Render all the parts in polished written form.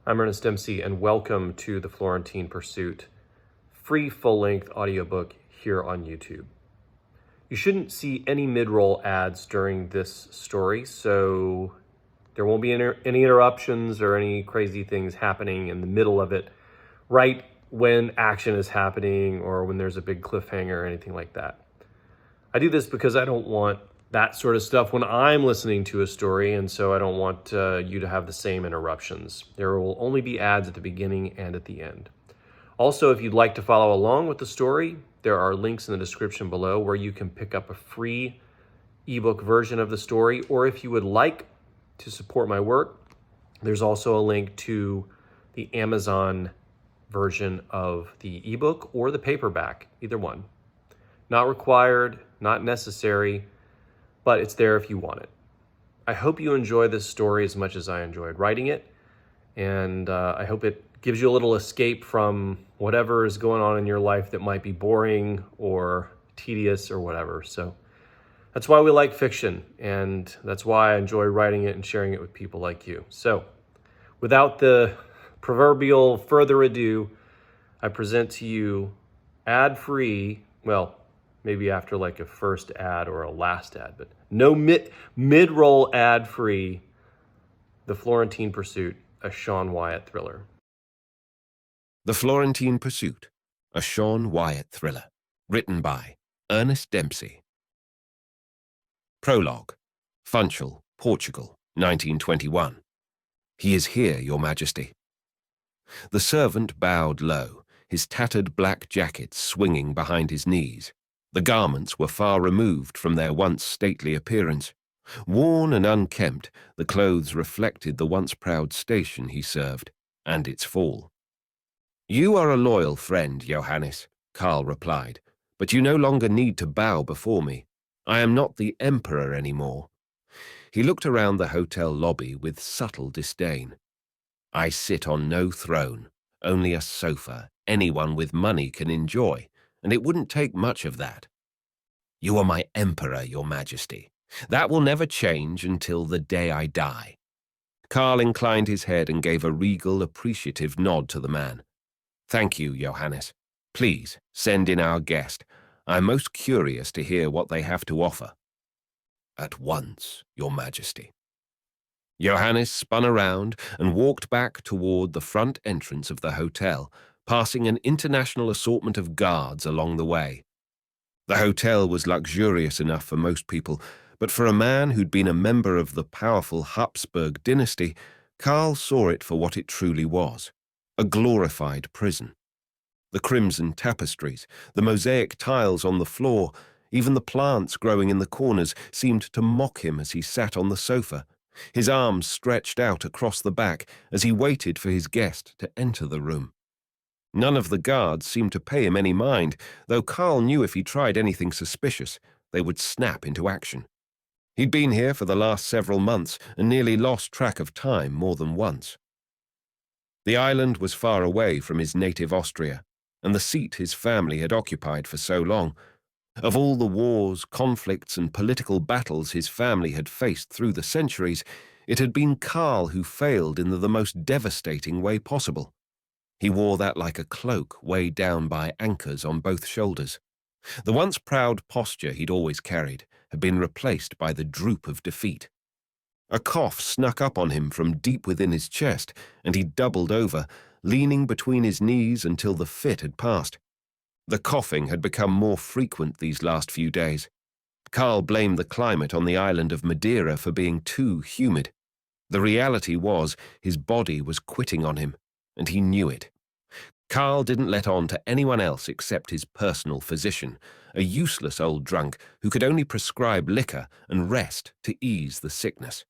I'm Ernest Dempsey, and welcome to the Florentine Pursuit, free full-length audiobook here on YouTube. You shouldn't see any mid-roll ads during this story, so there won't be any interruptions or any crazy things happening in the middle of it, right when action is happening or when there's a big cliffhanger or anything like that. I do this because I don't want that sort of stuff when I'm listening to a story, and so I don't want you to have the same interruptions. There will only be ads at the beginning and at the end. Also, if you'd like to follow along with the story, there are links in the description below where you can pick up a free ebook version of the story, or if you would like to support my work, there's also a link to the Amazon version of the ebook or the paperback, either one. Not required, not necessary, but it's there if you want it. I hope you enjoy this story as much as I enjoyed writing it, and I hope it gives you a little escape from whatever is going on in your life that might be boring or tedious or whatever. So that's why we like fiction, and that's why I enjoy writing it and sharing it with people like you. So without the proverbial further ado, I present to you ad-free, well, maybe after like a first ad or a last ad, but no mid-roll ad-free, The Florentine Pursuit, a Sean Wyatt thriller. The Florentine Pursuit, a Sean Wyatt thriller, written by Ernest Dempsey. Prologue, Funchal, Portugal, 1921. He is here, Your Majesty. The servant bowed low, his tattered black jacket swinging behind his knees. The garments were far removed from their once stately appearance. Worn and unkempt, the clothes reflected the once proud station he served, and its fall. "You are a loyal friend, Johannes," Karl replied, "but you no longer need to bow before me. I am not the emperor anymore." He looked around the hotel lobby with subtle disdain. "I sit on no throne, only a sofa anyone with money can enjoy, and it wouldn't take much of that. You are my emperor, Your Majesty. That will never change until the day I die." Karl inclined his head and gave a regal, appreciative nod to the man. "Thank you, Johannes. Please, send in our guest. I'm most curious to hear what they have to offer." "At once, Your Majesty." Johannes spun around and walked back toward the front entrance of the hotel, passing an international assortment of guards along the way. The hotel was luxurious enough for most people, but for a man who'd been a member of the powerful Habsburg dynasty, Karl saw it for what it truly was, a glorified prison. The crimson tapestries, the mosaic tiles on the floor, even the plants growing in the corners seemed to mock him as he sat on the sofa, his arms stretched out across the back as he waited for his guest to enter the room. None of the guards seemed to pay him any mind, though Karl knew if he tried anything suspicious, they would snap into action. He'd been here for the last several months and nearly lost track of time more than once. The island was far away from his native Austria, and the seat his family had occupied for so long. Of all the wars, conflicts, and political battles his family had faced through the centuries, it had been Karl who failed in the most devastating way possible. He wore that like a cloak weighed down by anchors on both shoulders. The once proud posture he'd always carried had been replaced by the droop of defeat. A cough snuck up on him from deep within his chest, and he doubled over, leaning between his knees until the fit had passed. The coughing had become more frequent these last few days. Karl blamed the climate on the island of Madeira for being too humid. The reality was his body was quitting on him, and he knew it. Karl didn't let on to anyone else except his personal physician, a useless old drunk who could only prescribe liquor and rest to ease the sickness.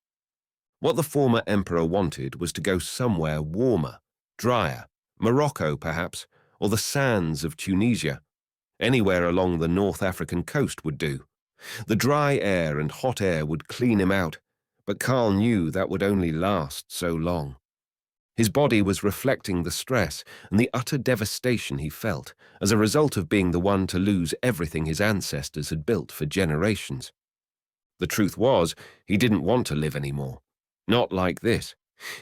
What the former emperor wanted was to go somewhere warmer, drier, Morocco perhaps, or the sands of Tunisia. Anywhere along the North African coast would do. The dry air and hot air would clean him out, but Karl knew that would only last so long. His body was reflecting the stress and the utter devastation he felt as a result of being the one to lose everything his ancestors had built for generations. The truth was, he didn't want to live anymore. Not like this.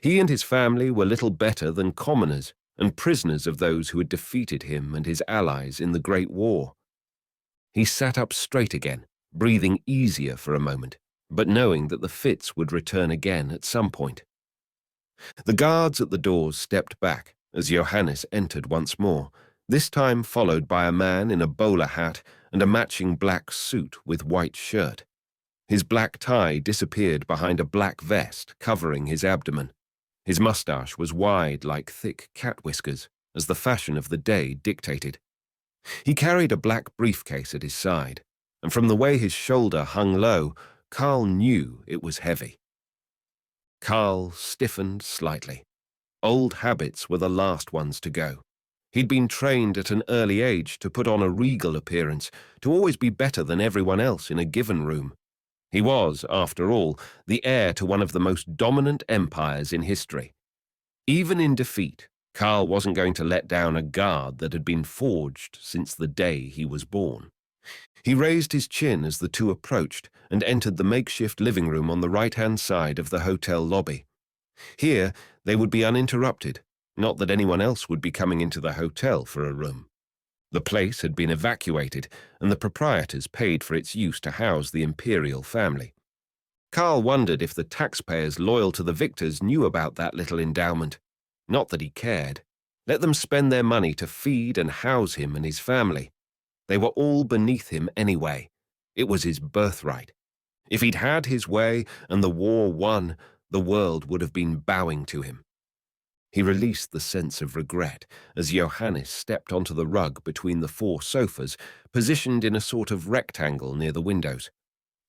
He and his family were little better than commoners and prisoners of those who had defeated him and his allies in the Great War. He sat up straight again, breathing easier for a moment, but knowing that the fits would return again at some point. The guards at the doors stepped back as Johannes entered once more, this time followed by a man in a bowler hat and a matching black suit with white shirt. His black tie disappeared behind a black vest covering his abdomen. His mustache was wide like thick cat whiskers, as the fashion of the day dictated. He carried a black briefcase at his side, and from the way his shoulder hung low, Carl knew it was heavy. Carl stiffened slightly. Old habits were the last ones to go. He'd been trained at an early age to put on a regal appearance, to always be better than everyone else in a given room. He was, after all, the heir to one of the most dominant empires in history. Even in defeat, Carl wasn't going to let down a guard that had been forged since the day he was born. He raised his chin as the two approached and entered the makeshift living room on the right-hand side of the hotel lobby. Here, they would be uninterrupted, not that anyone else would be coming into the hotel for a room. The place had been evacuated, and the proprietors paid for its use to house the imperial family. Carl wondered if the taxpayers loyal to the victors knew about that little endowment. Not that he cared. Let them spend their money to feed and house him and his family. They were all beneath him anyway. It was his birthright. If he'd had his way and the war won, the world would have been bowing to him. He released the sense of regret as Johannes stepped onto the rug between the 4 sofas, positioned in a sort of rectangle near the windows.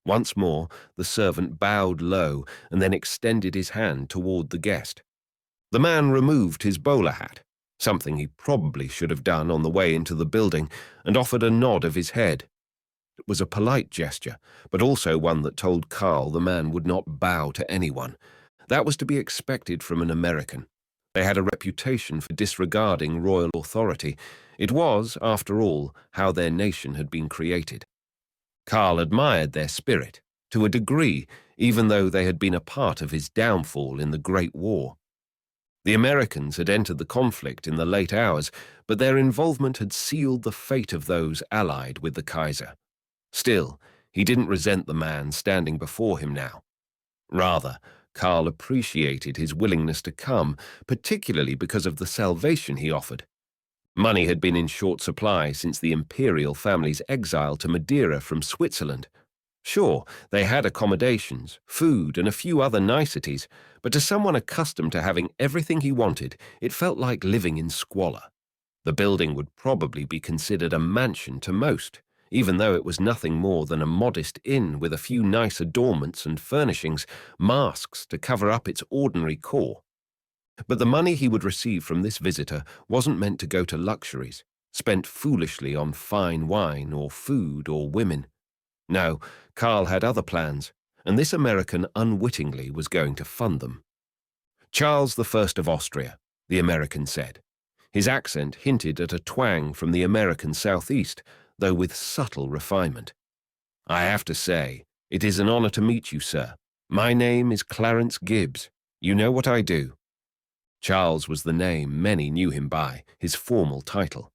Once more, the servant bowed low and then extended his hand toward the guest. The man removed his bowler hat, something he probably should have done on the way into the building, and offered a nod of his head. It was a polite gesture, but also one that told Carl the man would not bow to anyone. That was to be expected from an American. They had a reputation for disregarding royal authority. It was, after all, how their nation had been created. Carl admired their spirit, to a degree, even though they had been a part of his downfall in the Great War. The Americans had entered the conflict in the late hours, but their involvement had sealed the fate of those allied with the Kaiser. Still, he didn't resent the man standing before him now. Rather, Carl appreciated his willingness to come, particularly because of the salvation he offered. Money had been in short supply since the imperial family's exile to Madeira from Switzerland. Sure, they had accommodations, food, and a few other niceties, but to someone accustomed to having everything he wanted, it felt like living in squalor. The building would probably be considered a mansion to most, even though it was nothing more than a modest inn with a few nice adornments and furnishings, masks to cover up its ordinary core. But the money he would receive from this visitor wasn't meant to go to luxuries, spent foolishly on fine wine or food or women. No, Carl had other plans, and this American unwittingly was going to fund them. Charles I of Austria, the American said. His accent hinted at a twang from the American southeast, though with subtle refinement. I have to say, it is an honor to meet you, sir. My name is Clarence Gibbs. You know what I do. Charles was the name many knew him by, his formal title.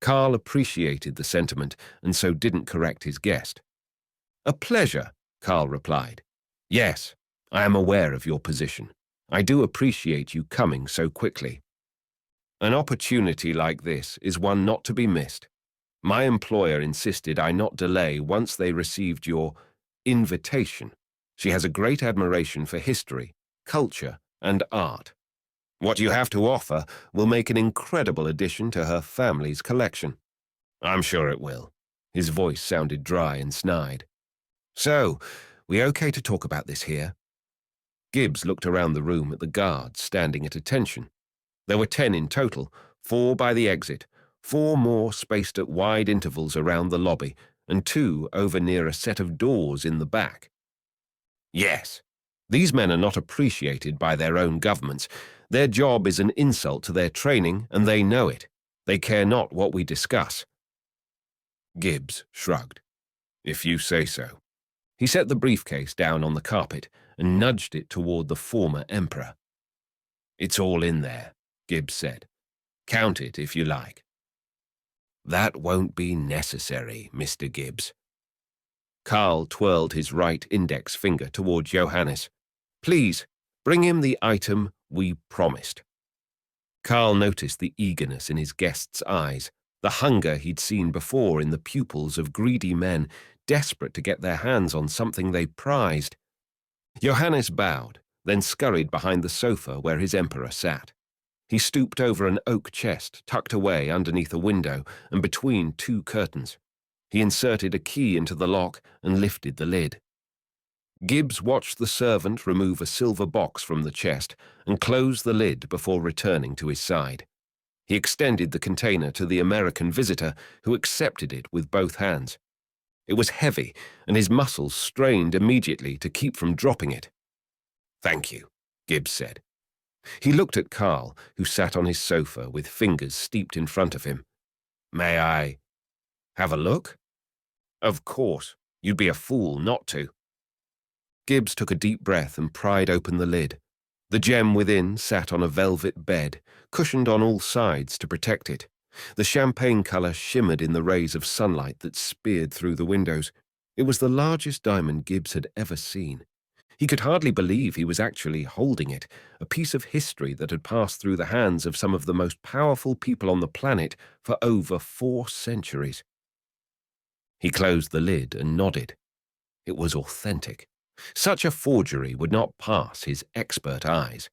Carl appreciated the sentiment and so didn't correct his guest. A pleasure, Carl replied. Yes, I am aware of your position. I do appreciate you coming so quickly. An opportunity like this is one not to be missed. My employer insisted I not delay once they received your invitation. She has a great admiration for history, culture, and art. What you have to offer will make an incredible addition to her family's collection. I'm sure it will. His voice sounded dry and snide. So, we okay to talk about this here? Gibbs looked around the room at the guards standing at attention. There were 10 in total, 4 by the exit, 4 more spaced at wide intervals around the lobby, and 2 over near a set of doors in the back. Yes, these men are not appreciated by their own governments. Their job is an insult to their training, and they know it. They care not what we discuss. Gibbs shrugged. If you say so. He set the briefcase down on the carpet and nudged it toward the former emperor. "It's all in there," Gibbs said. "Count it if you like." "That won't be necessary, Mr. Gibbs." Carl twirled his right index finger toward Johannes. "Please, bring him the item we promised." Carl noticed the eagerness in his guest's eyes, the hunger he'd seen before in the pupils of greedy men desperate to get their hands on something they prized. Johannes bowed, then scurried behind the sofa where his emperor sat. He stooped over an oak chest tucked away underneath a window and between two curtains. He inserted a key into the lock and lifted the lid. Gibbs watched the servant remove a silver box from the chest and close the lid before returning to his side. He extended the container to the American visitor, who accepted it with both hands. It was heavy, and his muscles strained immediately to keep from dropping it. "Thank you," Gibbs said. He looked at Carl, who sat on his sofa with fingers steeped in front of him. "May I have a look?" "Of course. You'd be a fool not to." Gibbs took a deep breath and pried open the lid. The gem within sat on a velvet bed, cushioned on all sides to protect it. The champagne color shimmered in the rays of sunlight that speared through the windows. It was the largest diamond Gibbs had ever seen. He could hardly believe he was actually holding it, a piece of history that had passed through the hands of some of the most powerful people on the planet for over 4 centuries. He closed the lid and nodded. It was authentic. Such a forgery would not pass his expert eyes.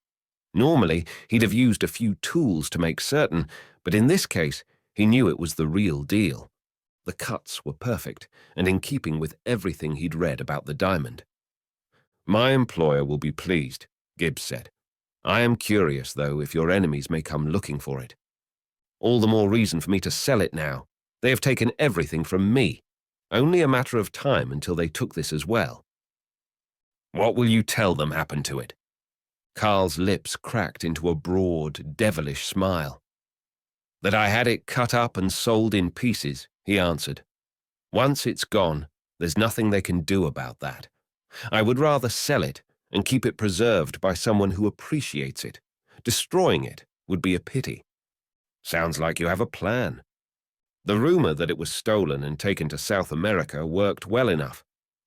Normally, he'd have used a few tools to make certain, but in this case, he knew it was the real deal. The cuts were perfect, and in keeping with everything he'd read about the diamond. "My employer will be pleased," Gibbs said. "I am curious, though, if your enemies may come looking for it." "All the more reason for me to sell it now. They have taken everything from me. Only a matter of time until they took this as well." "What will you tell them happened to it?" Carl's lips cracked into a broad, devilish smile. "That I had it cut up and sold in pieces," he answered. "Once it's gone, there's nothing they can do about that. I would rather sell it and keep it preserved by someone who appreciates it. Destroying it would be a pity." "Sounds like you have a plan." "The rumor that it was stolen and taken to South America worked well enough.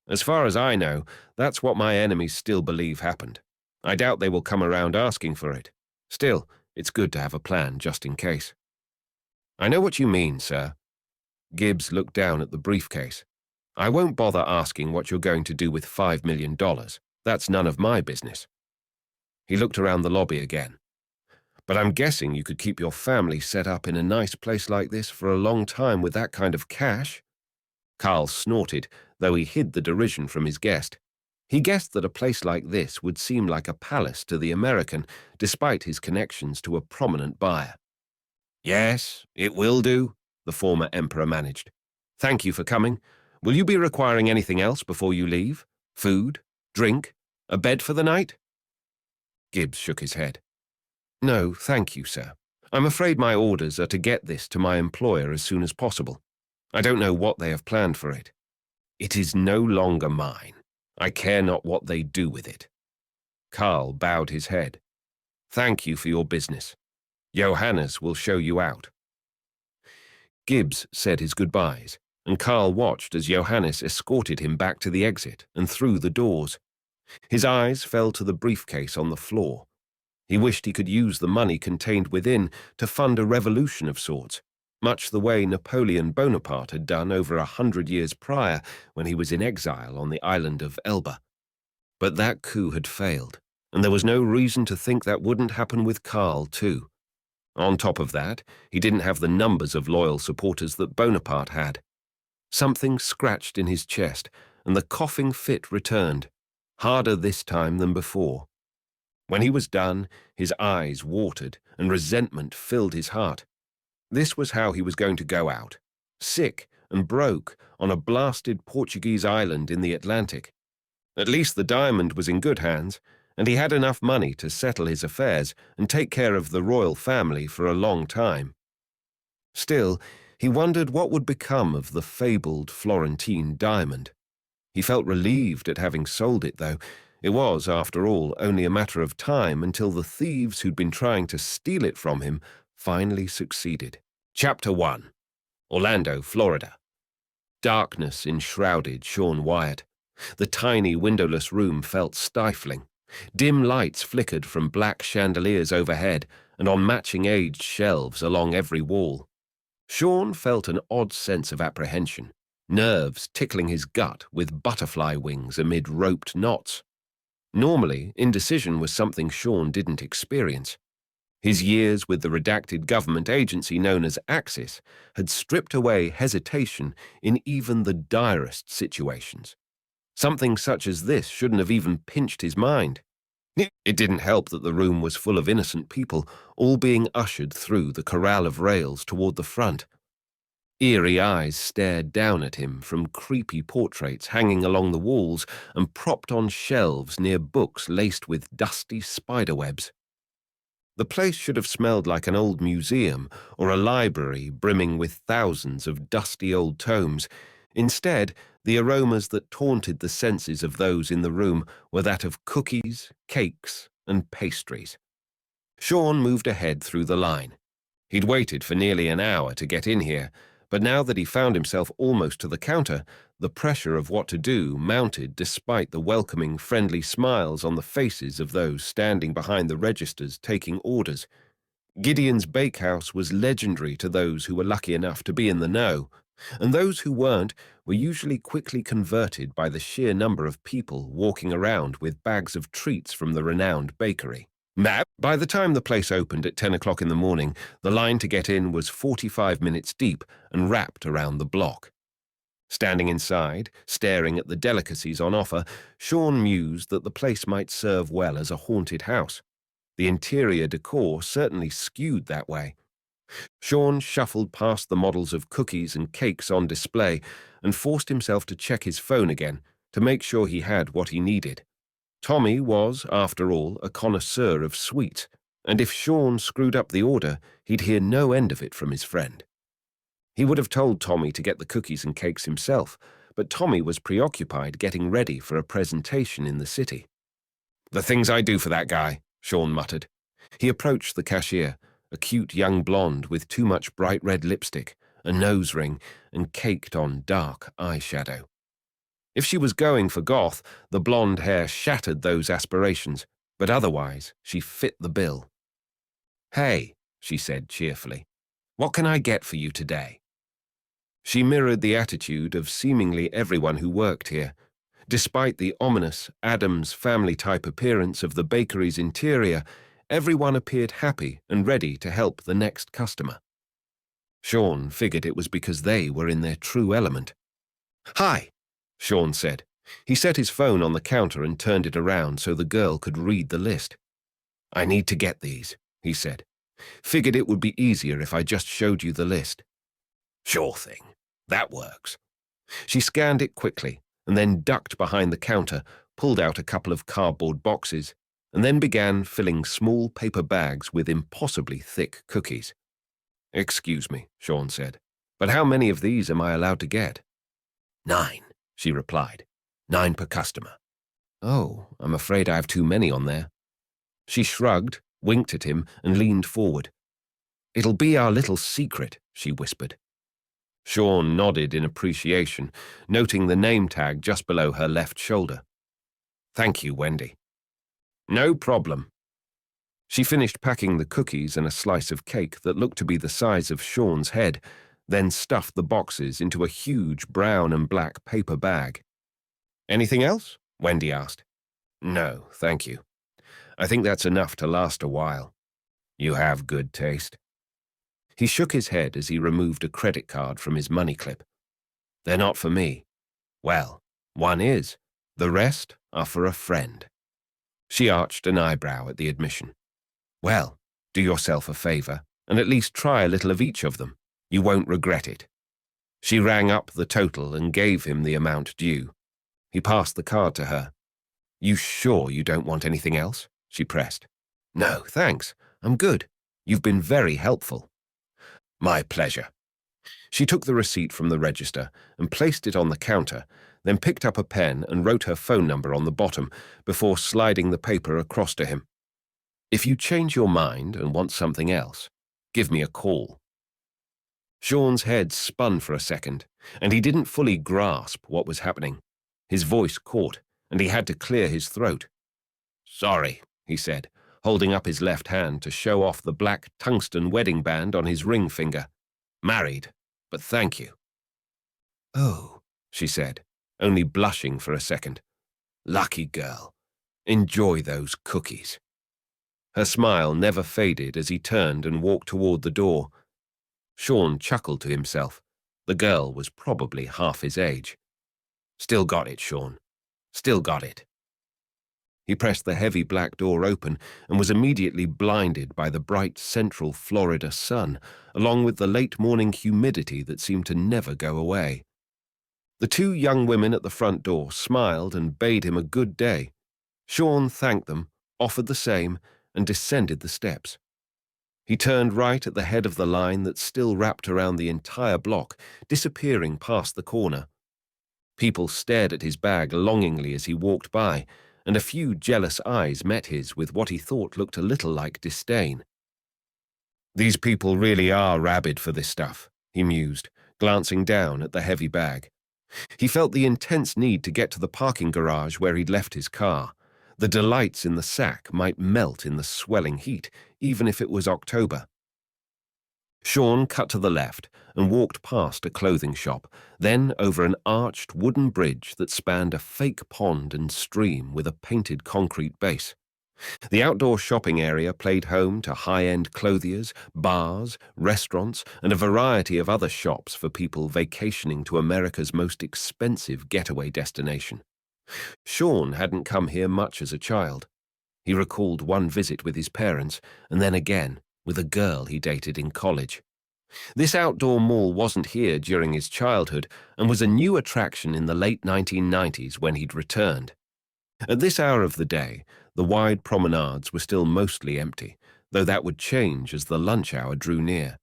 As far as I know, that's what my enemies still believe happened. I doubt they will come around asking for it. Still, it's good to have a plan just in case." "I know what you mean, sir." Gibbs looked down at the briefcase. "I won't bother asking what you're going to do with $5 million. That's none of my business." He looked around the lobby again. "But I'm guessing you could keep your family set up in a nice place like this for a long time with that kind of cash?" Carl snorted, though he hid the derision from his guest. He guessed that a place like this would seem like a palace to the American, despite his connections to a prominent buyer. "Yes, it will do," the former emperor managed. "Thank you for coming. Will you be requiring anything else before you leave? Food? Drink? A bed for the night?" Gibbs shook his head. "No, thank you, sir. I'm afraid my orders are to get this to my employer as soon as possible. I don't know what they have planned for it. It is no longer mine. I care not what they do with it." Carl bowed his head. "Thank you for your business. Johannes will show you out." Gibbs said his goodbyes, and Carl watched as Johannes escorted him back to the exit and through the doors. His eyes fell to the briefcase on the floor. He wished he could use the money contained within to fund a revolution of sorts, much the way Napoleon Bonaparte had done over 100 years prior when he was in exile on the island of Elba. But that coup had failed, and there was no reason to think that wouldn't happen with Carl, too. On top of that, he didn't have the numbers of loyal supporters that Bonaparte had. Something scratched in his chest, and the coughing fit returned, harder this time than before. When he was done, his eyes watered, and resentment filled his heart. This was how he was going to go out, sick and broke on a blasted Portuguese island in the Atlantic. At least the diamond was in good hands, and he had enough money to settle his affairs and take care of the royal family for a long time. Still, he wondered what would become of the fabled Florentine diamond. He felt relieved at having sold it, though. It was, after all, only a matter of time until the thieves who'd been trying to steal it from him finally succeeded. Chapter 1. Orlando, Florida. Darkness enshrouded Sean Wyatt. The tiny windowless room felt stifling. Dim lights flickered from black chandeliers overhead and on matching aged shelves along every wall. Sean felt an odd sense of apprehension, nerves tickling his gut with butterfly wings amid roped knots. Normally, indecision was something Sean didn't experience. His years with the redacted government agency known as Axis had stripped away hesitation in even the direst situations. Something such as this shouldn't have even pinched his mind. It didn't help that the room was full of innocent people, all being ushered through the corral of rails toward the front. Eerie eyes stared down at him from creepy portraits hanging along the walls and propped on shelves near books laced with dusty spiderwebs. The place should have smelled like an old museum or a library brimming with thousands of dusty old tomes. Instead, the aromas that taunted the senses of those in the room were that of cookies, cakes, and pastries. Sean moved ahead through the line. He'd waited for nearly an hour to get in here, but now that he found himself almost to the counter, the pressure of what to do mounted despite the welcoming, friendly smiles on the faces of those standing behind the registers taking orders. Gideon's Bakehouse was legendary to those who were lucky enough to be in the know, and those who weren't were usually quickly converted by the sheer number of people walking around with bags of treats from the renowned bakery. By the time the place opened at 10 o'clock in the morning, the line to get in was 45 minutes deep and wrapped around the block. Standing inside, staring at the delicacies on offer, Sean mused that the place might serve well as a haunted house. The interior decor certainly skewed that way. Sean shuffled past the models of cookies and cakes on display and forced himself to check his phone again to make sure he had what he needed. Tommy was, after all, a connoisseur of sweets, and if Sean screwed up the order, he'd hear no end of it from his friend. He would have told Tommy to get the cookies and cakes himself, but Tommy was preoccupied getting ready for a presentation in the city. "The things I do for that guy," Sean muttered. He approached the cashier, a cute young blonde with too much bright red lipstick, a nose ring, and caked on dark eyeshadow. If she was going for goth, the blonde hair shattered those aspirations, but otherwise she fit the bill. "Hey," she said cheerfully, "what can I get for you today?" She mirrored the attitude of seemingly everyone who worked here. Despite the ominous Addams family-type appearance of the bakery's interior, everyone appeared happy and ready to help the next customer. Sean figured it was because they were in their true element. "Hi," Sean said. He set his phone on the counter and turned it around so the girl could read the list. "I need to get these," he said. "Figured it would be easier if I just showed you the list." "Sure thing. That works." She scanned it quickly and then ducked behind the counter, pulled out a couple of cardboard boxes, and then began filling small paper bags with impossibly thick cookies. "Excuse me," Sean said, "but how many of these am I allowed to get?" "9, she replied. 9 per customer." "Oh, I'm afraid I have too many on there." She shrugged, winked at him, and leaned forward. "It'll be our little secret," she whispered. Sean nodded in appreciation, noting the name tag just below her left shoulder. "Thank you, Wendy." "No problem." She finished packing the cookies and a slice of cake that looked to be the size of Sean's head, then stuffed the boxes into a huge brown and black paper bag. "Anything else?" Wendy asked. "No, thank you. I think that's enough to last a while." "You have good taste." He shook his head as he removed a credit card from his money clip. "They're not for me." "Well, one is. The rest are for a friend." She arched an eyebrow at the admission. "Well, do yourself a favor and at least try a little of each of them. You won't regret it." She rang up the total and gave him the amount due. He passed the card to her. "You sure you don't want anything else?" she pressed. "No, thanks. I'm good. You've been very helpful." "My pleasure." She took the receipt from the register and placed it on the counter, then picked up a pen and wrote her phone number on the bottom before sliding the paper across to him. "If you change your mind and want something else, give me a call." Sean's head spun for a second, and he didn't fully grasp what was happening. His voice caught, and he had to clear his throat. "Sorry," he said, holding up his left hand to show off the black tungsten wedding band on his ring finger. "Married, but thank you." "Oh," she said, only blushing for a second. "Lucky girl. Enjoy those cookies." Her smile never faded as he turned and walked toward the door. Sean chuckled to himself. The girl was probably half his age. "Still got it, Sean. Still got it." He pressed the heavy black door open and was immediately blinded by the bright central Florida sun, along with the late morning humidity that seemed to never go away. The two young women at the front door smiled and bade him a good day. Sean thanked them, offered the same, and descended the steps. He turned right at the head of the line that still wrapped around the entire block, disappearing past the corner. People stared at his bag longingly as he walked by, and a few jealous eyes met his with what he thought looked a little like disdain. "These people really are rabid for this stuff," he mused, glancing down at the heavy bag. He felt the intense need to get to the parking garage where he'd left his car. The delights in the sack might melt in the swelling heat, even if it was October. Sean cut to the left and walked past a clothing shop, then over an arched wooden bridge that spanned a fake pond and stream with a painted concrete base. The outdoor shopping area played home to high-end clothiers, bars, restaurants, and a variety of other shops for people vacationing to America's most expensive getaway destination. Sean hadn't come here much as a child. He recalled one visit with his parents, and then again with a girl he dated in college. This outdoor mall wasn't here during his childhood and was a new attraction in the late 1990s when he'd returned. At this hour of the day, the wide promenades were still mostly empty, though that would change as the lunch hour drew near.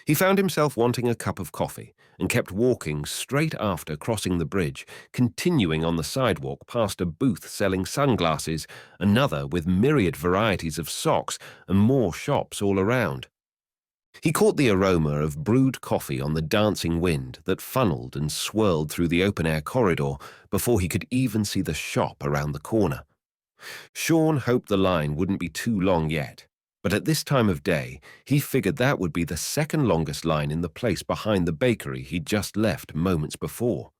He found himself wanting a cup of coffee and kept walking straight after crossing the bridge, continuing on the sidewalk past a booth selling sunglasses, another with myriad varieties of socks, and more shops all around. He caught the aroma of brewed coffee on the dancing wind that funneled and swirled through the open-air corridor before he could even see the shop around the corner. Sean hoped the line wouldn't be too long yet, but at this time of day, he figured that would be the second longest line in the place behind the bakery he'd just left moments before.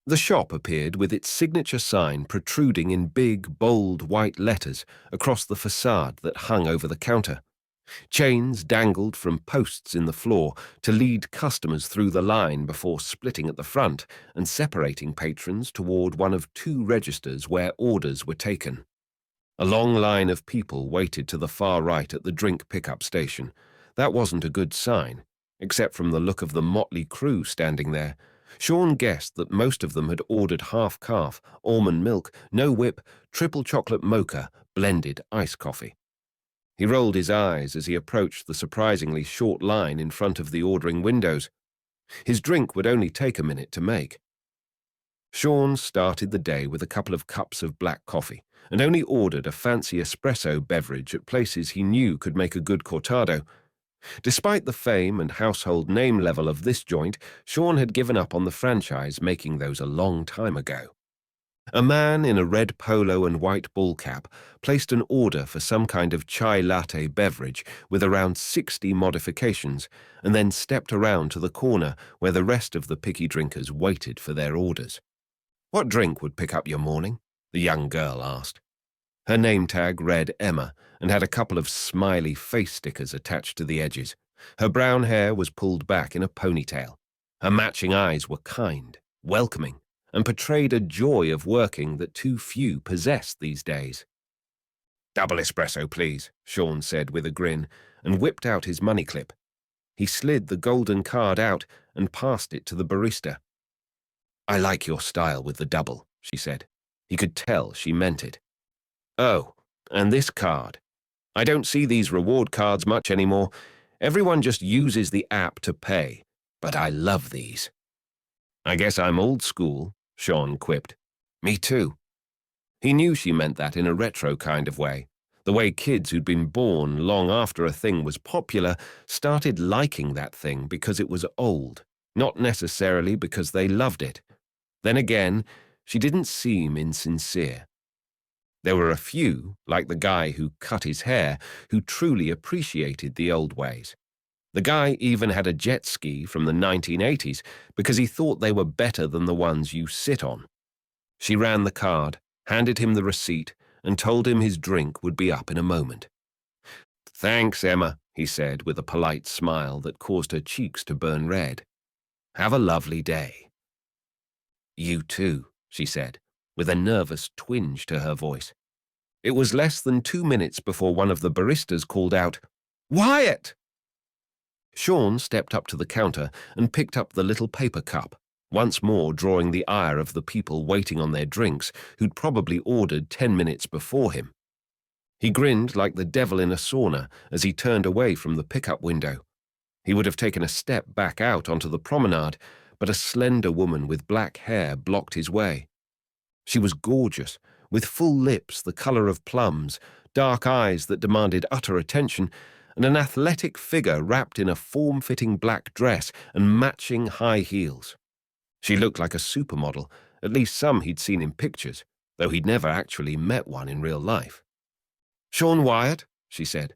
The shop appeared with its signature sign protruding in big, bold white letters across the facade that hung over the counter. Chains dangled from posts in the floor to lead customers through the line before splitting at the front and separating patrons toward one of two registers where orders were taken. A long line of people waited to the far right at the drink pickup station. That wasn't a good sign, except from the look of the motley crew standing there. Sean guessed that most of them had ordered half-calf, almond milk, no whip, triple chocolate mocha, blended iced coffee. He rolled his eyes as he approached the surprisingly short line in front of the ordering windows. His drink would only take a minute to make. Sean started the day with a couple of cups of black coffee and only ordered a fancy espresso beverage at places he knew could make a good cortado. Despite the fame and household name level of this joint, Sean had given up on the franchise making those a long time ago. A man in a red polo and white ball cap placed an order for some kind of chai latte beverage with around 60 modifications and then stepped around to the corner where the rest of the picky drinkers waited for their orders. "What drink would pick up your morning?" the young girl asked. Her name tag read Emma and had a couple of smiley face stickers attached to the edges. Her brown hair was pulled back in a ponytail. Her matching eyes were kind, welcoming, and portrayed a joy of working that too few possessed these days. "Double espresso, please," Sean said with a grin, and whipped out his money clip. He slid the golden card out and passed it to the barista. "I like your style with the double," she said. He could tell she meant it. "Oh, and this card. I don't see these reward cards much anymore. Everyone just uses the app to pay, but I love these." I guess I'm old school, Sean quipped. Me too. He knew she meant that in a retro kind of way, the way kids who'd been born long after a thing was popular started liking that thing because it was old, not necessarily because they loved it. Then again, she didn't seem insincere. There were a few, like the guy who cut his hair, who truly appreciated the old ways. The guy even had a jet ski from the 1980s because he thought they were better than the ones you sit on. She ran the card, handed him the receipt, and told him his drink would be up in a moment. "Thanks, Emma," he said with a polite smile that caused her cheeks to burn red. "Have a lovely day." "You too," she said, with a nervous twinge to her voice. It was less than 2 minutes before one of the baristas called out, "Wyatt!" Sean stepped up to the counter and picked up the little paper cup, once more drawing the ire of the people waiting on their drinks who'd probably ordered 10 minutes before him. He grinned like the devil in a sauna as he turned away from the pickup window. He would have taken a step back out onto the promenade, but a slender woman with black hair blocked his way. She was gorgeous, with full lips the color of plums, dark eyes that demanded utter attention, and an athletic figure wrapped in a form-fitting black dress and matching high heels. She looked like a supermodel, at least some he'd seen in pictures, though he'd never actually met one in real life. "Sean Wyatt," she said.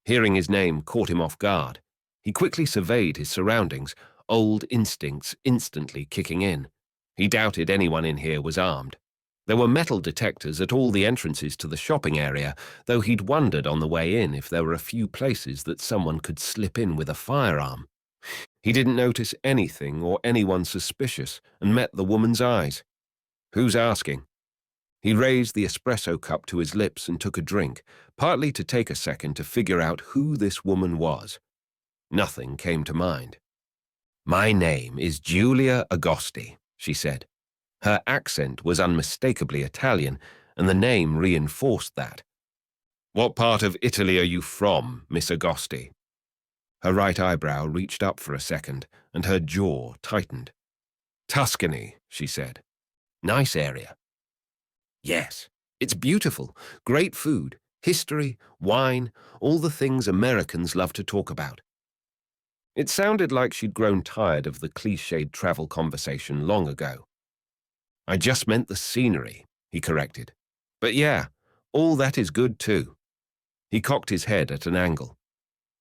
Hearing his name caught him off guard. He quickly surveyed his surroundings, old instincts instantly kicking in. He doubted anyone in here was armed. There were metal detectors at all the entrances to the shopping area, though he'd wondered on the way in if there were a few places that someone could slip in with a firearm. He didn't notice anything or anyone suspicious and met the woman's eyes. "Who's asking?" He raised the espresso cup to his lips and took a drink, partly to take a second to figure out who this woman was. Nothing came to mind. "My name is Giulia Agosti," she said. Her accent was unmistakably Italian, and the name reinforced that. "What part of Italy are you from, Miss Agosti?" Her right eyebrow reached up for a second, and her jaw tightened. "Tuscany," she said. "Nice area." "Yes, it's beautiful. Great food, history, wine, all the things Americans love to talk about." It sounded like she'd grown tired of the cliched travel conversation long ago. "I just meant the scenery," he corrected. "But yeah, all that is good too." He cocked his head at an angle.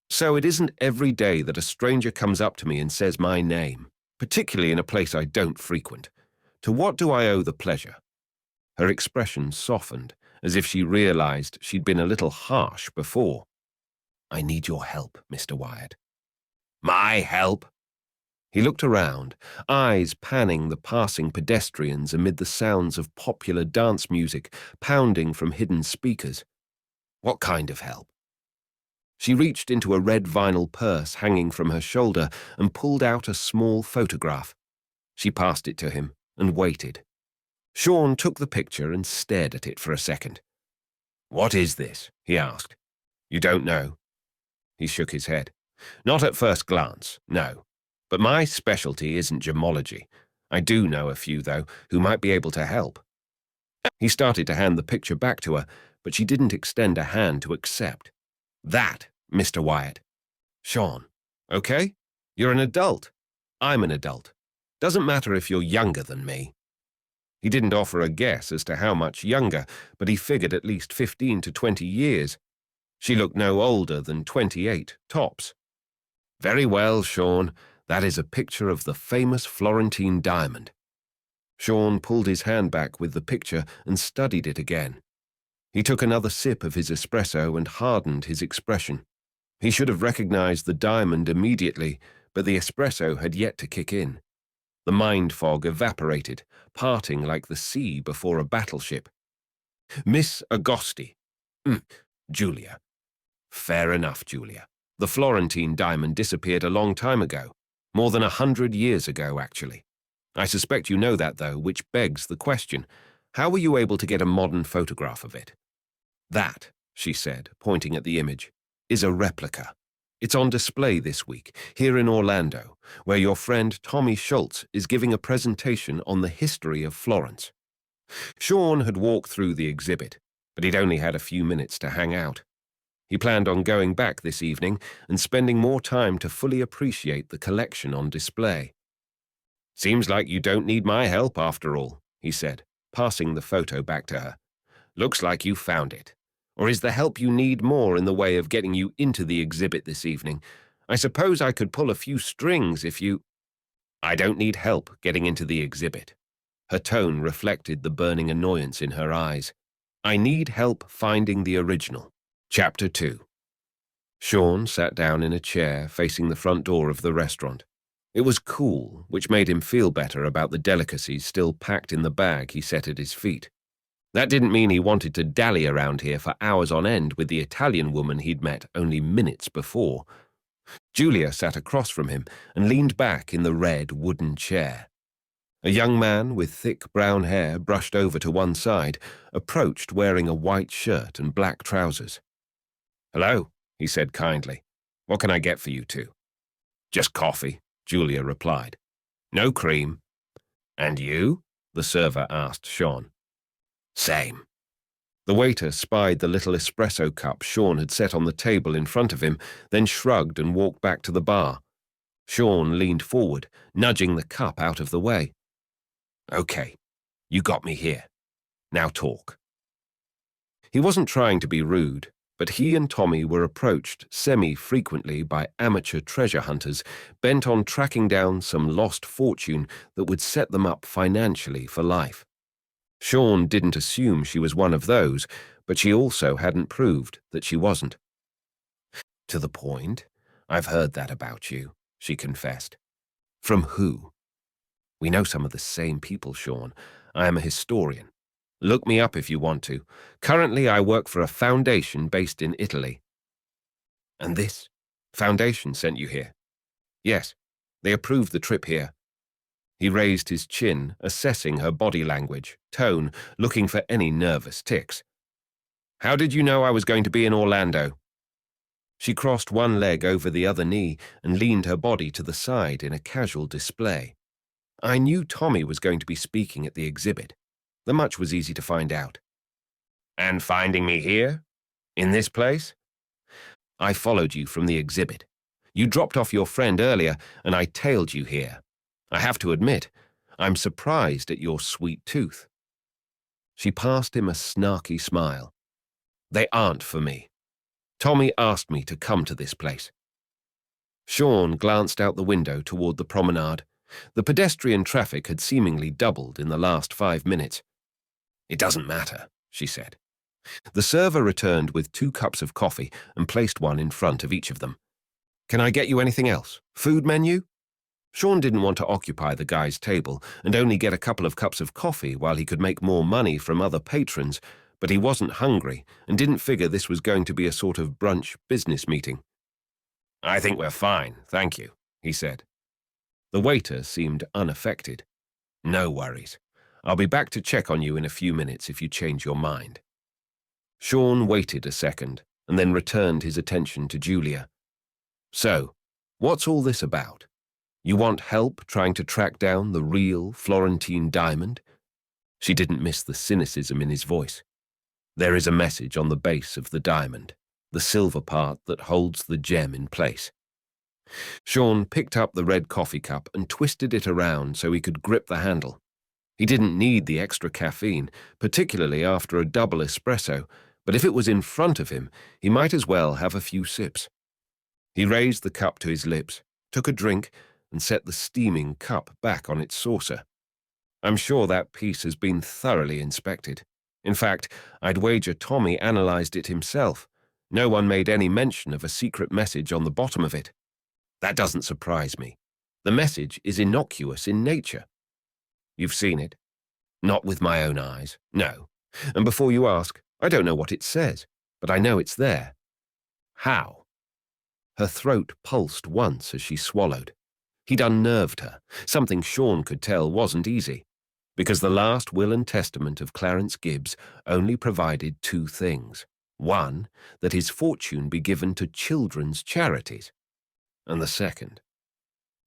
"So it isn't every day that a stranger comes up to me and says my name, particularly in a place I don't frequent. To what do I owe the pleasure?" Her expression softened, as if she realized she'd been a little harsh before. "I need your help, Mr. Wyatt." "My help?" He looked around, eyes panning the passing pedestrians amid the sounds of popular dance music pounding from hidden speakers. "What kind of help?" She reached into a red vinyl purse hanging from her shoulder and pulled out a small photograph. She passed it to him and waited. Sean took the picture and stared at it for a second. "What is this?" he asked. "You don't know?" He shook his head. "Not at first glance, no. But my specialty isn't gemology. I do know a few, though, who might be able to help." He started to hand the picture back to her, but she didn't extend a hand to accept. "That, Mr. Wyatt." "Sean, okay? You're an adult. I'm an adult. Doesn't matter if you're younger than me." He didn't offer a guess as to how much younger, but he figured at least 15 to 20 years. She looked no older than 28, tops. "Very well, Sean. That is a picture of the famous Florentine diamond." Sean pulled his hand back with the picture and studied it again. He took another sip of his espresso and hardened his expression. He should have recognized the diamond immediately, but the espresso had yet to kick in. The mind fog evaporated, parting like the sea before a battleship. "Miss Agosti." "Giulia." "Fair enough, Giulia. The Florentine diamond disappeared a long time ago. More than 100 years ago, actually. I suspect you know that, though, which begs the question. How were you able to get a modern photograph of it?" "That," she said, pointing at the image, "is a replica. It's on display this week, here in Orlando, where your friend Tommy Schultz is giving a presentation on the history of Florence. Sean had walked through the exhibit, but he'd only had a few minutes to hang out. He planned on going back this evening and spending more time to fully appreciate the collection on display. "Seems like you don't need my help after all," he said, passing the photo back to her. "Looks like you found it. Or is the help you need more in the way of getting you into the exhibit this evening? I suppose I could pull a few strings if you—" "I don't need help getting into the exhibit." Her tone reflected the burning annoyance in her eyes. "I need help finding the original." Chapter 2. Sean sat down in a chair facing the front door of the restaurant. It was cool, which made him feel better about the delicacies still packed in the bag he set at his feet. That didn't mean he wanted to dally around here for hours on end with the Italian woman he'd met only minutes before. Julia sat across from him and leaned back in the red wooden chair. A young man with thick brown hair brushed over to one side approached wearing a white shirt and black trousers. "Hello," he said kindly. "What can I get for you two?" "Just coffee," Julia replied. "No cream." "And you?" the server asked Sean. "Same." The waiter spied the little espresso cup Sean had set on the table in front of him, then shrugged and walked back to the bar. Sean leaned forward, nudging the cup out of the way. "Okay, you got me here. Now talk." He wasn't trying to be rude, but he and Tommy were approached semi-frequently by amateur treasure hunters bent on tracking down some lost fortune that would set them up financially for life. Sean didn't assume she was one of those, but she also hadn't proved that she wasn't. "To the point, I've heard that about you," she confessed. "From who?" "We know some of the same people, Sean. I am a historian. Look me up if you want to. Currently, I work for a foundation based in Italy." "And this foundation sent you here?" "Yes, they approved the trip here." He raised his chin, assessing her body language, tone, looking for any nervous tics. "How did you know I was going to be in Orlando?" She crossed one leg over the other knee and leaned her body to the side in a casual display. "I knew Tommy was going to be speaking at the exhibit. The much was easy to find out." "And finding me here? In this place?" "I followed you from the exhibit. You dropped off your friend earlier, and I tailed you here. I have to admit, I'm surprised at your sweet tooth." She passed him a snarky smile. "They aren't for me. Tommy asked me to come to this place." Sean glanced out the window toward the promenade. The pedestrian traffic had seemingly doubled in the last 5 minutes. "It doesn't matter," she said. The server returned with 2 cups of coffee and placed one in front of each of them. "Can I get you anything else? Food menu?" Sean didn't want to occupy the guy's table and only get a couple of cups of coffee while he could make more money from other patrons, but he wasn't hungry and didn't figure this was going to be a sort of brunch business meeting. "I think we're fine, thank you," he said. The waiter seemed unaffected. "No worries. I'll be back to check on you in a few minutes if you change your mind." Sean waited a second and then returned his attention to Julia. "So, what's all this about? You want help trying to track down the real Florentine diamond?" She didn't miss the cynicism in his voice. "There is a message on the base of the diamond, the silver part that holds the gem in place." Sean picked up the red coffee cup and twisted it around so he could grip the handle. He didn't need the extra caffeine, particularly after a double espresso, but if it was in front of him, he might as well have a few sips. He raised the cup to his lips, took a drink, and set the steaming cup back on its saucer. "I'm sure that piece has been thoroughly inspected. In fact, I'd wager Tommy analyzed it himself. No one made any mention of a secret message on the bottom of it." "That doesn't surprise me. The message is innocuous in nature." "You've seen it?" "Not with my own eyes, no. And before you ask, I don't know what it says, but I know it's there." "How?" Her throat pulsed once as she swallowed. He'd unnerved her, something Sean could tell wasn't easy, because the last will and testament of Clarence Gibbs only provided 2 things. One, that his fortune be given to children's charities, And the second.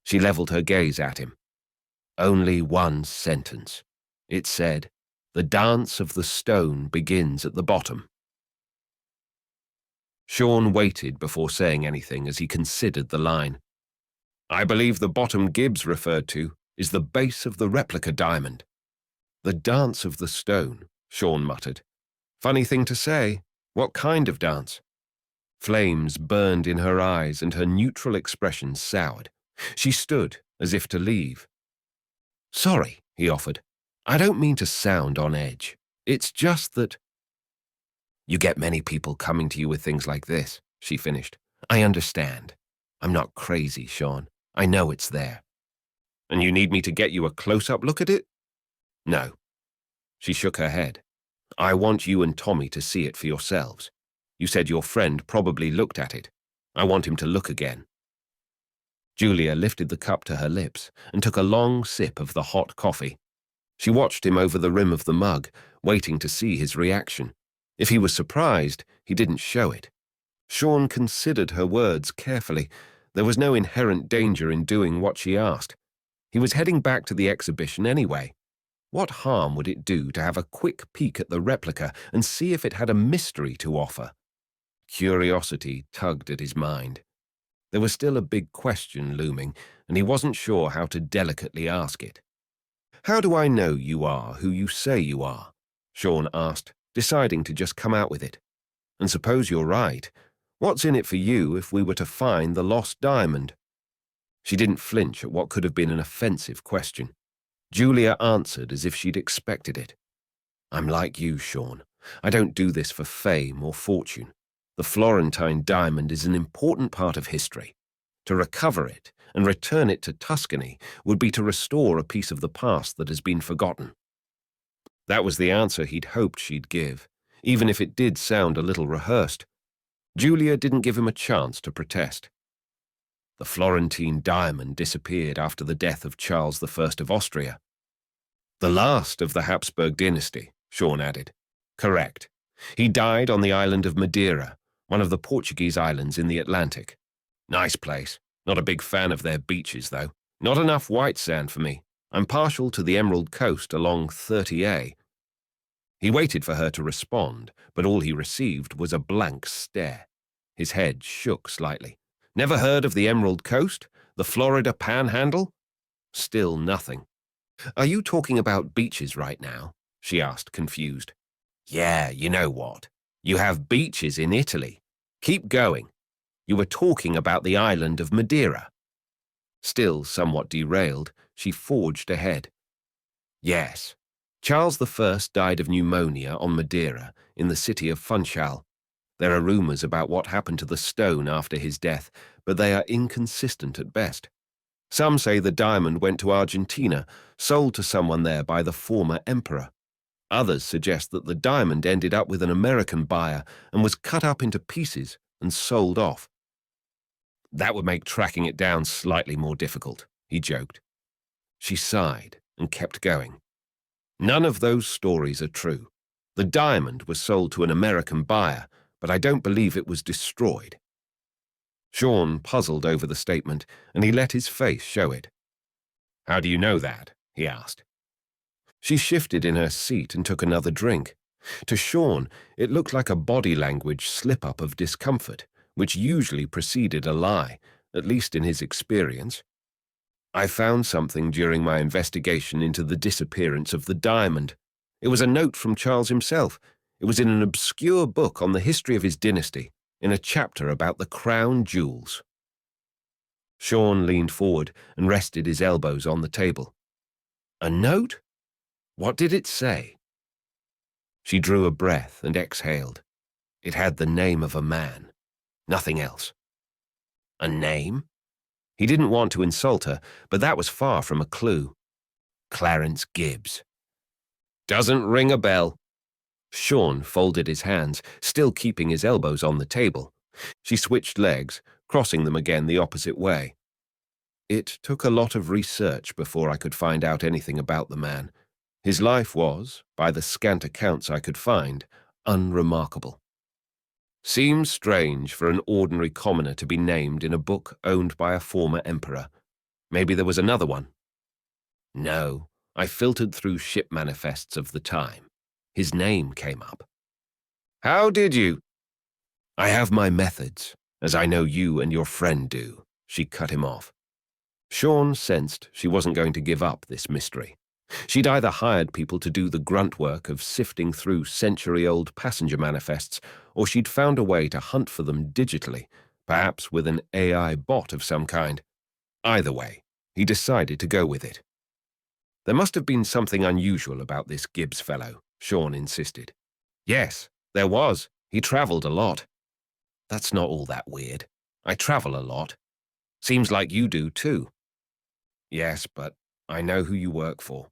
She leveled her gaze at him. Only one sentence. It said, "The dance of the stone begins at the bottom." Sean waited before saying anything as he considered the line. "I believe the bottom Gibbs referred to is the base of the replica diamond." "The dance of the stone," Sean muttered. "Funny thing to say. What kind of dance?" Flames burned in her eyes and her neutral expression soured. She stood as if to leave. "Sorry," he offered. "I don't mean to sound on edge. It's just that—" "You get many people coming to you with things like this," she finished. "I understand. I'm not crazy, Sean. I know it's there." "And you need me to get you a close-up look at it?" "No." She shook her head. "I want you and Tommy to see it for yourselves. You said your friend probably looked at it. I want him to look again." Julia lifted the cup to her lips and took a long sip of the hot coffee. She watched him over the rim of the mug, waiting to see his reaction. If he was surprised, he didn't show it. Sean considered her words carefully. There was no inherent danger in doing what she asked. He was heading back to the exhibition anyway. What harm would it do to have a quick peek at the replica and see if it had a mystery to offer? Curiosity tugged at his mind. There was still a big question looming, and he wasn't sure how to delicately ask it. "How do I know you are who you say you are?" Sean asked, deciding to just come out with it. "And suppose you're right. What's in it for you if we were to find the lost diamond?" She didn't flinch at what could have been an offensive question. Julia answered as if she'd expected it. "I'm like you, Sean. I don't do this for fame or fortune. The Florentine diamond is an important part of history. To recover it and return it to Tuscany would be to restore a piece of the past that has been forgotten." That was the answer he'd hoped she'd give, even if it did sound a little rehearsed. Julia didn't give him a chance to protest. "The Florentine diamond disappeared after the death of Charles I of Austria." "The last of the Habsburg dynasty," Sean added. "Correct. He died on the island of Madeira, one of the Portuguese islands in the Atlantic. Nice place. Not a big fan of their beaches, though. Not enough white sand for me. I'm partial to the Emerald Coast along 30A. He waited for her to respond, but all he received was a blank stare. His head shook slightly. "Never heard of the Emerald Coast? The Florida Panhandle?" Still nothing. "Are you talking about beaches right now?" she asked, confused. "Yeah, you know what. You have beaches in Italy. Keep going. You were talking about the island of Madeira." Still somewhat derailed, she forged ahead. "Yes. Charles I died of pneumonia on Madeira in the city of Funchal. There are rumors about what happened to the stone after his death, but they are inconsistent at best. Some say the diamond went to Argentina, sold to someone there by the former emperor. Others suggest that the diamond ended up with an American buyer and was cut up into pieces and sold off." "That would make tracking it down slightly more difficult," he joked. She sighed and kept going. "None of those stories are true. The diamond was sold to an American buyer, but I don't believe it was destroyed." Sean puzzled over the statement, and he let his face show it. "How do you know that?" he asked. She shifted in her seat and took another drink. To Sean, it looked like a body language slip-up of discomfort, which usually preceded a lie, at least in his experience. "I found something during my investigation into the disappearance of the diamond. It was a note from Charles himself. It was in an obscure book on the history of his dynasty, in a chapter about the crown jewels." Sean leaned forward and rested his elbows on the table. "A note? What did it say?" She drew a breath and exhaled. It had the name of a man. Nothing else. A name? He didn't want to insult her, but that was far from a clue. Clarence Gibbs. "Doesn't ring a bell." Sean folded his hands, still keeping his elbows on the table. She switched legs, crossing them again the opposite way. "It took a lot of research before I could find out anything about the man. His life was, by the scant accounts I could find, unremarkable." Seems strange for an ordinary commoner to be named in a book owned by a former emperor. Maybe there was another one. No, I filtered through ship manifests of the time. His name came up. How did you? I have my methods, as I know you and your friend do, she cut him off. Sean sensed she wasn't going to give up this mystery. She'd either hired people to do the grunt work of sifting through century-old passenger manifests, or she'd found a way to hunt for them digitally, perhaps with an AI bot of some kind. Either way, he decided to go with it. There must have been something unusual about this Gibbs fellow, Sean insisted. Yes, there was. He travelled a lot. That's not all that weird. I travel a lot. Seems like you do too. Yes, but I know who you work for.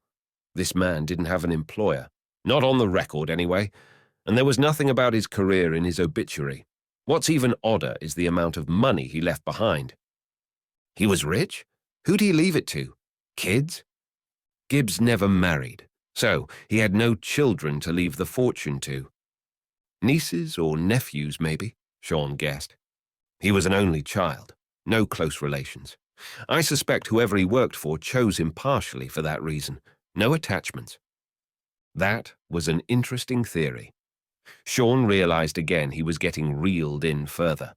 This man didn't have an employer. Not on the record, anyway. And there was nothing about his career in his obituary. What's even odder is the amount of money he left behind. He was rich? Who'd he leave it to? Kids? Gibbs never married, so he had no children to leave the fortune to. Nieces or nephews, maybe, Sean guessed. He was an only child, no close relations. I suspect whoever he worked for chose him partially for that reason. No attachments. That was an interesting theory. Sean realized again he was getting reeled in further.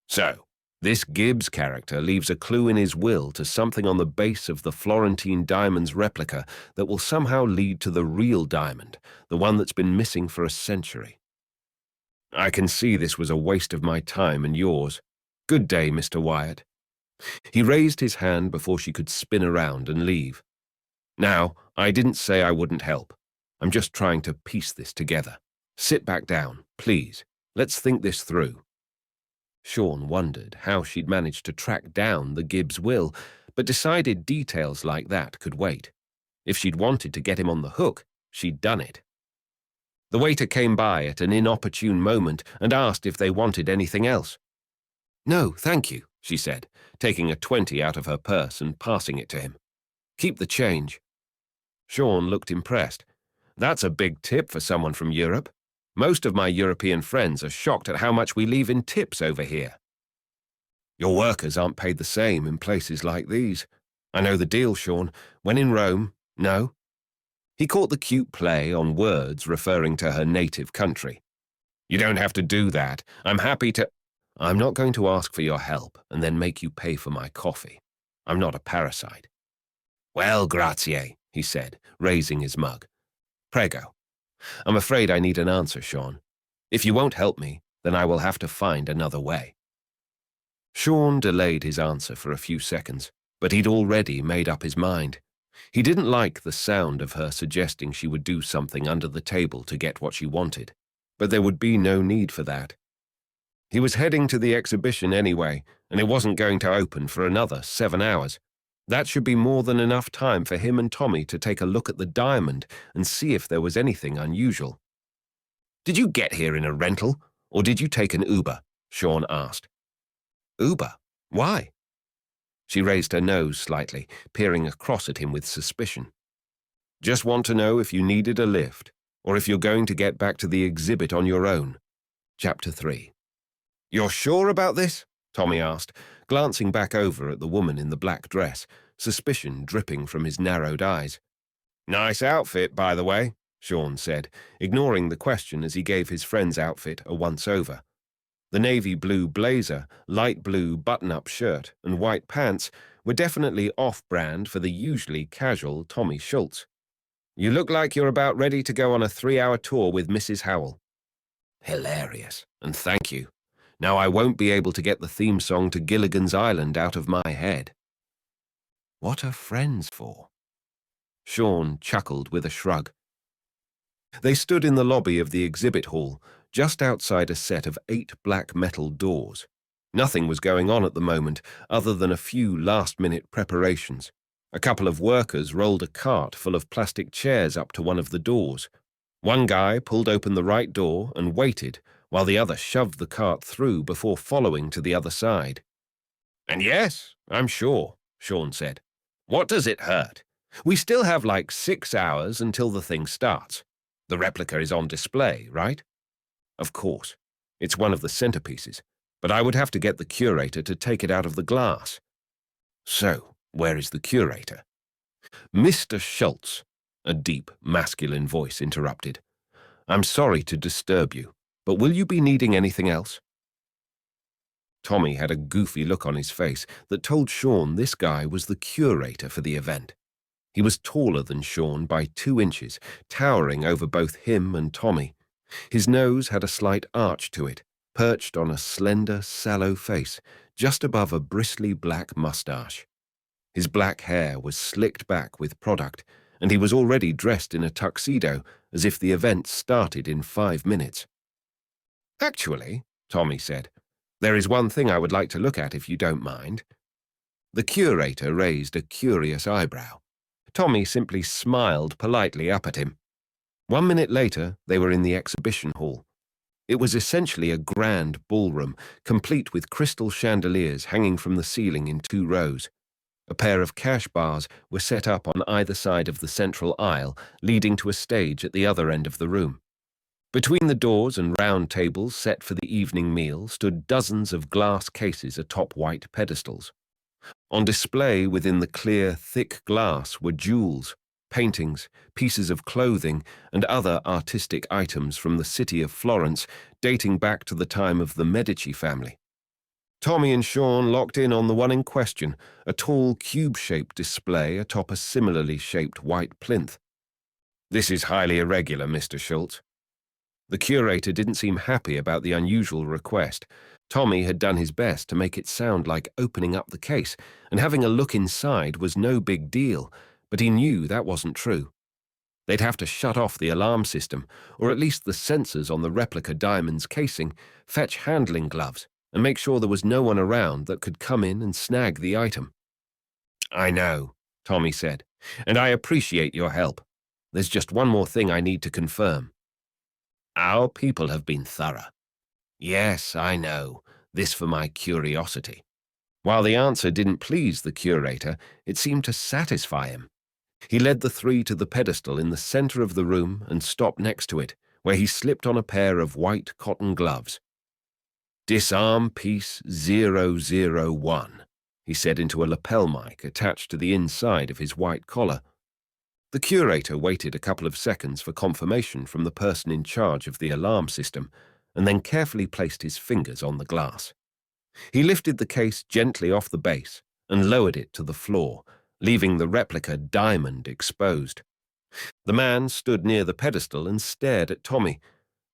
So, this Gibbs character leaves a clue in his will to something on the base of the Florentine diamond's replica that will somehow lead to the real diamond, the one that's been missing for a century. I can see this was a waste of my time and yours. Good day, Mr. Wyatt. He raised his hand before she could spin around and leave. Now, I didn't say I wouldn't help. I'm just trying to piece this together. Sit back down, please. Let's think this through. Sean wondered how she'd managed to track down the Gibbs will, but decided details like that could wait. If she'd wanted to get him on the hook, she'd done it. The waiter came by at an inopportune moment and asked if they wanted anything else. No, thank you, she said, taking a 20 out of her purse and passing it to him. Keep the change. Sean looked impressed. That's a big tip for someone from Europe. Most of my European friends are shocked at how much we leave in tips over here. Your workers aren't paid the same in places like these. I know the deal, Sean. When in Rome, no? He caught the cute play on words referring to her native country. You don't have to do that. I'm happy to... I'm not going to ask for your help and then make you pay for my coffee. I'm not a parasite. Well, grazie, he said, raising his mug. Prego. I'm afraid I need an answer, Sean. If you won't help me, then I will have to find another way. Sean delayed his answer for a few seconds, but he'd already made up his mind. He didn't like the sound of her suggesting she would do something under the table to get what she wanted, but there would be no need for that. He was heading to the exhibition anyway, and it wasn't going to open for another 7 hours. That should be more than enough time for him and Tommy to take a look at the diamond and see if there was anything unusual. Did you get here in a rental, or did you take an Uber? Sean asked. Uber? Why? She raised her nose slightly, peering across at him with suspicion. Just want to know if you needed a lift, or if you're going to get back to the exhibit on your own. Chapter 3. You're sure about this? Tommy asked, glancing back over at the woman in the black dress, suspicion dripping from his narrowed eyes. Nice outfit, by the way, Sean said, ignoring the question as he gave his friend's outfit a once-over. The navy blue blazer, light blue button-up shirt, and white pants were definitely off-brand for the usually casual Tommy Schultz. You look like you're about ready to go on a 3-hour tour with Mrs. Howell. Hilarious, and thank you. Now I won't be able to get the theme song to Gilligan's Island out of my head. What are friends for? Sean chuckled with a shrug. They stood in the lobby of the exhibit hall, just outside a set of 8 black metal doors. Nothing was going on at the moment, other than a few last-minute preparations. A couple of workers rolled a cart full of plastic chairs up to one of the doors. One guy pulled open the right door and waited, while the other shoved the cart through before following to the other side. And yes, I'm sure, Sean said. What does it hurt? We still have like 6 hours until the thing starts. The replica is on display, right? Of course. It's one of the centerpieces, but I would have to get the curator to take it out of the glass. So, where is the curator? Mr. Schultz, a deep, masculine voice interrupted. I'm sorry to disturb you, but will you be needing anything else? Tommy had a goofy look on his face that told Sean this guy was the curator for the event. He was taller than Sean by 2 inches, towering over both him and Tommy. His nose had a slight arch to it, perched on a slender, sallow face, just above a bristly black mustache. His black hair was slicked back with product, and he was already dressed in a tuxedo, as if the event started in 5 minutes. Actually, Tommy said, there is one thing I would like to look at if you don't mind. The curator raised a curious eyebrow. Tommy simply smiled politely up at him. 1 minute later, they were in the exhibition hall. It was essentially a grand ballroom, complete with crystal chandeliers hanging from the ceiling in 2 rows. A pair of cash bars were set up on either side of the central aisle, leading to a stage at the other end of the room. Between the doors and round tables set for the evening meal stood dozens of glass cases atop white pedestals. On display within the clear, thick glass were jewels, paintings, pieces of clothing, and other artistic items from the city of Florence dating back to the time of the Medici family. Tommy and Sean locked in on the one in question, a tall cube-shaped display atop a similarly shaped white plinth. This is highly irregular, Mr. Schultz. The curator didn't seem happy about the unusual request. Tommy had done his best to make it sound like opening up the case, and having a look inside was no big deal, but he knew that wasn't true. They'd have to shut off the alarm system, or at least the sensors on the replica diamond's casing, fetch handling gloves, and make sure there was no one around that could come in and snag the item. I know, Tommy said, and I appreciate your help. There's just one more thing I need to confirm. Our people have been thorough. Yes, I know, this for my curiosity. While the answer didn't please the curator, it seemed to satisfy him. He led the 3 to the pedestal in the center of the room and stopped next to it, where he slipped on a pair of white cotton gloves. Disarm piece 001, he said into a lapel mic attached to the inside of his white collar. The curator waited a couple of seconds for confirmation from the person in charge of the alarm system, and then carefully placed his fingers on the glass. He lifted the case gently off the base and lowered it to the floor, leaving the replica diamond exposed. The man stood near the pedestal and stared at Tommy.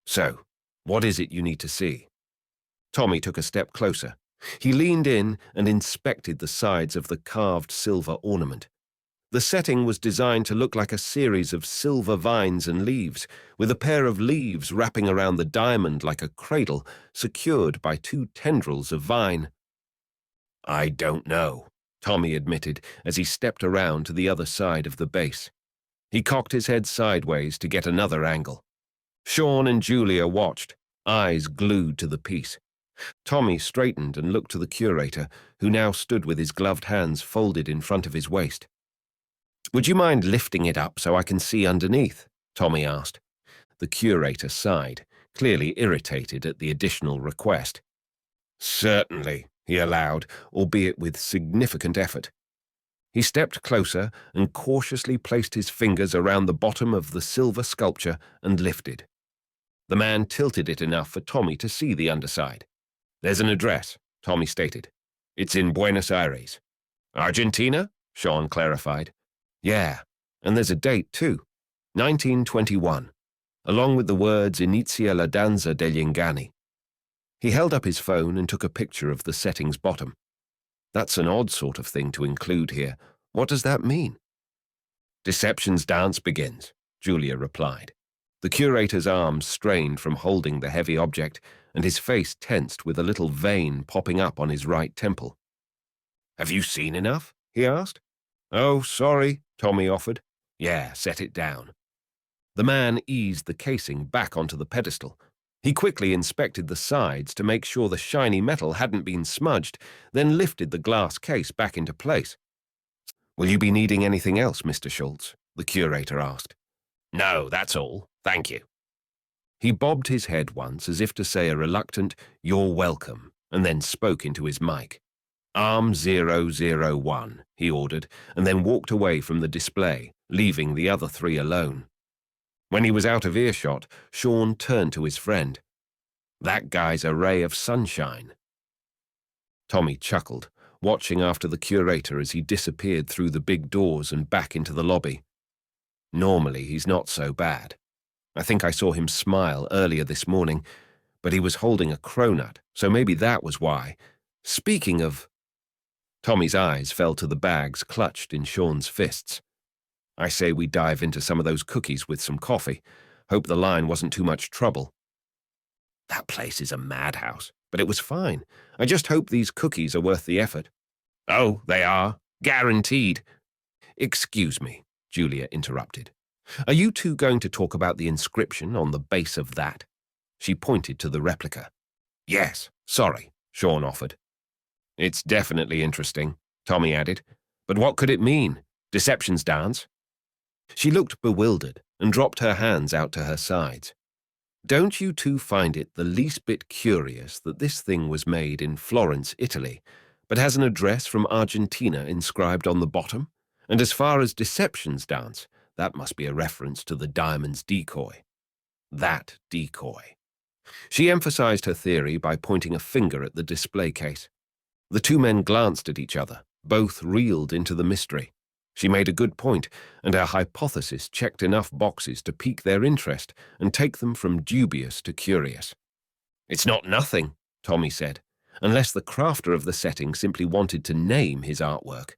So, what is it you need to see? Tommy took a step closer. He leaned in and inspected the sides of the carved silver ornament. The setting was designed to look like a series of silver vines and leaves, with a pair of leaves wrapping around the diamond like a cradle, secured by 2 tendrils of vine. I don't know, Tommy admitted as he stepped around to the other side of the base. He cocked his head sideways to get another angle. Sean and Julia watched, eyes glued to the piece. Tommy straightened and looked to the curator, who now stood with his gloved hands folded in front of his waist. Would you mind lifting it up so I can see underneath? Tommy asked. The curator sighed, clearly irritated at the additional request. Certainly, he allowed, albeit with significant effort. He stepped closer and cautiously placed his fingers around the bottom of the silver sculpture and lifted. The man tilted it enough for Tommy to see the underside. There's an address, Tommy stated. It's in Buenos Aires. Argentina? Sean clarified. Yeah, and there's a date too, 1921, along with the words Inizia la danza degli ingani. He held up his phone and took a picture of the setting's bottom. That's an odd sort of thing to include here. What does that mean? Deception's dance begins, Julia replied. The curator's arms strained from holding the heavy object, and his face tensed with a little vein popping up on his right temple. Have you seen enough? He asked. Oh, sorry, Tommy offered. Yeah, set it down. The man eased the casing back onto the pedestal. He quickly inspected the sides to make sure the shiny metal hadn't been smudged, then lifted the glass case back into place. Will you be needing anything else, Mr. Schultz? The curator asked. No, that's all. Thank you. He bobbed his head once as if to say a reluctant, "You're welcome," and then spoke into his mic. "Arm 001, he ordered, and then walked away from the display, leaving the other three alone. When he was out of earshot, Sean turned to his friend. "That guy's a ray of sunshine." Tommy chuckled, watching after the curator as he disappeared through the big doors and back into the lobby. "Normally he's not so bad. I think I saw him smile earlier this morning, but he was holding a cronut, so maybe that was why. Speaking of—" Tommy's eyes fell to the bags clutched in Sean's fists. "I say we dive into some of those cookies with some coffee. Hope the line wasn't too much trouble." "That place is a madhouse, but it was fine. I just hope these cookies are worth the effort." "Oh, they are. Guaranteed." "Excuse me," Julia interrupted. "Are you two going to talk about the inscription on the base of that?" She pointed to the replica. "Yes, sorry," Sean offered. "It's definitely interesting," Tommy added. "But what could it mean? Deception's dance?" She looked bewildered and dropped her hands out to her sides. "Don't you two find it the least bit curious that this thing was made in Florence, Italy, but has an address from Argentina inscribed on the bottom? And as far as Deception's dance, that must be a reference to the diamond's decoy. That decoy." She emphasized her theory by pointing a finger at the display case. The two men glanced at each other, both reeled into the mystery. She made a good point, and her hypothesis checked enough boxes to pique their interest and take them from dubious to curious. "It's not nothing," Tommy said, "unless the crafter of the setting simply wanted to name his artwork."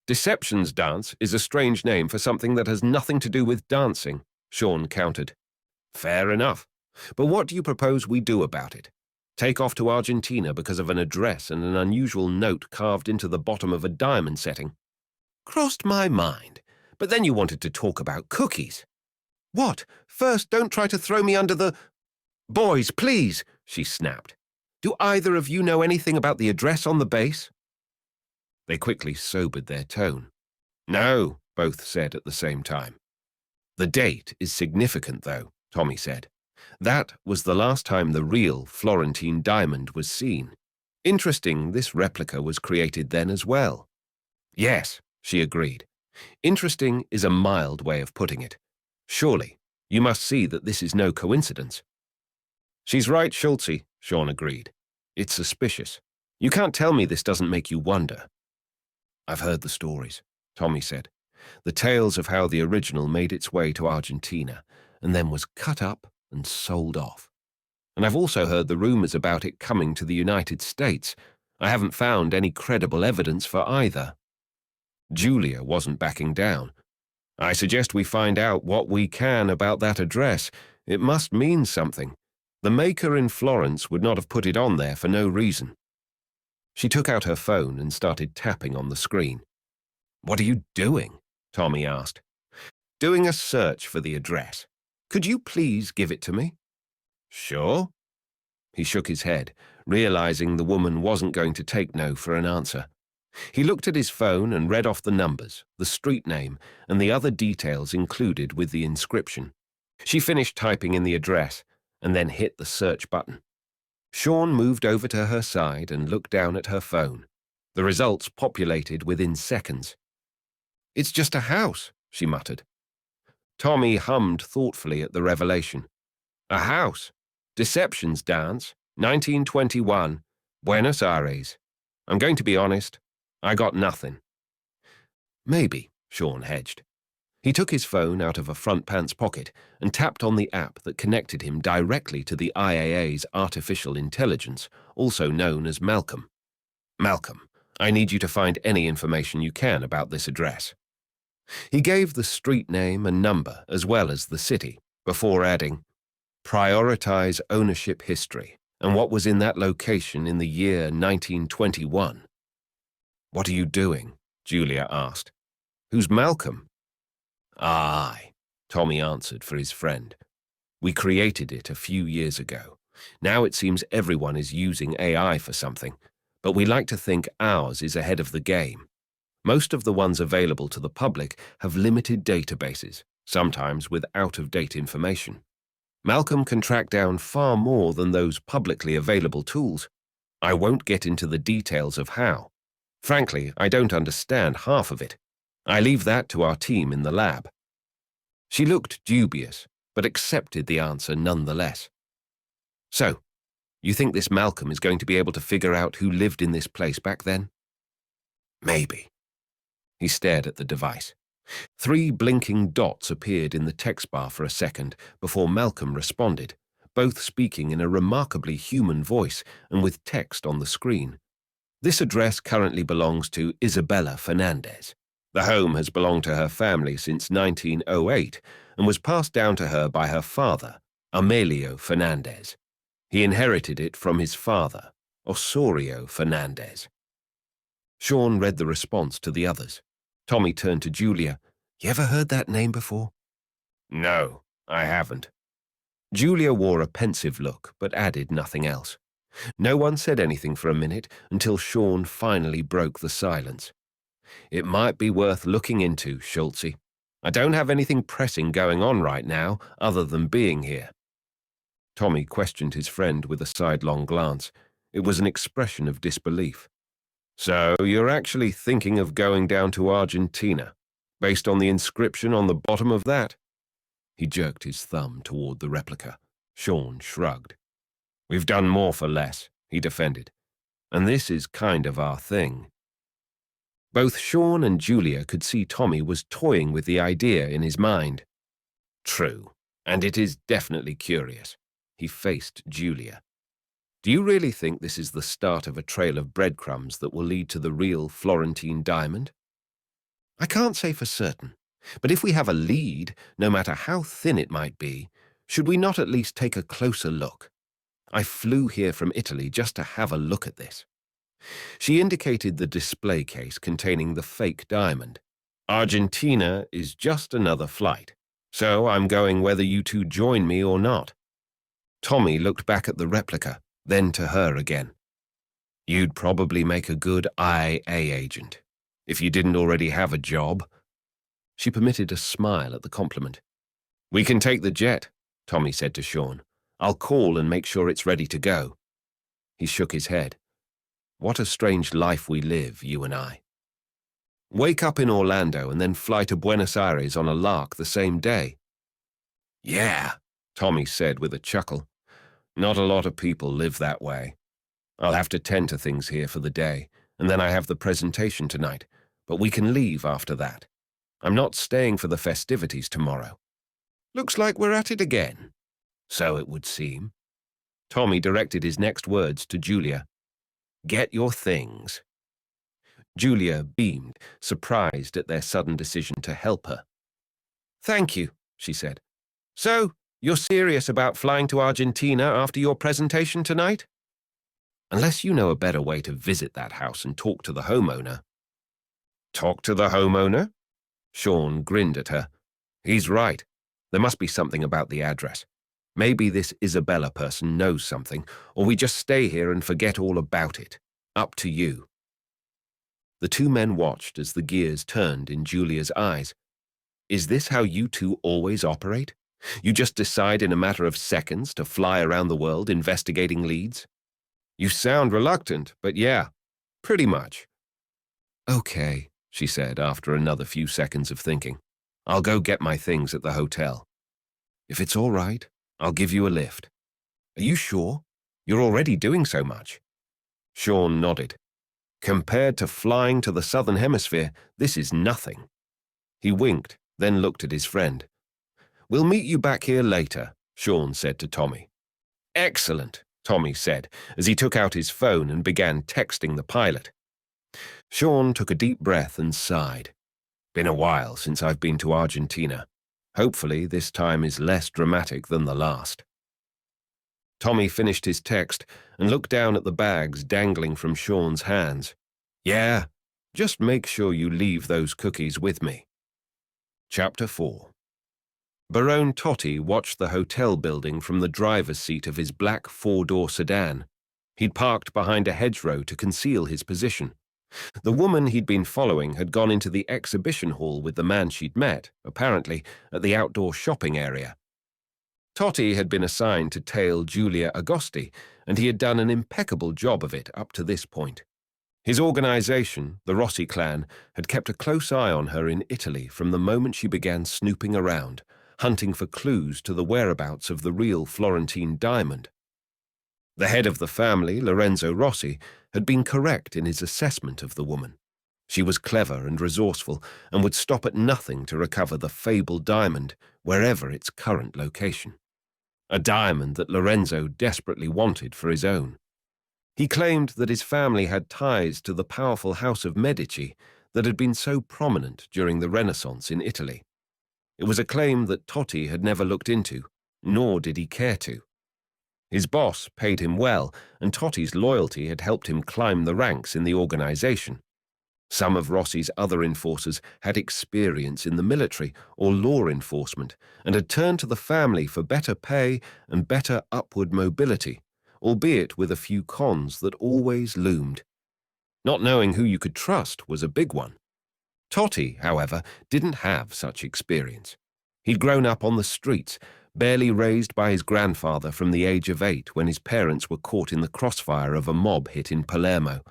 "Deception's dance is a strange name for something that has nothing to do with dancing," Sean countered. "Fair enough. But what do you propose we do about it? Take off to Argentina because of an address and an unusual note carved into the bottom of a diamond setting?" "Crossed my mind. But then you wanted to talk about cookies." "What? First, don't try to throw me under the—" "Boys, please," she snapped. "Do either of you know anything about the address on the base?" They quickly sobered their tone. "No," both said at the same time. "The date is significant, though," Tommy said. "That was the last time the real Florentine diamond was seen. Interesting this replica was created then as well." "Yes," she agreed. "Interesting is a mild way of putting it. Surely, you must see that this is no coincidence." "She's right, Schultz," Sean agreed. "It's suspicious. You can't tell me this doesn't make you wonder." "I've heard the stories," Tommy said. "The tales of how the original made its way to Argentina and then was cut up and sold off. And I've also heard the rumors about it coming to the United States. I haven't found any credible evidence for either." Julia wasn't backing down. "I suggest we find out what we can about that address. It must mean something. The maker in Florence would not have put it on there for no reason." She took out her phone and started tapping on the screen. "What are you doing?" Tommy asked. "Doing a search for the address. Could you please give it to me?" "Sure." He shook his head, realizing the woman wasn't going to take no for an answer. He looked at his phone and read off the numbers, the street name, and the other details included with the inscription. She finished typing in the address and then hit the search button. Sean moved over to her side and looked down at her phone. The results populated within seconds. "It's just a house," she muttered. Tommy hummed thoughtfully at the revelation. "A house. Deception's dance, 1921, Buenos Aires. I'm going to be honest, I got nothing." "Maybe," Sean hedged. He took his phone out of a front pants pocket and tapped on the app that connected him directly to the IAA's artificial intelligence, also known as Malcolm. "Malcolm, I need you to find any information you can about this address." He gave the street name and number as well as the city, before adding, "Prioritize ownership history and what was in that location in the year 1921. "What are you doing?" Julia asked. "Who's Malcolm?" "Aye," Tommy answered for his friend. "We created it a few years ago. Now it seems everyone is using AI for something, but we like to think ours is ahead of the game. Most of the ones available to the public have limited databases, sometimes with out-of-date information. Malcolm can track down far more than those publicly available tools. I won't get into the details of how. Frankly, I don't understand half of it. I leave that to our team in the lab." She looked dubious, but accepted the answer nonetheless. "So, you think this Malcolm is going to be able to figure out who lived in this place back then?" "Maybe." He stared at the device. 3 blinking dots appeared in the text bar for a second before Malcolm responded, both speaking in a remarkably human voice and with text on the screen. "This address currently belongs to Isabella Fernandez. The home has belonged to her family since 1908 and was passed down to her by her father, Amelio Fernandez. He inherited it from his father, Osorio Fernandez." Sean read the response to the others. Tommy turned to Julia. "You ever heard that name before?" "No, I haven't." Julia wore a pensive look, but added nothing else. No one said anything for a minute until Sean finally broke the silence. "It might be worth looking into, Schultzy. I don't have anything pressing going on right now other than being here." Tommy questioned his friend with a sidelong glance. It was an expression of disbelief. "So you're actually thinking of going down to Argentina, based on the inscription on the bottom of that?" He jerked his thumb toward the replica. Sean shrugged. "We've done more for less," he defended. "And this is kind of our thing." Both Sean and Julia could see Tommy was toying with the idea in his mind. "True, and it is definitely curious." He faced Julia. "Do you really think this is the start of a trail of breadcrumbs that will lead to the real Florentine diamond?" "I can't say for certain, but if we have a lead, no matter how thin it might be, should we not at least take a closer look? I flew here from Italy just to have a look at this." She indicated the display case containing the fake diamond. "Argentina is just another flight, so I'm going whether you two join me or not." Tommy looked back at the replica, then to her again. "You'd probably make a good IA agent, if you didn't already have a job." She permitted a smile at the compliment. "We can take the jet," Tommy said to Sean. "I'll call and make sure it's ready to go." He shook his head. "What a strange life we live, you and I. Wake up in Orlando and then fly to Buenos Aires on a lark the same day." "Yeah," Tommy said with a chuckle. "Not a lot of people live that way. I'll have to tend to things here for the day, and then I have the presentation tonight, but we can leave after that. I'm not staying for the festivities tomorrow." "Looks like we're at it again." "So it would seem." Tommy directed his next words to Julia. "Get your things." Julia beamed, surprised at their sudden decision to help her. "Thank you," she said. "So, you're serious about flying to Argentina after your presentation tonight?" "Unless you know a better way to visit that house and talk to the homeowner." "Talk to the homeowner?" Sean grinned at her. "He's right. There must be something about the address. Maybe this Isabella person knows something, or we just stay here and forget all about it. Up to you." The two men watched as the gears turned in Julia's eyes. "Is this how you two always operate? You just decide in a matter of seconds to fly around the world investigating leads?" "You sound reluctant, but yeah, pretty much." "Okay," she said after another few seconds of thinking. "I'll go get my things at the hotel. If it's all right, I'll give you a lift." "Are you sure? You're already doing so much." Sean nodded. "Compared to flying to the Southern Hemisphere, this is nothing." He winked, then looked at his friend. "We'll meet you back here later," Sean said to Tommy. "Excellent," Tommy said, as he took out his phone and began texting the pilot. Sean took a deep breath and sighed. "Been a while since I've been to Argentina. Hopefully this time is less dramatic than the last." Tommy finished his text and looked down at the bags dangling from Sean's hands. "Yeah, just make sure you leave those cookies with me." Chapter 4. Barone Totti watched the hotel building from the driver's seat of his black four-door sedan. He'd parked behind a hedgerow to conceal his position. The woman he'd been following had gone into the exhibition hall with the man she'd met, apparently, at the outdoor shopping area. Totti had been assigned to tail Giulia Agosti, and he had done an impeccable job of it up to this point. His organization, the Rossi clan, had kept a close eye on her in Italy from the moment she began snooping around, hunting for clues to the whereabouts of the real Florentine diamond. The head of the family, Lorenzo Rossi, had been correct in his assessment of the woman. She was clever and resourceful and would stop at nothing to recover the fabled diamond, wherever its current location. A diamond that Lorenzo desperately wanted for his own. He claimed that his family had ties to the powerful House of Medici that had been so prominent during the Renaissance in Italy. It was a claim that Totti had never looked into, nor did he care to. His boss paid him well, and Totti's loyalty had helped him climb the ranks in the organization. Some of Rossi's other enforcers had experience in the military or law enforcement and had turned to the family for better pay and better upward mobility, albeit with a few cons that always loomed. Not knowing who you could trust was a big one. Totti, however, didn't have such experience. He'd grown up on the streets, barely raised by his grandfather from the age of 8 when his parents were caught in the crossfire of a mob hit in Palermo.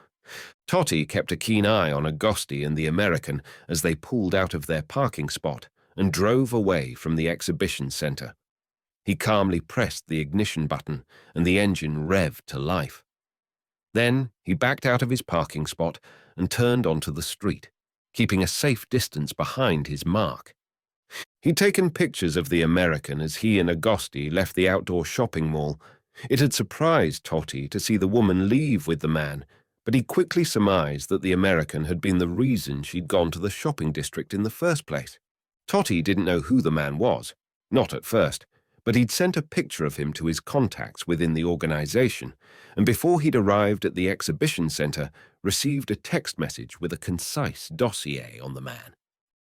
Totti kept a keen eye on Agosti and the American as they pulled out of their parking spot and drove away from the exhibition center. He calmly pressed the ignition button and the engine revved to life. Then he backed out of his parking spot and turned onto the street, keeping a safe distance behind his mark. He'd taken pictures of the American as he and Agosti left the outdoor shopping mall. It had surprised Totti to see the woman leave with the man, but he quickly surmised that the American had been the reason she'd gone to the shopping district in the first place. Totti didn't know who the man was, not at first, but he'd sent a picture of him to his contacts within the organization, and before he'd arrived at the exhibition center, received a text message with a concise dossier on the man.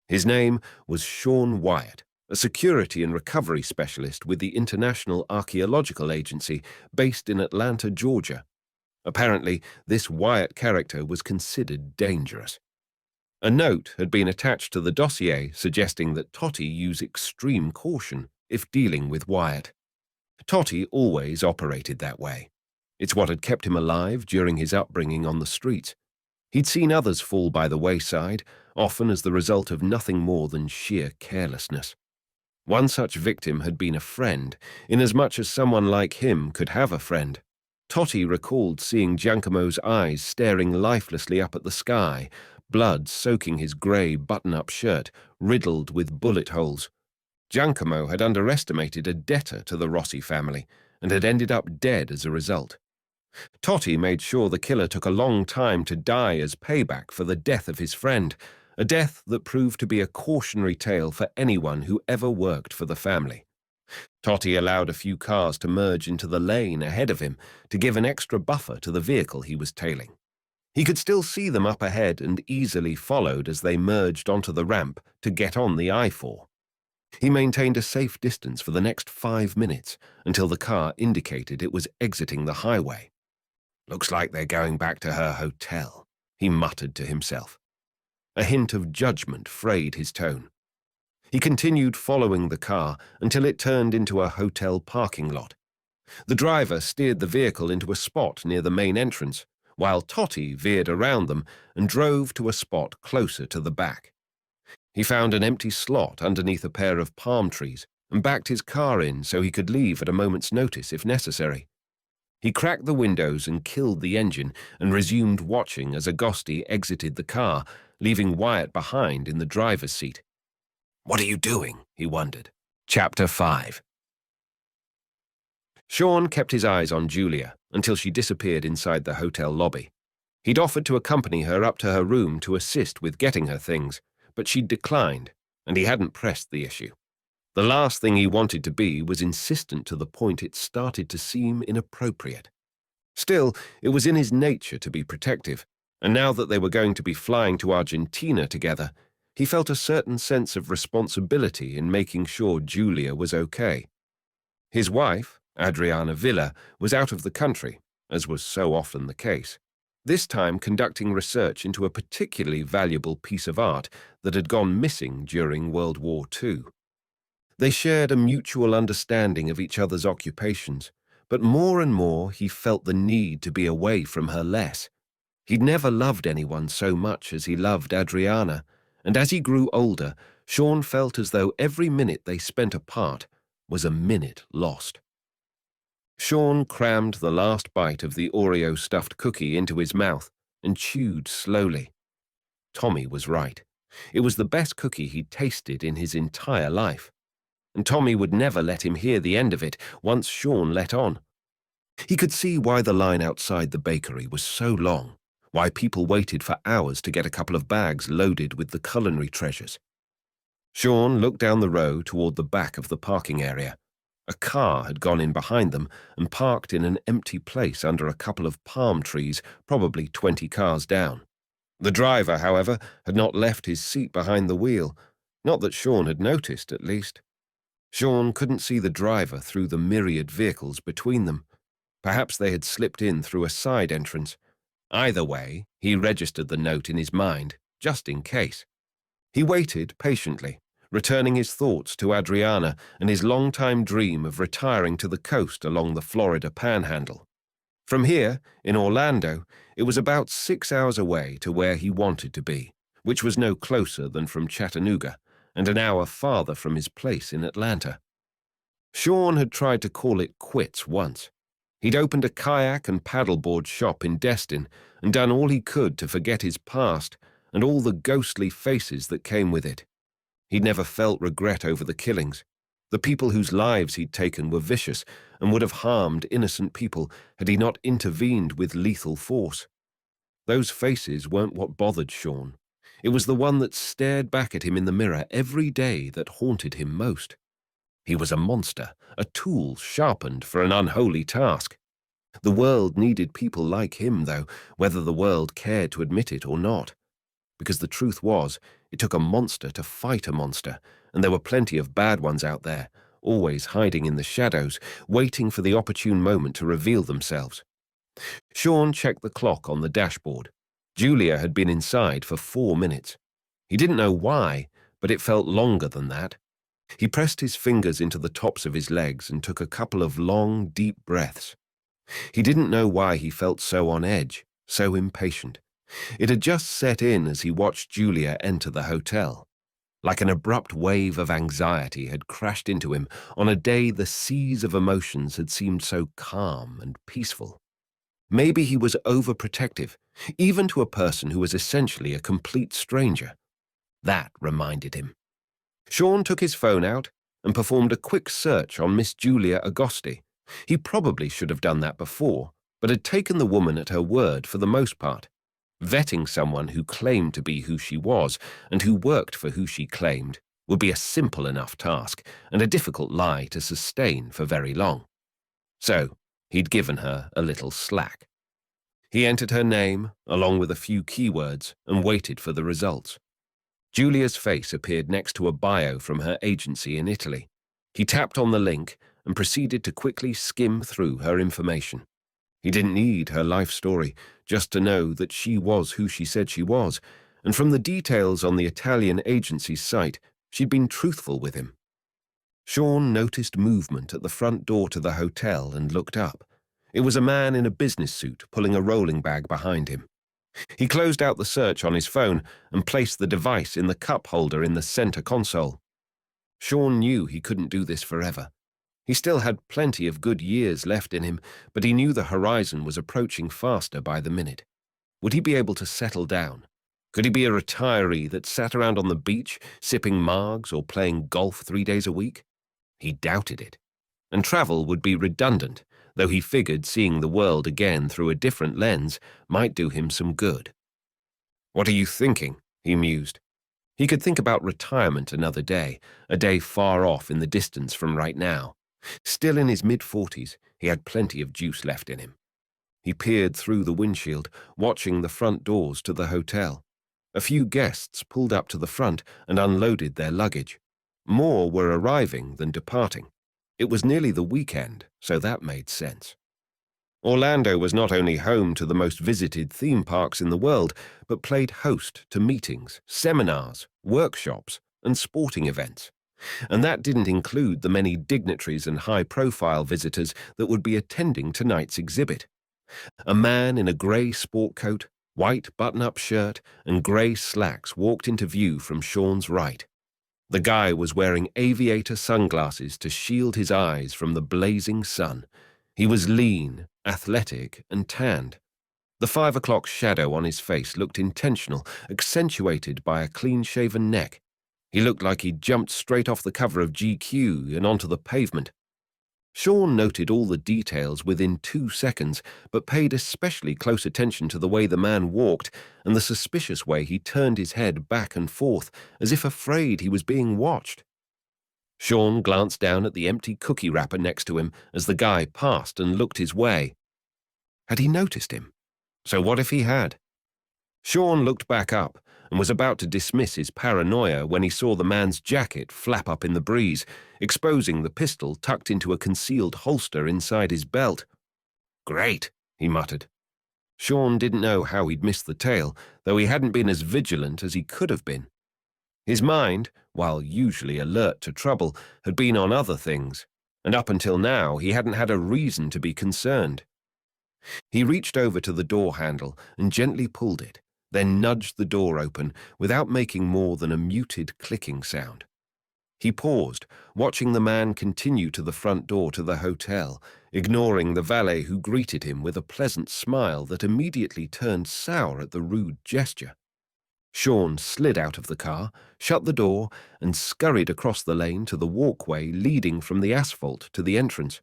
His name was Sean Wyatt, a security and recovery specialist with the International Archaeological Agency based in Atlanta, Georgia. Apparently, this Wyatt character was considered dangerous. A note had been attached to the dossier suggesting that Totti use extreme caution if dealing with Wyatt. Totti always operated that way. It's what had kept him alive during his upbringing on the streets. He'd seen others fall by the wayside, often as the result of nothing more than sheer carelessness. One such victim had been a friend, inasmuch as someone like him could have a friend. Totti recalled seeing Giacomo's eyes staring lifelessly up at the sky, blood soaking his grey button-up shirt, riddled with bullet holes. Giacomo had underestimated a debtor to the Rossi family and had ended up dead as a result. Totti made sure the killer took a long time to die as payback for the death of his friend, a death that proved to be a cautionary tale for anyone who ever worked for the family. Totti allowed a few cars to merge into the lane ahead of him to give an extra buffer to the vehicle he was tailing. He could still see them up ahead and easily followed as they merged onto the ramp to get on the I-4. He maintained a safe distance for the next 5 minutes until the car indicated it was exiting the highway. "Looks like they're going back to her hotel," he muttered to himself. A hint of judgment frayed his tone. He continued following the car until it turned into a hotel parking lot. The driver steered the vehicle into a spot near the main entrance, while Totti veered around them and drove to a spot closer to the back. He found an empty slot underneath a pair of palm trees and backed his car in so he could leave at a moment's notice if necessary. He cracked the windows and killed the engine and resumed watching as Agosti exited the car, leaving Wyatt behind in the driver's seat. "What are you doing?" he wondered. Chapter 5. Sean kept his eyes on Giulia until she disappeared inside the hotel lobby. He'd offered to accompany her up to her room to assist with getting her things, but she'd declined, and he hadn't pressed the issue. The last thing he wanted to be was insistent to the point it started to seem inappropriate. Still, it was in his nature to be protective, and now that they were going to be flying to Argentina together, he felt a certain sense of responsibility in making sure Giulia was okay. His wife, Adriana Villa, was out of the country, as was so often the case, this time conducting research into a particularly valuable piece of art that had gone missing during World War II. They shared a mutual understanding of each other's occupations, but more and more he felt the need to be away from her less. He'd never loved anyone so much as he loved Adriana, and as he grew older, Sean felt as though every minute they spent apart was a minute lost. Sean crammed the last bite of the Oreo stuffed cookie into his mouth and chewed slowly. Tommy was right. It was the best cookie he'd tasted in his entire life. And Tommy would never let him hear the end of it once Sean let on. He could see why the line outside the bakery was so long, why people waited for hours to get a couple of bags loaded with the culinary treasures. Sean looked down the row toward the back of the parking area. A car had gone in behind them and parked in an empty place under a couple of palm trees, probably 20 cars down. The driver, however, had not left his seat behind the wheel, not that Sean had noticed, at least. Sean couldn't see the driver through the myriad vehicles between them. Perhaps they had slipped in through a side entrance. Either way, he registered the note in his mind, just in case. He waited patiently, returning his thoughts to Adriana and his long-time dream of retiring to the coast along the Florida Panhandle. From here, in Orlando, it was about 6 hours away to where he wanted to be, which was no closer than from Chattanooga, and an hour farther from his place in Atlanta. Sean had tried to call it quits once. He'd opened a kayak and paddleboard shop in Destin and done all he could to forget his past and all the ghostly faces that came with it. He'd never felt regret over the killings. The people whose lives he'd taken were vicious and would have harmed innocent people had he not intervened with lethal force. Those faces weren't what bothered Sean. It was the one that stared back at him in the mirror every day that haunted him most. He was a monster, a tool sharpened for an unholy task. The world needed people like him, though, whether the world cared to admit it or not. Because the truth was, it took a monster to fight a monster, and there were plenty of bad ones out there, always hiding in the shadows, waiting for the opportune moment to reveal themselves. Sean checked the clock on the dashboard. Julia had been inside for 4 minutes. He didn't know why, but it felt longer than that. He pressed his fingers into the tops of his legs and took a couple of long, deep breaths. He didn't know why he felt so on edge, so impatient. It had just set in as he watched Julia enter the hotel. Like an abrupt wave of anxiety had crashed into him on a day the seas of emotions had seemed so calm and peaceful. Maybe he was overprotective, even to a person who was essentially a complete stranger. That reminded him. Sean took his phone out and performed a quick search on Miss Julia Agosti. He probably should have done that before, but had taken the woman at her word for the most part. Vetting someone who claimed to be who she was and who worked for who she claimed would be a simple enough task and a difficult lie to sustain for very long. So, he'd given her a little slack. He entered her name, along with a few keywords, and waited for the results. Julia's face appeared next to a bio from her agency in Italy. He tapped on the link and proceeded to quickly skim through her information. He didn't need her life story, just to know that she was who she said she was, and from the details on the Italian agency's site, she'd been truthful with him. Sean noticed movement at the front door to the hotel and looked up. It was a man in a business suit pulling a rolling bag behind him. He closed out the search on his phone and placed the device in the cup holder in the center console. Sean knew he couldn't do this forever. He still had plenty of good years left in him, but he knew the horizon was approaching faster by the minute. Would he be able to settle down? Could he be a retiree that sat around on the beach, sipping margs or playing golf 3 days a week? He doubted it. And travel would be redundant, though he figured seeing the world again through a different lens might do him some good. "What are you thinking?" he mused. He could think about retirement another day, a day far off in the distance from right now. Still in his mid-40s, he had plenty of juice left in him. He peered through the windshield, watching the front doors to the hotel. A few guests pulled up to the front and unloaded their luggage. More were arriving than departing. It was nearly the weekend, so that made sense. Orlando was not only home to the most visited theme parks in the world, but played host to meetings, seminars, workshops, and sporting events. And that didn't include the many dignitaries and high-profile visitors that would be attending tonight's exhibit. A man in a grey sport coat, white button-up shirt, and grey slacks walked into view from Sean's right. The guy was wearing aviator sunglasses to shield his eyes from the blazing sun. He was lean, athletic, and tanned. The 5 o'clock shadow on his face looked intentional, accentuated by a clean-shaven neck. He looked like he'd jumped straight off the cover of GQ and onto the pavement. Sean noted all the details within 2 seconds, but paid especially close attention to the way the man walked and the suspicious way he turned his head back and forth, as if afraid he was being watched. Sean glanced down at the empty cookie wrapper next to him as the guy passed and looked his way. Had he noticed him? So what if he had? Sean looked back up and was about to dismiss his paranoia when he saw the man's jacket flap up in the breeze, exposing the pistol tucked into a concealed holster inside his belt. "Great," he muttered. Sean didn't know how he'd missed the tail, though he hadn't been as vigilant as he could have been. His mind, while usually alert to trouble, had been on other things, and up until now he hadn't had a reason to be concerned. He reached over to the door handle and gently pulled it, then nudged the door open without making more than a muted clicking sound. He paused, watching the man continue to the front door to the hotel, ignoring the valet who greeted him with a pleasant smile that immediately turned sour at the rude gesture. Sean slid out of the car, shut the door, and scurried across the lane to the walkway leading from the asphalt to the entrance.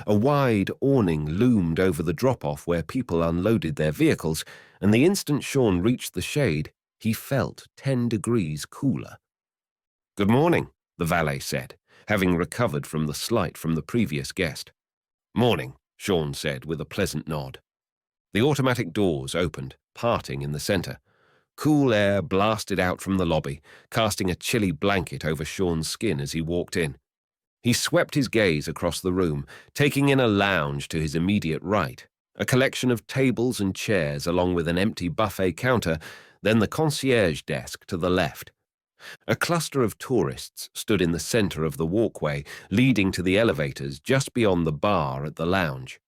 A wide awning loomed over the drop-off where people unloaded their vehicles, and the instant Sean reached the shade, he felt 10 degrees cooler. "Good morning," the valet said, having recovered from the slight from the previous guest. "Morning," Sean said with a pleasant nod. The automatic doors opened, parting in the center. Cool air blasted out from the lobby, casting a chilly blanket over Sean's skin as he walked in. He swept his gaze across the room, taking in a lounge to his immediate right, a collection of tables and chairs along with an empty buffet counter, then the concierge desk to the left. A cluster of tourists stood in the center of the walkway, leading to the elevators just beyond the bar at the lounge.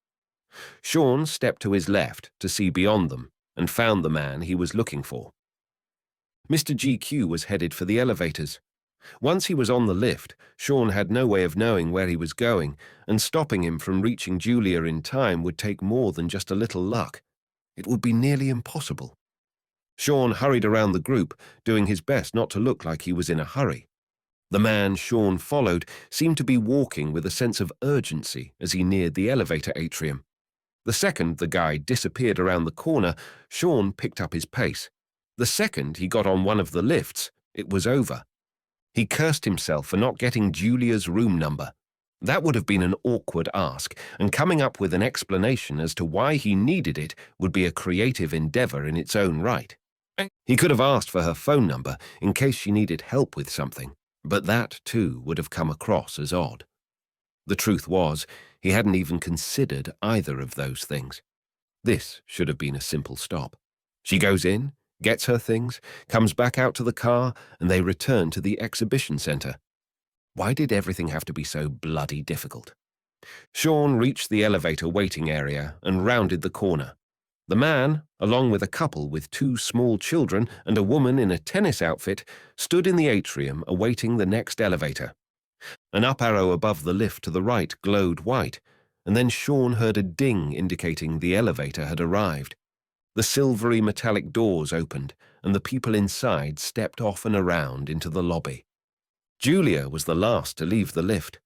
Sean stepped to his left to see beyond them and found the man he was looking for. Mr. GQ was headed for the elevators. Once he was on the lift, Sean had no way of knowing where he was going, and stopping him from reaching Julia in time would take more than just a little luck. It would be nearly impossible. Sean hurried around the group, doing his best not to look like he was in a hurry. The man Sean followed seemed to be walking with a sense of urgency as he neared the elevator atrium. The second the guy disappeared around the corner, Sean picked up his pace. The second he got on one of the lifts, it was over. He cursed himself for not getting Julia's room number. That would have been an awkward ask, and coming up with an explanation as to why he needed it would be a creative endeavor in its own right. He could have asked for her phone number in case she needed help with something, but that, too, would have come across as odd. The truth was, he hadn't even considered either of those things. This should have been a simple stop. She goes in, gets her things, comes back out to the car, and they return to the exhibition center. Why did everything have to be so bloody difficult? Sean reached the elevator waiting area and rounded the corner. The man, along with a couple with 2 small children and a woman in a tennis outfit, stood in the atrium awaiting the next elevator. An up arrow above the lift to the right glowed white, and then Sean heard a ding indicating the elevator had arrived. The silvery metallic doors opened, and the people inside stepped off and around into the lobby. Julia was the last to leave the lift.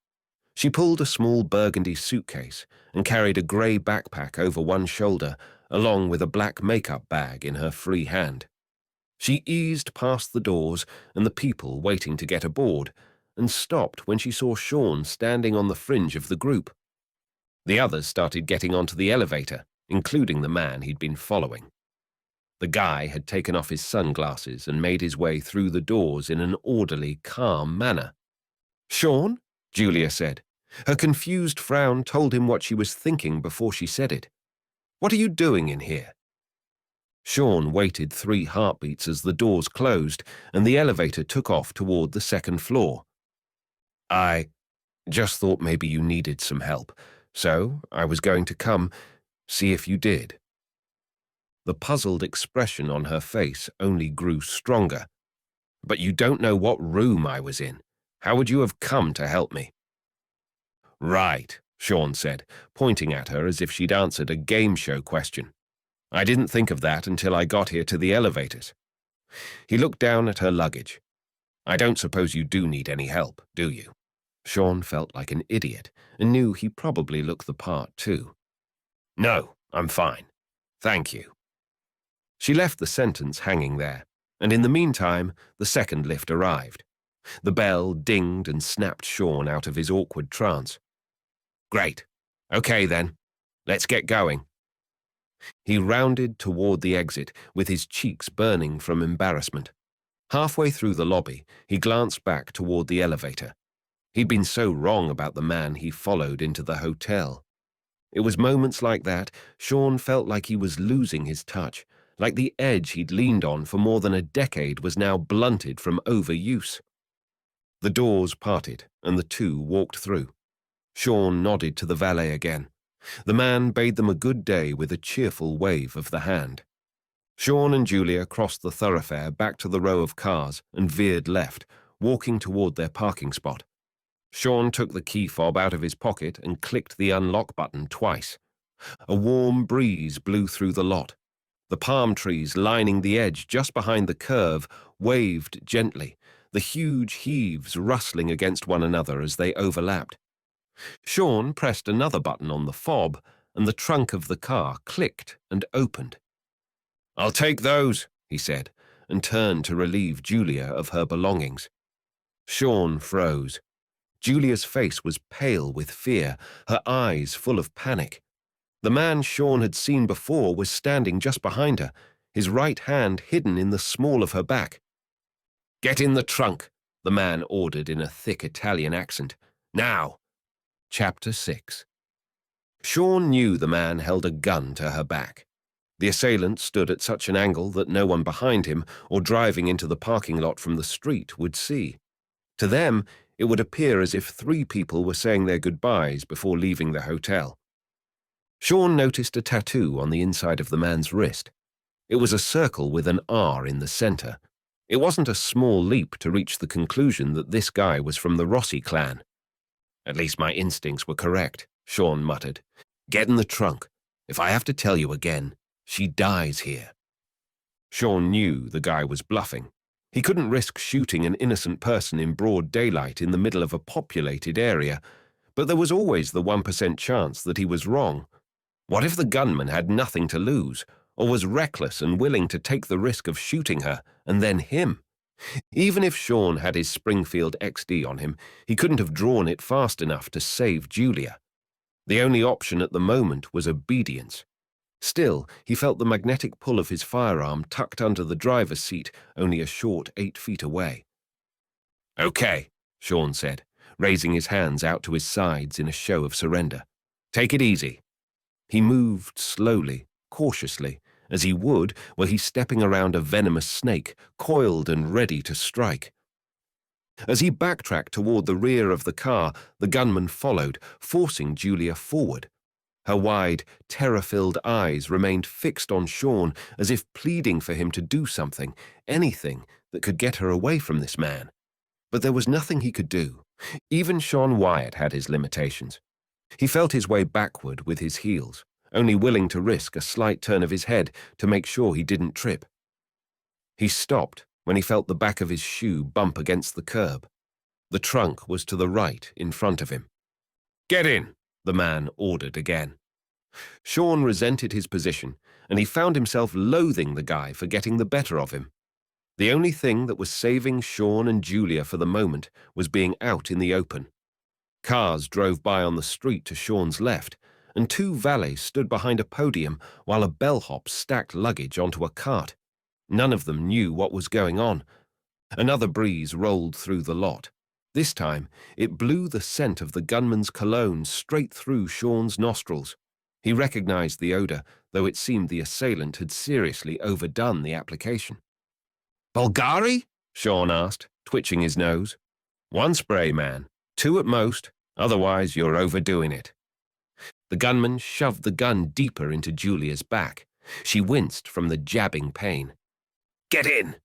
She pulled a small burgundy suitcase and carried a grey backpack over one shoulder, along with a black makeup bag in her free hand. She eased past the doors and the people waiting to get aboard, and stopped when she saw Sean standing on the fringe of the group. The others started getting onto the elevator, including the man he'd been following. The guy had taken off his sunglasses and made his way through the doors in an orderly, calm manner. "Sean?" Julia said. Her confused frown told him what she was thinking before she said it. "What are you doing in here?" Sean waited 3 heartbeats as the doors closed and the elevator took off toward the second floor. I just thought maybe you needed some help, so I was going to come see if you did. The puzzled expression on her face only grew stronger. But you don't know what room I was in. How would you have come to help me? Right, Sean said, pointing at her as if she'd answered a game show question. I didn't think of that until I got here to the elevators. He looked down at her luggage. I don't suppose you do need any help, do you? Sean felt like an idiot and knew he probably looked the part too. No, I'm fine. Thank you. She left the sentence hanging there, and in the meantime, the second lift arrived. The bell dinged and snapped Sean out of his awkward trance. Great. Okay then. Let's get going. He rounded toward the exit, with his cheeks burning from embarrassment. Halfway through the lobby, he glanced back toward the elevator. He'd been so wrong about the man he followed into the hotel. It was moments like that Sean felt like he was losing his touch, like the edge he'd leaned on for more than a decade was now blunted from overuse. The doors parted, and the two walked through. Sean nodded to the valet again. The man bade them a good day with a cheerful wave of the hand. Sean and Julia crossed the thoroughfare back to the row of cars and veered left, walking toward their parking spot. Sean took the key fob out of his pocket and clicked the unlock button twice. A warm breeze blew through the lot. The palm trees lining the edge just behind the curve waved gently, the huge heaves rustling against one another as they overlapped. Sean pressed another button on the fob, and the trunk of the car clicked and opened. "I'll take those," he said, and turned to relieve Julia of her belongings. Sean froze. Julia's face was pale with fear, her eyes full of panic. The man Sean had seen before was standing just behind her, his right hand hidden in the small of her back. "Get in the trunk," the man ordered in a thick Italian accent. "Now." Chapter 6. Sean knew the man held a gun to her back. The assailant stood at such an angle that no one behind him or driving into the parking lot from the street would see. To them, it would appear as if 3 people were saying their goodbyes before leaving the hotel. Sean noticed a tattoo on the inside of the man's wrist. It was a circle with an R in the center. It wasn't a small leap to reach the conclusion that this guy was from the Rossi clan. "At least my instincts were correct," Sean muttered. "Get in the trunk. If I have to tell you again, she dies here." Sean knew the guy was bluffing. He couldn't risk shooting an innocent person in broad daylight in the middle of a populated area, but there was always the 1% chance that he was wrong. What if the gunman had nothing to lose, or was reckless and willing to take the risk of shooting her, and then him? Even if Sean had his Springfield XD on him, he couldn't have drawn it fast enough to save Julia. The only option at the moment was obedience. Still, he felt the magnetic pull of his firearm tucked under the driver's seat only a short 8 feet away. "Okay," Sean said, raising his hands out to his sides in a show of surrender. "Take it easy." He moved slowly, cautiously, as he would were he stepping around a venomous snake, coiled and ready to strike. As he backtracked toward the rear of the car, the gunman followed, forcing Julia forward. Her wide, terror-filled eyes remained fixed on Sean as if pleading for him to do something, anything that could get her away from this man. But there was nothing he could do. Even Sean Wyatt had his limitations. He felt his way backward with his heels, only willing to risk a slight turn of his head to make sure he didn't trip. He stopped when he felt the back of his shoe bump against the curb. The trunk was to the right in front of him. "Get in," the man ordered again. Sean resented his position, and he found himself loathing the guy for getting the better of him. The only thing that was saving Sean and Julia for the moment was being out in the open. Cars drove by on the street to Sean's left, and 2 valets stood behind a podium while a bellhop stacked luggage onto a cart. None of them knew what was going on. Another breeze rolled through the lot. This time, it blew the scent of the gunman's cologne straight through Sean's nostrils. He recognized the odor, though it seemed the assailant had seriously overdone the application. "Bulgari?" Sean asked, twitching his nose. "One spray, man. 2 at most, otherwise you're overdoing it. The gunman shoved the gun deeper into Julia's back. She winced from the jabbing pain. Get in!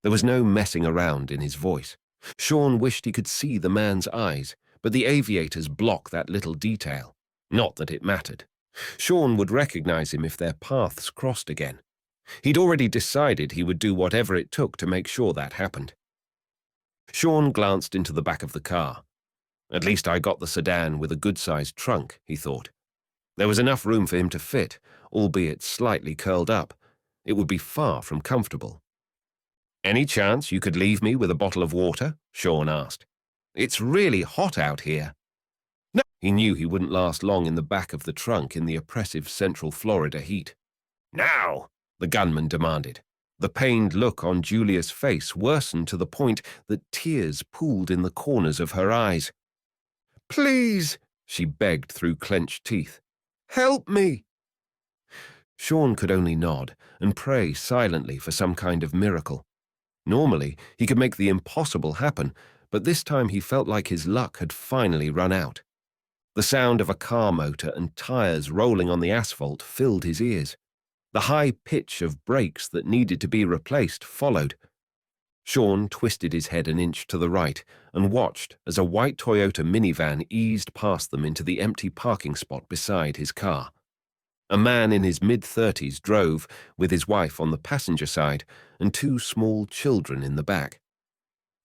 There was no messing around in his voice. Sean wished he could see the man's eyes, but the aviators blocked that little detail. Not that it mattered. Sean would recognize him if their paths crossed again. He'd already decided he would do whatever it took to make sure that happened. Sean glanced into the back of the car. At least I got the sedan with a good-sized trunk, he thought. There was enough room for him to fit, albeit slightly curled up. It would be far from comfortable. Any chance you could leave me with a bottle of water? Sean asked. It's really hot out here. No. He knew he wouldn't last long in the back of the trunk in the oppressive central Florida heat. Now, the gunman demanded. The pained look on Julia's face worsened to the point that tears pooled in the corners of her eyes. Please, she begged through clenched teeth. Help me! Sean could only nod and pray silently for some kind of miracle. Normally, he could make the impossible happen, but this time he felt like his luck had finally run out. The sound of a car motor and tires rolling on the asphalt filled his ears. The high pitch of brakes that needed to be replaced followed. Sean twisted his head an inch to the right and watched as a white Toyota minivan eased past them into the empty parking spot beside his car. A man in his mid-30s drove, with his wife on the passenger side and 2 small children in the back.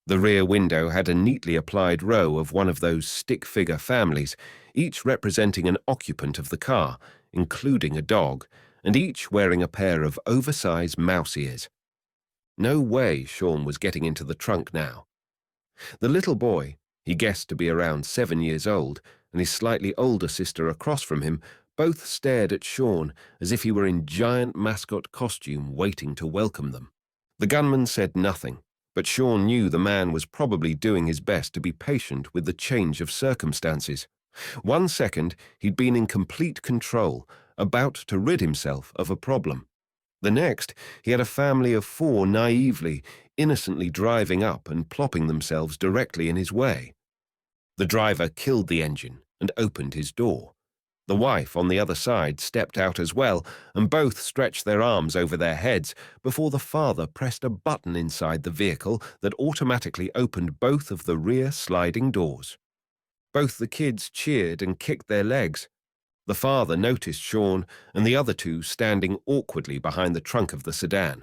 The rear window had a neatly applied row of one of those stick-figure families, each representing an occupant of the car, including a dog, and each wearing a pair of oversized mouse ears. No way Sean was getting into the trunk now. The little boy, he guessed to be around 7 years old, and his slightly older sister across from him, both stared at Sean as if he were in giant mascot costume waiting to welcome them. The gunman said nothing, but Sean knew the man was probably doing his best to be patient with the change of circumstances. 1 second, he'd been in complete control, about to rid himself of a problem. The next, he had a family of 4 naively, innocently driving up and plopping themselves directly in his way. The driver killed the engine and opened his door. The wife on the other side stepped out as well, and both stretched their arms over their heads before the father pressed a button inside the vehicle that automatically opened both of the rear sliding doors. Both the kids cheered and kicked their legs. The father noticed Sean and the other 2 standing awkwardly behind the trunk of the sedan.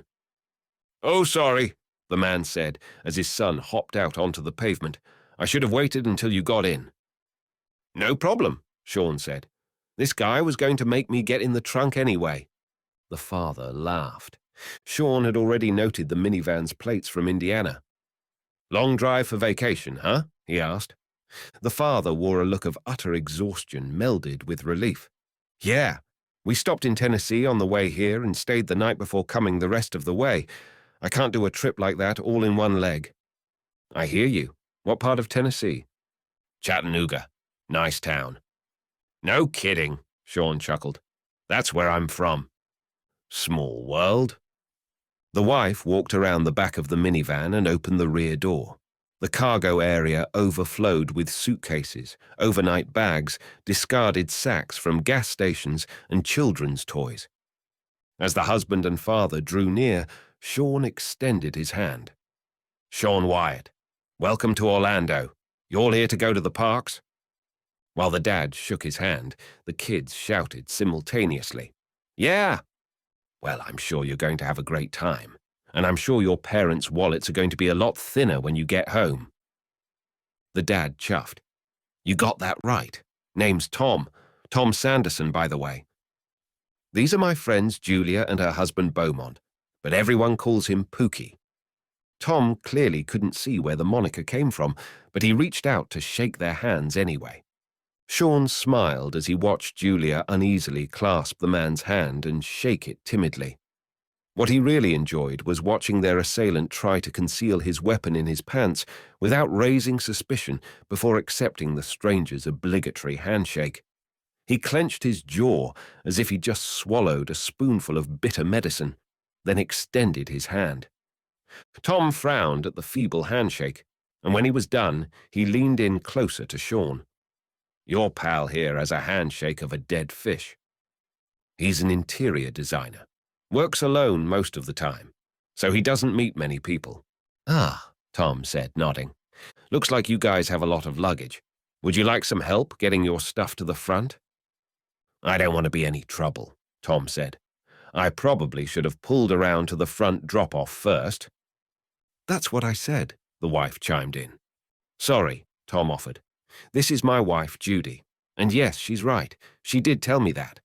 "Oh, sorry," the man said as his son hopped out onto the pavement. "I should have waited until you got in." "No problem," Sean said. "This guy was going to make me get in the trunk anyway." The father laughed. Sean had already noted the minivan's plates from Indiana. "Long drive for vacation, huh?" he asked. The father wore a look of utter exhaustion melded with relief. "Yeah, we stopped in Tennessee on the way here and stayed the night before coming the rest of the way. I can't do a trip like that all in one leg." "I hear you. What part of Tennessee?" "Chattanooga. Nice town." "No kidding," Sean chuckled. "That's where I'm from." "Small world." The wife walked around the back of the minivan and opened the rear door. The cargo area overflowed with suitcases, overnight bags, discarded sacks from gas stations, and children's toys. As the husband and father drew near, Sean extended his hand. "Sean Wyatt, welcome to Orlando. You all here to go to the parks?" While the dad shook his hand, the kids shouted simultaneously, "Yeah!" "Well, I'm sure you're going to have a great time, and I'm sure your parents' wallets are going to be a lot thinner when you get home." The dad chuffed. "You got that right. Name's Tom. Tom Sanderson, by the way. These are my friends Julia and her husband Beaumont, but everyone calls him Pookie." Tom clearly couldn't see where the moniker came from, but he reached out to shake their hands anyway. Sean smiled as he watched Julia uneasily clasp the man's hand and shake it timidly. What he really enjoyed was watching their assailant try to conceal his weapon in his pants without raising suspicion before accepting the stranger's obligatory handshake. He clenched his jaw as if he'd just swallowed a spoonful of bitter medicine, then extended his hand. Tom frowned at the feeble handshake. and when he was done, he leaned in closer to Sean. "Your pal here has a handshake of a dead fish. He's an interior designer. Works alone most of the time, so he doesn't meet many people." "Ah," Tom said, nodding. "Looks like you guys have a lot of luggage. Would you like some help getting your stuff to the front?" "I don't want to be any trouble," Tom said. "I probably should have pulled around to the front drop-off first." "That's what I said," the wife chimed in. "Sorry," Tom offered. "This is my wife, Judy. And yes, she's right. She did tell me that."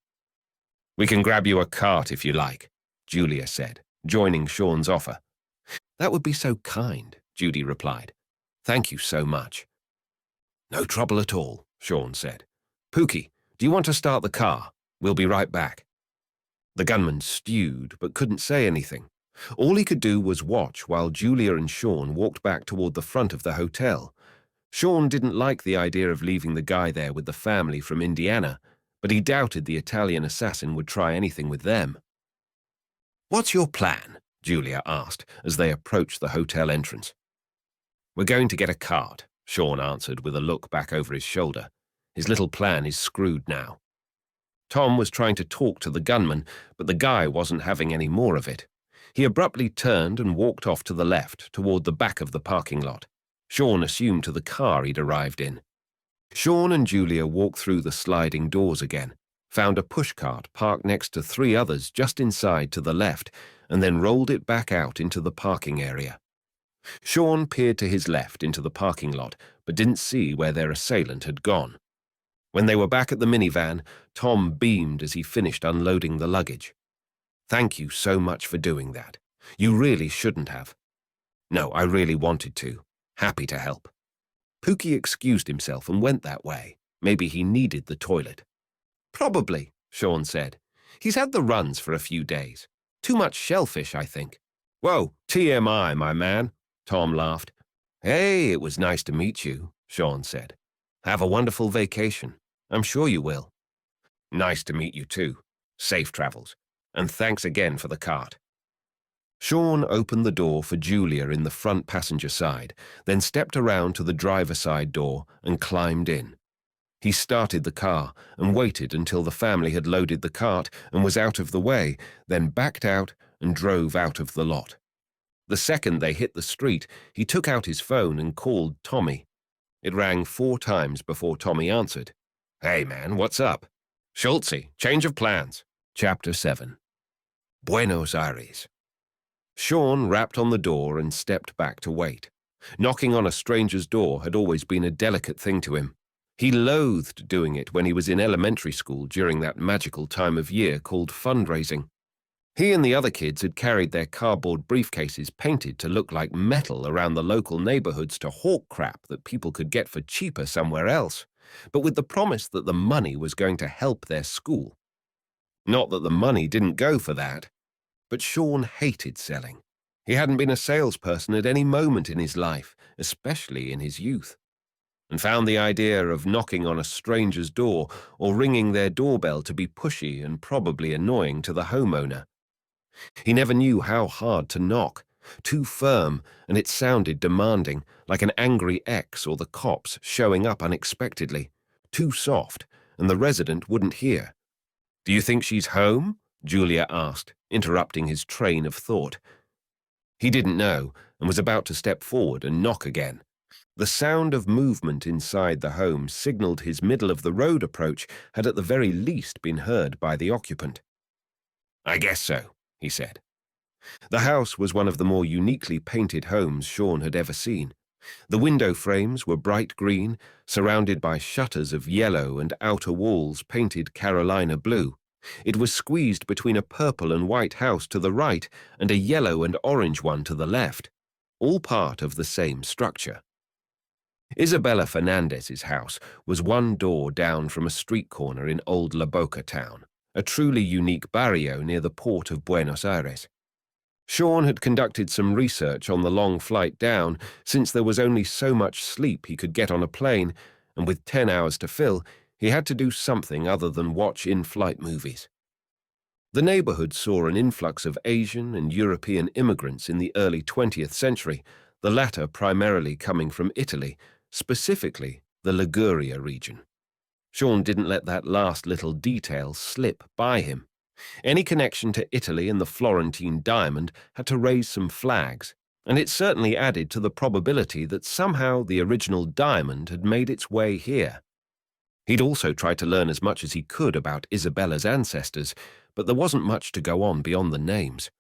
"We can grab you a cart if you like," Julia said, joining Sean's offer. "That would be so kind," Judy replied. "Thank you so much." "No trouble at all," Sean said. "Pookie, do you want to start the car? We'll be right back." The gunman stewed but couldn't say anything. All he could do was watch while Julia and Sean walked back toward the front of the hotel. Sean didn't like the idea of leaving the guy there with the family from Indiana, but he doubted the Italian assassin would try anything with them. "What's your plan?" Julia asked as they approached the hotel entrance. "We're going to get a cart," Sean answered with a look back over his shoulder. His little plan is screwed now. Tom was trying to talk to the gunman, but the guy wasn't having any more of it. He abruptly turned and walked off to the left, toward the back of the parking lot. Sean assumed to the car he'd arrived in. Sean and Julia walked through the sliding doors again, found a pushcart parked next to 3 others just inside to the left, and then rolled it back out into the parking area. Sean peered to his left into the parking lot, but didn't see where their assailant had gone. When they were back at the minivan, Tom beamed as he finished unloading the luggage. "Thank you so much for doing that. You really shouldn't have." "No, I really wanted to. Happy to help." Pookie excused himself and went that way. Maybe he needed the toilet. "Probably," Sean said. "He's had the runs for a few days. Too much shellfish, I think." "Whoa, TMI, my man," Tom laughed. "Hey, it was nice to meet you," Sean said. "Have a wonderful vacation. I'm sure you will." "Nice to meet you too. Safe travels. And thanks again for the cart." Sean opened the door for Julia in the front passenger side, then stepped around to the driver's side door and climbed in. He started the car and waited until the family had loaded the cart and was out of the way, then backed out and drove out of the lot. The second they hit the street, he took out his phone and called Tommy. It rang 4 times before Tommy answered. "Hey man, what's up?" "Schultzy, change of plans." Chapter 7. Buenos Aires. Sean rapped on the door and stepped back to wait. Knocking on a stranger's door had always been a delicate thing to him. He loathed doing it when he was in elementary school during that magical time of year called fundraising. He and the other kids had carried their cardboard briefcases painted to look like metal around the local neighborhoods to hawk crap that people could get for cheaper somewhere else, but with the promise that the money was going to help their school. Not that the money didn't go for that, but Sean hated selling. He hadn't been a salesperson at any moment in his life, especially in his youth, and found the idea of knocking on a stranger's door or ringing their doorbell to be pushy and probably annoying to the homeowner. He never knew how hard to knock. Too firm, and it sounded demanding, like an angry ex or the cops showing up unexpectedly. Too soft, and the resident wouldn't hear. "Do you think she's home?" Julia asked, interrupting his train of thought. He didn't know, and was about to step forward and knock again. The sound of movement inside the home signaled his middle-of-the-road approach had at the very least been heard by the occupant. "I guess so," he said. The house was one of the more uniquely painted homes Sean had ever seen. The window frames were bright green, surrounded by shutters of yellow and outer walls painted Carolina blue. It was squeezed between a purple and white house to the right and a yellow and orange one to the left, all part of the same structure. Isabella Fernandez's house was one door down from a street corner in old La Boca town, a truly unique barrio near the port of Buenos Aires. Sean had conducted some research on the long flight down, since there was only so much sleep he could get on a plane, and with 10 hours to fill, he had to do something other than watch in-flight movies. The neighborhood saw an influx of Asian and European immigrants in the early 20th century, the latter primarily coming from Italy, specifically the Liguria region. Sean didn't let that last little detail slip by him. Any connection to Italy and the Florentine diamond had to raise some flags, and it certainly added to the probability that somehow the original diamond had made its way here. He'd also tried to learn as much as he could about Isabella's ancestors, but there wasn't much to go on beyond the names.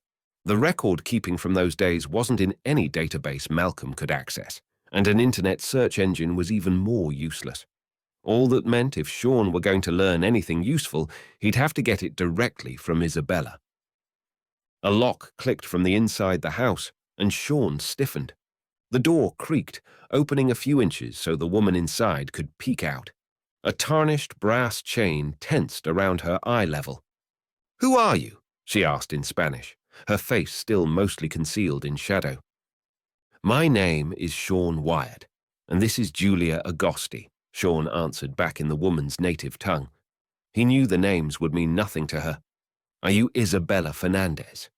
The record keeping from those days wasn't in any database Malcolm could access, and an internet search engine was even more useless. All that meant if Sean were going to learn anything useful, he'd have to get it directly from Isabella. A lock clicked from the inside the house, and Sean stiffened. The door creaked, opening a few inches so the woman inside could peek out. A tarnished brass chain tensed around her eye level. "Who are you?" she asked in Spanish, her face still mostly concealed in shadow. "My name is Sean Wyatt, and this is Julia Agosti," Sean answered back in the woman's native tongue. He knew the names would mean nothing to her. "Are you Isabella Fernandez?"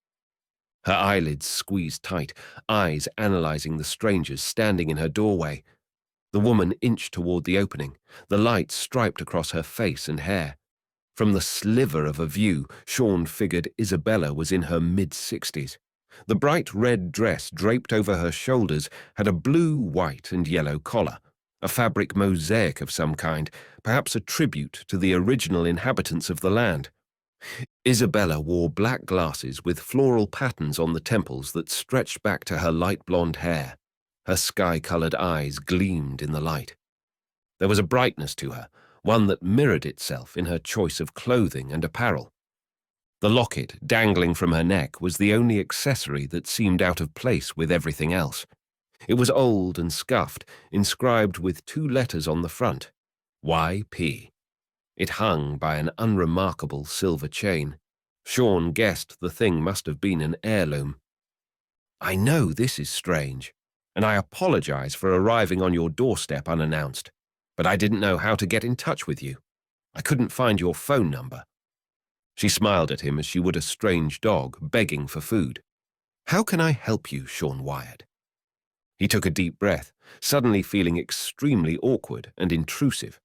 Her eyelids squeezed tight, eyes analyzing the strangers standing in her doorway. The woman inched toward the opening, the light striped across her face and hair. From the sliver of a view, Sean figured Isabella was in her mid-60s. The bright red dress draped over her shoulders had a blue, white, and yellow collar, a fabric mosaic of some kind, perhaps a tribute to the original inhabitants of the land. Isabella wore black glasses with floral patterns on the temples that stretched back to her light blonde hair. Her sky-colored eyes gleamed in the light. There was a brightness to her, one that mirrored itself in her choice of clothing and apparel. The locket dangling from her neck was the only accessory that seemed out of place with everything else. It was old and scuffed, inscribed with 2 letters on the front, YP. It hung by an unremarkable silver chain. Sean guessed the thing must have been an heirloom. "I know this is strange, and I apologize for arriving on your doorstep unannounced, but I didn't know how to get in touch with you. I couldn't find your phone number." She smiled at him as she would a strange dog begging for food. "How can I help you, Sean Wyatt?" He took a deep breath, suddenly feeling extremely awkward and intrusive.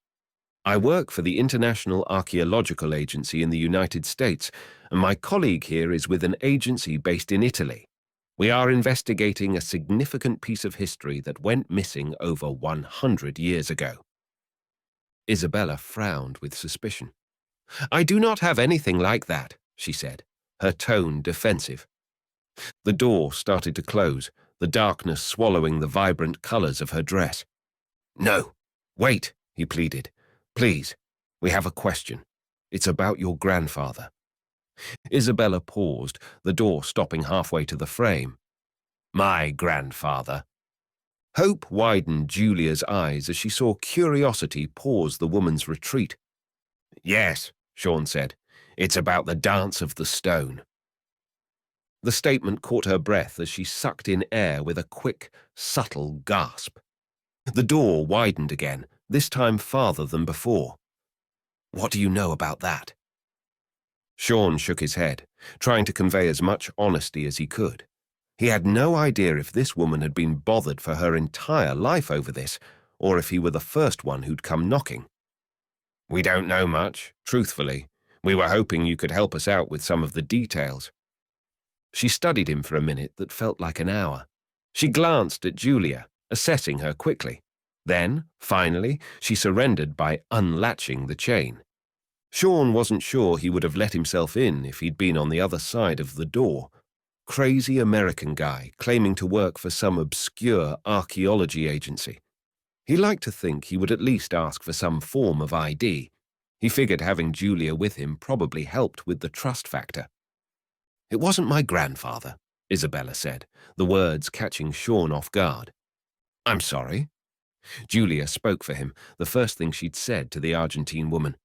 "I work for the International Archaeological Agency in the United States, and my colleague here is with an agency based in Italy. We are investigating a significant piece of history that went missing over 100 years ago." Isabella frowned with suspicion. "I do not have anything like that," she said, her tone defensive. The door started to close, the darkness swallowing the vibrant colors of her dress. "No, wait," he pleaded. "Please, we have a question. It's about your grandfather." Isabella paused, the door stopping halfway to the frame. "My grandfather?" Hope widened Julia's eyes as she saw curiosity pause the woman's retreat. "Yes," Sean said. "It's about the Dance of the Stone." The statement caught her breath as she sucked in air with a quick, subtle gasp. The door widened again, this time farther than before. "What do you know about that?" Sean shook his head, trying to convey as much honesty as he could. He had no idea if this woman had been bothered for her entire life over this, or if he were the first one who'd come knocking. "We don't know much, truthfully. We were hoping you could help us out with some of the details." She studied him for a minute that felt like an hour. She glanced at Julia, assessing her quickly. Then, finally, she surrendered by unlatching the chain. Sean wasn't sure he would have let himself in if he'd been on the other side of the door. Crazy American guy claiming to work for some obscure archaeology agency. He liked to think he would at least ask for some form of ID. He figured having Julia with him probably helped with the trust factor. "It wasn't my grandfather," Isabella said, the words catching Sean off guard. "I'm sorry." Julia spoke for him, the first thing she'd said to the Argentine woman.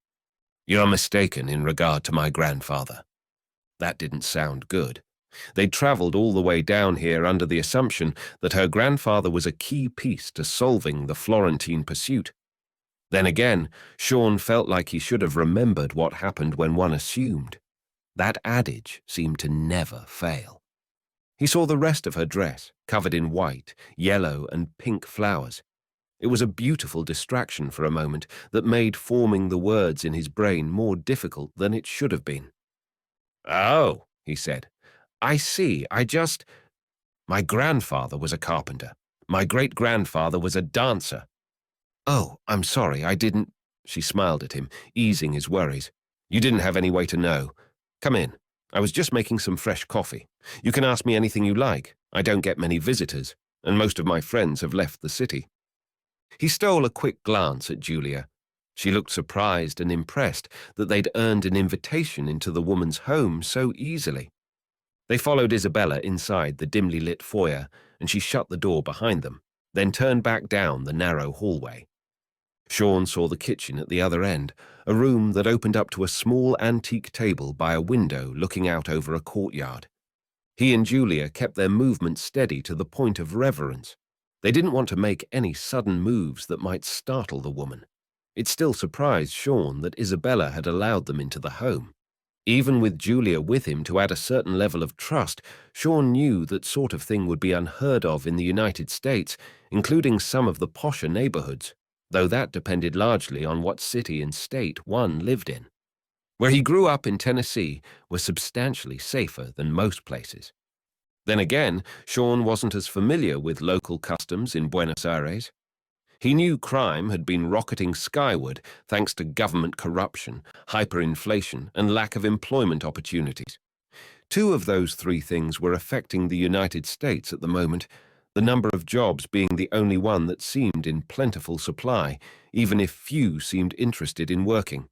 "You're mistaken in regard to my grandfather." That didn't sound good. They'd traveled all the way down here under the assumption that her grandfather was a key piece to solving the Florentine pursuit. Then again, Sean felt like he should have remembered what happened when one assumed. That adage seemed to never fail. He saw the rest of her dress, covered in white, yellow, and pink flowers. It was a beautiful distraction for a moment that made forming the words in his brain more difficult than it should have been. "Oh," he said. "I see. My grandfather was a carpenter. My great-grandfather was a dancer." "Oh, I'm sorry, I didn't—" She smiled at him, easing his worries. "You didn't have any way to know. Come in. I was just making some fresh coffee. You can ask me anything you like. I don't get many visitors, and most of my friends have left the city." He stole a quick glance at Julia. She looked surprised and impressed that they'd earned an invitation into the woman's home so easily. They followed Isabella inside the dimly lit foyer, and she shut the door behind them, then turned back down the narrow hallway. Sean saw the kitchen at the other end, a room that opened up to a small antique table by a window looking out over a courtyard. He and Julia kept their movements steady to the point of reverence. They didn't want to make any sudden moves that might startle the woman. It still surprised Sean that Isabella had allowed them into the home. Even with Julia with him to add a certain level of trust, Sean knew that sort of thing would be unheard of in the United States, including some of the posher neighborhoods, though that depended largely on what city and state one lived in. Where he grew up in Tennessee was substantially safer than most places. Then again, Sean wasn't as familiar with local customs in Buenos Aires. He knew crime had been rocketing skyward thanks to government corruption, hyperinflation, and lack of employment opportunities. Two of those three things were affecting the United States at the moment, the number of jobs being the only one that seemed in plentiful supply, even if few seemed interested in working.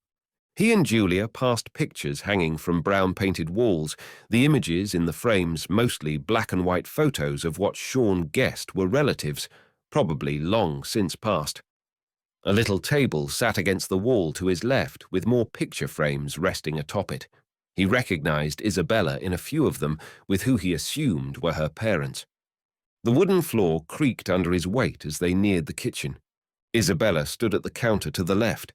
He and Julia passed pictures hanging from brown-painted walls, the images in the frames mostly black and white photos of what Sean guessed were relatives, probably long since passed. A little table sat against the wall to his left, with more picture frames resting atop it. He recognized Isabella in a few of them, with who he assumed were her parents. The wooden floor creaked under his weight as they neared the kitchen. Isabella stood at the counter to the left.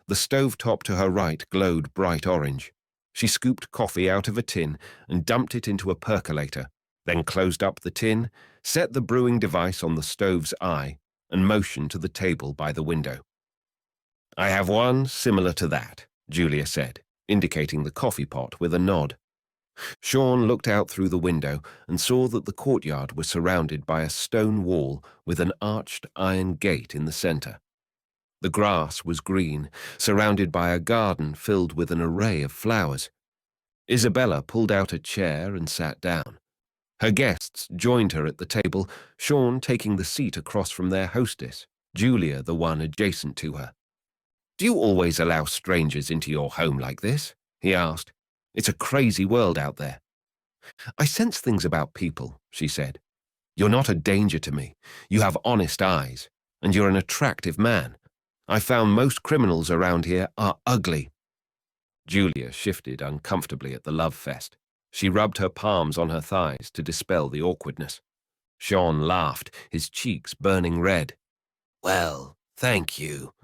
The stovetop to her right glowed bright orange. She scooped coffee out of a tin and dumped it into a percolator, then closed up the tin, set the brewing device on the stove's eye, and motioned to the table by the window. "I have one similar to that," Julia said, indicating the coffee pot with a nod. Sean looked out through the window and saw that the courtyard was surrounded by a stone wall with an arched iron gate in the center. The grass was green, surrounded by a garden filled with an array of flowers. Isabella pulled out a chair and sat down. Her guests joined her at the table, Sean taking the seat across from their hostess, Julia the one adjacent to her. "Do you always allow strangers into your home like this?" he asked. "It's a crazy world out there." "I sense things about people," she said. "You're not a danger to me. You have honest eyes, and you're an attractive man. I found most criminals around here are ugly." Julia shifted uncomfortably at the love fest. She rubbed her palms on her thighs to dispel the awkwardness. Sean laughed, his cheeks burning red. "Well, thank you."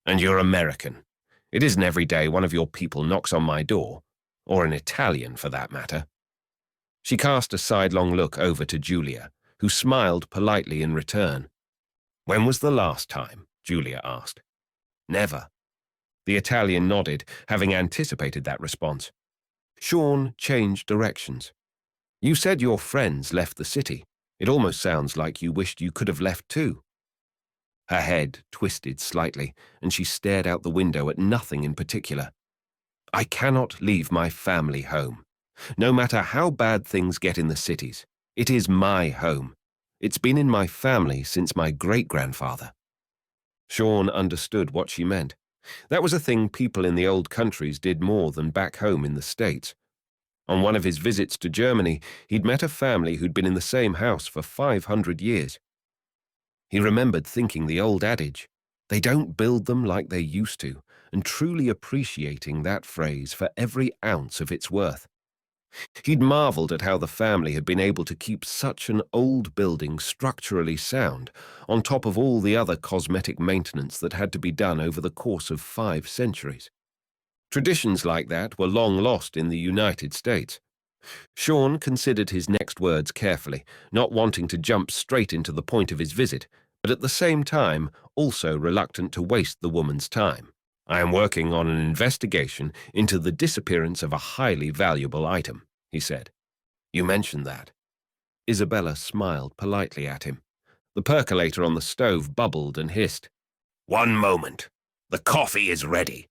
"And you're American. It isn't every day one of your people knocks on my door, or an Italian for that matter." She cast a sidelong look over to Julia, who smiled politely in return. "When was the last time?" Julia asked. "Never." The Italian nodded, having anticipated that response. Sean changed directions. "You said your friends left the city. It almost sounds like you wished you could have left too." Her head twisted slightly, and she stared out the window at nothing in particular. "I cannot leave my family home. No matter how bad things get in the cities, it is my home. It's been in my family since my great-grandfather." Sean understood what she meant. That was a thing people in the old countries did more than back home in the States. On one of his visits to Germany, he'd met a family who'd been in the same house for 500 years. He remembered thinking the old adage, "They don't build them like they used to," and truly appreciating that phrase for every ounce of its worth. He'd marveled at how the family had been able to keep such an old building structurally sound, on top of all the other cosmetic maintenance that had to be done over the course of 5 centuries. Traditions like that were long lost in the United States. Sean considered his next words carefully, not wanting to jump straight into the point of his visit, but at the same time also reluctant to waste the woman's time. "I am working on an investigation into the disappearance of a highly valuable item," he said. "You mentioned that." Isabella smiled politely at him. The percolator on the stove bubbled and hissed. "One moment. The coffee is ready."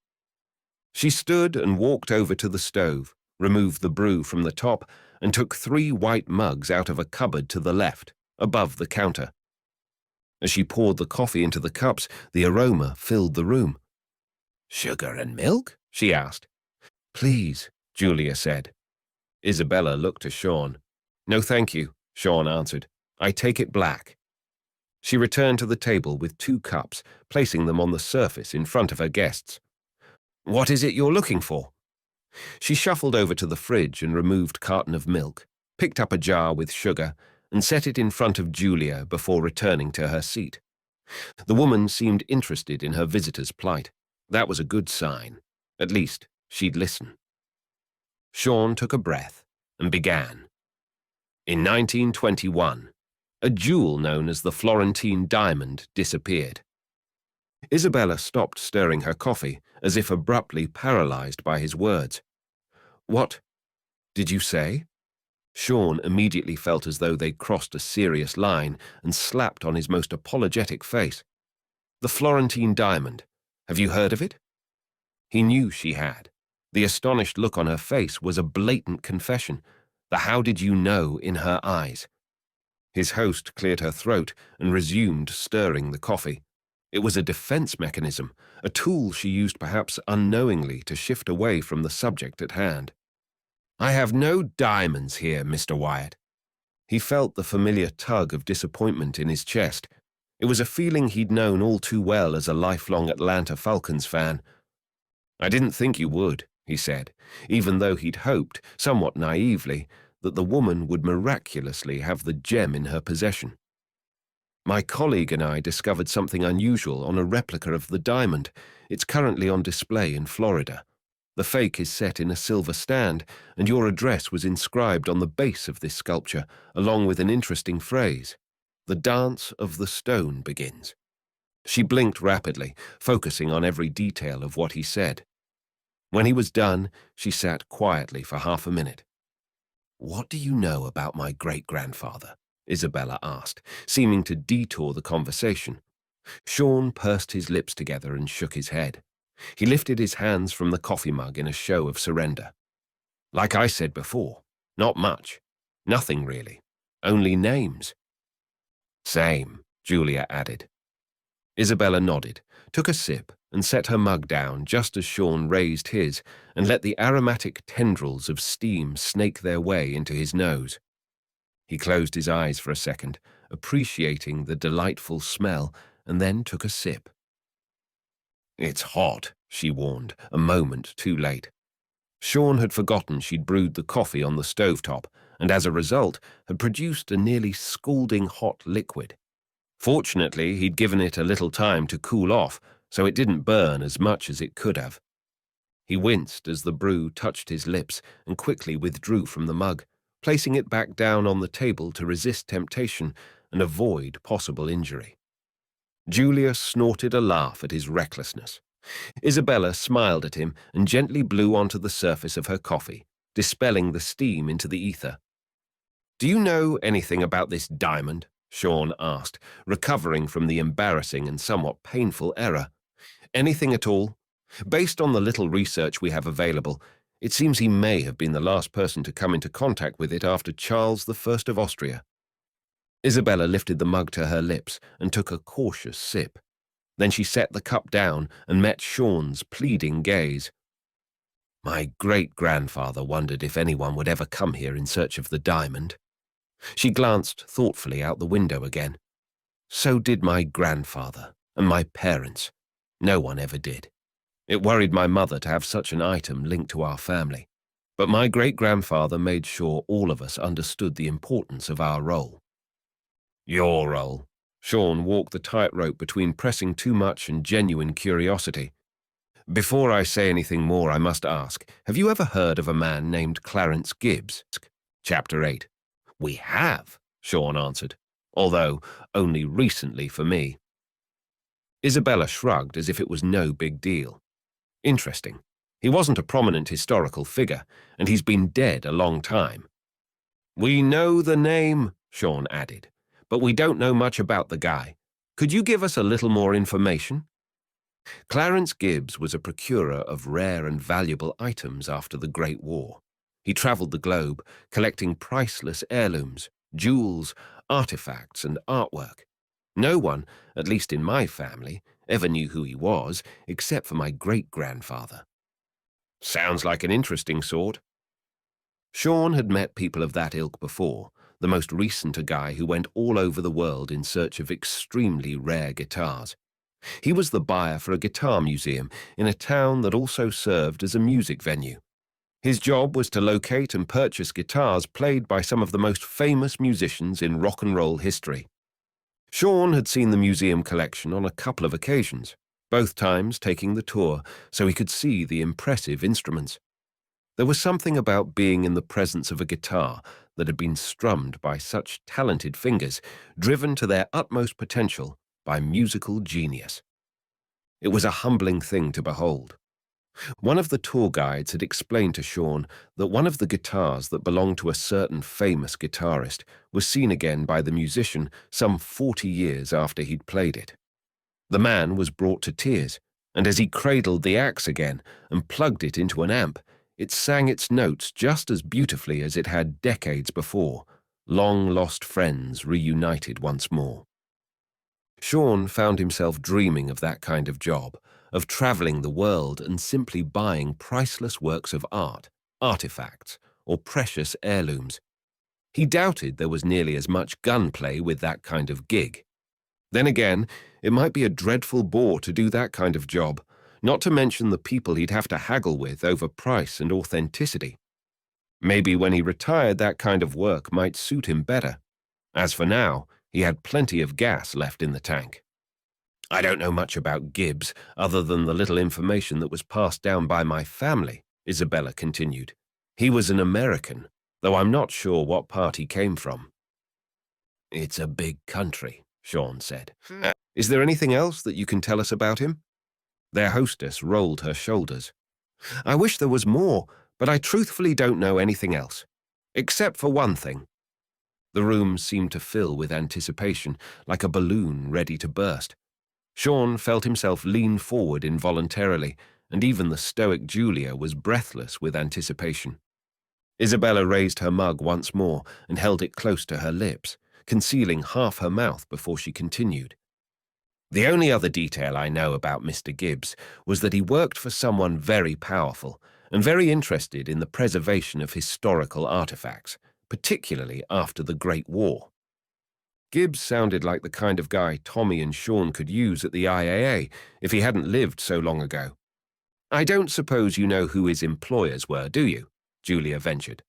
She stood and walked over to the stove, removed the brew from the top, and took 3 white mugs out of a cupboard to the left, above the counter. As she poured the coffee into the cups, the aroma filled the room. "Sugar and milk?" she asked. "Please," Julia said. Isabella looked to Sean. "No, thank you," Sean answered. "I take it black." She returned to the table with 2 cups, placing them on the surface in front of her guests. "What is it you're looking for?" She shuffled over to the fridge and removed carton of milk, picked up a jar with sugar, and set it in front of Julia before returning to her seat. The woman seemed interested in her visitor's plight. That was a good sign. At least, she'd listen. Sean took a breath and began. In 1921, a jewel known as the Florentine diamond disappeared. Isabella stopped stirring her coffee, as if abruptly paralyzed by his words. "What did you say?" Sean immediately felt as though they'd crossed a serious line and slapped on his most apologetic face. "The Florentine diamond. Have you heard of it?" He knew she had. The astonished look on her face was a blatant confession, the "how did you know" in her eyes. His host cleared her throat and resumed stirring the coffee. It was a defense mechanism, a tool she used perhaps unknowingly to shift away from the subject at hand. "I have no diamonds here, Mr. Wyatt." He felt the familiar tug of disappointment in his chest. It was a feeling he'd known all too well as a lifelong Atlanta Falcons fan. "I didn't think you would," he said, even though he'd hoped, somewhat naively, that the woman would miraculously have the gem in her possession. "My colleague and I discovered something unusual on a replica of the diamond. It's currently on display in Florida. The fake is set in a silver stand, and your address was inscribed on the base of this sculpture, along with an interesting phrase. 'The dance of the stone begins.'" She blinked rapidly, focusing on every detail of what he said. When he was done, she sat quietly for half a minute. "What do you know about my great-grandfather?" Isabella asked, seeming to detour the conversation. Sean pursed his lips together and shook his head. He lifted his hands from the coffee mug in a show of surrender. "Like I said before, not much. Nothing really. Only names." "Same," Julia added. Isabella nodded, took a sip, and set her mug down just as Sean raised his and let the aromatic tendrils of steam snake their way into his nose. He closed his eyes for a second, appreciating the delightful smell, and then took a sip. "It's hot," she warned, a moment too late. Sean had forgotten she'd brewed the coffee on the stovetop, and as a result had produced a nearly scalding hot liquid. Fortunately, he'd given it a little time to cool off, so it didn't burn as much as it could have. He winced as the brew touched his lips and quickly withdrew from the mug, placing it back down on the table to resist temptation and avoid possible injury. Julia snorted a laugh at his recklessness. Isabella smiled at him and gently blew onto the surface of her coffee, dispelling the steam into the ether. "Do you know anything about this diamond?" Sean asked, recovering from the embarrassing and somewhat painful error. "Anything at all? Based on the little research we have available, it seems he may have been the last person to come into contact with it after Charles I of Austria." Isabella lifted the mug to her lips and took a cautious sip. Then she set the cup down and met Sean's pleading gaze. "My great-grandfather wondered if anyone would ever come here in search of the diamond." She glanced thoughtfully out the window again. "So did my grandfather and my parents. No one ever did. It worried my mother to have such an item linked to our family. But my great-grandfather made sure all of us understood the importance of our role." "Your role." Sean walked the tightrope between pressing too much and genuine curiosity. Before I say anything more, I must ask, have you ever heard of a man named Clarence Gibbs? Chapter 8. We have, Sean answered, although only recently for me. Isabella shrugged as if it was no big deal. Interesting. He wasn't a prominent historical figure, and he's been dead a long time. We know the name, Sean added, but we don't know much about the guy. Could you give us a little more information? Clarence Gibbs was a procurer of rare and valuable items after the Great War. He travelled the globe, collecting priceless heirlooms, jewels, artifacts, and artwork. No one, at least in my family, ever knew who he was, except for my great-grandfather. Sounds like an interesting sort. Sean had met people of that ilk before, the most recent a guy who went all over the world in search of extremely rare guitars. He was the buyer for a guitar museum in a town that also served as a music venue. His job was to locate and purchase guitars played by some of the most famous musicians in rock and roll history. Sean had seen the museum collection on a couple of occasions, both times taking the tour so he could see the impressive instruments. There was something about being in the presence of a guitar that had been strummed by such talented fingers, driven to their utmost potential by musical genius. It was a humbling thing to behold. One of the tour guides had explained to Sean that one of the guitars that belonged to a certain famous guitarist was seen again by the musician some 40 years after he'd played it. The man was brought to tears, and as he cradled the axe again and plugged it into an amp, it sang its notes just as beautifully as it had decades before, long-lost friends reunited once more. Sean found himself dreaming of that kind of job, of travelling the world and simply buying priceless works of art, artifacts, or precious heirlooms. He doubted there was nearly as much gunplay with that kind of gig. Then again, it might be a dreadful bore to do that kind of job, not to mention the people he'd have to haggle with over price and authenticity. Maybe when he retired, that kind of work might suit him better. As for now, he had plenty of gas left in the tank. I don't know much about Gibbs, other than the little information that was passed down by my family, Isabella continued. He was an American, though I'm not sure what part he came from. It's a big country, Sean said. Is there anything else that you can tell us about him? Their hostess rolled her shoulders. I wish there was more, but I truthfully don't know anything else. Except for one thing. The room seemed to fill with anticipation, like a balloon ready to burst. Sean felt himself lean forward involuntarily, and even the stoic Julia was breathless with anticipation. Isabella raised her mug once more and held it close to her lips, concealing half her mouth before she continued. The only other detail I know about Mr. Gibbs was that he worked for someone very powerful and very interested in the preservation of historical artifacts, particularly after the Great War. Gibbs sounded like the kind of guy Tommy and Sean could use at the IAA if he hadn't lived so long ago. I don't suppose you know who his employers were, do you? Julia ventured.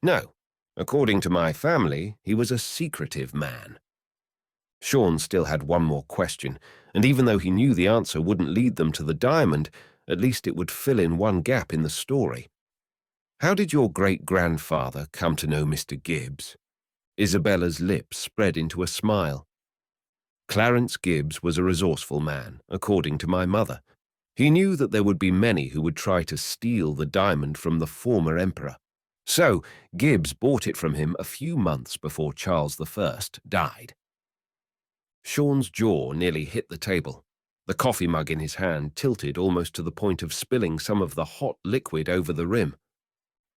No. According to my family, he was a secretive man. Sean still had one more question, and even though he knew the answer wouldn't lead them to the diamond, at least it would fill in one gap in the story. How did your great-grandfather come to know Mr. Gibbs? Isabella's lips spread into a smile. Clarence Gibbs was a resourceful man, according to my mother. He knew that there would be many who would try to steal the diamond from the former emperor. So Gibbs bought it from him a few months before Charles I died. Sean's jaw nearly hit the table. The coffee mug in his hand tilted almost to the point of spilling some of the hot liquid over the rim.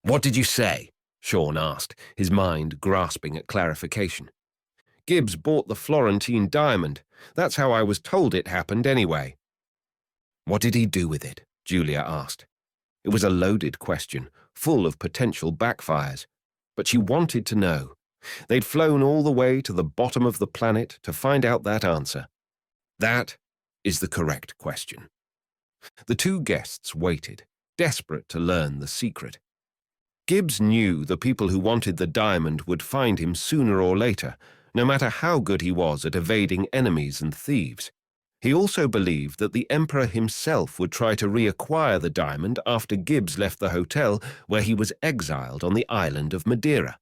What did you say? Sean asked, his mind grasping at clarification. Gibbs bought the Florentine diamond. That's how I was told it happened anyway. What did he do with it? Julia asked. It was a loaded question, full of potential backfires. But she wanted to know. They'd flown all the way to the bottom of the planet to find out that answer. That is the correct question. The two guests waited, desperate to learn the secret. Gibbs knew the people who wanted the diamond would find him sooner or later, no matter how good he was at evading enemies and thieves. He also believed that the emperor himself would try to reacquire the diamond after Gibbs left the hotel where he was exiled on the island of Madeira.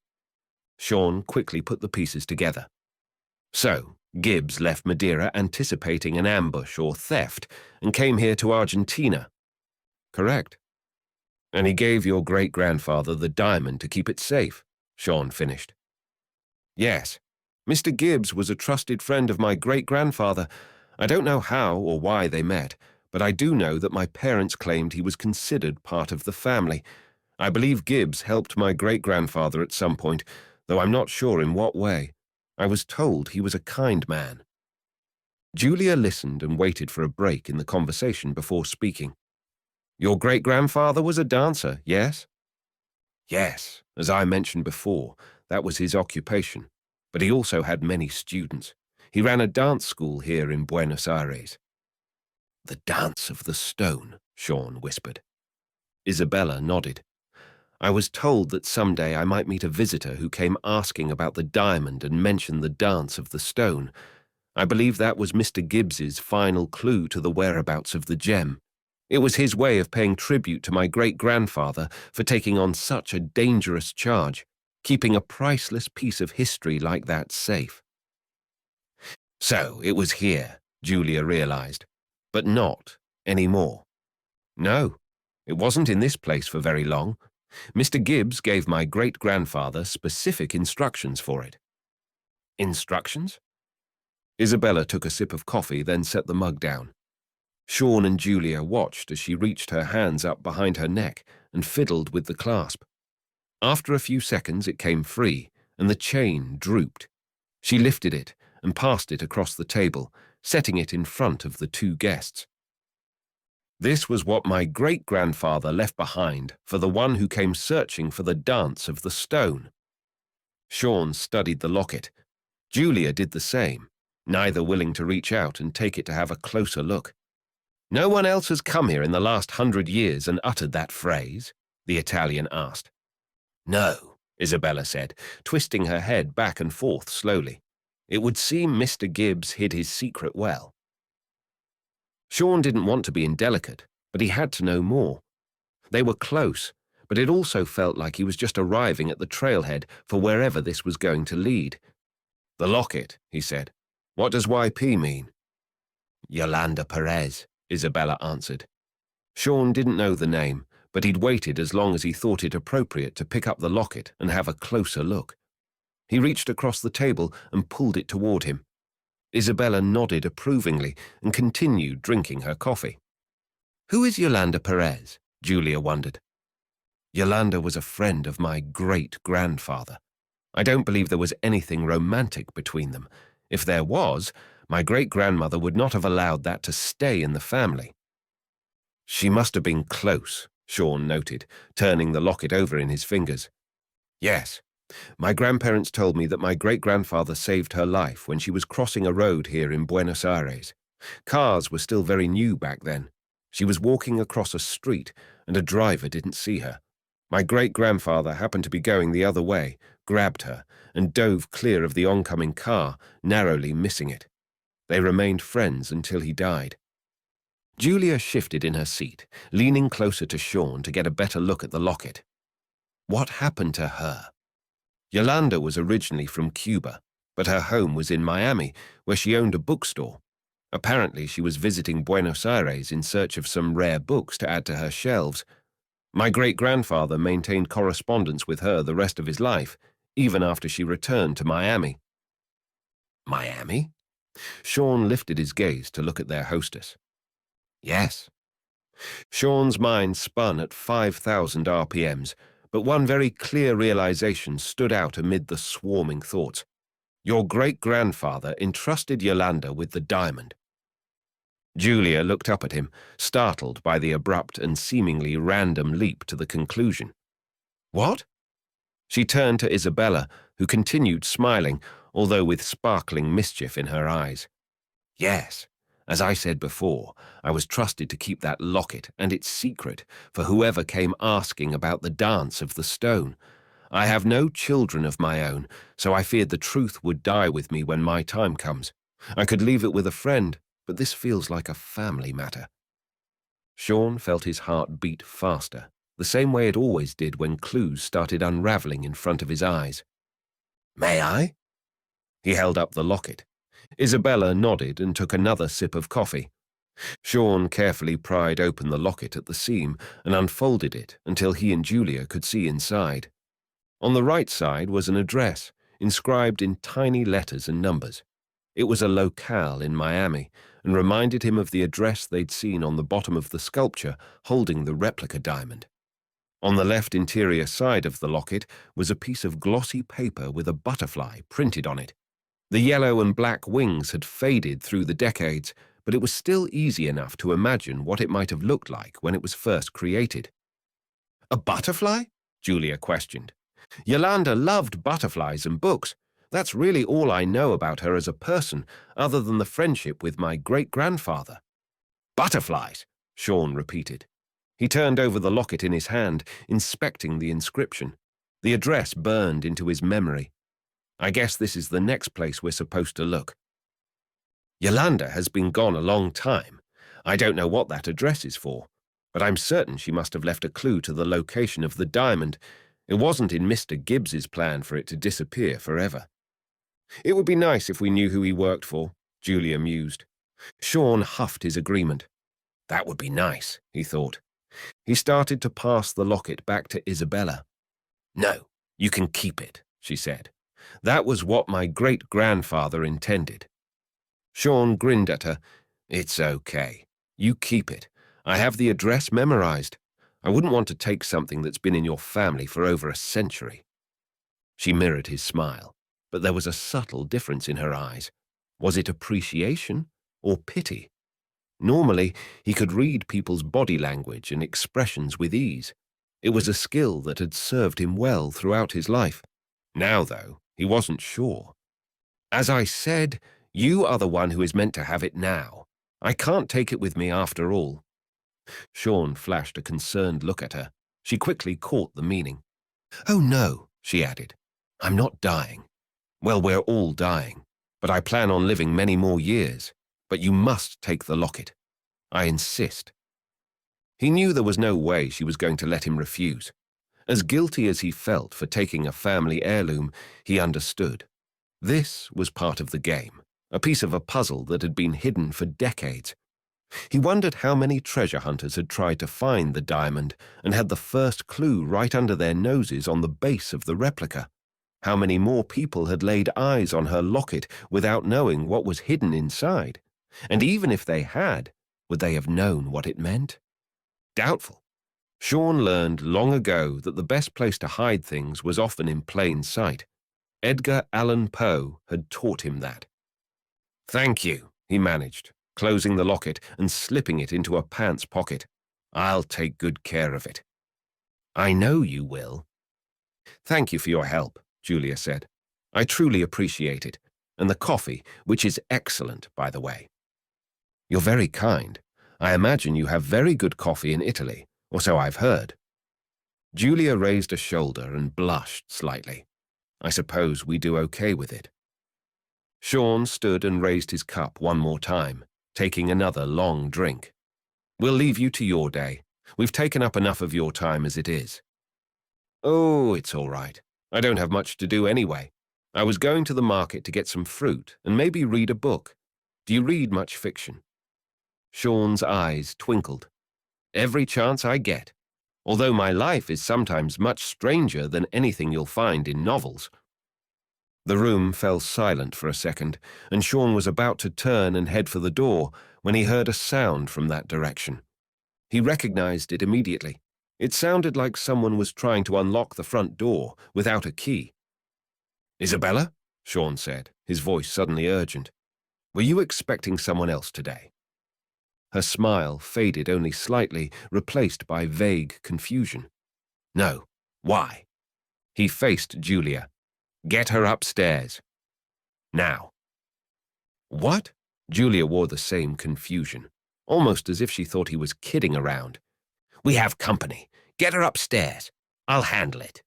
Sean quickly put the pieces together. So, Gibbs left Madeira anticipating an ambush or theft and came here to Argentina. Correct. And he gave your great-grandfather the diamond to keep it safe, Sean finished. Yes, Mr. Gibbs was a trusted friend of my great-grandfather. I don't know how or why they met, but I do know that my parents claimed he was considered part of the family. I believe Gibbs helped my great-grandfather at some point, though I'm not sure in what way. I was told he was a kind man. Julia listened and waited for a break in the conversation before speaking. Your great-grandfather was a dancer, yes? Yes, as I mentioned before, that was his occupation, but he also had many students. He ran a dance school here in Buenos Aires. The Dance of the Stone, Sean whispered. Isabella nodded. I was told that someday I might meet a visitor who came asking about the diamond and mentioned the Dance of the Stone. I believe that was Mr. Gibbs's final clue to the whereabouts of the gem. It was his way of paying tribute to my great-grandfather for taking on such a dangerous charge, keeping a priceless piece of history like that safe. So it was here, Julia realized, but not anymore. No, it wasn't in this place for very long. Mr. Gibbs gave my great-grandfather specific instructions for it. Instructions? Isabella took a sip of coffee, then set the mug down. Sean and Julia watched as she reached her hands up behind her neck and fiddled with the clasp. After a few seconds, it came free, and the chain drooped. She lifted it and passed it across the table, setting it in front of the two guests. This was what my great-grandfather left behind for the one who came searching for the Dance of the Stone. Sean studied the locket. Julia did the same, neither willing to reach out and take it to have a closer look. No one else has come here in the last 100 years and uttered that phrase? The Italian asked. No, Isabella said, twisting her head back and forth slowly. It would seem Mr. Gibbs hid his secret well. Sean didn't want to be indelicate, but he had to know more. They were close, but it also felt like he was just arriving at the trailhead for wherever this was going to lead. The locket, he said. What does YP mean? Yolanda Perez, Isabella answered. Sean didn't know the name, but he'd waited as long as he thought it appropriate to pick up the locket and have a closer look. He reached across the table and pulled it toward him. Isabella nodded approvingly and continued drinking her coffee. Who is Yolanda Perez? Julia wondered. Yolanda was a friend of my great-grandfather. I don't believe there was anything romantic between them. If there was, my great-grandmother would not have allowed that to stay in the family. She must have been close, Sean noted, turning the locket over in his fingers. Yes. My grandparents told me that my great-grandfather saved her life when she was crossing a road here in Buenos Aires. Cars were still very new back then. She was walking across a street, and a driver didn't see her. My great-grandfather happened to be going the other way, grabbed her, and dove clear of the oncoming car, narrowly missing it. They remained friends until he died. Julia shifted in her seat, leaning closer to Sean to get a better look at the locket. What happened to her? Yolanda was originally from Cuba, but her home was in Miami, where she owned a bookstore. Apparently, she was visiting Buenos Aires in search of some rare books to add to her shelves. My great-grandfather maintained correspondence with her the rest of his life, even after she returned to Miami. Miami? Sean lifted his gaze to look at their hostess. Yes. Sean's mind spun at 5,000 RPMs, but one very clear realization stood out amid the swarming thoughts. Your great-grandfather entrusted Yolanda with the diamond. Julia looked up at him, startled by the abrupt and seemingly random leap to the conclusion. What? She turned to Isabella, who continued smiling, although with sparkling mischief in her eyes. Yes. As I said before, I was trusted to keep that locket and its secret for whoever came asking about the Dance of the Stone. I have no children of my own, so I feared the truth would die with me when my time comes. I could leave it with a friend, but this feels like a family matter." Sean felt his heart beat faster, the same way it always did when clues started unraveling in front of his eyes. "May I?" He held up the locket. Isabella nodded and took another sip of coffee. Sean carefully pried open the locket at the seam and unfolded it until he and Julia could see inside. On the right side was an address, inscribed in tiny letters and numbers. It was a locale in Miami and reminded him of the address they'd seen on the bottom of the sculpture holding the replica diamond. On the left interior side of the locket was a piece of glossy paper with a butterfly printed on it. The yellow and black wings had faded through the decades, but it was still easy enough to imagine what it might have looked like when it was first created. "A butterfly?" Julia questioned. "Yolanda loved butterflies and books. That's really all I know about her as a person, other than the friendship with my great-grandfather." "Butterflies," Sean repeated. He turned over the locket in his hand, inspecting the inscription. The address burned into his memory. "I guess this is the next place we're supposed to look." "Yolanda has been gone a long time. I don't know what that address is for, but I'm certain she must have left a clue to the location of the diamond. It wasn't in Mr. Gibbs's plan for it to disappear forever." "It would be nice if we knew who he worked for," Julia mused. Sean huffed his agreement. That would be nice, he thought. He started to pass the locket back to Isabella. "No, you can keep it," she said. "That was what my great-grandfather intended." Sean grinned at her. "It's okay. You keep it. I have the address memorized. I wouldn't want to take something that's been in your family for over a century." She mirrored his smile, but there was a subtle difference in her eyes. Was it appreciation or pity? Normally, he could read people's body language and expressions with ease. It was a skill that had served him well throughout his life. Now, though, he wasn't sure. "As I said, you are the one who is meant to have it now. I can't take it with me after all." Sean flashed a concerned look at her. She quickly caught the meaning. "Oh, no," she added. "I'm not dying. Well, we're all dying, but I plan on living many more years. But you must take the locket. I insist." He knew there was no way she was going to let him refuse. As guilty as he felt for taking a family heirloom, he understood. This was part of the game, a piece of a puzzle that had been hidden for decades. He wondered how many treasure hunters had tried to find the diamond and had the first clue right under their noses on the base of the replica. How many more people had laid eyes on her locket without knowing what was hidden inside? And even if they had, would they have known what it meant? Doubtful. Sean learned long ago that the best place to hide things was often in plain sight. Edgar Allan Poe had taught him that. "Thank you," he managed, closing the locket and slipping it into a pants pocket. "I'll take good care of it." "I know you will." "Thank you for your help," Julia said. "I truly appreciate it, and the coffee, which is excellent, by the way." "You're very kind. I imagine you have very good coffee in Italy, or so I've heard." Julia raised a shoulder and blushed slightly. "I suppose we do okay with it." Sean stood and raised his cup one more time, taking another long drink. "We'll leave you to your day. We've taken up enough of your time as it is." "Oh, it's all right. I don't have much to do anyway. I was going to the market to get some fruit and maybe read a book. Do you read much fiction?" Sean's eyes twinkled. "Every chance I get, although my life is sometimes much stranger than anything you'll find in novels." The room fell silent for a second, and Sean was about to turn and head for the door when he heard a sound from that direction. He recognized it immediately. It sounded like someone was trying to unlock the front door without a key. "Isabella?" Sean said, his voice suddenly urgent. "Were you expecting someone else today?" Her smile faded only slightly, replaced by vague confusion. "No. Why?" He faced Julia. "Get her upstairs. Now." "What?" Julia wore the same confusion, almost as if she thought he was kidding around. "We have company. Get her upstairs. I'll handle it."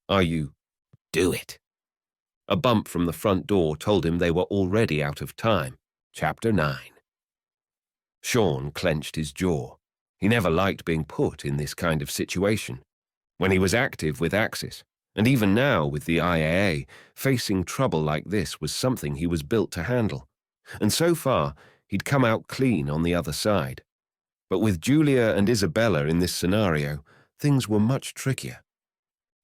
"Are you—" "Do it." A bump from the front door told him they were already out of time. Chapter 9. Sean clenched his jaw. He never liked being put in this kind of situation. When he was active with Axis, and even now with the IAA, facing trouble like this was something he was built to handle. And so far, he'd come out clean on the other side. But with Julia and Isabella in this scenario, things were much trickier.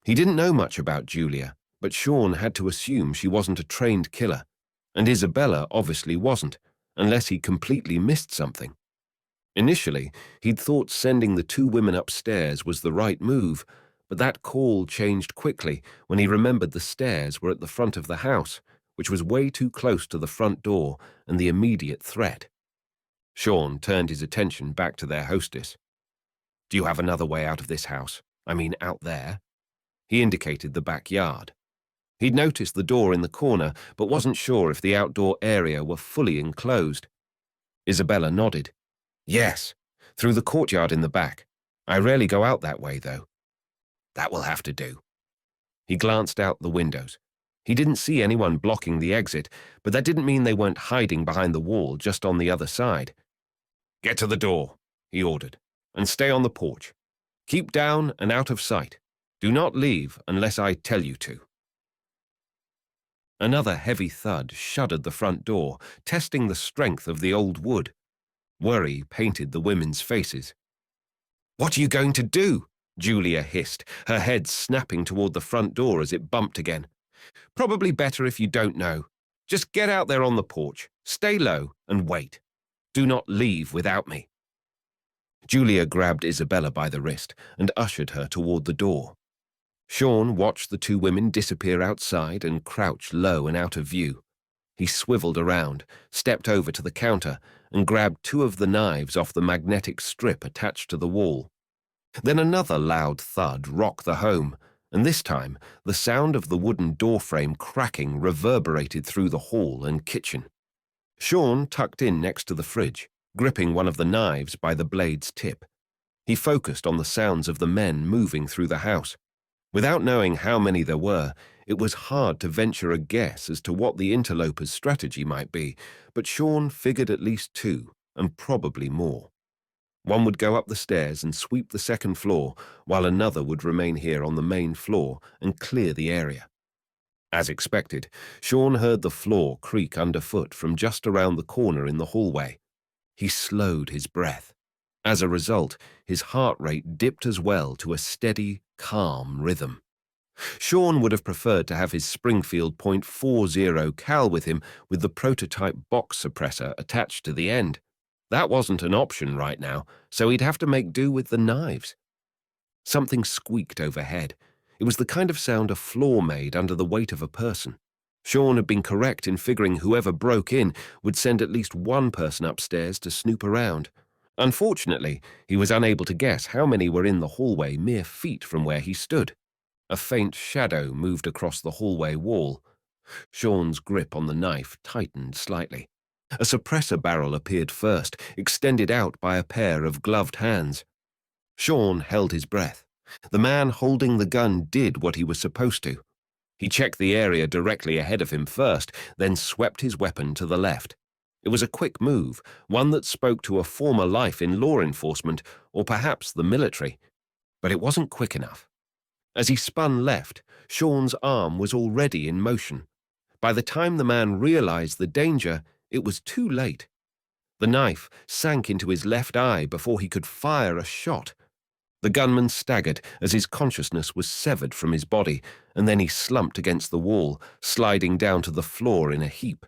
He didn't know much about Julia, but Sean had to assume she wasn't a trained killer, and Isabella obviously wasn't, unless he completely missed something. Initially, he'd thought sending the two women upstairs was the right move, but that call changed quickly when he remembered the stairs were at the front of the house, which was way too close to the front door and the immediate threat. Sean turned his attention back to their hostess. "Do you have another way out of this house? I mean, out there?" He indicated the backyard. He'd noticed the door in the corner, but wasn't sure if the outdoor area were fully enclosed. Isabella nodded. "Yes, through the courtyard in the back. I rarely go out that way, though." "That will have to do." He glanced out the windows. He didn't see anyone blocking the exit, but that didn't mean they weren't hiding behind the wall just on the other side. "Get to the door," he ordered, "and stay on the porch. Keep down and out of sight. Do not leave unless I tell you to." Another heavy thud shuddered the front door, testing the strength of the old wood. Worry painted the women's faces. "What are you going to do?" Julia hissed, her head snapping toward the front door as it bumped again. "Probably better if you don't know. Just get out there on the porch, stay low, and wait. Do not leave without me." Julia grabbed Isabella by the wrist and ushered her toward the door. Sean watched the two women disappear outside and crouch low and out of view. He swiveled around, stepped over to the counter, and grabbed two of the knives off the magnetic strip attached to the wall. Then another loud thud rocked the home, and this time the sound of the wooden doorframe cracking reverberated through the hall and kitchen. Sean tucked in next to the fridge, gripping one of the knives by the blade's tip. He focused on the sounds of the men moving through the house. Without knowing how many there were, it was hard to venture a guess as to what the interlopers' strategy might be, but Sean figured at least two, and probably more. One would go up the stairs and sweep the second floor, while another would remain here on the main floor and clear the area. As expected, Sean heard the floor creak underfoot from just around the corner in the hallway. He slowed his breath. As a result, his heart rate dipped as well to a steady, calm rhythm. Sean would have preferred to have his Springfield .40 cal with him with the prototype box suppressor attached to the end. That wasn't an option right now, so he'd have to make do with the knives. Something squeaked overhead. It was the kind of sound a floor made under the weight of a person. Sean had been correct in figuring whoever broke in would send at least one person upstairs to snoop around. Unfortunately, he was unable to guess how many were in the hallway mere feet from where he stood. A faint shadow moved across the hallway wall. Sean's grip on the knife tightened slightly. A suppressor barrel appeared first, extended out by a pair of gloved hands. Sean held his breath. The man holding the gun did what he was supposed to. He checked the area directly ahead of him first, then swept his weapon to the left. It was a quick move, one that spoke to a former life in law enforcement, or perhaps the military. But it wasn't quick enough. As he spun left, Sean's arm was already in motion. By the time the man realized the danger, it was too late. The knife sank into his left eye before he could fire a shot. The gunman staggered as his consciousness was severed from his body, and then he slumped against the wall, sliding down to the floor in a heap.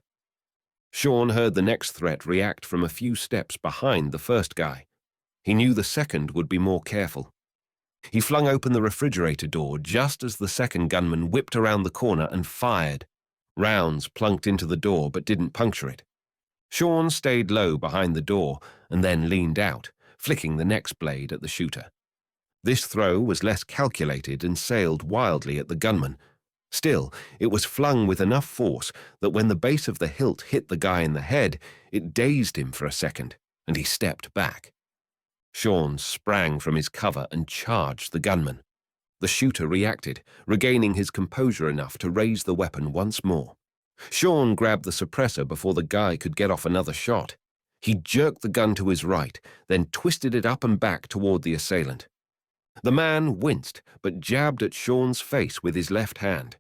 Sean heard the next threat react from a few steps behind the first guy. He knew the second would be more careful. He flung open the refrigerator door just as the second gunman whipped around the corner and fired. Rounds plunked into the door but didn't puncture it. Sean stayed low behind the door and then leaned out, flicking the next blade at the shooter. This throw was less calculated and sailed wildly at the gunman. Still, it was flung with enough force that when the base of the hilt hit the guy in the head, it dazed him for a second, and he stepped back. Sean sprang from his cover and charged the gunman. The shooter reacted, regaining his composure enough to raise the weapon once more. Sean grabbed the suppressor before the guy could get off another shot. He jerked the gun to his right, then twisted it up and back toward the assailant. The man winced, but jabbed at Sean's face with his left hand.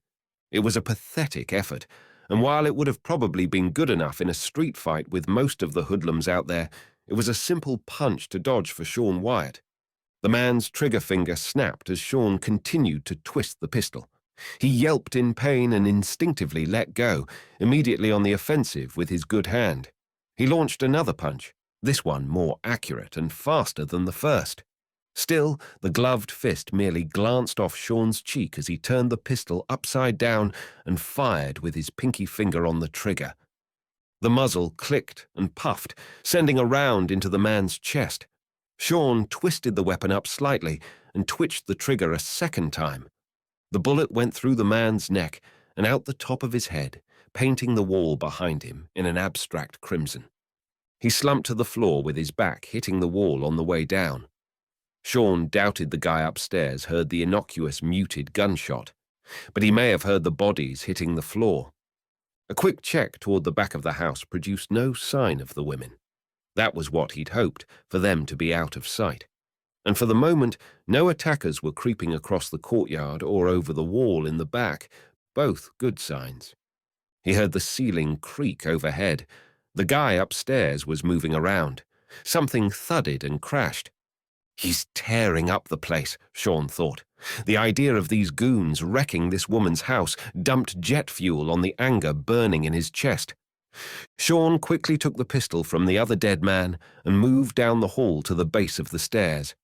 It was a pathetic effort, and while it would have probably been good enough in a street fight with most of the hoodlums out there, it was a simple punch to dodge for Sean Wyatt. The man's trigger finger snapped as Sean continued to twist the pistol. He yelped in pain and instinctively let go, immediately on the offensive with his good hand. He launched another punch, this one more accurate and faster than the first. Still, the gloved fist merely glanced off Sean's cheek as he turned the pistol upside down and fired with his pinky finger on the trigger. The muzzle clicked and puffed, sending a round into the man's chest. Sean twisted the weapon up slightly and twitched the trigger a second time. The bullet went through the man's neck and out the top of his head, painting the wall behind him in an abstract crimson. He slumped to the floor with his back hitting the wall on the way down. Sean doubted the guy upstairs heard the innocuous muted gunshot, but he may have heard the bodies hitting the floor. A quick check toward the back of the house produced no sign of the women. That was what he'd hoped, for them to be out of sight. And for the moment, no attackers were creeping across the courtyard or over the wall in the back, both good signs. He heard the ceiling creak overhead. The guy upstairs was moving around. Something thudded and crashed. He's tearing up the place, Sean thought. The idea of these goons wrecking this woman's house dumped jet fuel on the anger burning in his chest. Sean quickly took the pistol from the other dead man and moved down the hall to the base of the stairs.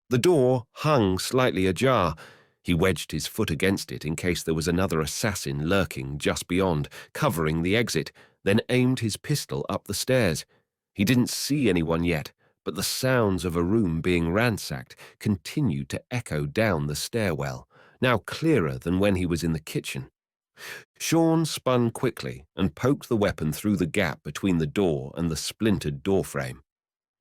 The door hung slightly ajar. He wedged his foot against it in case there was another assassin lurking just beyond, covering the exit, then aimed his pistol up the stairs. He didn't see anyone yet, but the sounds of a room being ransacked continued to echo down the stairwell, now clearer than when he was in the kitchen. Sean spun quickly and poked the weapon through the gap between the door and the splintered doorframe.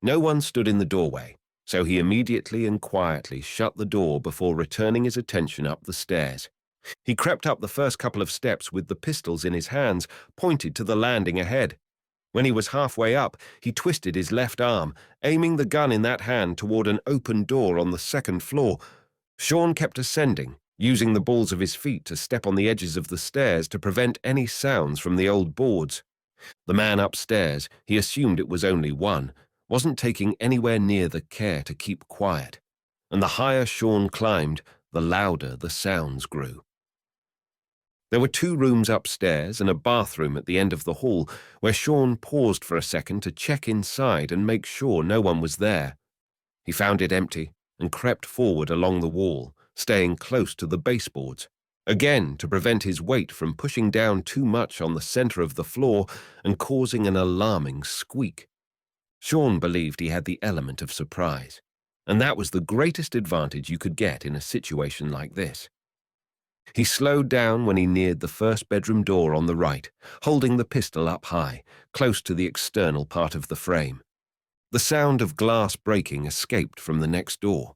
No one stood in the doorway, so he immediately and quietly shut the door before returning his attention up the stairs. He crept up the first couple of steps with the pistols in his hands, pointed to the landing ahead. When he was halfway up, he twisted his left arm, aiming the gun in that hand toward an open door on the second floor. Sean kept ascending, using the balls of his feet to step on the edges of the stairs to prevent any sounds from the old boards. The man upstairs, he assumed it was only one, wasn't taking anywhere near the care to keep quiet, and the higher Sean climbed, the louder the sounds grew. There were 2 rooms upstairs and a bathroom at the end of the hall, where Sean paused for a second to check inside and make sure no one was there. He found it empty and crept forward along the wall, staying close to the baseboards, again to prevent his weight from pushing down too much on the center of the floor and causing an alarming squeak. Sean believed he had the element of surprise, and that was the greatest advantage you could get in a situation like this. He slowed down when he neared the first bedroom door on the right, holding the pistol up high, close to the external part of the frame. The sound of glass breaking escaped from the next door.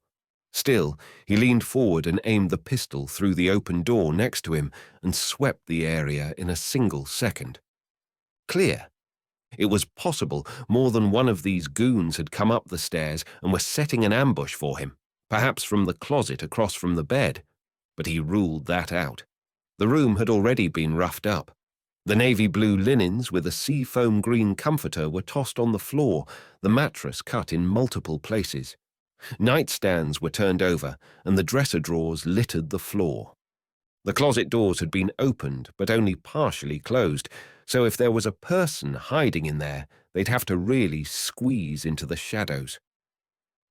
Still, he leaned forward and aimed the pistol through the open door next to him and swept the area in a single second. Clear. It was possible more than one of these goons had come up the stairs and were setting an ambush for him, perhaps from the closet across from the bed. But he ruled that out. The room had already been roughed up. The navy blue linens with a seafoam green comforter were tossed on the floor, the mattress cut in multiple places. Nightstands were turned over, and the dresser drawers littered the floor. The closet doors had been opened, but only partially closed, so if there was a person hiding in there, they'd have to really squeeze into the shadows.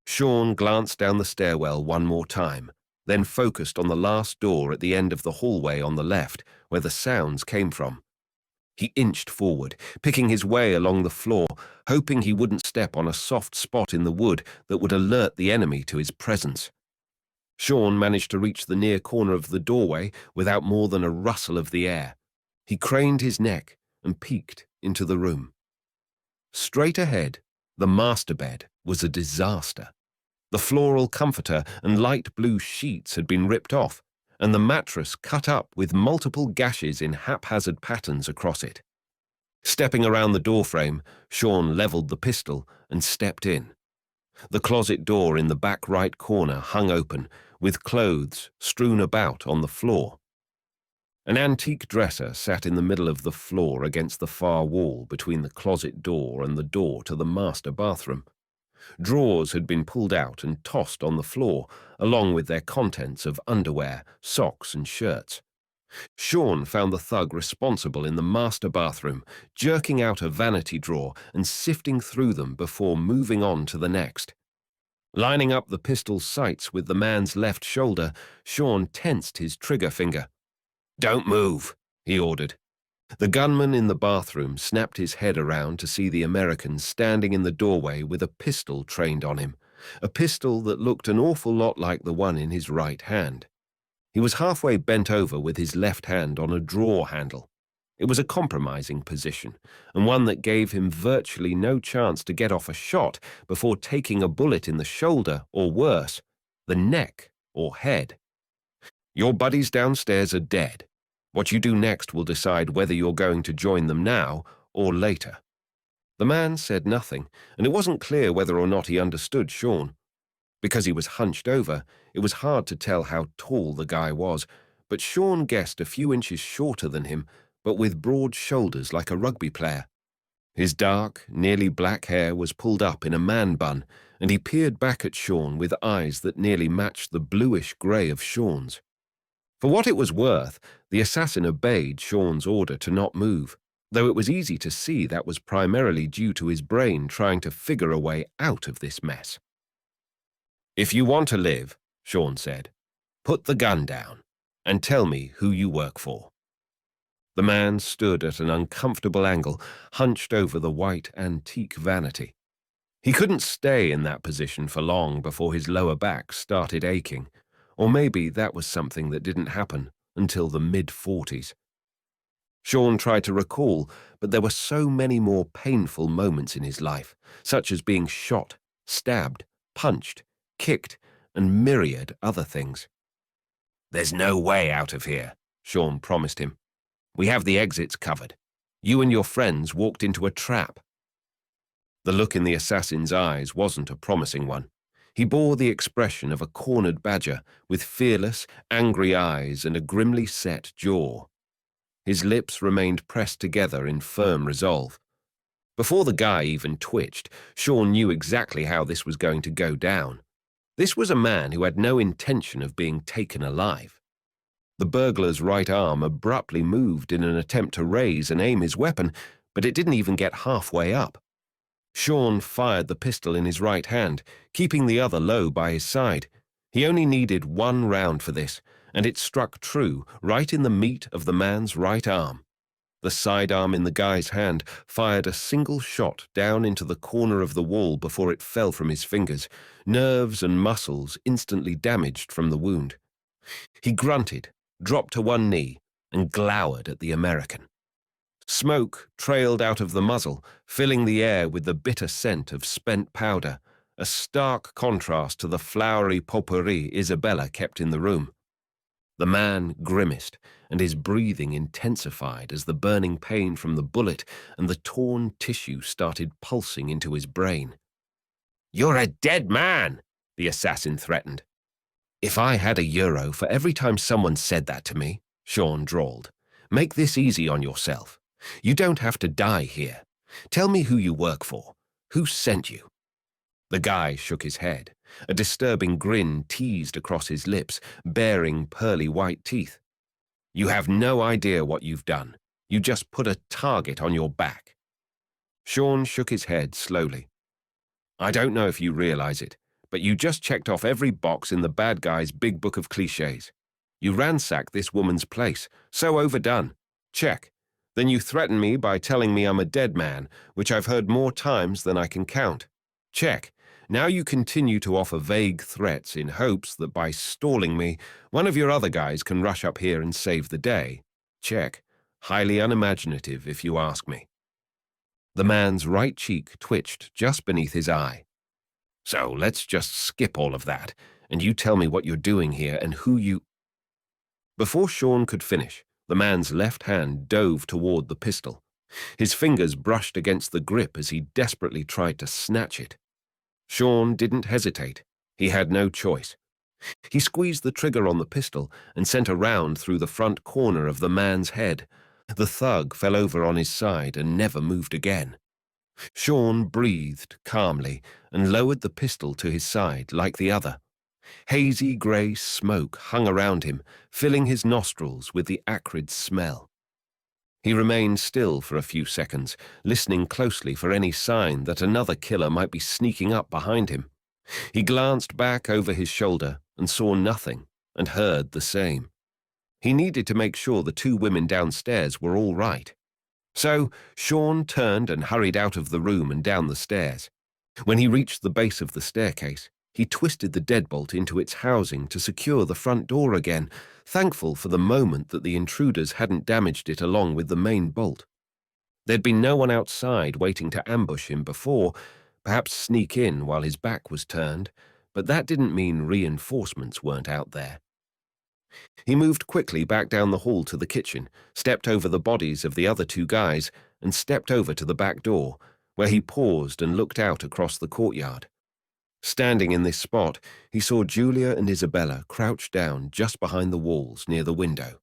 Sean glanced down the stairwell one more time, then focused on the last door at the end of the hallway on the left, where the sounds came from. He inched forward, picking his way along the floor, hoping he wouldn't step on a soft spot in the wood that would alert the enemy to his presence. Sean managed to reach the near corner of the doorway without more than a rustle of the air. He craned his neck and peeked into the room. Straight ahead, the master bed was a disaster. The floral comforter and light blue sheets had been ripped off, and the mattress cut up with multiple gashes in haphazard patterns across it. Stepping around the doorframe, Sean leveled the pistol and stepped in. The closet door in the back right corner hung open, with clothes strewn about on the floor. An antique dresser sat in the middle of the floor against the far wall between the closet door and the door to the master bathroom. Drawers had been pulled out and tossed on the floor, along with their contents of underwear, socks, and shirts. Sean found the thug responsible in the master bathroom, jerking out a vanity drawer and sifting through them before moving on to the next. Lining up the pistol's sights with the man's left shoulder, Sean tensed his trigger finger. "Don't move," he ordered. The gunman in the bathroom snapped his head around to see the American standing in the doorway with a pistol trained on him, a pistol that looked an awful lot like the one in his right hand. He was halfway bent over with his left hand on a drawer handle. It was a compromising position, and one that gave him virtually no chance to get off a shot before taking a bullet in the shoulder or worse, the neck or head. "Your buddies downstairs are dead. What you do next will decide whether you're going to join them now or later." The man said nothing, and it wasn't clear whether or not he understood Sean. Because he was hunched over, it was hard to tell how tall the guy was, but Sean guessed a few inches shorter than him, but with broad shoulders like a rugby player. His dark, nearly black hair was pulled up in a man bun, and he peered back at Sean with eyes that nearly matched the bluish-grey of Sean's. For what it was worth, the assassin obeyed Sean's order to not move, though it was easy to see that was primarily due to his brain trying to figure a way out of this mess. "If you want to live," Sean said, "put the gun down and tell me who you work for." The man stood at an uncomfortable angle, hunched over the white antique vanity. He couldn't stay in that position for long before his lower back started aching, or maybe that was something that didn't happen until the mid-40s. Sean tried to recall, but there were so many more painful moments in his life, such as being shot, stabbed, punched, kicked, and myriad other things. "There's no way out of here," Sean promised him. "We have the exits covered. You and your friends walked into a trap." The look in the assassin's eyes wasn't a promising one. He bore the expression of a cornered badger, with fearless, angry eyes and a grimly set jaw. His lips remained pressed together in firm resolve. Before the guy even twitched, Sean knew exactly how this was going to go down. This was a man who had no intention of being taken alive. The burglar's right arm abruptly moved in an attempt to raise and aim his weapon, but it didn't even get halfway up. Sean fired the pistol in his right hand, keeping the other low by his side. He only needed one round for this, and it struck true, right in the meat of the man's right arm. The sidearm in the guy's hand fired a single shot down into the corner of the wall before it fell from his fingers, nerves and muscles instantly damaged from the wound. He grunted, dropped to one knee, and glowered at the American. Smoke trailed out of the muzzle, filling the air with the bitter scent of spent powder, a stark contrast to the flowery potpourri Isabella kept in the room. The man grimaced, and his breathing intensified as the burning pain from the bullet and the torn tissue started pulsing into his brain. "You're a dead man," the assassin threatened. "If I had €1 for every time someone said that to me," Sean drawled, "make this easy on yourself. You don't have to die here. Tell me who you work for. Who sent you?" The guy shook his head. A disturbing grin teased across his lips, baring pearly white teeth. "You have no idea what you've done. You just put a target on your back." Sean shook his head slowly. "I don't know if you realize it, but you just checked off every box in the bad guy's big book of cliches. You ransacked this woman's place, so overdone. Check. Then you threaten me by telling me I'm a dead man, which I've heard more times than I can count. Check. Now you continue to offer vague threats in hopes that by stalling me, one of your other guys can rush up here and save the day. Check. Highly unimaginative, if you ask me." The man's right cheek twitched just beneath his eye. "So let's just skip all of that, and you tell me what you're doing here and who you—" Before Sean could finish, the man's left hand dove toward the pistol, His fingers brushed against the grip as he desperately tried to snatch it. Sean didn't hesitate. He had no choice. He squeezed the trigger on the pistol and sent a round through the front corner of the man's head. The thug fell over on his side and never moved again. Sean breathed calmly and lowered the pistol to his side like the other. Hazy grey smoke hung around him, filling his nostrils with the acrid smell. He remained still for a few seconds, listening closely for any sign that another killer might be sneaking up behind him. He glanced back over his shoulder and saw nothing, and heard the same. He needed to make sure the two women downstairs were all right. So Sean turned and hurried out of the room and down the stairs. When he reached the base of the staircase, he twisted the deadbolt into its housing to secure the front door again, thankful for the moment that the intruders hadn't damaged it along with the main bolt. There'd been no one outside waiting to ambush him before, perhaps sneak in while his back was turned, but that didn't mean reinforcements weren't out there. He moved quickly back down the hall to the kitchen, stepped over the bodies of the other two guys, and stepped over to the back door, where he paused and looked out across the courtyard. Standing in this spot, he saw Julia and Isabella crouched down just behind the walls near the window.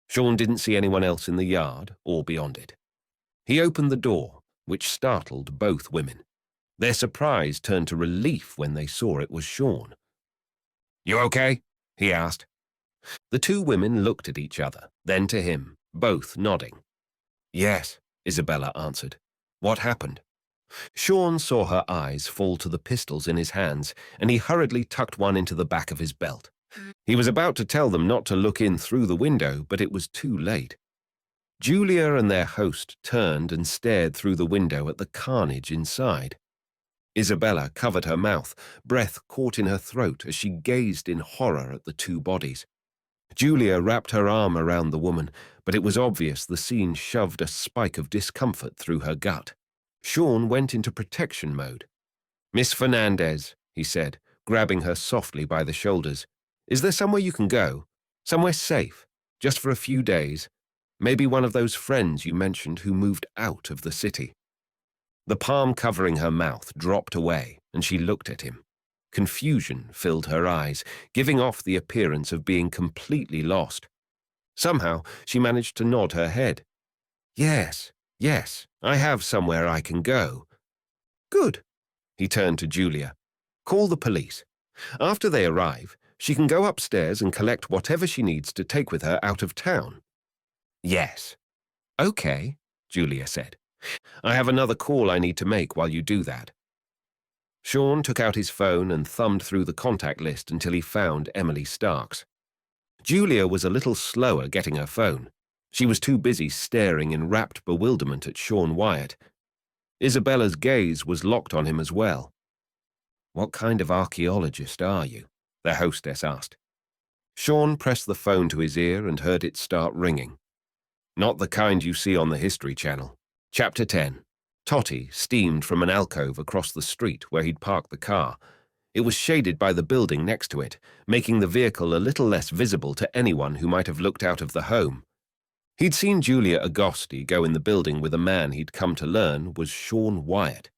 Sean didn't see anyone else in the yard or beyond it. He opened the door, which startled both women. Their surprise turned to relief when they saw it was Sean. "You okay?" he asked. The two women looked at each other, then to him, both nodding. "Yes," Isabella answered. "What happened?" Sean saw her eyes fall to the pistols in his hands, and he hurriedly tucked one into the back of his belt. He was about to tell them not to look in through the window, but it was too late. Julia and their host turned and stared through the window at the carnage inside. Isabella covered her mouth, breath caught in her throat as she gazed in horror at the two bodies. Julia wrapped her arm around the woman, but it was obvious the scene shoved a spike of discomfort through her gut. Sean went into protection mode. "Miss Fernandez," he said, grabbing her softly by the shoulders. "Is there somewhere you can go? Somewhere safe? Just for a few days? Maybe one of those friends you mentioned who moved out of the city." The palm covering her mouth dropped away, and she looked at him. Confusion filled her eyes, giving off the appearance of being completely lost. Somehow, she managed to nod her head. Yes, I have somewhere I can go." "Good." He turned to Julia. "Call the police. After they arrive, she can go upstairs and collect whatever she needs to take with her out of town." "Yes." "Okay," Julia said. "I have another call I need to make while you do that." Sean took out his phone and thumbed through the contact list until he found Emily Starks. Julia was a little slower getting her phone. She was too busy staring in rapt bewilderment at Sean Wyatt. Isabella's gaze was locked on him as well. "What kind of archaeologist are you?" their hostess asked. Sean pressed the phone to his ear and heard it start ringing. "Not the kind you see on the History Channel." Chapter 10. Totty steamed from an alcove across the street where he'd parked the car. It was shaded by the building next to it, making the vehicle a little less visible to anyone who might have looked out of the home. He'd seen Julia Agosti go in the building with a man he'd come to learn was Sean Wyatt.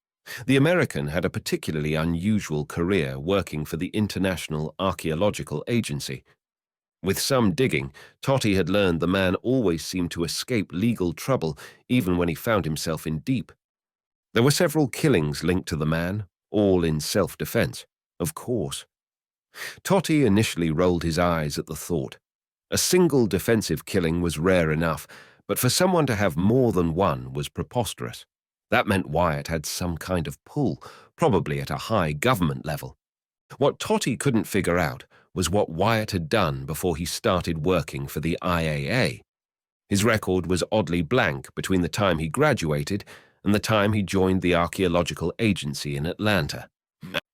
The American had a particularly unusual career working for the International Archaeological Agency. With some digging, Totty had learned the man always seemed to escape legal trouble even when he found himself in deep. There were several killings linked to the man, all in self-defense, of course. Totty initially rolled his eyes at the thought. A single defensive killing was rare enough, but for someone to have more than one was preposterous. That meant Wyatt had some kind of pull, probably at a high government level. What Totty couldn't figure out was what Wyatt had done before he started working for the IAA. His record was oddly blank between the time he graduated and the time he joined the archaeological agency in Atlanta.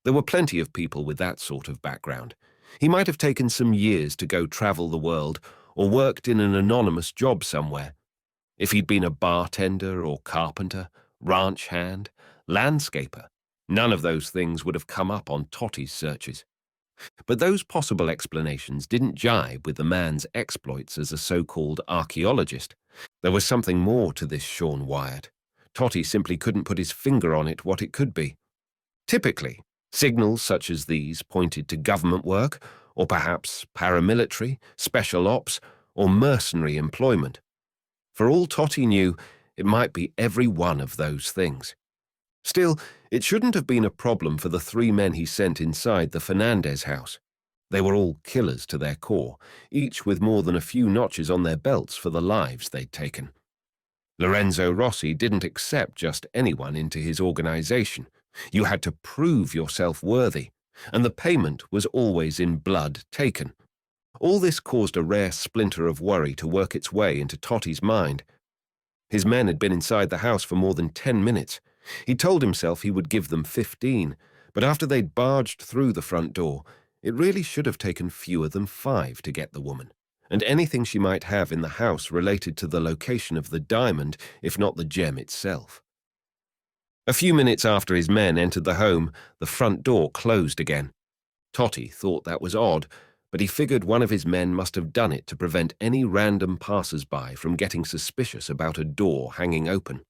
There were plenty of people with that sort of background. He might have taken some years to go travel the world or worked in an anonymous job somewhere. If he'd been a bartender or carpenter, ranch hand, landscaper, none of those things would have come up on Totty's searches. But those possible explanations didn't jibe with the man's exploits as a so-called archaeologist. There was something more to this Sean Wyatt. Totty simply couldn't put his finger on it what it could be. Typically, signals such as these pointed to government work, or perhaps paramilitary, special ops, or mercenary employment. For all Totty knew, it might be every one of those things. Still, it shouldn't have been a problem for the 3 men he sent inside the Fernandez house. They were all killers to their core, each with more than a few notches on their belts for the lives they'd taken. Lorenzo Rossi didn't accept just anyone into his organization. You had to prove yourself worthy, and the payment was always in blood taken. All this caused a rare splinter of worry to work its way into Totty's mind. His men had been inside the house for more than 10 minutes. He told himself he would give them 15, but after they'd barged through the front door, it really should have taken fewer than 5 to get the woman, and anything she might have in the house related to the location of the diamond, if not the gem itself. A few minutes after his men entered the home, the front door closed again. Totty thought that was odd, but he figured one of his men must have done it to prevent any random passers-by from getting suspicious about a door hanging open.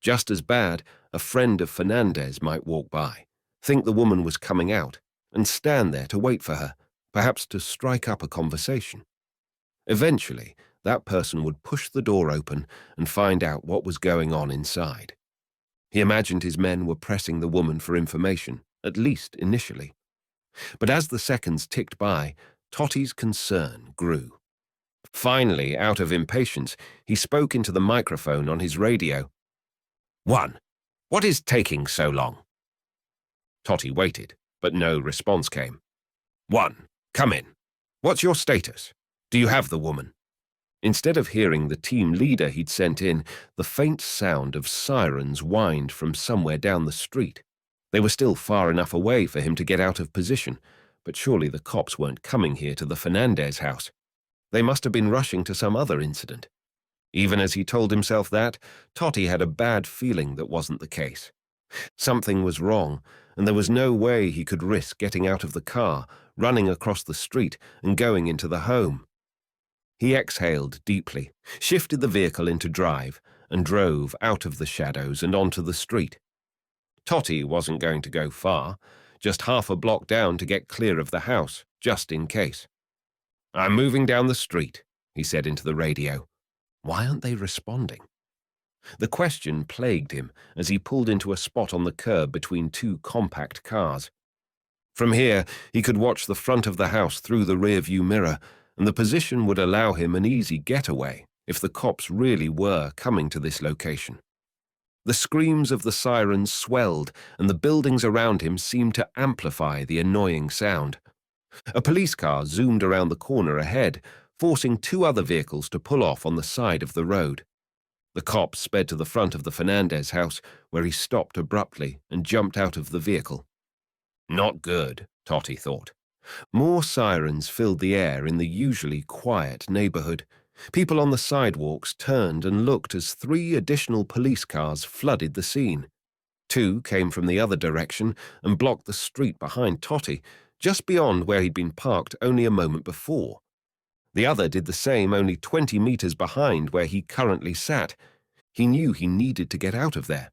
Just as bad, a friend of Fernandez might walk by, think the woman was coming out, and stand there to wait for her, perhaps to strike up a conversation. Eventually, that person would push the door open and find out what was going on inside. He imagined his men were pressing the woman for information, at least initially. But as the seconds ticked by, Totty's concern grew. Finally, out of impatience, he spoke into the microphone on his radio. "1. What is taking so long?" Totty waited, but no response came. 1. Come in. What's your status? Do you have the woman? Instead of hearing the team leader he'd sent in, the faint sound of sirens whined from somewhere down the street. They were still far enough away for him to get out of position, but surely the cops weren't coming here to the Fernandez house. They must have been rushing to some other incident. Even as he told himself that, Totty had a bad feeling that wasn't the case. Something was wrong, and there was no way he could risk getting out of the car, running across the street, and going into the home. He exhaled deeply, shifted the vehicle into drive, and drove out of the shadows and onto the street. Totty wasn't going to go far, just half a block down to get clear of the house, just in case. "I'm moving down the street," he said into the radio. Why aren't they responding? The question plagued him as he pulled into a spot on the curb between 2 compact cars. From here, he could watch the front of the house through the rearview mirror, and the position would allow him an easy getaway if the cops really were coming to this location. The screams of the sirens swelled, and the buildings around him seemed to amplify the annoying sound. A police car zoomed around the corner ahead, forcing 2 other vehicles to pull off on the side of the road. The cop sped to the front of the Fernandez house, where he stopped abruptly and jumped out of the vehicle. Not good, Totty thought. More sirens filled the air in the usually quiet neighborhood. People on the sidewalks turned and looked as 3 additional police cars flooded the scene. 2 came from the other direction and blocked the street behind Totty, just beyond where he'd been parked only a moment before. The other did the same only 20 meters behind where he currently sat. He knew he needed to get out of there.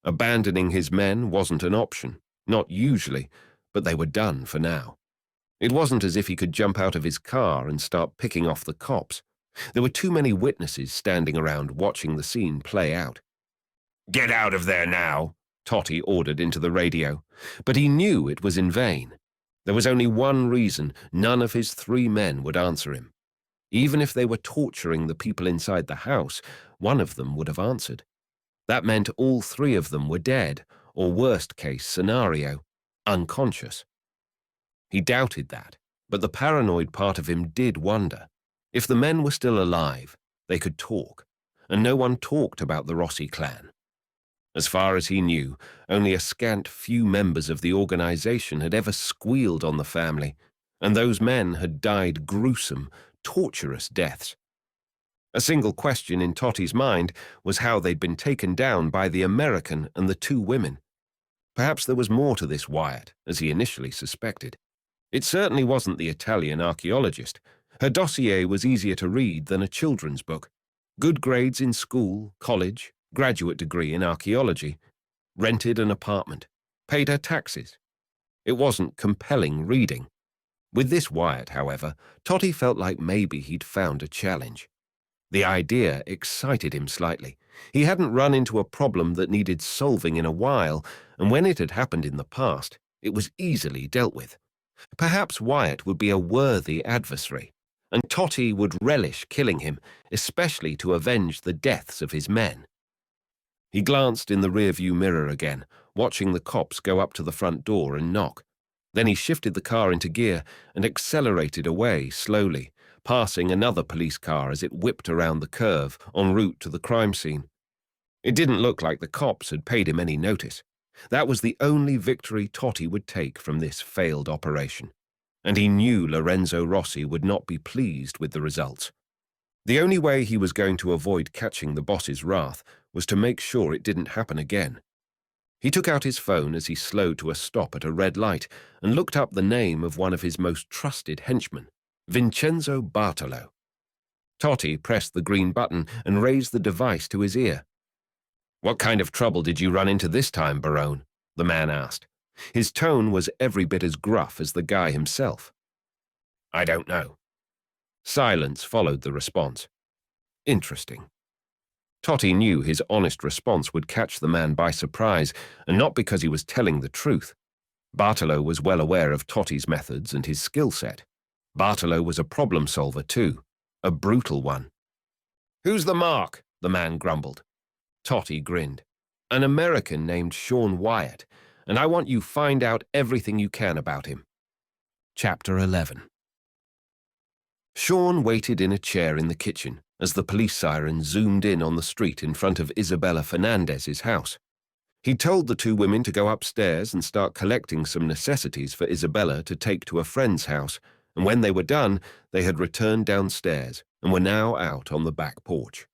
Abandoning his men wasn't an option, not usually, but they were done for now. It wasn't as if he could jump out of his car and start picking off the cops. There were too many witnesses standing around watching the scene play out. "Get out of there now," Totty ordered into the radio, but he knew it was in vain. There was only one reason none of his 3 men would answer him. Even if they were torturing the people inside the house, one of them would have answered. That meant all 3 of them were dead, or worst-case scenario, unconscious. He doubted that, but the paranoid part of him did wonder. If the men were still alive, they could talk, and no one talked about the Rossi clan. As far as he knew, only a scant few members of the organization had ever squealed on the family, and those men had died gruesome, torturous deaths. A single question in Totty's mind was how they'd been taken down by the American and the 2 women. Perhaps there was more to this Wyatt, as he initially suspected. It certainly wasn't the Italian archaeologist. Her dossier was easier to read than a children's book. Good grades in school, college, graduate degree in archaeology, rented an apartment, paid her taxes. It wasn't compelling reading. With this Wyatt, however, Totty felt like maybe he'd found a challenge. The idea excited him slightly. He hadn't run into a problem that needed solving in a while, and when it had happened in the past, it was easily dealt with. Perhaps Wyatt would be a worthy adversary, and Totty would relish killing him, especially to avenge the deaths of his men. He glanced in the rearview mirror again, watching the cops go up to the front door and knock. Then he shifted the car into gear and accelerated away slowly, passing another police car as it whipped around the curve en route to the crime scene. It didn't look like the cops had paid him any notice. That was the only victory Totty would take from this failed operation, and he knew Lorenzo Rossi would not be pleased with the results. The only way he was going to avoid catching the boss's wrath was to make sure it didn't happen again. He took out his phone as he slowed to a stop at a red light and looked up the name of one of his most trusted henchmen, Vincenzo Bartolo. Totty pressed the green button and raised the device to his ear. "What kind of trouble did you run into this time, Barone?" the man asked. His tone was every bit as gruff as the guy himself. "I don't know." Silence followed the response. Interesting. Totty knew his honest response would catch the man by surprise, and not because he was telling the truth. Bartolo was well aware of Totty's methods and his skill set. Bartolo was a problem solver too, a brutal one. "Who's the mark?" the man grumbled. Totty grinned. "An American named Sean Wyatt, and I want you to find out everything you can about him." Chapter 11. Sean waited in a chair in the kitchen as the police siren zoomed in on the street in front of Isabella Fernandez's house. He told the two women to go upstairs and start collecting some necessities for Isabella to take to a friend's house, and when they were done, they had returned downstairs and were now out on the back porch.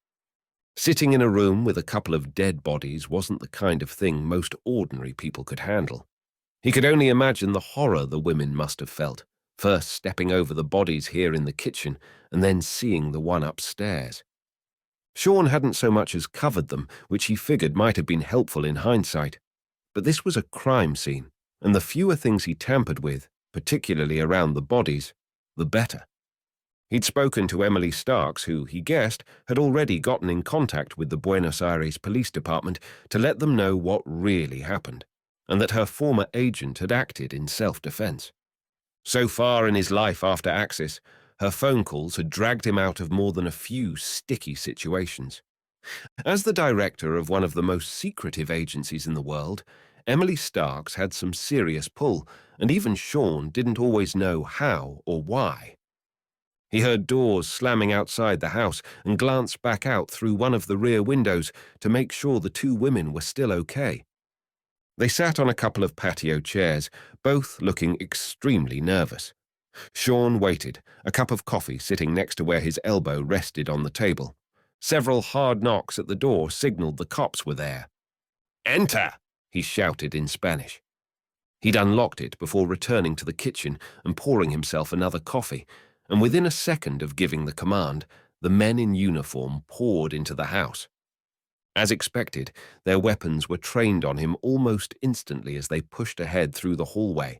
Sitting in a room with a couple of dead bodies wasn't the kind of thing most ordinary people could handle. He could only imagine the horror the women must have felt, first stepping over the bodies here in the kitchen and then seeing the one upstairs. Sean hadn't so much as covered them, which he figured might have been helpful in hindsight. But this was a crime scene, and the fewer things he tampered with, particularly around the bodies, the better. He'd spoken to Emily Starks, who, he guessed, had already gotten in contact with the Buenos Aires Police Department to let them know what really happened, and that her former agent had acted in self-defense. So far in his life after Axis, her phone calls had dragged him out of more than a few sticky situations. As the director of one of the most secretive agencies in the world, Emily Starks had some serious pull, and even Sean didn't always know how or why. He heard doors slamming outside the house and glanced back out through one of the rear windows to make sure the two women were still okay. They sat on a couple of patio chairs, both looking extremely nervous. Sean waited, a cup of coffee sitting next to where his elbow rested on the table. Several hard knocks at the door signaled the cops were there. "Enter!" he shouted in Spanish. He'd unlocked it before returning to the kitchen and pouring himself another coffee, and within a second of giving the command, the men in uniform poured into the house. As expected, their weapons were trained on him almost instantly as they pushed ahead through the hallway.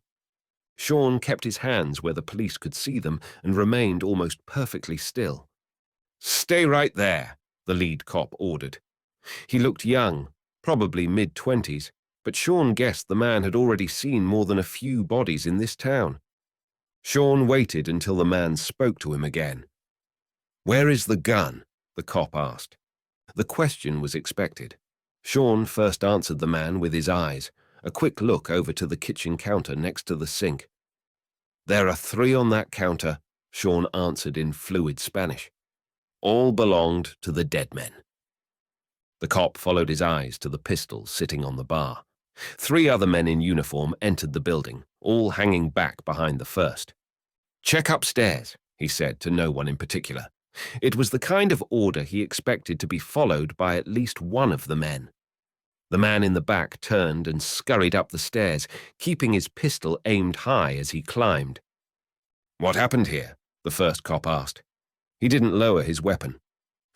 Sean kept his hands where the police could see them and remained almost perfectly still. "Stay right there," the lead cop ordered. He looked young, probably mid-20s, but Sean guessed the man had already seen more than a few bodies in this town. Sean waited until the man spoke to him again. "Where is the gun?" the cop asked. The question was expected. Sean first answered the man with his eyes, a quick look over to the kitchen counter next to the sink. "There are 3 on that counter," Sean answered in fluid Spanish. "All belonged to the dead men." The cop followed his eyes to the pistol sitting on the bar. 3 other men in uniform entered the building, all hanging back behind the first. "Check upstairs," he said to no one in particular. It was the kind of order he expected to be followed by at least one of the men. The man in the back turned and scurried up the stairs, keeping his pistol aimed high as he climbed. "What happened here?" the first cop asked. He didn't lower his weapon.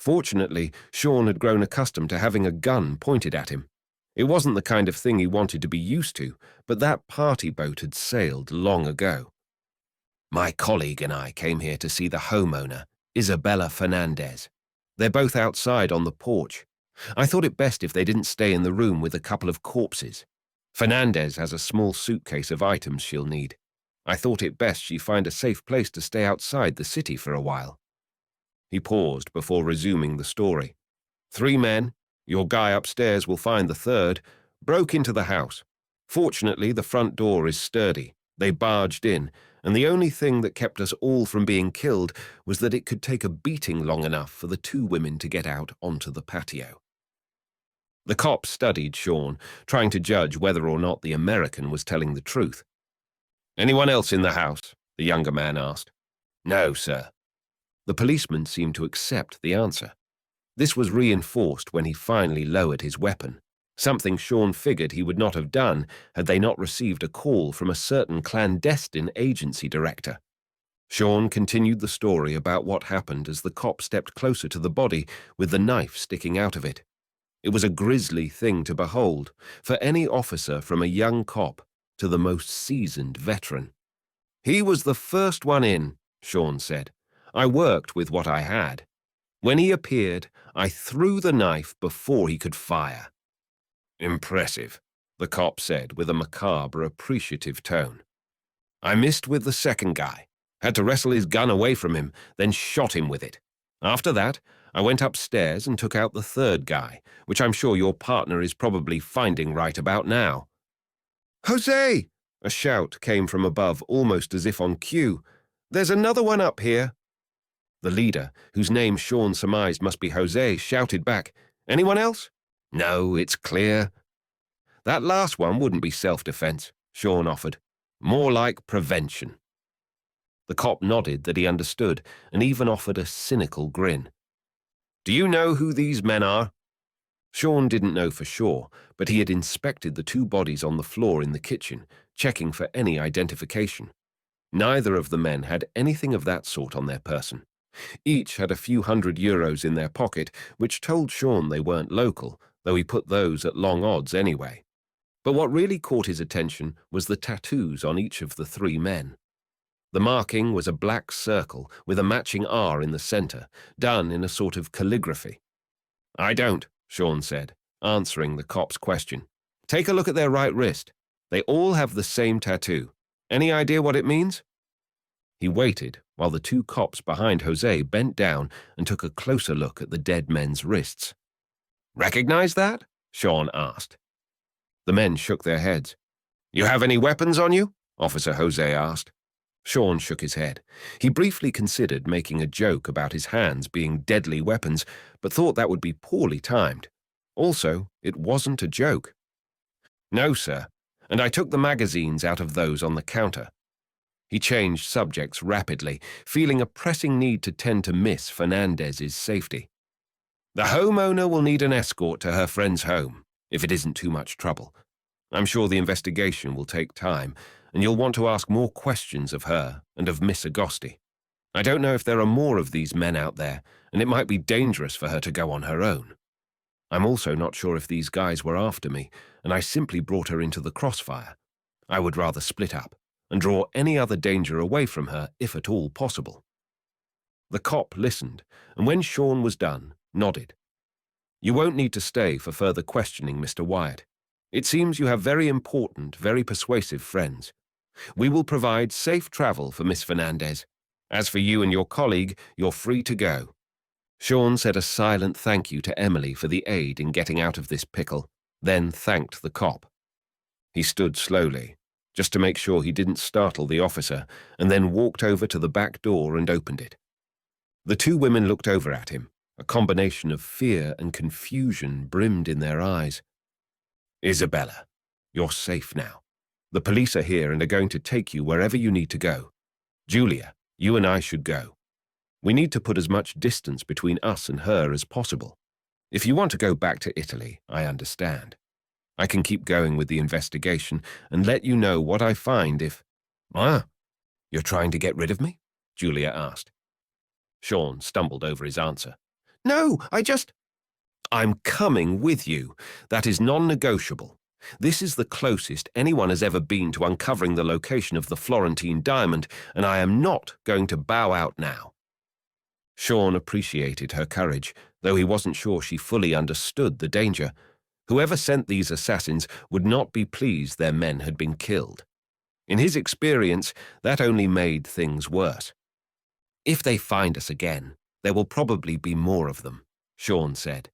Fortunately, Sean had grown accustomed to having a gun pointed at him. It wasn't the kind of thing he wanted to be used to, but that party boat had sailed long ago. My colleague and I came here to see the homeowner, Isabella Fernandez. They're both outside on the porch. I thought it best if they didn't stay in the room with a couple of corpses. Fernandez has a small suitcase of items she'll need. I thought it best she find a safe place to stay outside the city for a while. He paused before resuming the story. 3 men, your guy upstairs will find the third, broke into the house. Fortunately, the front door is sturdy. They barged in, and the only thing that kept us all from being killed was that it could take a beating long enough for the 2 women to get out onto the patio. The cop studied Sean, trying to judge whether or not the American was telling the truth. Anyone else in the house? The younger man asked. No, sir. The policeman seemed to accept the answer. This was reinforced when he finally lowered his weapon, something Sean figured he would not have done had they not received a call from a certain clandestine agency director. Sean continued the story about what happened as the cop stepped closer to the body with the knife sticking out of it. It was a grisly thing to behold, for any officer from a young cop to the most seasoned veteran. He was the first one in, Sean said. I worked with what I had. When he appeared, I threw the knife before he could fire. Impressive, the cop said with a macabre, appreciative tone. I missed with the second guy, had to wrestle his gun away from him, then shot him with it. After that, I went upstairs and took out the third guy, which I'm sure your partner is probably finding right about now. Jose! A shout came from above, almost as if on cue. There's another one up here. The leader, whose name Sean surmised must be Jose, shouted back, Anyone else? No, it's clear. That last one wouldn't be self-defense, Sean offered. More like prevention. The cop nodded that he understood and even offered a cynical grin. Do you know who these men are? Sean didn't know for sure, but he had inspected the 2 bodies on the floor in the kitchen, checking for any identification. Neither of the men had anything of that sort on their person. Each had a few €100 in their pocket, which told Sean they weren't local, though he put those at long odds anyway. But what really caught his attention was the tattoos on each of the 3 men. The marking was a black circle with a matching R in the center, done in a sort of calligraphy. I don't, Sean said, answering the cop's question. Take a look at their right wrist. They all have the same tattoo. Any idea what it means? He waited while the 2 cops behind Jose bent down and took a closer look at the dead men's wrists. Recognize that? Sean asked. The men shook their heads. You have any weapons on you? Officer Jose asked. Sean shook his head. He briefly considered making a joke about his hands being deadly weapons, but thought that would be poorly timed. Also, it wasn't a joke. No, sir, and I took the magazines out of those on the counter. He changed subjects rapidly, feeling a pressing need to tend to Miss Fernandez's safety. The homeowner will need an escort to her friend's home, if it isn't too much trouble. I'm sure the investigation will take time, and you'll want to ask more questions of her and of Miss Agosti. I don't know if there are more of these men out there, and it might be dangerous for her to go on her own. I'm also not sure if these guys were after me, and I simply brought her into the crossfire. I would rather split up and draw any other danger away from her, if at all possible. The cop listened, and when Sean was done, nodded. You won't need to stay for further questioning, Mr. Wyatt. It seems you have very important, very persuasive friends. We will provide safe travel for Miss Fernandez. As for you and your colleague, you're free to go. Sean said a silent thank you to Emily for the aid in getting out of this pickle, then thanked the cop. He stood slowly, just to make sure he didn't startle the officer, and then walked over to the back door and opened it. The 2 women looked over at him. A combination of fear and confusion brimmed in their eyes. Isabella, you're safe now. The police are here and are going to take you wherever you need to go. Julia, you and I should go. We need to put as much distance between us and her as possible. If you want to go back to Italy, I understand. I can keep going with the investigation and let you know what I find if... You're trying to get rid of me? Julia asked. Sean stumbled over his answer. No, I'm coming with you. That is non-negotiable. This is the closest anyone has ever been to uncovering the location of the Florentine diamond, and I am not going to bow out now. Sean appreciated her courage, though he wasn't sure she fully understood the danger. Whoever sent these assassins would not be pleased their men had been killed. In his experience, that only made things worse. If they find us again, there will probably be more of them, Sean said.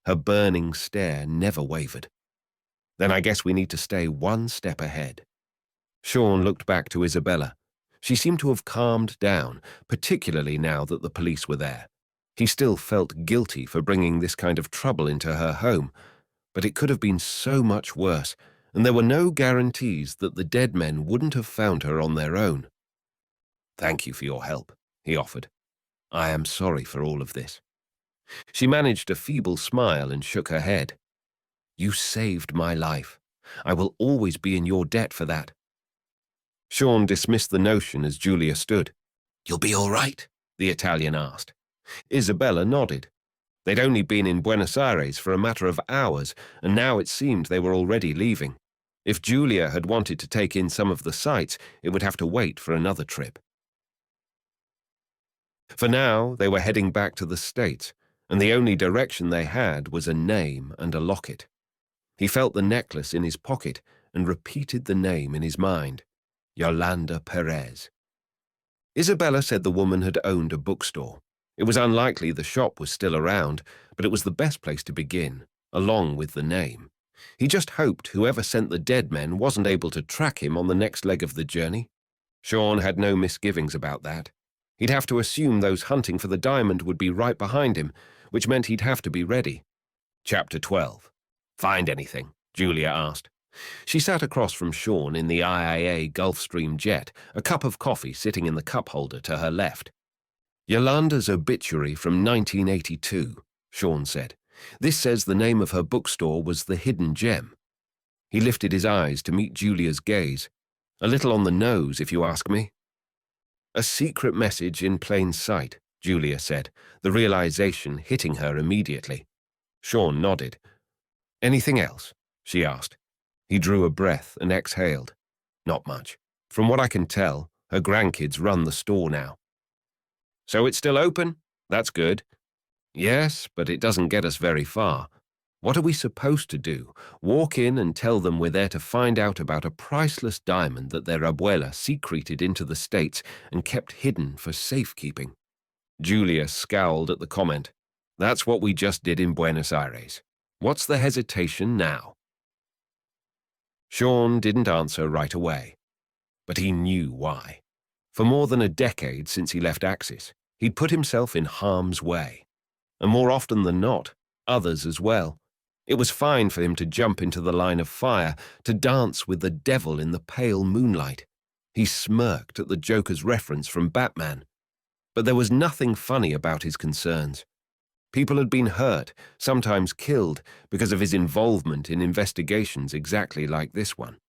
Her burning stare never wavered. Then I guess we need to stay one step ahead. Sean looked back to Isabella. She seemed to have calmed down, particularly now that the police were there. He still felt guilty for bringing this kind of trouble into her home, but it could have been so much worse, and there were no guarantees that the dead men wouldn't have found her on their own. "Thank you for your help," he offered. "I am sorry for all of this." She managed a feeble smile and shook her head. "You saved my life. I will always be in your debt for that." Sean dismissed the notion as Julia stood. "You'll be all right?" the Italian asked. Isabella nodded. They'd only been in Buenos Aires for a matter of hours, and now it seemed they were already leaving. If Julia had wanted to take in some of the sights, it would have to wait for another trip. For now, they were heading back to the States, and the only direction they had was a name and a locket. He felt the necklace in his pocket and repeated the name in his mind. Yolanda Perez. Isabella said the woman had owned a bookstore. It was unlikely the shop was still around, but it was the best place to begin, along with the name. He just hoped whoever sent the dead men wasn't able to track him on the next leg of the journey. Sean had no misgivings about that. He'd have to assume those hunting for the diamond would be right behind him, which meant he'd have to be ready. Chapter 12. "Find anything?" Julia asked. She sat across from Sean in the IIA Gulfstream jet, a cup of coffee sitting in the cup holder to her left. "Yolanda's obituary from 1982, Sean said. "This says the name of her bookstore was The Hidden Gem." He lifted his eyes to meet Julia's gaze. "A little on the nose, if you ask me." "A secret message in plain sight," Julia said, the realization hitting her immediately. Sean nodded. "Anything else?" she asked. He drew a breath and exhaled. "Not much. From what I can tell, her grandkids run the store now." "So it's still open? That's good." "Yes, but it doesn't get us very far. What are we supposed to do? Walk in and tell them we're there to find out about a priceless diamond that their abuela secreted into the States and kept hidden for safekeeping?" Julia scowled at the comment. "That's what we just did in Buenos Aires. What's the hesitation now?" Sean didn't answer right away, but he knew why. For more than a decade since he left Axis, he'd put himself in harm's way. And more often than not, others as well. It was fine for him to jump into the line of fire, to dance with the devil in the pale moonlight. He smirked at the Joker's reference from Batman. But there was nothing funny about his concerns. People had been hurt, sometimes killed, because of his involvement in investigations exactly like this one.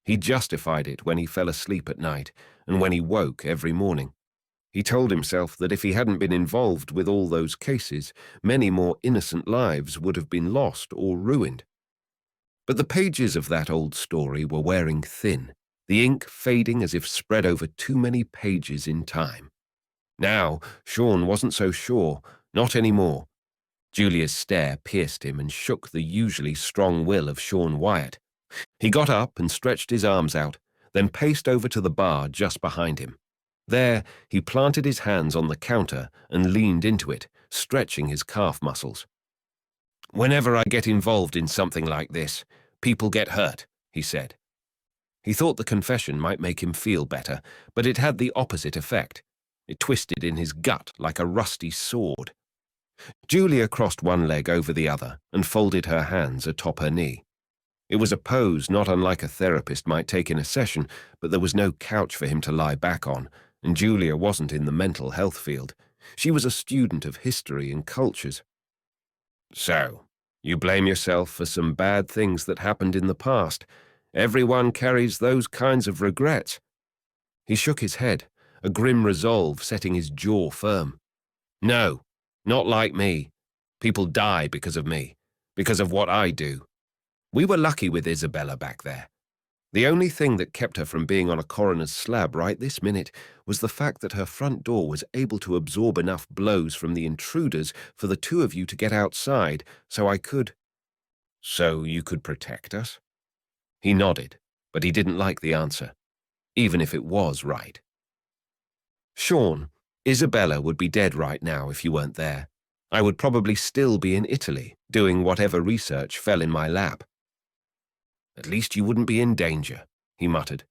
He justified it when he fell asleep at night and when he woke every morning. He told himself that if he hadn't been involved with all those cases, many more innocent lives would have been lost or ruined. But the pages of that old story were wearing thin, the ink fading as if spread over too many pages in time. Now, Sean wasn't so sure, not anymore. Julia's stare pierced him and shook the usually strong will of Sean Wyatt. He got up and stretched his arms out, then paced over to the bar just behind him. There, he planted his hands on the counter and leaned into it, stretching his calf muscles. "Whenever I get involved in something like this, people get hurt," he said. He thought the confession might make him feel better, but it had the opposite effect. It twisted in his gut like a rusty sword. Julia crossed one leg over the other and folded her hands atop her knee. It was a pose not unlike a therapist might take in a session, but there was no couch for him to lie back on, and Julia wasn't in the mental health field. She was a student of history and cultures. "So, you blame yourself for some bad things that happened in the past. Everyone carries those kinds of regrets." He shook his head, a grim resolve setting his jaw firm. "No," Not like me. People die because of me, because of what I do. We were lucky with Isabella back there. The only thing that kept her from being on a coroner's slab right this minute was the fact that her front door was able to absorb enough blows from the intruders for the two of you to get outside, so I could— So you could protect us? He nodded, but he didn't like the answer, even if it was right. Sean, Isabella would be dead right now if you weren't there. I would probably still be in Italy, doing whatever research fell in my lap. At least you wouldn't be in danger, he muttered.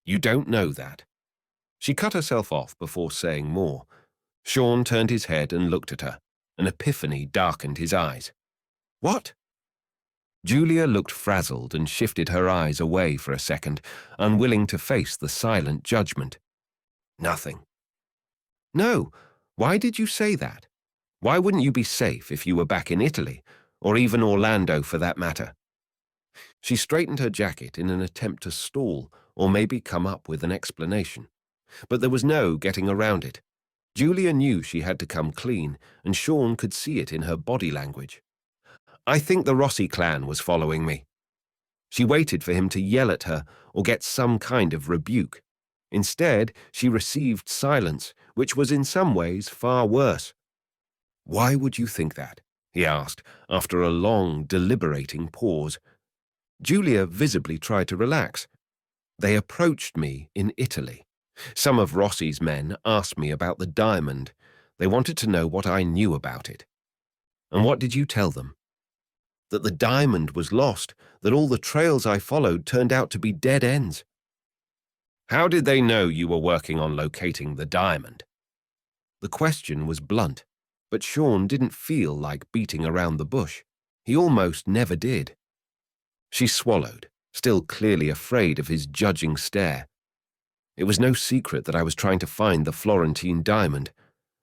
You don't know that. She cut herself off before saying more. Sean turned his head and looked at her. An epiphany darkened his eyes. What? Julia looked frazzled and shifted her eyes away for a second, unwilling to face the silent judgment. Nothing. No, why did you say that? Why wouldn't you be safe if you were back in Italy, or even Orlando for that matter? She straightened her jacket in an attempt to stall or maybe come up with an explanation. But there was no getting around it. Julia knew she had to come clean, and Sean could see it in her body language. I think the Rossi clan was following me. She waited for him to yell at her or get some kind of rebuke. Instead, she received silence, which was in some ways far worse. Why would you think that? He asked, after a long, deliberating pause. Julia visibly tried to relax. They approached me in Italy. Some of Rossi's men asked me about the diamond. They wanted to know what I knew about it. And what did you tell them? That the diamond was lost, that all the trails I followed turned out to be dead ends. How did they know you were working on locating the diamond? The question was blunt, but Sean didn't feel like beating around the bush. He almost never did. She swallowed, still clearly afraid of his judging stare. It was no secret that I was trying to find the Florentine diamond.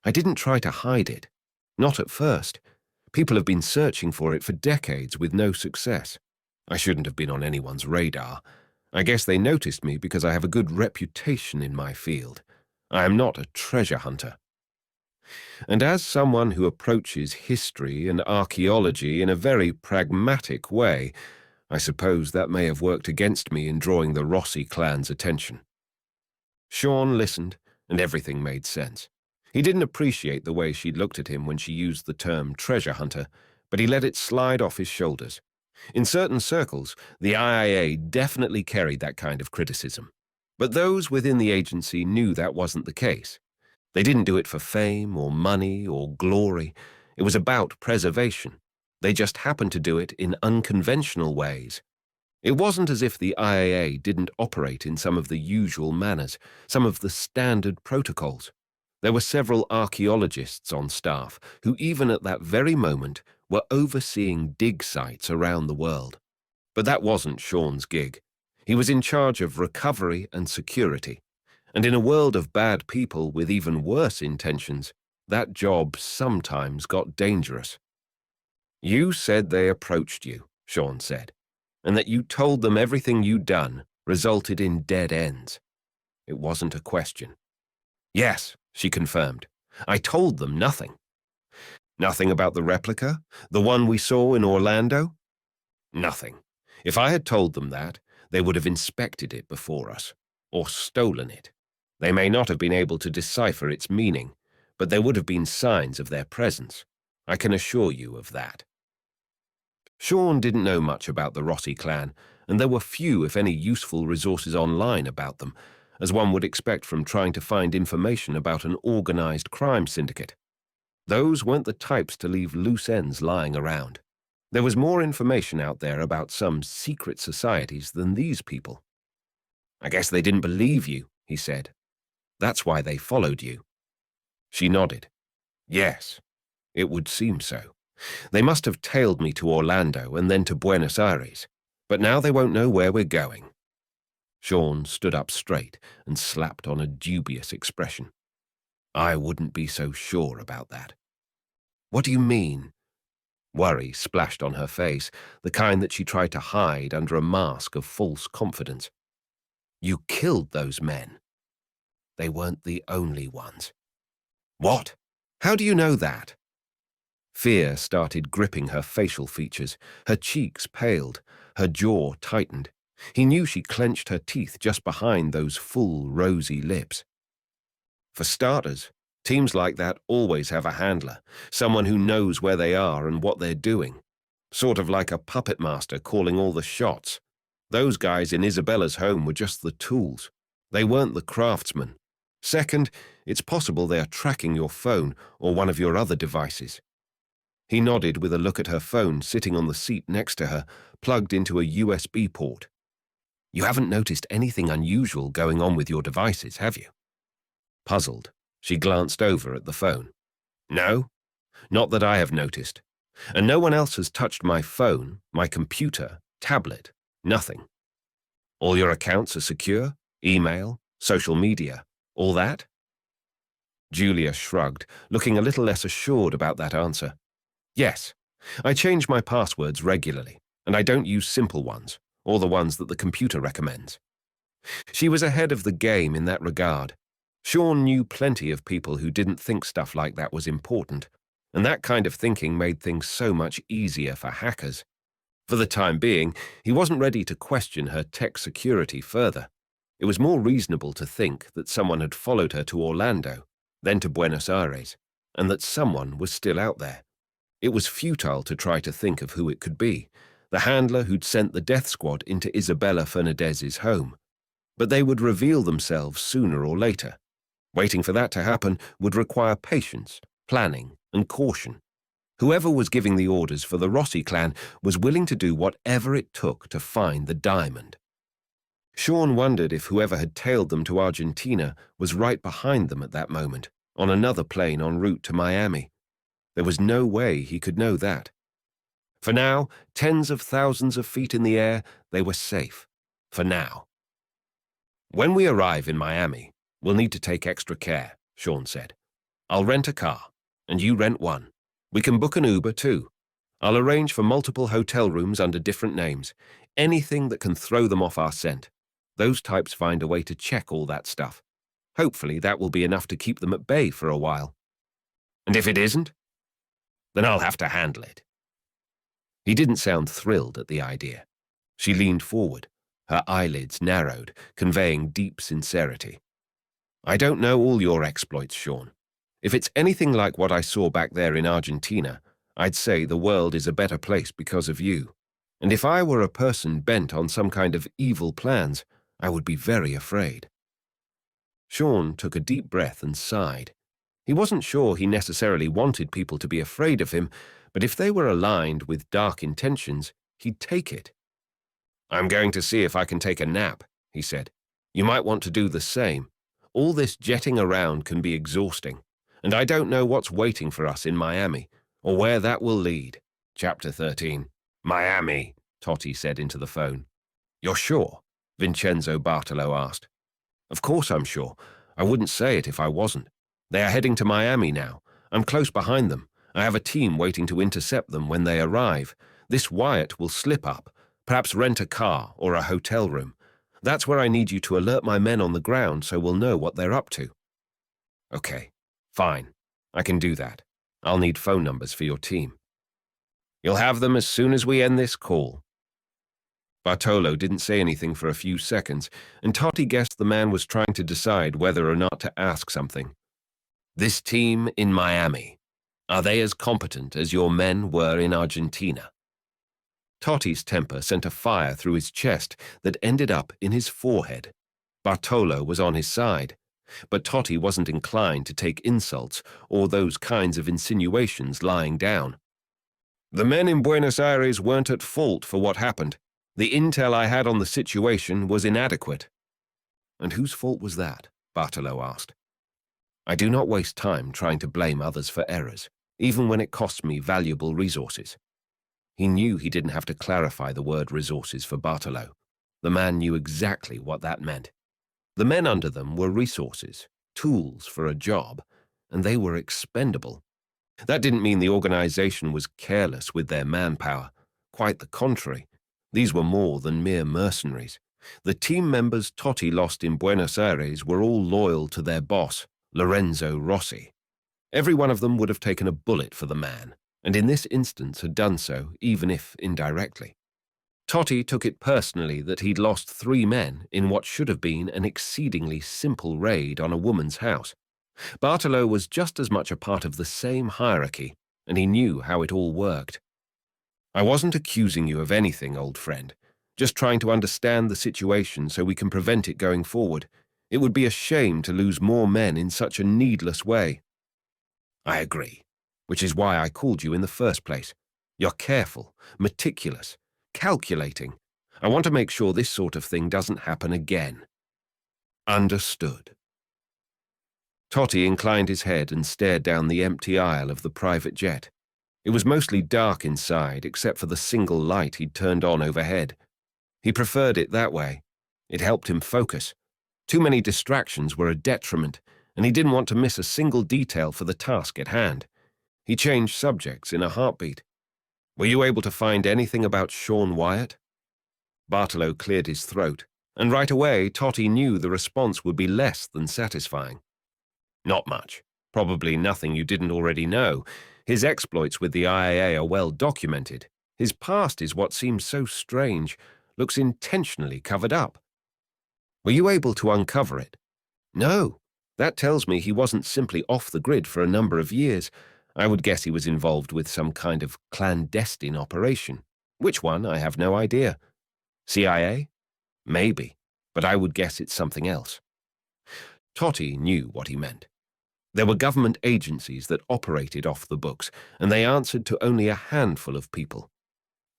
I didn't try to hide it. Not at first. People have been searching for it for decades with no success. I shouldn't have been on anyone's radar. I guess they noticed me because I have a good reputation in my field. I am not a treasure hunter. And as someone who approaches history and archaeology in a very pragmatic way, I suppose that may have worked against me in drawing the Rossi clan's attention. Sean listened, and everything made sense. He didn't appreciate the way she looked at him when she used the term treasure hunter, but he let it slide off his shoulders. In certain circles, the IIA definitely carried that kind of criticism. But those within the agency knew that wasn't the case. They didn't do it for fame or money or glory. It was about preservation. They just happened to do it in unconventional ways. It wasn't as if the IAA didn't operate in some of the usual manners, some of the standard protocols. There were several archaeologists on staff who, even at that very moment, were overseeing dig sites around the world. But that wasn't Sean's gig. He was in charge of recovery and security. And in a world of bad people with even worse intentions, that job sometimes got dangerous. You said they approached you, Sean said, and that you told them everything you'd done resulted in dead ends. It wasn't a question. Yes, she confirmed. I told them nothing. Nothing about the replica? The one we saw in Orlando? Nothing. If I had told them that, they would have inspected it before us, or stolen it. They may not have been able to decipher its meaning, but there would have been signs of their presence. I can assure you of that. Sean didn't know much about the Rossi clan, and there were few, if any, useful resources online about them, as one would expect from trying to find information about an organized crime syndicate. Those weren't the types to leave loose ends lying around. There was more information out there about some secret societies than these people. I guess they didn't believe you, he said. That's why they followed you. She nodded. Yes, it would seem so. They must have tailed me to Orlando and then to Buenos Aires, but now they won't know where we're going. Sean stood up straight and slapped on a dubious expression. I wouldn't be so sure about that. What do you mean? Worry splashed on her face, the kind that she tried to hide under a mask of false confidence. You killed those men. They weren't the only ones. What? How do you know that? Fear started gripping her facial features. Her cheeks paled, her jaw tightened. He knew she clenched her teeth just behind those full, rosy lips. For starters, teams like that always have a handler, someone who knows where they are and what they're doing. Sort of like a puppet master calling all the shots. Those guys in Isabella's home were just the tools. They weren't the craftsmen. Second, it's possible they are tracking your phone or one of your other devices. He nodded with a look at her phone sitting on the seat next to her, plugged into a USB port. You haven't noticed anything unusual going on with your devices, have you? Puzzled, she glanced over at the phone. No, not that I have noticed. And no one else has touched my phone, my computer, tablet, nothing. All your accounts are secure? Email, social media, all that? Julia shrugged, looking a little less assured about that answer. Yes, I change my passwords regularly, and I don't use simple ones, or the ones that the computer recommends. She was ahead of the game in that regard. Sean knew plenty of people who didn't think stuff like that was important, and that kind of thinking made things so much easier for hackers. For the time being, he wasn't ready to question her tech security further. It was more reasonable to think that someone had followed her to Orlando, then to Buenos Aires, and that someone was still out there. It was futile to try to think of who it could be, the handler who'd sent the death squad into Isabella Fernandez's home. But they would reveal themselves sooner or later. Waiting for that to happen would require patience, planning, and caution. Whoever was giving the orders for the Rossi clan was willing to do whatever it took to find the diamond. Sean wondered if whoever had tailed them to Argentina was right behind them at that moment, on another plane en route to Miami. There was no way he could know that. For now, tens of thousands of feet in the air, they were safe. For now. When we arrive in Miami, we'll need to take extra care, Sean said. I'll rent a car, and you rent one. We can book an Uber too. I'll arrange for multiple hotel rooms under different names. Anything that can throw them off our scent. Those types find a way to check all that stuff. Hopefully that will be enough to keep them at bay for a while. And if it isn't? Then I'll have to handle it. He didn't sound thrilled at the idea. She leaned forward, her eyelids narrowed, conveying deep sincerity. I don't know all your exploits, Sean. If it's anything like what I saw back there in Argentina, I'd say the world is a better place because of you. And if I were a person bent on some kind of evil plans, I would be very afraid. Sean took a deep breath and sighed. He wasn't sure he necessarily wanted people to be afraid of him, but if they were aligned with dark intentions, he'd take it. I'm going to see if I can take a nap, he said. You might want to do the same. All this jetting around can be exhausting, and I don't know what's waiting for us in Miami, or where that will lead. Chapter 13. Miami, Totti said into the phone. You're sure? Vincenzo Bartolo asked. Of course I'm sure. I wouldn't say it if I wasn't. They are heading to Miami now. I'm close behind them. I have a team waiting to intercept them when they arrive. This Wyatt will slip up, perhaps rent a car or a hotel room. That's where I need you to alert my men on the ground so we'll know what they're up to. Okay, fine. I can do that. I'll need phone numbers for your team. You'll have them as soon as we end this call. Bartolo didn't say anything for a few seconds, and Totti guessed the man was trying to decide whether or not to ask something. This team in Miami, are they as competent as your men were in Argentina? Totti's temper sent a fire through his chest that ended up in his forehead. Bartolo was on his side, but Totti wasn't inclined to take insults or those kinds of insinuations lying down. The men in Buenos Aires weren't at fault for what happened. The intel I had on the situation was inadequate. And whose fault was that? Bartolo asked. I do not waste time trying to blame others for errors, even when it costs me valuable resources. He knew he didn't have to clarify the word resources for Bartolo. The man knew exactly what that meant. The men under them were resources, tools for a job, and they were expendable. That didn't mean the organization was careless with their manpower. Quite the contrary. These were more than mere mercenaries. The team members Totti lost in Buenos Aires were all loyal to their boss, Lorenzo Rossi. Every one of them would have taken a bullet for the man, and in this instance had done so, even if indirectly. Totty took it personally that he'd lost 3 men in what should have been an exceedingly simple raid on a woman's house. Bartolo was just as much a part of the same hierarchy, and he knew how it all worked. "I wasn't accusing you of anything, old friend. Just trying to understand the situation so we can prevent it going forward. It would be a shame to lose more men in such a needless way." "I agree, which is why I called you in the first place. You're careful, meticulous, calculating. I want to make sure this sort of thing doesn't happen again." "Understood." Totty inclined his head and stared down the empty aisle of the private jet. It was mostly dark inside, except for the single light he'd turned on overhead. He preferred it that way. It helped him focus. Too many distractions were a detriment, and he didn't want to miss a single detail for the task at hand. He changed subjects in a heartbeat. "Were you able to find anything about Sean Wyatt?" Bartolo cleared his throat, and right away Totty knew the response would be less than satisfying. "Not much. Probably nothing you didn't already know. His exploits with the IAA are well documented. His past is what seems so strange, looks intentionally covered up." "Were you able to uncover it?" "No. That tells me he wasn't simply off the grid for a number of years. I would guess he was involved with some kind of clandestine operation. Which one, I have no idea. CIA? Maybe, but I would guess it's something else." Totty knew what he meant. There were government agencies that operated off the books, and they answered to only a handful of people.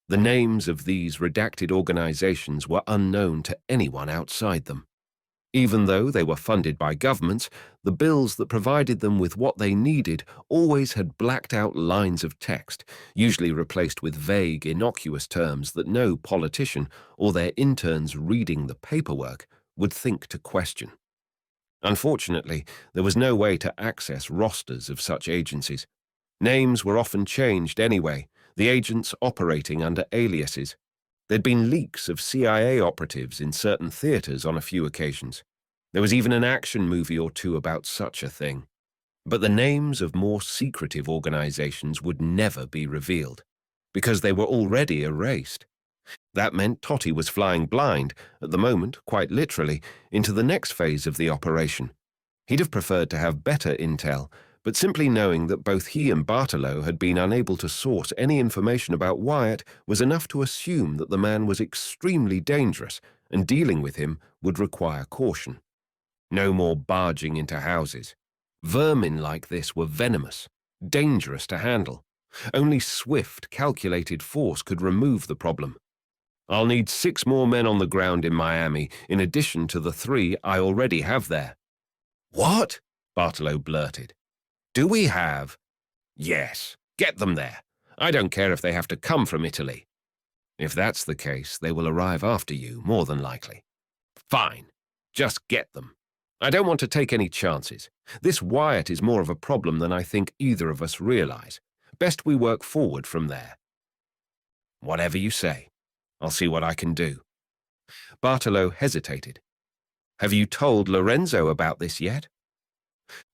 The names of these redacted organizations were unknown to anyone outside them. Even though they were funded by governments, the bills that provided them with what they needed always had blacked-out lines of text, usually replaced with vague, innocuous terms that no politician or their interns reading the paperwork would think to question. Unfortunately, there was no way to access rosters of such agencies. Names were often changed anyway, the agents operating under aliases. There'd been leaks of CIA operatives in certain theaters on a few occasions. There was even an action movie or two about such a thing. But the names of more secretive organizations would never be revealed, because they were already erased. That meant Totty was flying blind, at the moment, quite literally, into the next phase of the operation. He'd have preferred to have better intel, but simply knowing that both he and Bartolo had been unable to source any information about Wyatt was enough to assume that the man was extremely dangerous, and dealing with him would require caution. No more barging into houses. Vermin like this were venomous, dangerous to handle. Only swift, calculated force could remove the problem. "I'll need 6 more men on the ground in Miami, in addition to the 3 I already have there." "What?" Bartolo blurted. "Do we have?" "Yes. Get them there. I don't care if they have to come from Italy." "If that's the case, they will arrive after you, more than likely." "Fine. Just get them. I don't want to take any chances. This Wyatt is more of a problem than I think either of us realize. Best we work forward from there." "Whatever you say. I'll see what I can do." Bartolo hesitated. "Have you told Lorenzo about this yet?"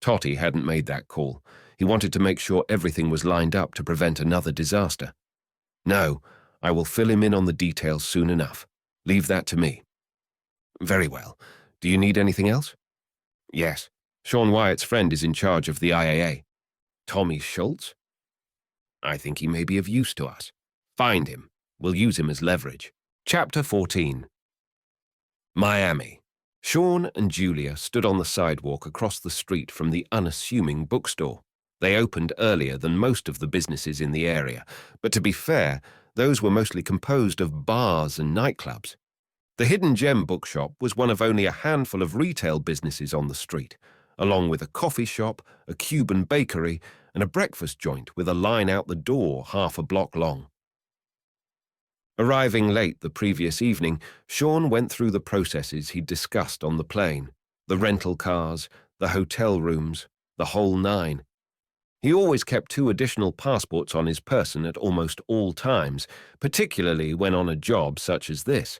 Totty hadn't made that call. He wanted to make sure everything was lined up to prevent another disaster. "No, I will fill him in on the details soon enough. Leave that to me." "Very well. Do you need anything else?" "Yes. Sean Wyatt's friend is in charge of the IAA." "Tommy Schultz?" "I think he may be of use to us. Find him. We'll use him as leverage." Chapter 14. Miami. Sean and Julia stood on the sidewalk across the street from the unassuming bookstore. They opened earlier than most of the businesses in the area, but to be fair, those were mostly composed of bars and nightclubs. The Hidden Gem bookshop was one of only a handful of retail businesses on the street, along with a coffee shop, a Cuban bakery, and a breakfast joint with a line out the door half a block long. Arriving late the previous evening, Sean went through the processes he'd discussed on the plane, the rental cars, the hotel rooms, the whole 9. He always kept 2 additional passports on his person at almost all times, particularly when on a job such as this.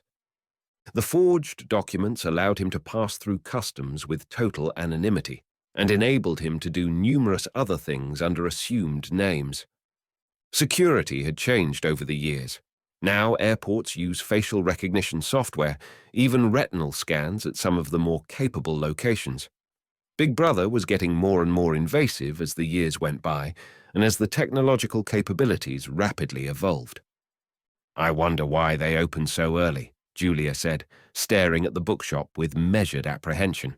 The forged documents allowed him to pass through customs with total anonymity, and enabled him to do numerous other things under assumed names. Security had changed over the years. Now airports use facial recognition software, even retinal scans at some of the more capable locations. Big Brother was getting more and more invasive as the years went by, and as the technological capabilities rapidly evolved. "I wonder why they opened so early," Julia said, staring at the bookshop with measured apprehension.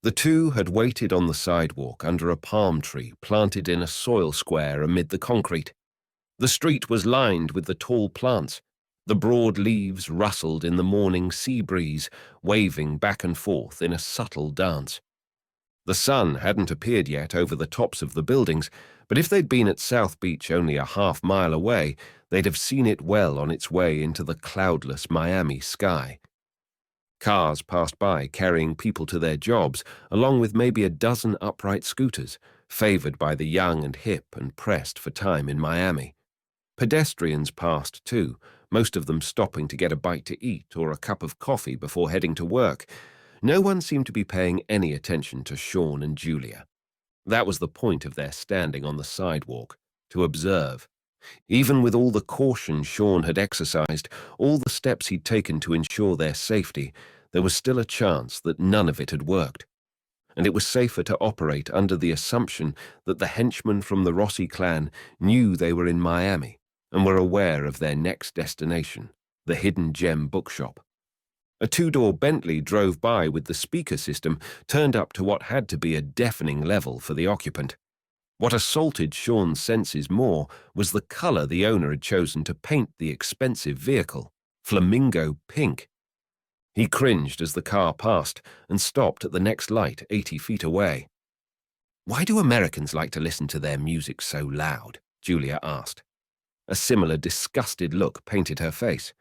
The two had waited on the sidewalk under a palm tree planted in a soil square amid the concrete. The street was lined with the tall plants. The broad leaves rustled in the morning sea breeze, waving back and forth in a subtle dance. The sun hadn't appeared yet over the tops of the buildings, but if they'd been at South Beach only a half-mile away, they'd have seen it well on its way into the cloudless Miami sky. Cars passed by carrying people to their jobs, along with maybe a dozen upright scooters, favored by the young and hip and pressed for time in Miami. Pedestrians passed too, most of them stopping to get a bite to eat or a cup of coffee before heading to work. No one seemed to be paying any attention to Sean and Julia. That was the point of their standing on the sidewalk, to observe. Even with all the caution Sean had exercised, all the steps he'd taken to ensure their safety, there was still a chance that none of it had worked. And it was safer to operate under the assumption that the henchmen from the Rossi clan knew they were in Miami and were aware of their next destination, the Hidden Gem bookshop. A two-door Bentley drove by with the speaker system turned up to what had to be a deafening level for the occupant. What assaulted Sean's senses more was the color the owner had chosen to paint the expensive vehicle, flamingo pink. He cringed as the car passed and stopped at the next light 80 feet away. "Why do Americans like to listen to their music so loud?" Julia asked. A similar disgusted look painted her face.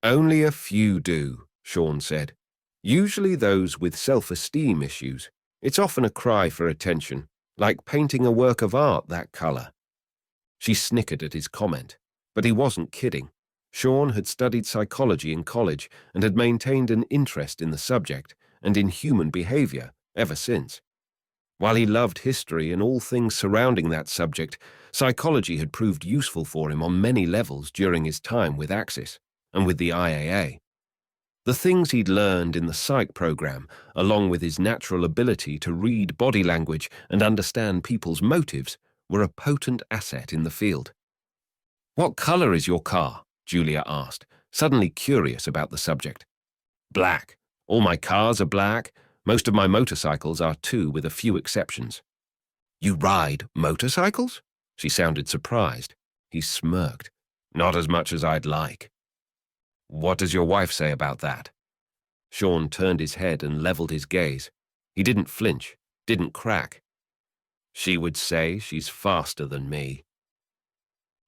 "Only a few do," Sean said. "Usually those with self-esteem issues. It's often a cry for attention, like painting a work of art that color." She snickered at his comment, but he wasn't kidding. Sean had studied psychology in college and had maintained an interest in the subject and in human behavior ever since. While he loved history and all things surrounding that subject, psychology had proved useful for him on many levels during his time with Axis and with the IAA. The things he'd learned in the psych program, along with his natural ability to read body language and understand people's motives, were a potent asset in the field. "What color is your car?" Julia asked, suddenly curious about the subject. "Black. All my cars are black. Most of my motorcycles are too, with a few exceptions." "You ride motorcycles?" She sounded surprised. He smirked. "Not as much as I'd like." "What does your wife say about that?" Sean turned his head and leveled his gaze. He didn't flinch, didn't crack. "She would say she's faster than me."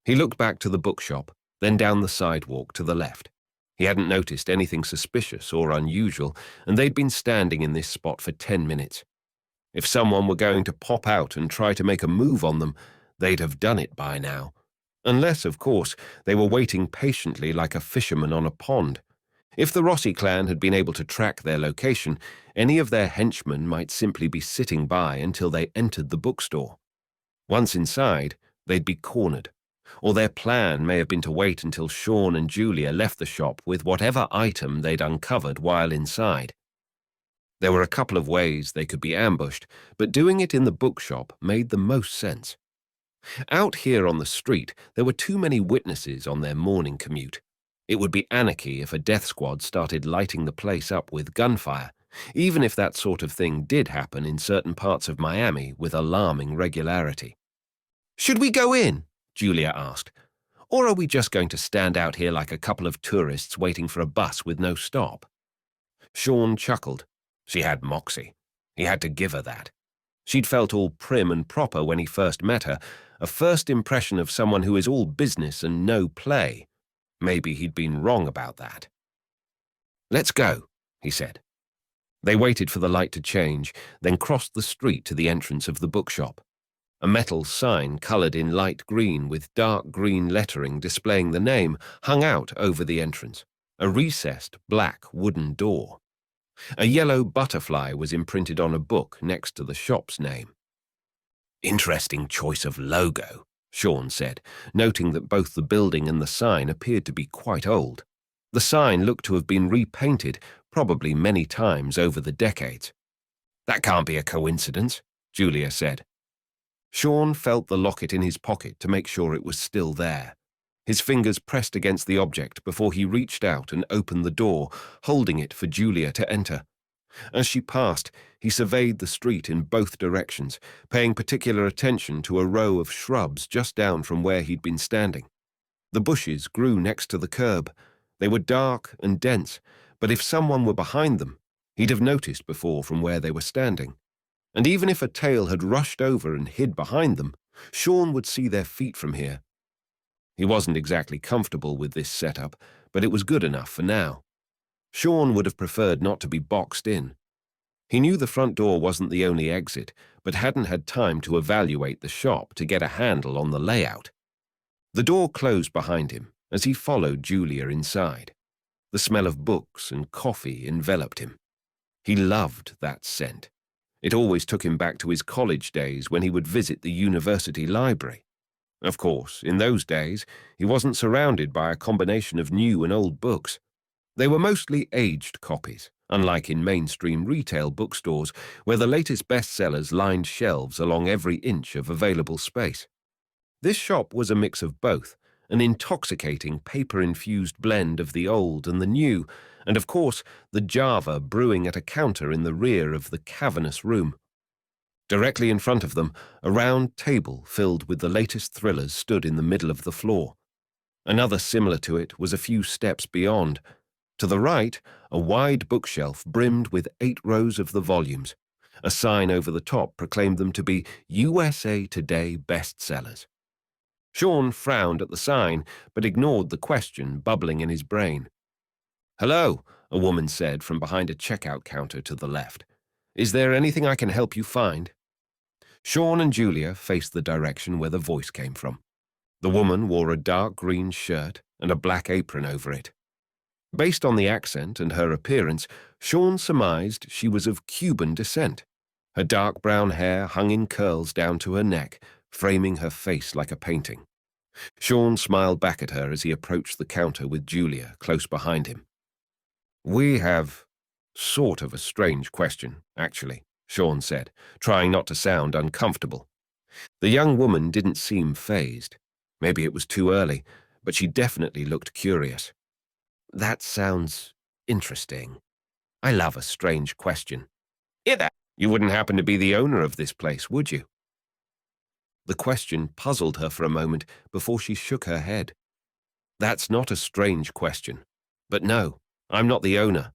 He looked back to the bookshop, then down the sidewalk to the left. He hadn't noticed anything suspicious or unusual, and they'd been standing in this spot for 10 minutes. If someone were going to pop out and try to make a move on them, they'd have done it by now. Unless, of course, they were waiting patiently like a fisherman on a pond. If the Rossi clan had been able to track their location, any of their henchmen might simply be sitting by until they entered the bookstore. Once inside, they'd be cornered. Or their plan may have been to wait until Sean and Julia left the shop with whatever item they'd uncovered while inside. There were a couple of ways they could be ambushed, but doing it in the bookshop made the most sense. Out here on the street, there were too many witnesses on their morning commute. It would be anarchy if a death squad started lighting the place up with gunfire, even if that sort of thing did happen in certain parts of Miami with alarming regularity. "Should we go in?" Julia asked. "Or are we just going to stand out here like a couple of tourists waiting for a bus with no stop?" Sean chuckled. She had moxie. He had to give her that. She'd felt all prim and proper when he first met her, a first impression of someone who is all business and no play. Maybe he'd been wrong about that. "Let's go," he said. They waited for the light to change, then crossed the street to the entrance of the bookshop. A metal sign coloured in light green with dark green lettering displaying the name hung out over the entrance, a recessed black wooden door. A yellow butterfly was imprinted on a book next to the shop's name. "Interesting choice of logo," Sean said, noting that both the building and the sign appeared to be quite old. The sign looked to have been repainted, probably many times over the decades. That can't be a coincidence, Julia said. Sean felt the locket in his pocket to make sure it was still there. His fingers pressed against the object before he reached out and opened the door, holding it for Julia to enter. As she passed, he surveyed the street in both directions, paying particular attention to a row of shrubs just down from where he'd been standing. The bushes grew next to the curb. They were dark and dense, but if someone were behind them, he'd have noticed before from where they were standing. And even if a tail had rushed over and hid behind them, Sean would see their feet from here. He wasn't exactly comfortable with this setup, but it was good enough for now. Sean would have preferred not to be boxed in. He knew the front door wasn't the only exit, but hadn't had time to evaluate the shop to get a handle on the layout. The door closed behind him as he followed Julia inside. The smell of books and coffee enveloped him. He loved that scent. It always took him back to his college days when he would visit the university library. Of course, in those days, he wasn't surrounded by a combination of new and old books. They were mostly aged copies, unlike in mainstream retail bookstores where the latest bestsellers lined shelves along every inch of available space. This shop was a mix of both, an intoxicating paper-infused blend of the old and the new, and of course the Java brewing at a counter in the rear of the cavernous room. Directly in front of them, a round table filled with the latest thrillers stood in the middle of the floor. Another similar to it was a few steps beyond. To the right, a wide bookshelf brimmed with 8 rows of the volumes. A sign over the top proclaimed them to be USA Today bestsellers. Sean frowned at the sign, but ignored the question bubbling in his brain. "Hello," a woman said from behind a checkout counter to the left. "Is there anything I can help you find?" Sean and Julia faced the direction where the voice came from. The woman wore a dark green shirt and a black apron over it. Based on the accent and her appearance, Sean surmised she was of Cuban descent. Her dark brown hair hung in curls down to her neck, framing her face like a painting. Sean smiled back at her as he approached the counter with Julia close behind him. "We have sort of a strange question, actually," Sean said, trying not to sound uncomfortable. The young woman didn't seem fazed. Maybe it was too early, but she definitely looked curious. "That sounds interesting. I love a strange question. You wouldn't happen to be the owner of this place, would you?" The question puzzled her for a moment before she shook her head. "That's not a strange question. But no, I'm not the owner.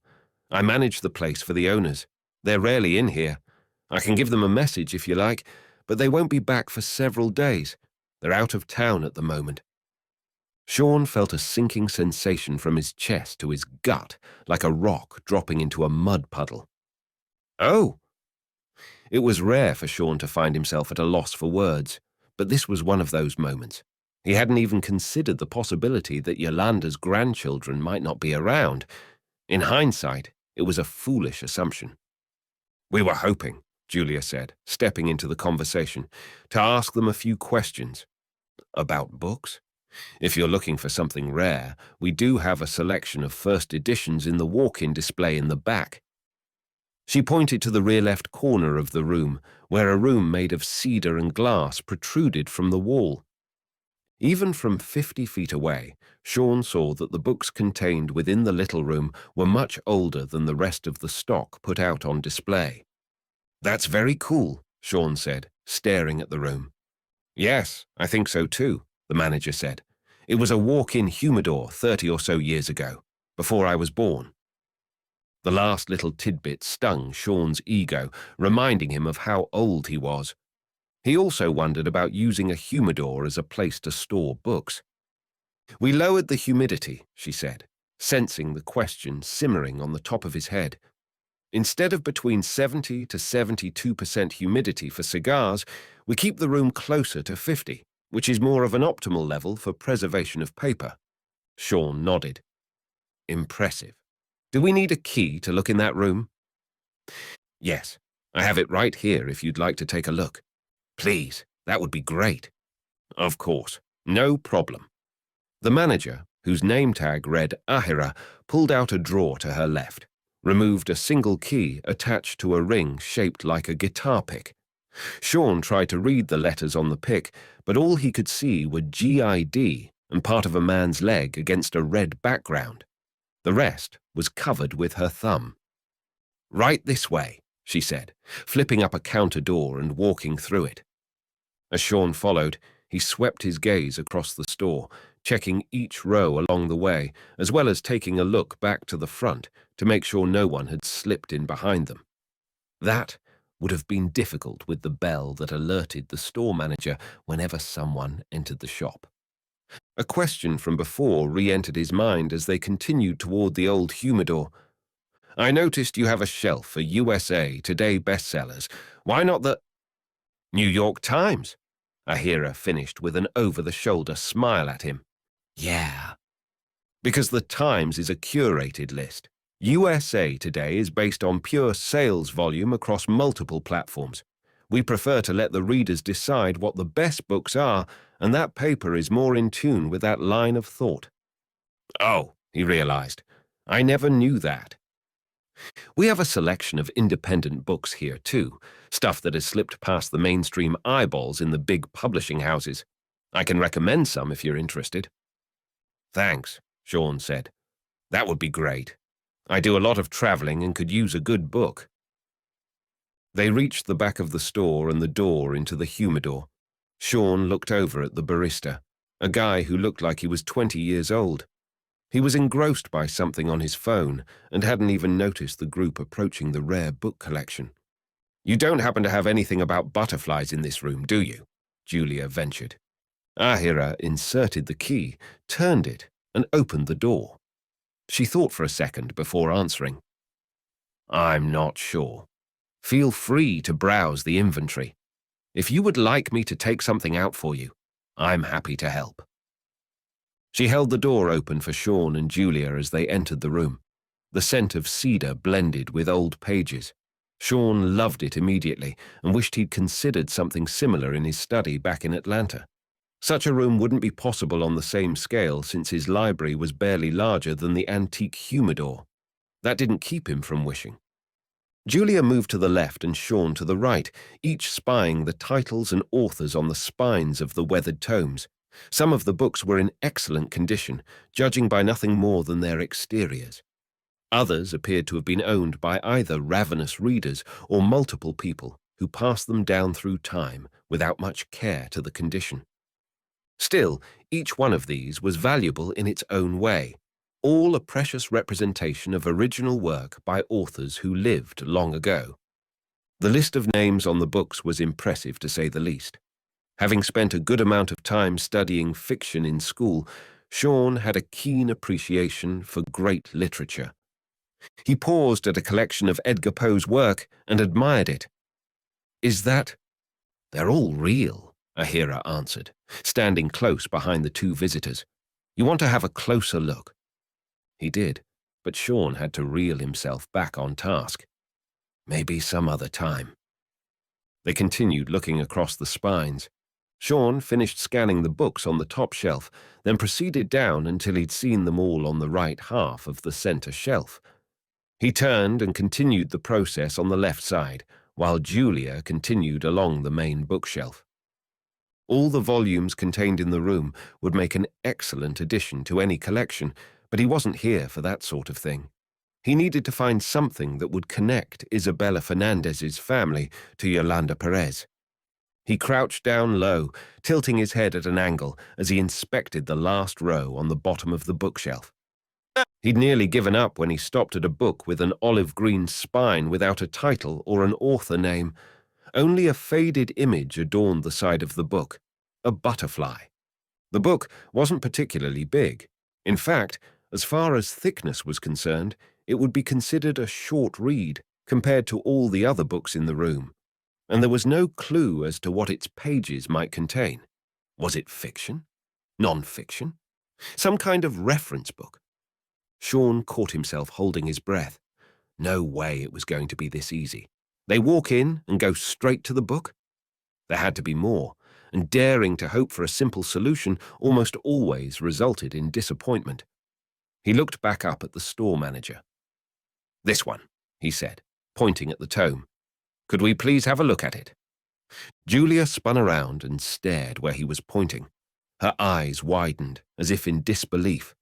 I manage the place for the owners. They're rarely in here. I can give them a message if you like, but they won't be back for several days. They're out of town at the moment." Sean felt a sinking sensation from his chest to his gut, like a rock dropping into a mud puddle. "Oh!" It was rare for Sean to find himself at a loss for words, but this was one of those moments. He hadn't even considered the possibility that Yolanda's grandchildren might not be around. In hindsight, it was a foolish assumption. "We were hoping," Julia said, stepping into the conversation, "to ask them a few questions." "About books? If you're looking for something rare, we do have a selection of first editions in the walk-in display in the back." She pointed to the rear left corner of the room, where a room made of cedar and glass protruded from the wall. Even from 50 feet away, Sean saw that the books contained within the little room were much older than the rest of the stock put out on display. "That's very cool," Sean said, staring at the room. "Yes, I think so too," the manager said. "It was a walk-in humidor 30 or so years ago, before I was born." The last little tidbit stung Sean's ego, reminding him of how old he was. He also wondered about using a humidor as a place to store books. "We lowered the humidity," she said, sensing the question simmering on the top of his head. "Instead of between 70 to 72% humidity for cigars, we keep the room closer to 50, which is more of an optimal level for preservation of paper." Sean nodded. "Impressive. Do we need a key to look in that room?" "Yes, I have it right here if you'd like to take a look." "Please, that would be great." Of course, no problem. The manager, whose name tag read Ahira, pulled out a drawer to her left, removed a single key attached to a ring shaped like a guitar pick. Sean tried to read the letters on the pick, but all he could see were GID and part of a man's leg against a red background. The rest was covered with her thumb. "Right this way," she said, flipping up a counter door and walking through it. As Sean followed, he swept his gaze across the store, checking each row along the way, as well as taking a look back to the front to make sure no one had slipped in behind them. That would have been difficult with the bell that alerted the store manager whenever someone entered the shop. A question from before re-entered his mind as they continued toward the old humidor. "I noticed you have a shelf for USA Today bestsellers. Why not the New York Times?" Ahira finished with an over-the-shoulder smile at him. "Yeah. Because the Times is a curated list. USA Today is based on pure sales volume across multiple platforms. We prefer to let the readers decide what the best books are, and that paper is more in tune with that line of thought." "Oh," he realized, "I never knew that." "We have a selection of independent books here, too, stuff that has slipped past the mainstream eyeballs in the big publishing houses. I can recommend some if you're interested." "Thanks," Sean said. "That would be great. I do a lot of traveling and could use a good book." They reached the back of the store and the door into the humidor. Sean looked over at the barista, a guy who looked like he was 20 years old. He was engrossed by something on his phone and hadn't even noticed the group approaching the rare book collection. "You don't happen to have anything about butterflies in this room, do you?" Julia ventured. Ahira inserted the key, turned it, and opened the door. She thought for a second before answering. "I'm not sure. Feel free to browse the inventory. If you would like me to take something out for you, I'm happy to help." She held the door open for Sean and Julia as they entered the room. The scent of cedar blended with old pages. Sean loved it immediately and wished he'd considered something similar in his study back in Atlanta. Such a room wouldn't be possible on the same scale since his library was barely larger than the antique humidor. That didn't keep him from wishing. Julia moved to the left and Sean to the right, each spying the titles and authors on the spines of the weathered tomes. Some of the books were in excellent condition, judging by nothing more than their exteriors. Others appeared to have been owned by either ravenous readers or multiple people who passed them down through time without much care to the condition. Still, each one of these was valuable in its own way, all a precious representation of original work by authors who lived long ago. The list of names on the books was impressive, to say the least. Having spent a good amount of time studying fiction in school, Sean had a keen appreciation for great literature. He paused at a collection of Edgar Poe's work and admired it. "Is that—" "They're all real," Ahira answered, standing close behind the two visitors. "You want to have a closer look?" He did, but Sean had to reel himself back on task. "Maybe some other time." They continued looking across the spines. Sean finished scanning the books on the top shelf, then proceeded down until he'd seen them all on the right half of the center shelf. He turned and continued the process on the left side, while Julia continued along the main bookshelf. All the volumes contained in the room would make an excellent addition to any collection, but he wasn't here for that sort of thing. He needed to find something that would connect Isabella Fernandez's family to Yolanda Perez. He crouched down low, tilting his head at an angle as he inspected the last row on the bottom of the bookshelf. He'd nearly given up when he stopped at a book with an olive-green spine without a title or an author name. Only a faded image adorned the side of the book, a butterfly. The book wasn't particularly big. In fact, as far as thickness was concerned, it would be considered a short read compared to all the other books in the room, and there was no clue as to what its pages might contain. Was it fiction? Non-fiction? Some kind of reference book? Sean caught himself holding his breath. No way it was going to be this easy. They walk in and go straight to the book? There had to be more, and daring to hope for a simple solution almost always resulted in disappointment. He looked back up at the store manager. "This one," he said, pointing at the tome. "Could we please have a look at it?" Julia spun around and stared where he was pointing. Her eyes widened, as if in disbelief.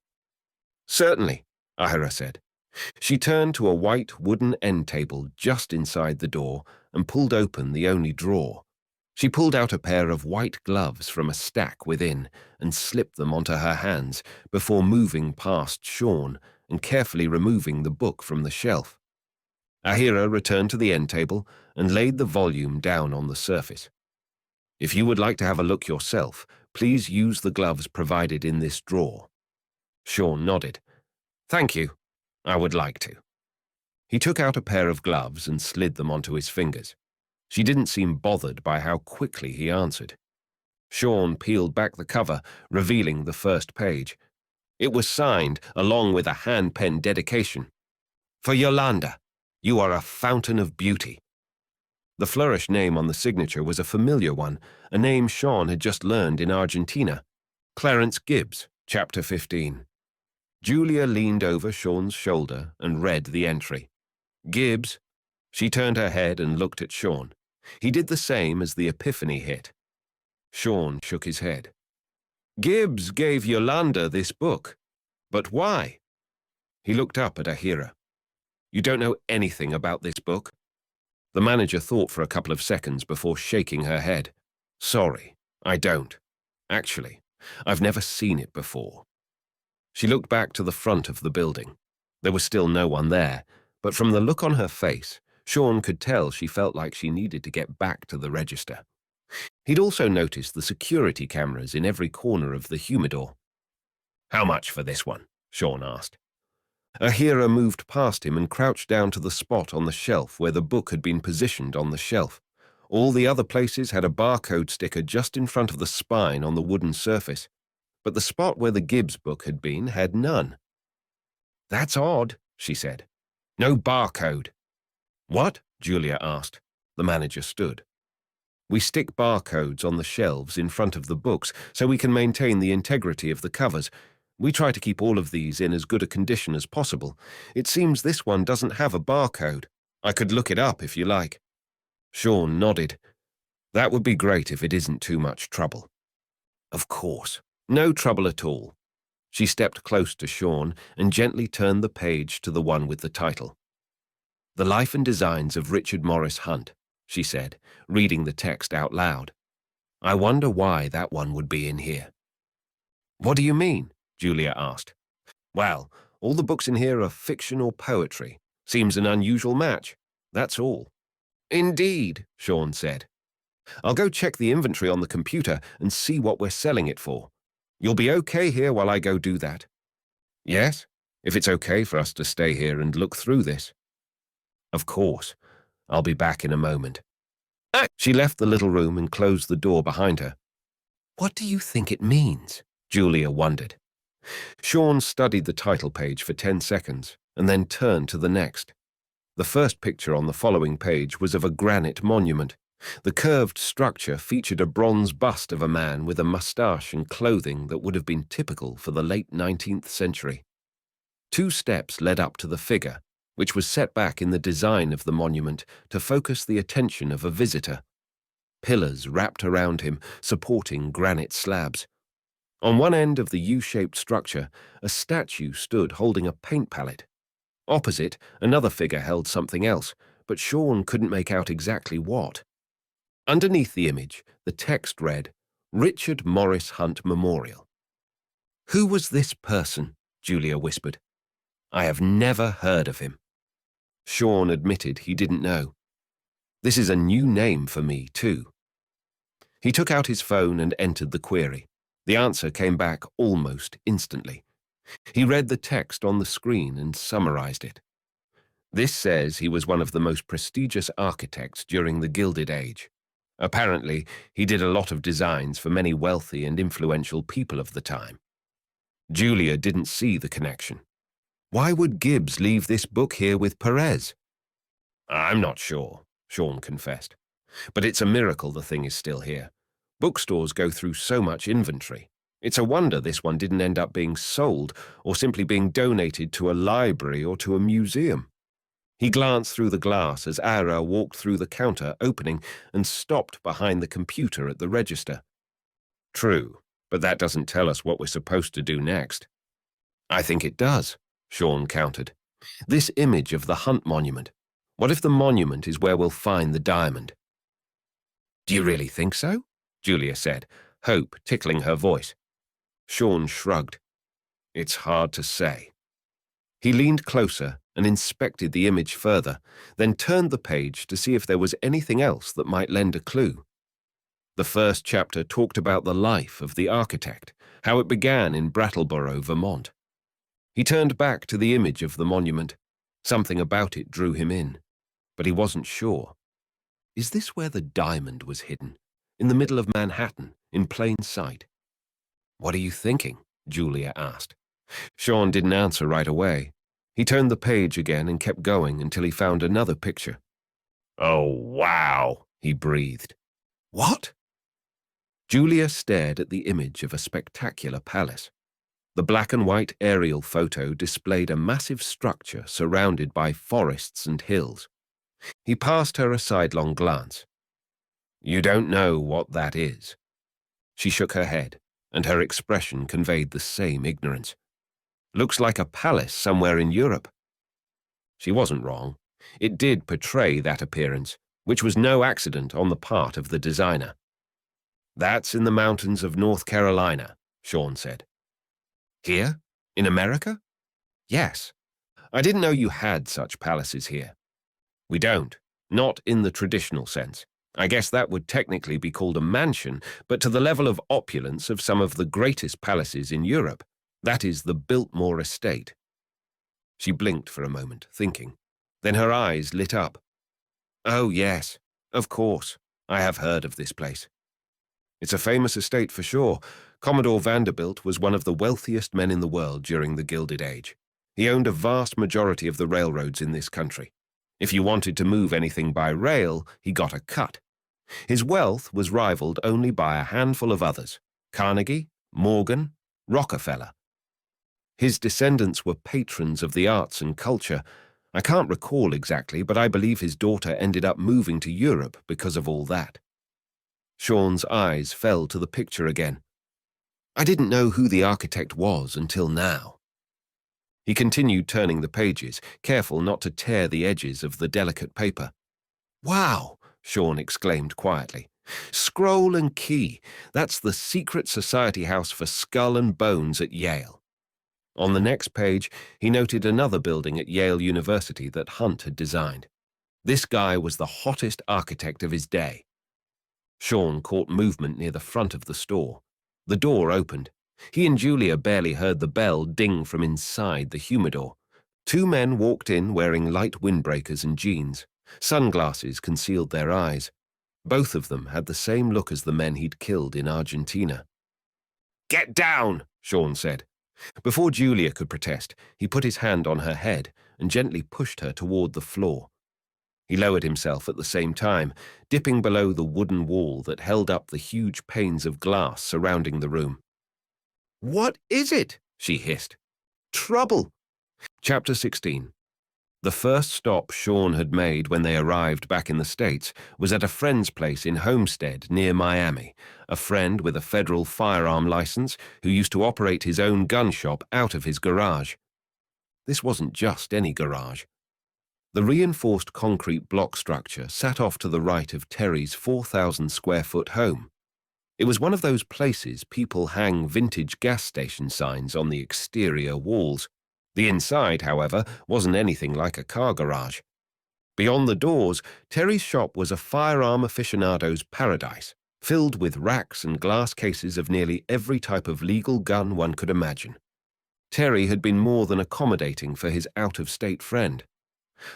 "Certainly," Ahira said. She turned to a white wooden end table just inside the door and pulled open the only drawer. She pulled out a pair of white gloves from a stack within and slipped them onto her hands before moving past Sean and carefully removing the book from the shelf. Ahira returned to the end table and laid the volume down on the surface. "If you would like to have a look yourself, please use the gloves provided in this drawer." Sean nodded. "Thank you. I would like to." He took out a pair of gloves and slid them onto his fingers. She didn't seem bothered by how quickly he answered. Sean peeled back the cover, revealing the first page. It was signed, along with a hand-penned dedication. "For Yolanda, you are a fountain of beauty." The flourished name on the signature was a familiar one, a name Sean had just learned in Argentina. Clarence Gibbs, Chapter 15. Julia leaned over Sean's shoulder and read the entry. "Gibbs." She turned her head and looked at Sean. He did the same as the epiphany hit. Sean shook his head. "Gibbs gave Yolanda this book. But why?" He looked up at Ahira. "You don't know anything about this book?" The manager thought for a couple of seconds before shaking her head. "Sorry, I don't. Actually, I've never seen it before." She looked back to the front of the building. There was still no one there, but from the look on her face, Sean could tell she felt like she needed to get back to the register. He'd also noticed the security cameras in every corner of the humidor. "How much for this one?" Sean asked. Ahira moved past him and crouched down to the spot on the shelf where the book had been positioned on the shelf. All the other places had a barcode sticker just in front of the spine on the wooden surface, but the spot where the Gibbs book had been had none. "That's odd," she said. "No barcode." "What?" Julia asked. The manager stood. "We stick barcodes on the shelves in front of the books so we can maintain the integrity of the covers. We try to keep all of these in as good a condition as possible. It seems this one doesn't have a barcode. I could look it up if you like." Sean nodded. "That would be great if it isn't too much trouble." "Of course. No trouble at all." She stepped close to Sean and gently turned the page to the one with the title. "The Life and Designs of Richard Morris Hunt," she said, reading the text out loud. "I wonder why that one would be in here." "What do you mean?" Julia asked. "Well, all the books in here are fiction or poetry. Seems an unusual match. That's all." "Indeed," Sean said. "I'll go check the inventory on the computer and see what we're selling it for. You'll be okay here while I go do that?" "Yes, if it's okay for us to stay here and look through this." "Of course. I'll be back in a moment." She left the little room and closed the door behind her. "What do you think it means?" Julia wondered. Sean studied the title page for 10 seconds and then turned to the next. The first picture on the following page was of a granite monument. The curved structure featured a bronze bust of a man with a mustache and clothing that would have been typical for the late 19th century. 2 steps led up to the figure, which was set back in the design of the monument to focus the attention of a visitor. Pillars wrapped around him, supporting granite slabs. On one end of the U-shaped structure, a statue stood holding a paint palette. Opposite, another figure held something else, but Sean couldn't make out exactly what. Underneath the image, the text read, "Richard Morris Hunt Memorial." "Who was this person?" Julia whispered. "I have never heard of him." Sean admitted he didn't know. "This is a new name for me, too." He took out his phone and entered the query. The answer came back almost instantly. He read the text on the screen and summarized it. "This says he was one of the most prestigious architects during the Gilded Age. Apparently, he did a lot of designs for many wealthy and influential people of the time." Julia didn't see the connection. Why would Gibbs leave this book here with Perez? "I'm not sure," Sean confessed. "But it's a miracle the thing is still here. Bookstores go through so much inventory. It's a wonder this one didn't end up being sold or simply being donated to a library or to a museum. He glanced through the glass as Ara walked through the counter opening and stopped behind the computer at the register. True, but that doesn't tell us what we're supposed to do next. I think it does, Sean countered. This image of the Hunt Monument. What if the monument is where we'll find the diamond? Do you really think so? Julia said, hope tickling her voice. Sean shrugged. It's hard to say. He leaned closer and inspected the image further, then turned the page to see if there was anything else that might lend a clue. The first chapter talked about the life of the architect, how it began in Brattleboro, Vermont. He turned back to the image of the monument. Something about it drew him in, but he wasn't sure. Is this where the diamond was hidden? In the middle of Manhattan, in plain sight? What are you thinking? Julia asked. Sean didn't answer right away. He turned the page again and kept going until he found another picture. Oh, wow, he breathed. What? Julia stared at the image of a spectacular palace. The black and white aerial photo displayed a massive structure surrounded by forests and hills. He passed her a sidelong glance. You don't know what that is. She shook her head, and her expression conveyed the same ignorance. Looks like a palace somewhere in Europe. She wasn't wrong. It did portray that appearance, which was no accident on the part of the designer. That's in the mountains of North Carolina, Sean said. Here? In America? Yes. I didn't know you had such palaces here. We don't. Not in the traditional sense. I guess that would technically be called a mansion, but to the level of opulence of some of the greatest palaces in Europe. That is the Biltmore estate. She blinked for a moment, thinking. Then her eyes lit up. Oh, yes. Of course. I have heard of this place. It's a famous estate for sure. Commodore Vanderbilt was one of the wealthiest men in the world during the Gilded Age. He owned a vast majority of the railroads in this country. If you wanted to move anything by rail, he got a cut. His wealth was rivaled only by a handful of others: Carnegie, Morgan, Rockefeller. His descendants were patrons of the arts and culture. I can't recall exactly, but I believe his daughter ended up moving to Europe because of all that. Sean's eyes fell to the picture again. I didn't know who the architect was until now. He continued turning the pages, careful not to tear the edges of the delicate paper. Wow, Sean exclaimed quietly. Scroll and Key. That's the secret society house for skull and bones at Yale. On the next page, he noted another building at Yale University that Hunt had designed. This guy was the hottest architect of his day. Sean caught movement near the front of the store. The door opened. He and Julia barely heard the bell ding from inside the humidor. Two men walked in wearing light windbreakers and jeans. Sunglasses concealed their eyes. Both of them had the same look as the men he'd killed in Argentina. Get down, Sean said. Before Julia could protest, he put his hand on her head and gently pushed her toward the floor. He lowered himself at the same time, dipping below the wooden wall that held up the huge panes of glass surrounding the room. What is it? She hissed. Trouble. Chapter 16. The first stop Sean had made when they arrived back in the States was at a friend's place in Homestead near Miami, a friend with a federal firearm license who used to operate his own gun shop out of his garage. This wasn't just any garage. The reinforced concrete block structure sat off to the right of Terry's 4,000-square-foot home. It was one of those places people hang vintage gas station signs on the exterior walls. The inside, however, wasn't anything like a car garage. Beyond the doors, Terry's shop was a firearm aficionado's paradise, filled with racks and glass cases of nearly every type of legal gun one could imagine. Terry had been more than accommodating for his out-of-state friend.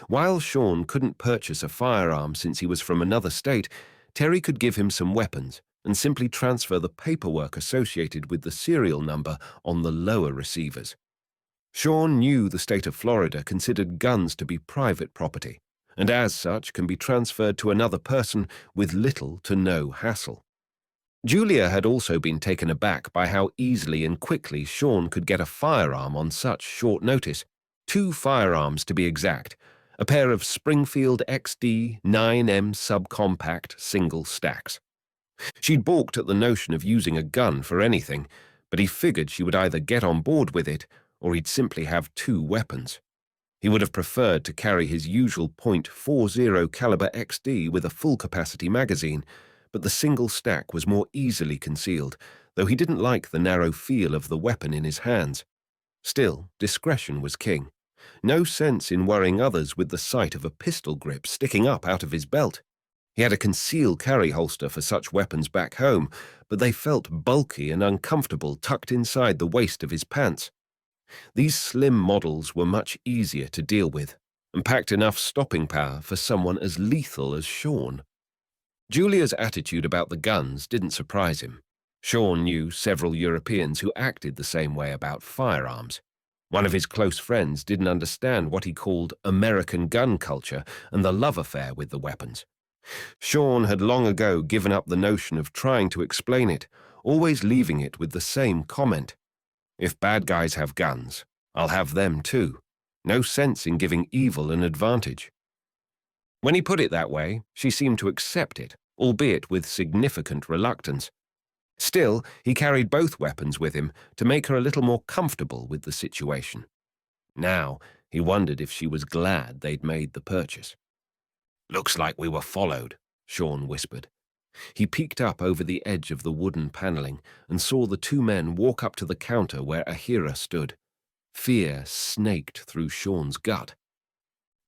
While Sean couldn't purchase a firearm since he was from another state, Terry could give him some weapons and simply transfer the paperwork associated with the serial number on the lower receivers. Sean knew the state of Florida considered guns to be private property, and as such can be transferred to another person with little to no hassle. Julia had also been taken aback by how easily and quickly Sean could get a firearm on such short notice. 2 firearms to be exact, a pair of Springfield XD 9M subcompact single stacks. She'd balked at the notion of using a gun for anything, but he figured she would either get on board with it or he'd simply have 2 weapons. He would have preferred to carry his usual .40 caliber XD with a full-capacity magazine, but the single stack was more easily concealed, though he didn't like the narrow feel of the weapon in his hands. Still, discretion was king. No sense in worrying others with the sight of a pistol grip sticking up out of his belt. He had a concealed carry holster for such weapons back home, but they felt bulky and uncomfortable tucked inside the waist of his pants. These slim models were much easier to deal with, and packed enough stopping power for someone as lethal as Sean. Julia's attitude about the guns didn't surprise him. Sean knew several Europeans who acted the same way about firearms. One of his close friends didn't understand what he called American gun culture and the love affair with the weapons. Sean had long ago given up the notion of trying to explain it, always leaving it with the same comment. If bad guys have guns, I'll have them too. No sense in giving evil an advantage. When he put it that way, she seemed to accept it, albeit with significant reluctance. Still, he carried both weapons with him to make her a little more comfortable with the situation. Now, he wondered if she was glad they'd made the purchase. "Looks like we were followed," Sean whispered. He peeked up over the edge of the wooden paneling and saw the 2 men walk up to the counter where Ahira stood. Fear snaked through Sean's gut.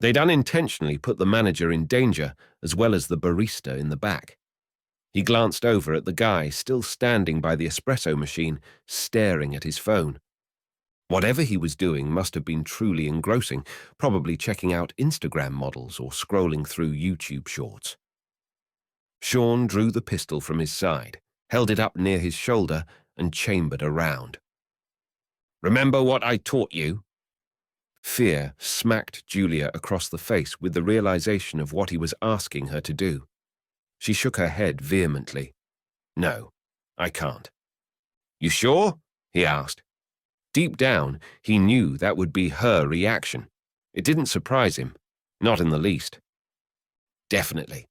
They'd unintentionally put the manager in danger, as well as the barista in the back. He glanced over at the guy still standing by the espresso machine, staring at his phone. Whatever he was doing must have been truly engrossing, probably checking out Instagram models or scrolling through YouTube shorts. Sean drew the pistol from his side, held it up near his shoulder, and chambered a round. "Remember what I taught you?" Fear smacked Julia across the face with the realization of what he was asking her to do. She shook her head vehemently. "No, I can't." "You sure?" he asked. Deep down, he knew that would be her reaction. It didn't surprise him, not in the least. "Definitely."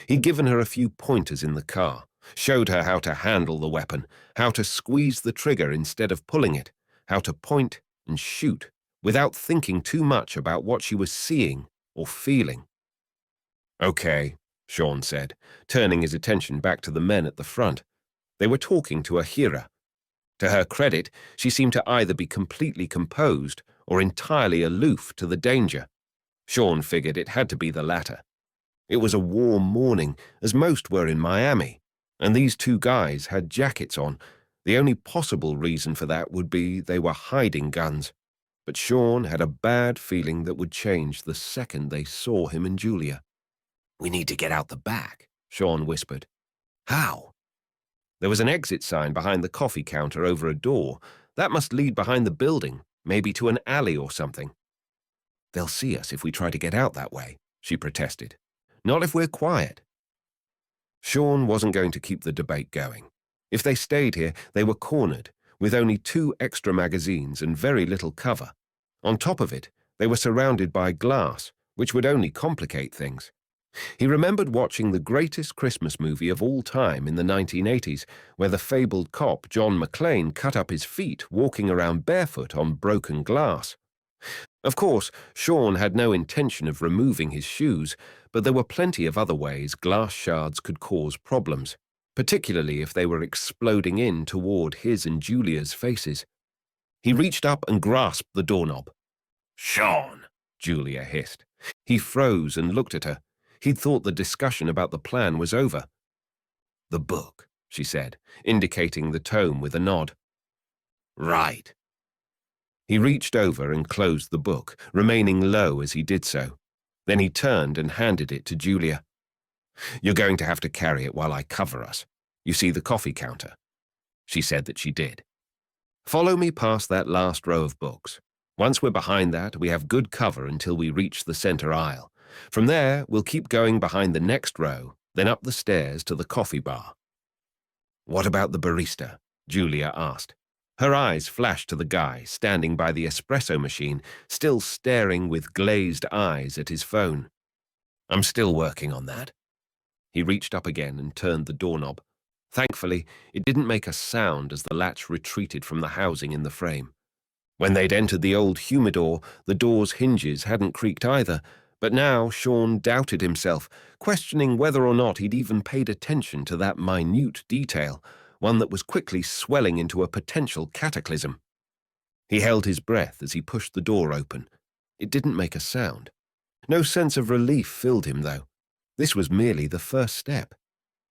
He'd given her a few pointers in the car, showed her how to handle the weapon, how to squeeze the trigger instead of pulling it, how to point and shoot without thinking too much about what she was seeing or feeling. "Okay," Sean said, turning his attention back to the men at the front. They were talking to Ahira. To her credit, she seemed to either be completely composed or entirely aloof to the danger. Sean figured it had to be the latter. It was a warm morning, as most were in Miami, and these 2 guys had jackets on. The only possible reason for that would be they were hiding guns. But Sean had a bad feeling that would change the second they saw him and Julia. "We need to get out the back," Sean whispered. "How?" There was an exit sign behind the coffee counter over a door. That must lead behind the building, maybe to an alley or something. "They'll see us if we try to get out that way," she protested. "Not if we're quiet." Sean wasn't going to keep the debate going. If they stayed here, they were cornered, with only 2 extra magazines and very little cover. On top of it, they were surrounded by glass, which would only complicate things. He remembered watching the greatest Christmas movie of all time in the 1980s, where the fabled cop John McClane cut up his feet walking around barefoot on broken glass. Of course, Sean had no intention of removing his shoes, but there were plenty of other ways glass shards could cause problems, particularly if they were exploding in toward his and Julia's faces. He reached up and grasped the doorknob. "Sean!" Julia hissed. He froze and looked at her. He'd thought the discussion about the plan was over. "The book," she said, indicating the tome with a nod. "Right." He reached over and closed the book, remaining low as he did so. Then he turned and handed it to Julia. "You're going to have to carry it while I cover us. You see the coffee counter?" She said that she did. "Follow me past that last row of books. Once we're behind that, we have good cover until we reach the center aisle. From there, we'll keep going behind the next row, then up the stairs to the coffee bar." "What about the barista?" Julia asked. Her eyes flashed to the guy standing by the espresso machine, still staring with glazed eyes at his phone. "I'm still working on that." He reached up again and turned the doorknob. Thankfully, it didn't make a sound as the latch retreated from the housing in the frame. When they'd entered the old humidor, the door's hinges hadn't creaked either, but now Sean doubted himself, questioning whether or not he'd even paid attention to that minute detail, one that was quickly swelling into a potential cataclysm. He held his breath as he pushed the door open. It didn't make a sound. No sense of relief filled him, though. This was merely the first step.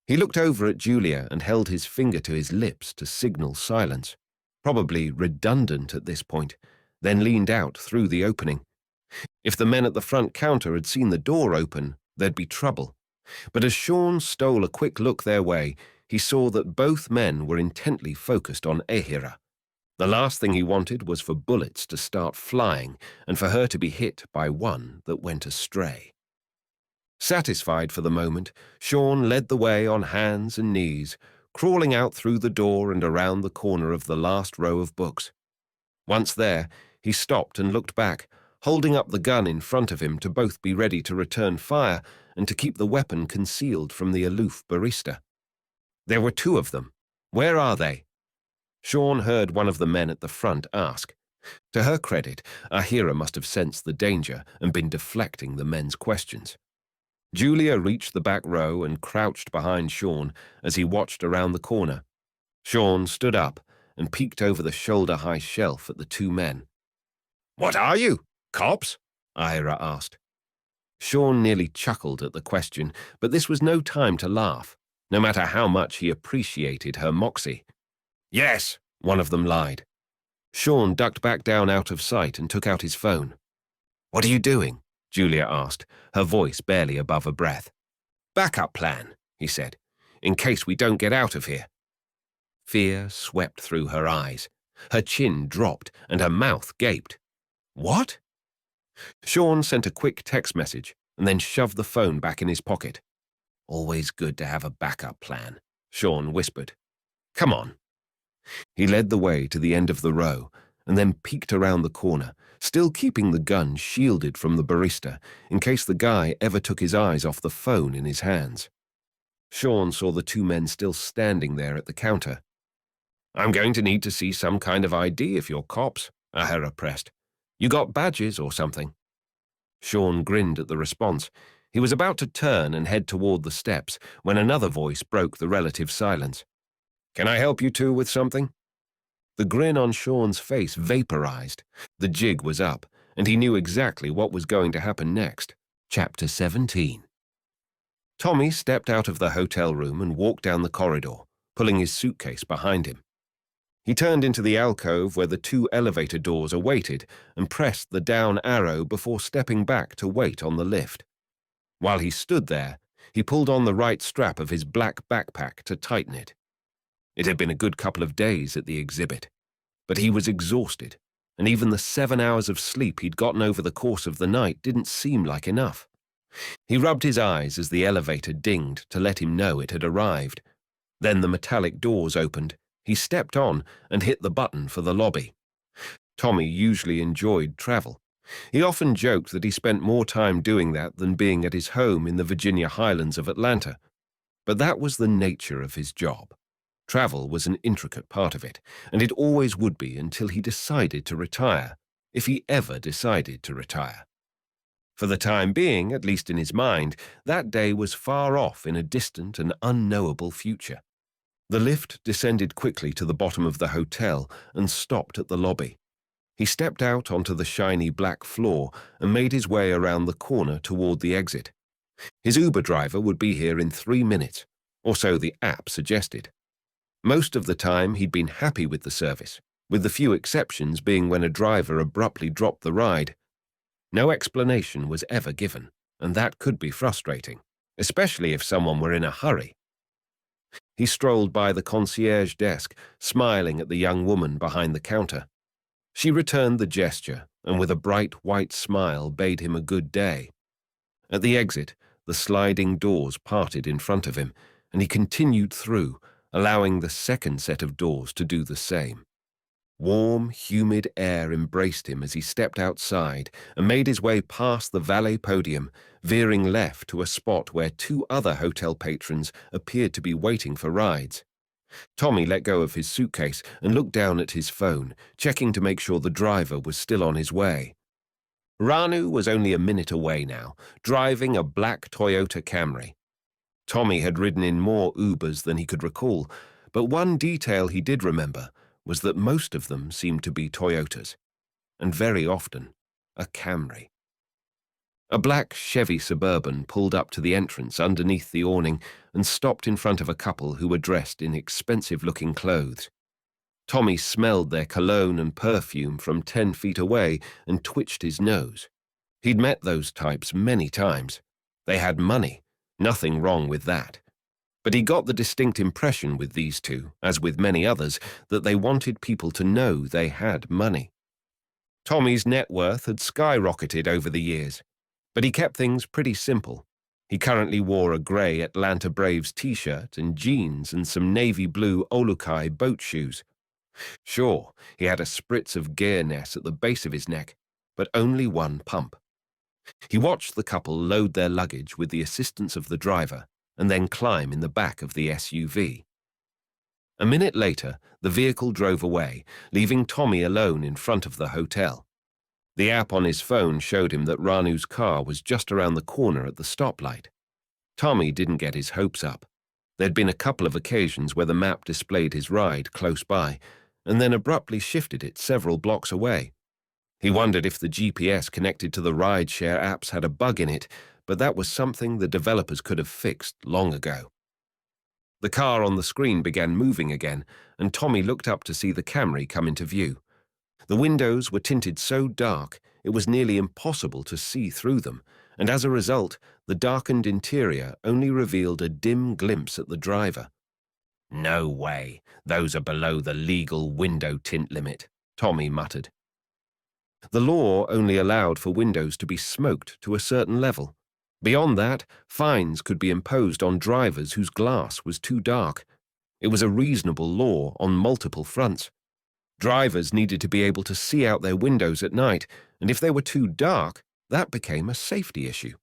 He looked over at Julia and held his finger to his lips to signal silence, probably redundant at this point, then leaned out through the opening. If the men at the front counter had seen the door open, there'd be trouble. But as Sean stole a quick look their way, he saw that both men were intently focused on Ahira. The last thing he wanted was for bullets to start flying and for her to be hit by one that went astray. Satisfied for the moment, Sean led the way on hands and knees, crawling out through the door and around the corner of the last row of books. Once there, he stopped and looked back, holding up the gun in front of him to both be ready to return fire and to keep the weapon concealed from the aloof barista. There were two of them. Where are they? Sean heard one of the men at the front ask. To her credit, Ahira must have sensed the danger and been deflecting the men's questions. Julia reached the back row and crouched behind Sean as he watched around the corner. Sean stood up and peeked over the shoulder-high shelf at the two men. "What are you, cops?" Ahira asked. Sean nearly chuckled at the question, but this was no time to laugh, no matter how much he appreciated her moxie. "Yes," one of them lied. Sean ducked back down out of sight and took out his phone. "What are you doing?" Julia asked, her voice barely above a breath. "Backup plan," he said, "in case we don't get out of here." Fear swept through her eyes. Her chin dropped and her mouth gaped. "What?" Sean sent a quick text message and then shoved the phone back in his pocket. "Always good to have a backup plan," Sean whispered. "Come on." He led the way to the end of the row and then peeked around the corner, still keeping the gun shielded from the barista in case the guy ever took his eyes off the phone in his hands. Sean saw the two men still standing there at the counter. "I'm going to need to see some kind of ID if you're cops," Ahira pressed. "You got badges or something?" Sean grinned at the response. He was about to turn and head toward the steps when another voice broke the relative silence. "Can I help you two with something?" The grin on Sean's face vaporized. The jig was up, and he knew exactly what was going to happen next. Chapter 17. Tommy stepped out of the hotel room and walked down the corridor, pulling his suitcase behind him. He turned into the alcove where the two elevator doors awaited and pressed the down arrow before stepping back to wait on the lift. While he stood there, he pulled on the right strap of his black backpack to tighten it. It had been a good couple of days at the exhibit, but he was exhausted, and even the 7 hours of sleep he'd gotten over the course of the night didn't seem like enough. He rubbed his eyes as the elevator dinged to let him know it had arrived. Then the metallic doors opened. He stepped on and hit the button for the lobby. Tommy usually enjoyed travel. He often joked that he spent more time doing that than being at his home in the Virginia highlands of Atlanta. But that was the nature of his job. Travel was an intricate part of it, and it always would be until he decided to retire, if he ever decided to retire. For the time being, at least in his mind, that day was far off in a distant and unknowable future. The lift descended quickly to the bottom of the hotel and stopped at the lobby. He stepped out onto the shiny black floor and made his way around the corner toward the exit. His Uber driver would be here in 3 minutes, or so the app suggested. Most of the time, he'd been happy with the service, with the few exceptions being when a driver abruptly dropped the ride. No explanation was ever given, and that could be frustrating, especially if someone were in a hurry. He strolled by the concierge desk, smiling at the young woman behind the counter. She returned the gesture, and with a bright white smile bade him a good day. At the exit, the sliding doors parted in front of him, and he continued through, allowing the second set of doors to do the same. Warm, humid air embraced him as he stepped outside and made his way past the valet podium, veering left to a spot where two other hotel patrons appeared to be waiting for rides. Tommy let go of his suitcase and looked down at his phone, checking to make sure the driver was still on his way. Ranu was only a minute away now, driving a black Toyota Camry. Tommy had ridden in more Ubers than he could recall, but one detail he did remember was that most of them seemed to be Toyotas, and very often a Camry. A black Chevy Suburban pulled up to the entrance underneath the awning and stopped in front of a couple who were dressed in expensive-looking clothes. Tommy smelled their cologne and perfume from 10 feet away and twitched his nose. He'd met those types many times. They had money, nothing wrong with that. But he got the distinct impression with these two, as with many others, that they wanted people to know they had money. Tommy's net worth had skyrocketed over the years, but he kept things pretty simple. He currently wore a grey Atlanta Braves t-shirt and jeans and some navy blue Olukai boat shoes. Sure, he had a spritz of Gearness at the base of his neck, but only one pump. He watched the couple load their luggage with the assistance of the driver and then climb in the back of the SUV. A minute later, the vehicle drove away, leaving Tommy alone in front of the hotel. The app on his phone showed him that Ranu's car was just around the corner at the stoplight. Tommy didn't get his hopes up. There'd been a couple of occasions where the map displayed his ride close by, and then abruptly shifted it several blocks away. He wondered if the GPS connected to the ride-share apps had a bug in it, but that was something the developers could have fixed long ago. The car on the screen began moving again, and Tommy looked up to see the Camry come into view. The windows were tinted so dark it was nearly impossible to see through them, and as a result, the darkened interior only revealed a dim glimpse at the driver. "No way, those are below the legal window tint limit," Tommy muttered. The law only allowed for windows to be smoked to a certain level. Beyond that, fines could be imposed on drivers whose glass was too dark. It was a reasonable law on multiple fronts. Drivers needed to be able to see out their windows at night, and if they were too dark, that became a safety issue.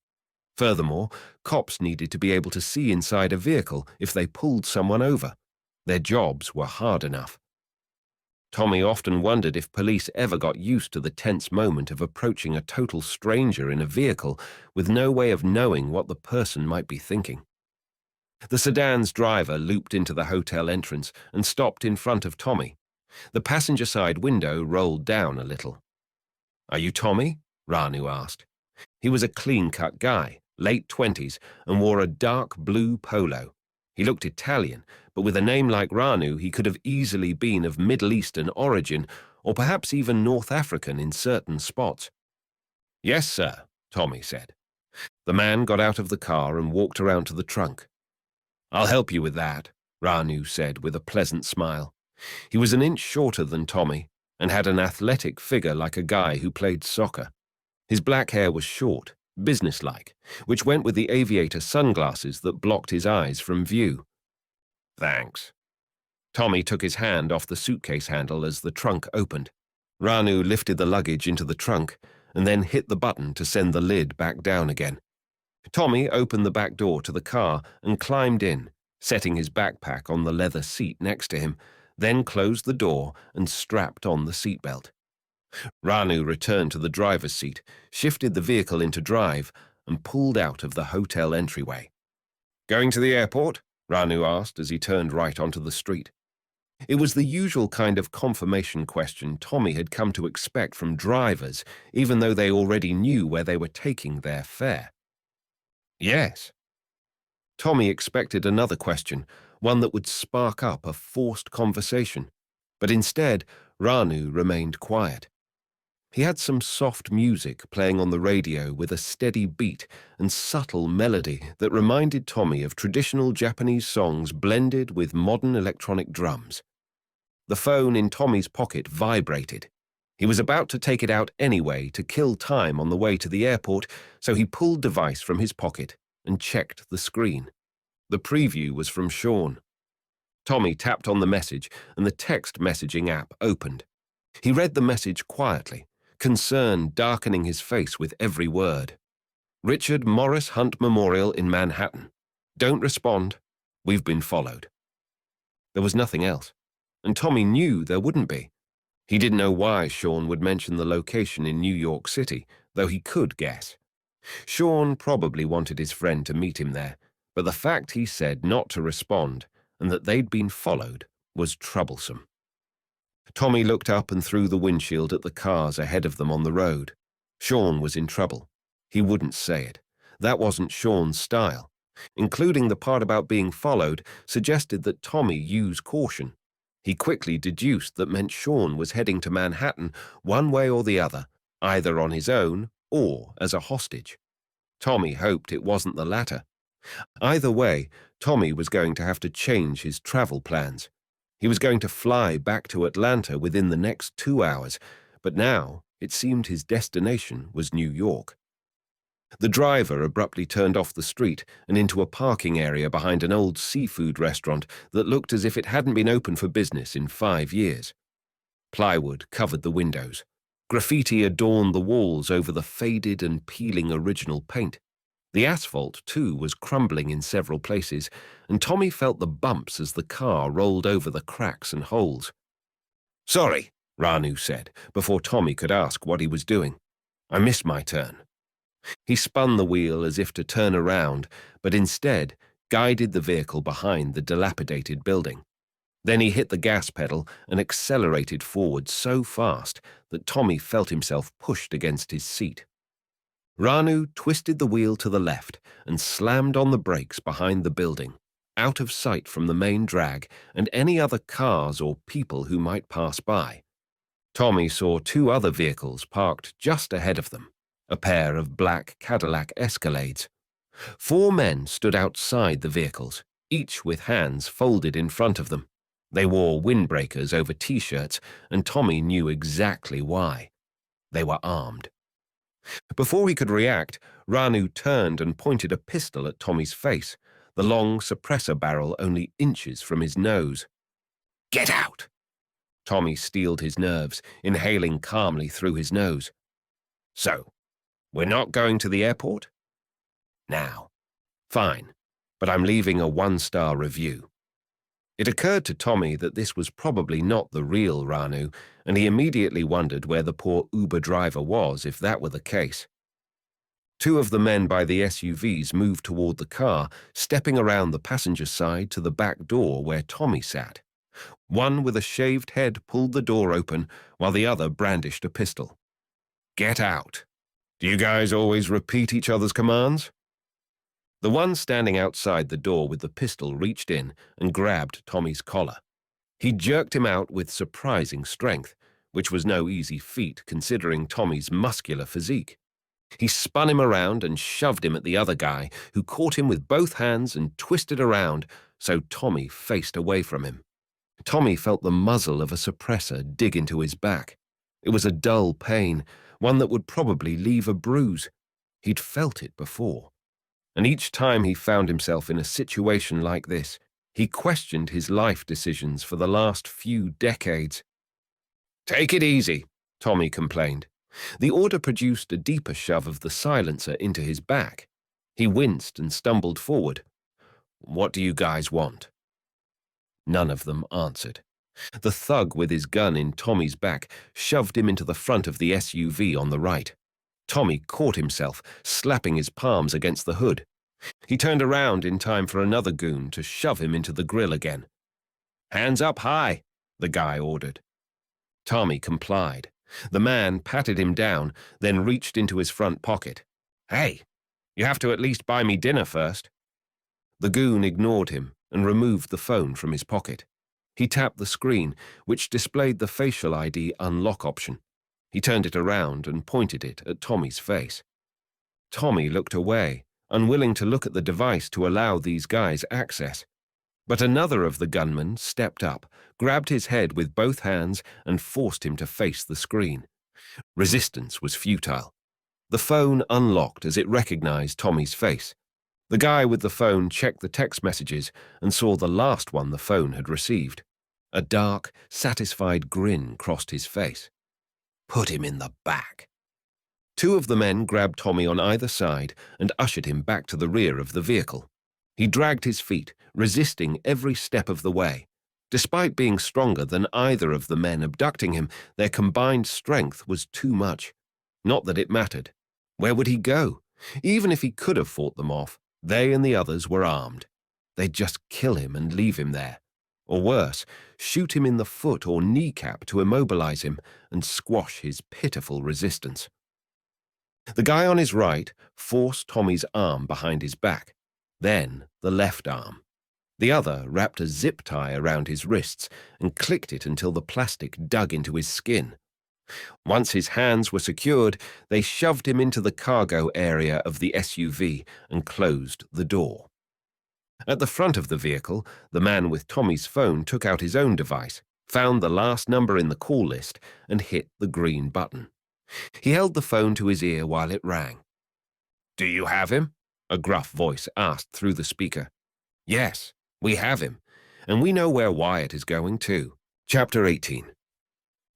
Furthermore, cops needed to be able to see inside a vehicle if they pulled someone over. Their jobs were hard enough. Tommy often wondered if police ever got used to the tense moment of approaching a total stranger in a vehicle with no way of knowing what the person might be thinking. The sedan's driver looped into the hotel entrance and stopped in front of Tommy. The passenger side window rolled down a little. "Are you Tommy?" Ranu asked. He was a clean-cut guy, late 20s, and wore a dark blue polo. He looked Italian, but with a name like Ranu, he could have easily been of Middle Eastern origin, or perhaps even North African in certain spots. "Yes, sir," Tommy said. The man got out of the car and walked around to the trunk. "I'll help you with that," Ranu said with a pleasant smile. He was an inch shorter than Tommy and had an athletic figure like a guy who played soccer. His black hair was short, businesslike, which went with the aviator sunglasses that blocked his eyes from view. "Thanks." Tommy took his hand off the suitcase handle as the trunk opened. Ranu lifted the luggage into the trunk and then hit the button to send the lid back down again. Tommy opened the back door to the car and climbed in, setting his backpack on the leather seat next to him, then closed the door and strapped on the seatbelt. Ranu returned to the driver's seat, shifted the vehicle into drive, and pulled out of the hotel entryway. "Going to the airport?" Ranu asked as he turned right onto the street. It was the usual kind of confirmation question Tommy had come to expect from drivers, even though they already knew where they were taking their fare. "Yes." Tommy expected another question, one that would spark up a forced conversation, but instead, Ranu remained quiet. He had some soft music playing on the radio with a steady beat and subtle melody that reminded Tommy of traditional Japanese songs blended with modern electronic drums. The phone in Tommy's pocket vibrated. He was about to take it out anyway to kill time on the way to the airport, so he pulled the device from his pocket and checked the screen. The preview was from Sean. Tommy tapped on the message and the text messaging app opened. He read the message quietly, concern darkening his face with every word. Richard Morris Hunt Memorial in Manhattan. Don't respond. We've been followed. There was nothing else, and Tommy knew there wouldn't be. He didn't know why Sean would mention the location in New York City, though he could guess. Sean probably wanted his friend to meet him there, but the fact he said not to respond and that they'd been followed was troublesome. Tommy looked up and through the windshield at the cars ahead of them on the road. Sean was in trouble. He wouldn't say it. That wasn't Sean's style. Including the part about being followed suggested that Tommy use caution. He quickly deduced that meant Sean was heading to Manhattan one way or the other, either on his own or as a hostage. Tommy hoped it wasn't the latter. Either way, Tommy was going to have to change his travel plans. He was going to fly back to Atlanta within the next 2 hours, but now it seemed his destination was New York. The driver abruptly turned off the street and into a parking area behind an old seafood restaurant that looked as if it hadn't been open for business in 5 years. Plywood covered the windows. Graffiti adorned the walls over the faded and peeling original paint. The asphalt, too, was crumbling in several places, and Tommy felt the bumps as the car rolled over the cracks and holes. "Sorry," Ranu said, before Tommy could ask what he was doing. "I missed my turn." He spun the wheel as if to turn around, but instead guided the vehicle behind the dilapidated building. Then he hit the gas pedal and accelerated forward so fast that Tommy felt himself pushed against his seat. Ranu twisted the wheel to the left and slammed on the brakes behind the building, out of sight from the main drag and any other cars or people who might pass by. Tommy saw 2 other vehicles parked just ahead of them, a pair of black Cadillac Escalades. 4 men stood outside the vehicles, each with hands folded in front of them. They wore windbreakers over T-shirts, and Tommy knew exactly why. They were armed. Before he could react, Ranu turned and pointed a pistol at Tommy's face, the long suppressor barrel only inches from his nose. "Get out!" Tommy steeled his nerves, inhaling calmly through his nose. "So, we're not going to the airport?" "Now." "Fine, but I'm leaving a 1-star review." It occurred to Tommy that this was probably not the real Ranu, and he immediately wondered where the poor Uber driver was if that were the case. 2 of the men by the SUVs moved toward the car, stepping around the passenger side to the back door where Tommy sat. One with a shaved head pulled the door open, while the other brandished a pistol. "Get out. Do you guys always repeat each other's commands?" The one standing outside the door with the pistol reached in and grabbed Tommy's collar. He jerked him out with surprising strength, which was no easy feat considering Tommy's muscular physique. He spun him around and shoved him at the other guy, who caught him with both hands and twisted around, so Tommy faced away from him. Tommy felt the muzzle of a suppressor dig into his back. It was a dull pain, one that would probably leave a bruise. He'd felt it before. And each time he found himself in a situation like this, he questioned his life decisions for the last few decades. "Take it easy," Tommy complained. The order produced a deeper shove of the silencer into his back. He winced and stumbled forward. "What do you guys want?" None of them answered. The thug with his gun in Tommy's back shoved him into the front of the SUV on the right. Tommy caught himself, slapping his palms against the hood. He turned around in time for another goon to shove him into the grill again. "Hands up high," the guy ordered. Tommy complied. The man patted him down, then reached into his front pocket. "Hey, you have to at least buy me dinner first." The goon ignored him and removed the phone from his pocket. He tapped the screen, which displayed the facial ID unlock option. He turned it around and pointed it at Tommy's face. Tommy looked away, unwilling to look at the device to allow these guys access. But another of the gunmen stepped up, grabbed his head with both hands, and forced him to face the screen. Resistance was futile. The phone unlocked as it recognized Tommy's face. The guy with the phone checked the text messages and saw the last one the phone had received. A dark, satisfied grin crossed his face. Put him in the back. Two of the men grabbed Tommy on either side and ushered him back to the rear of the vehicle. He dragged his feet, resisting every step of the way. Despite being stronger than either of the men abducting him, their combined strength was too much. Not that it mattered. Where would he go? Even if he could have fought them off, they and the others were armed. They'd just kill him and leave him there. Or worse, shoot him in the foot or kneecap to immobilize him and squash his pitiful resistance. The guy on his right forced Tommy's arm behind his back, then the left arm. The other wrapped a zip tie around his wrists and clicked it until the plastic dug into his skin. Once his hands were secured, they shoved him into the cargo area of the SUV and closed the door. At the front of the vehicle, the man with Tommy's phone took out his own device, found the last number in the call list, and hit the green button. He held the phone to his ear while it rang. "Do you have him?" a gruff voice asked through the speaker. "Yes, we have him, and we know where Wyatt is going too." Chapter 18.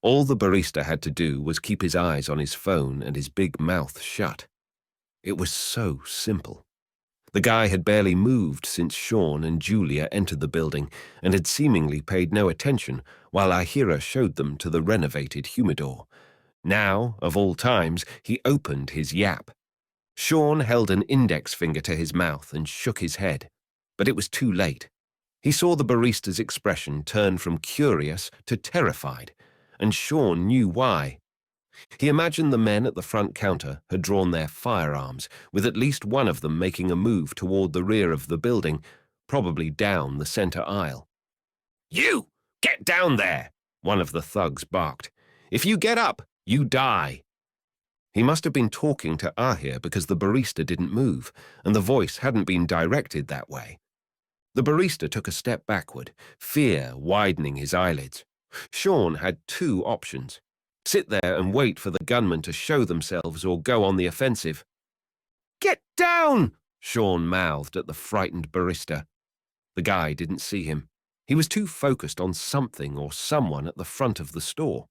All the barista had to do was keep his eyes on his phone and his big mouth shut. It was so simple. The guy had barely moved since Sean and Julia entered the building and had seemingly paid no attention while Ahira showed them to the renovated humidor. Now, of all times, he opened his yap. Sean held an index finger to his mouth and shook his head, but it was too late. He saw the barista's expression turn from curious to terrified, and Sean knew why. He imagined the men at the front counter had drawn their firearms, with at least one of them making a move toward the rear of the building, probably down the center aisle. "You! Get down there!" one of the thugs barked. "If you get up, you die." He must have been talking to Ahir because the barista didn't move, and the voice hadn't been directed that way. The barista took a step backward, fear widening his eyelids. Sean had two options: sit there and wait for the gunmen to show themselves or go on the offensive. "Get down!" Sean mouthed at the frightened barista. The guy didn't see him. He was too focused on something or someone at the front of the store.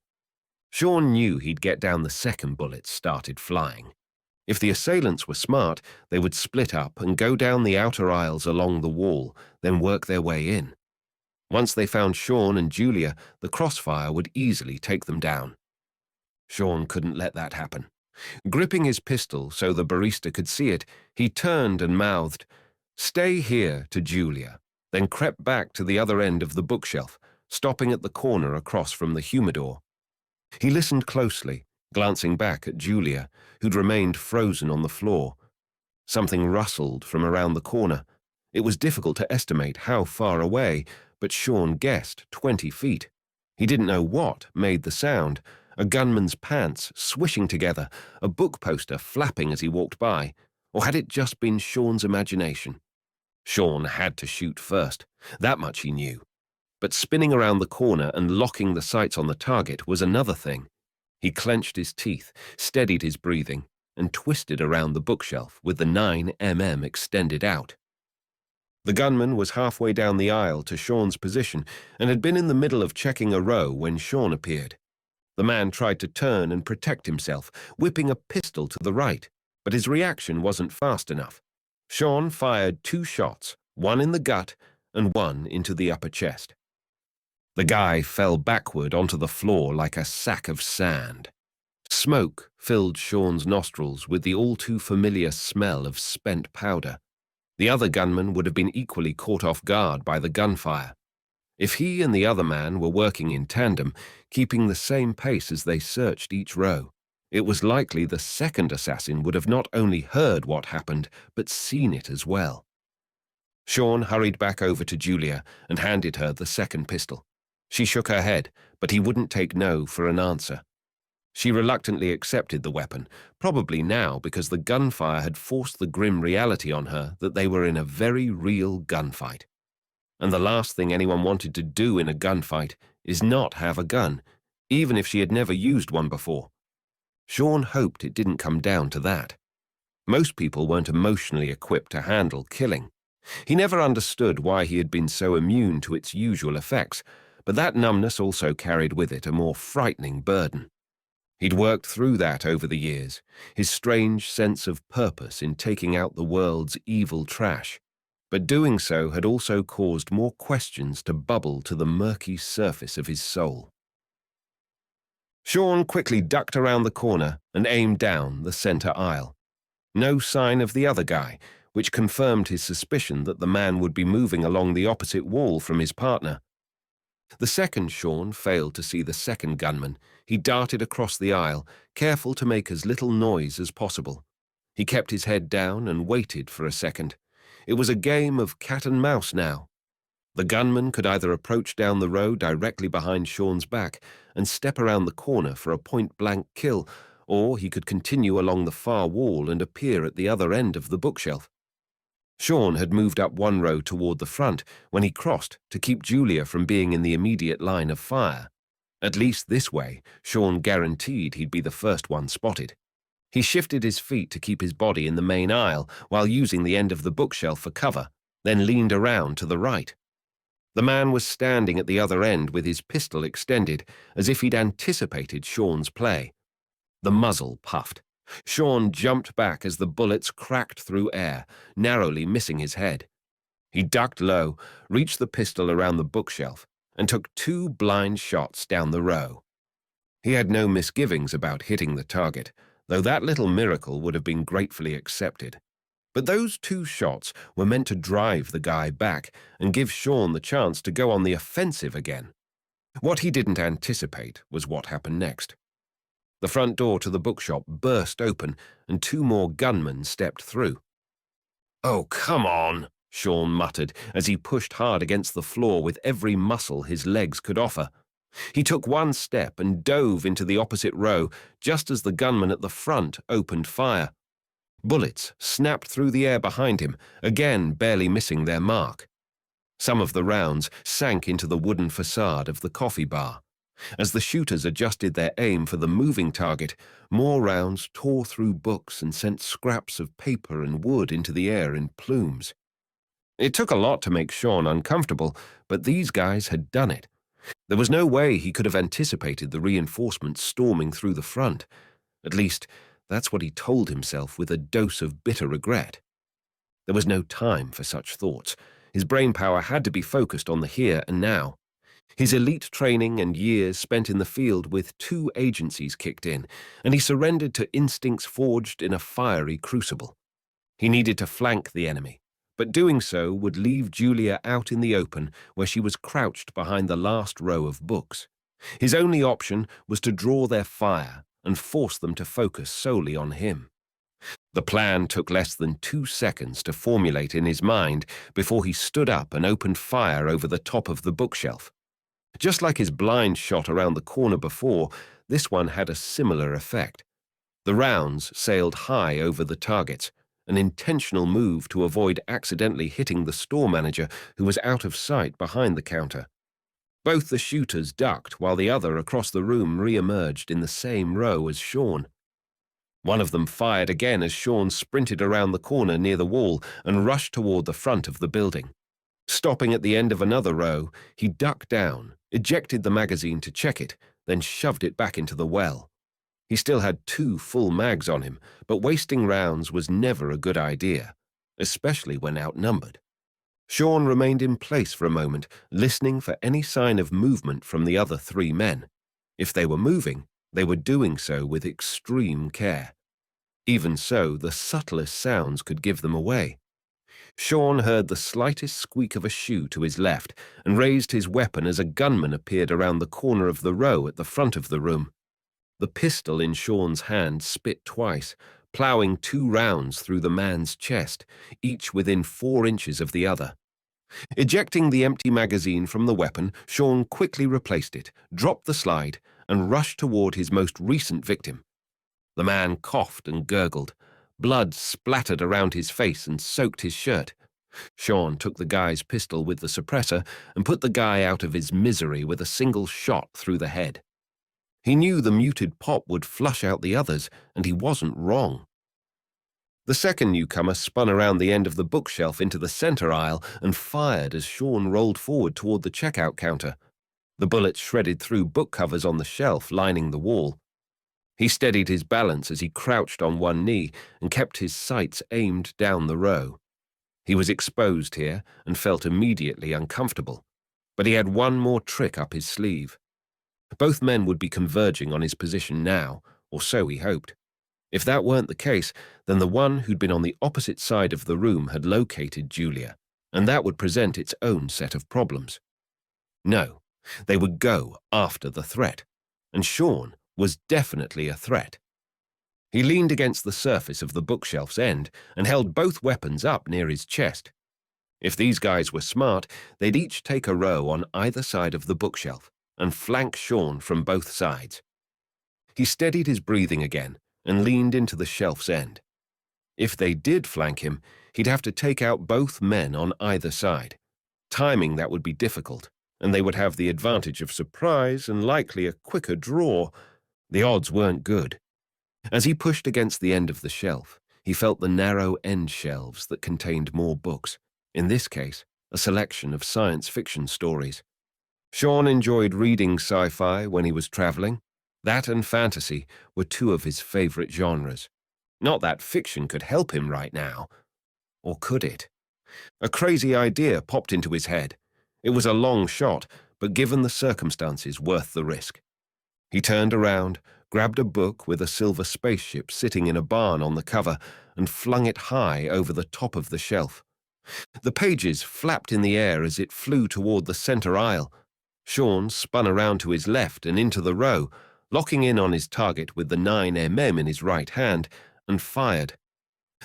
Sean knew he'd get down the second bullets started flying. If the assailants were smart, they would split up and go down the outer aisles along the wall, then work their way in. Once they found Sean and Julia, the crossfire would easily take them down. Sean couldn't let that happen. Gripping his pistol so the barista could see it, he turned and mouthed, "Stay here," to Julia, then crept back to the other end of the bookshelf, stopping at the corner across from the humidor. He listened closely, glancing back at Julia, who'd remained frozen on the floor. Something rustled from around the corner. It was difficult to estimate how far away, but Sean guessed 20 feet. He didn't know what made the sound: a gunman's pants swishing together, a book poster flapping as he walked by, or had it just been Sean's imagination? Sean had to shoot first, that much he knew. But spinning around the corner and locking the sights on the target was another thing. He clenched his teeth, steadied his breathing, and twisted around the bookshelf with the 9mm extended out. The gunman was halfway down the aisle to Sean's position and had been in the middle of checking a row when Sean appeared. The man tried to turn and protect himself, whipping a pistol to the right, but his reaction wasn't fast enough. Sean fired 2 shots, one in the gut and one into the upper chest. The guy fell backward onto the floor like a sack of sand. Smoke filled Sean's nostrils with the all-too-familiar smell of spent powder. The other gunman would have been equally caught off guard by the gunfire. If he and the other man were working in tandem, keeping the same pace as they searched each row, it was likely the second assassin would have not only heard what happened, but seen it as well. Sean hurried back over to Julia and handed her the second pistol. She shook her head, but he wouldn't take no for an answer. She reluctantly accepted the weapon, probably now because the gunfire had forced the grim reality on her that they were in a very real gunfight. And the last thing anyone wanted to do in a gunfight is not have a gun, even if she had never used one before. Sean hoped it didn't come down to that. Most people weren't emotionally equipped to handle killing. He never understood why he had been so immune to its usual effects, but that numbness also carried with it a more frightening burden. He'd worked through that over the years, his strange sense of purpose in taking out the world's evil trash. But doing so had also caused more questions to bubble to the murky surface of his soul. Sean quickly ducked around the corner and aimed down the center aisle. No sign of the other guy, which confirmed his suspicion that the man would be moving along the opposite wall from his partner. The second Sean failed to see the second gunman. He darted across the aisle, careful to make as little noise as possible. He kept his head down and waited for a second. It was a game of cat and mouse now. The gunman could either approach down the row directly behind Sean's back and step around the corner for a point-blank kill, or he could continue along the far wall and appear at the other end of the bookshelf. Sean had moved up one row toward the front when he crossed to keep Julia from being in the immediate line of fire. At least this way, Sean guaranteed he'd be the first one spotted. He shifted his feet to keep his body in the main aisle while using the end of the bookshelf for cover, then leaned around to the right. The man was standing at the other end with his pistol extended, as if he'd anticipated Sean's play. The muzzle puffed. Sean jumped back as the bullets cracked through air, narrowly missing his head. He ducked low, reached the pistol around the bookshelf, and took 2 blind shots down the row. He had no misgivings about hitting the target, though that little miracle would have been gratefully accepted. But those 2 shots were meant to drive the guy back and give Sean the chance to go on the offensive again. What he didn't anticipate was what happened next. The front door to the bookshop burst open, and 2 more gunmen stepped through. "Oh, come on," Sean muttered as he pushed hard against the floor with every muscle his legs could offer. He took 1 step and dove into the opposite row just as the gunman at the front opened fire. Bullets snapped through the air behind him, again barely missing their mark. Some of the rounds sank into the wooden facade of the coffee bar. As the shooters adjusted their aim for the moving target, more rounds tore through books and sent scraps of paper and wood into the air in plumes. It took a lot to make Sean uncomfortable, but these guys had done it. There was no way he could have anticipated the reinforcements storming through the front. At least, that's what he told himself with a dose of bitter regret. There was no time for such thoughts. His brainpower had to be focused on the here and now. His elite training and years spent in the field with 2 agencies kicked in, and he surrendered to instincts forged in a fiery crucible. He needed to flank the enemy, but doing so would leave Julia out in the open where she was crouched behind the last row of books. His only option was to draw their fire and force them to focus solely on him. The plan took less than 2 seconds to formulate in his mind before he stood up and opened fire over the top of the bookshelf. Just like his blind shot around the corner before, this one had a similar effect. The rounds sailed high over the targets, an intentional move to avoid accidentally hitting the store manager who was out of sight behind the counter. Both the shooters ducked while the other across the room re-emerged in the same row as Sean. One of them fired again as Sean sprinted around the corner near the wall and rushed toward the front of the building. Stopping at the end of another row, he ducked down, ejected the magazine to check it, then shoved it back into the well. He still had 2 full mags on him, but wasting rounds was never a good idea, especially when outnumbered. Sean remained in place for a moment, listening for any sign of movement from the other 3 men. If they were moving, they were doing so with extreme care. Even so, the subtlest sounds could give them away. Sean heard the slightest squeak of a shoe to his left and raised his weapon as a gunman appeared around the corner of the row at the front of the room. The pistol in Sean's hand spit twice, ploughing 2 rounds through the man's chest, each within 4 inches of the other. Ejecting the empty magazine from the weapon, Sean quickly replaced it, dropped the slide, and rushed toward his most recent victim. The man coughed and gurgled. Blood splattered around his face and soaked his shirt. Sean took the guy's pistol with the suppressor and put the guy out of his misery with a single shot through the head. He knew the muted pop would flush out the others, and he wasn't wrong. The second newcomer spun around the end of the bookshelf into the center aisle and fired as Sean rolled forward toward the checkout counter. The bullets shredded through book covers on the shelf lining the wall. He steadied his balance as he crouched on one knee and kept his sights aimed down the row. He was exposed here and felt immediately uncomfortable, but he had one more trick up his sleeve. Both men would be converging on his position now, or so he hoped. If that weren't the case, then the one who'd been on the opposite side of the room had located Julia, and that would present its own set of problems. No, they would go after the threat, and Sean was definitely a threat. He leaned against the surface of the bookshelf's end and held both weapons up near his chest. If these guys were smart, they'd each take a row on either side of the bookshelf and flank Sean from both sides. He steadied his breathing again and leaned into the shelf's end. If they did flank him, he'd have to take out both men on either side. Timing that would be difficult, and they would have the advantage of surprise and likely a quicker draw. The odds weren't good. As he pushed against the end of the shelf, he felt the narrow end shelves that contained more books, in this case, a selection of science fiction stories. Sean enjoyed reading sci-fi when he was traveling. That and fantasy were two of his favorite genres. Not that fiction could help him right now. Or could it? A crazy idea popped into his head. It was a long shot, but given the circumstances, worth the risk. He turned around, grabbed a book with a silver spaceship sitting in a barn on the cover, and flung it high over the top of the shelf. The pages flapped in the air as it flew toward the center aisle. Sean spun around to his left and into the row, locking in on his target with the 9mm in his right hand, and fired.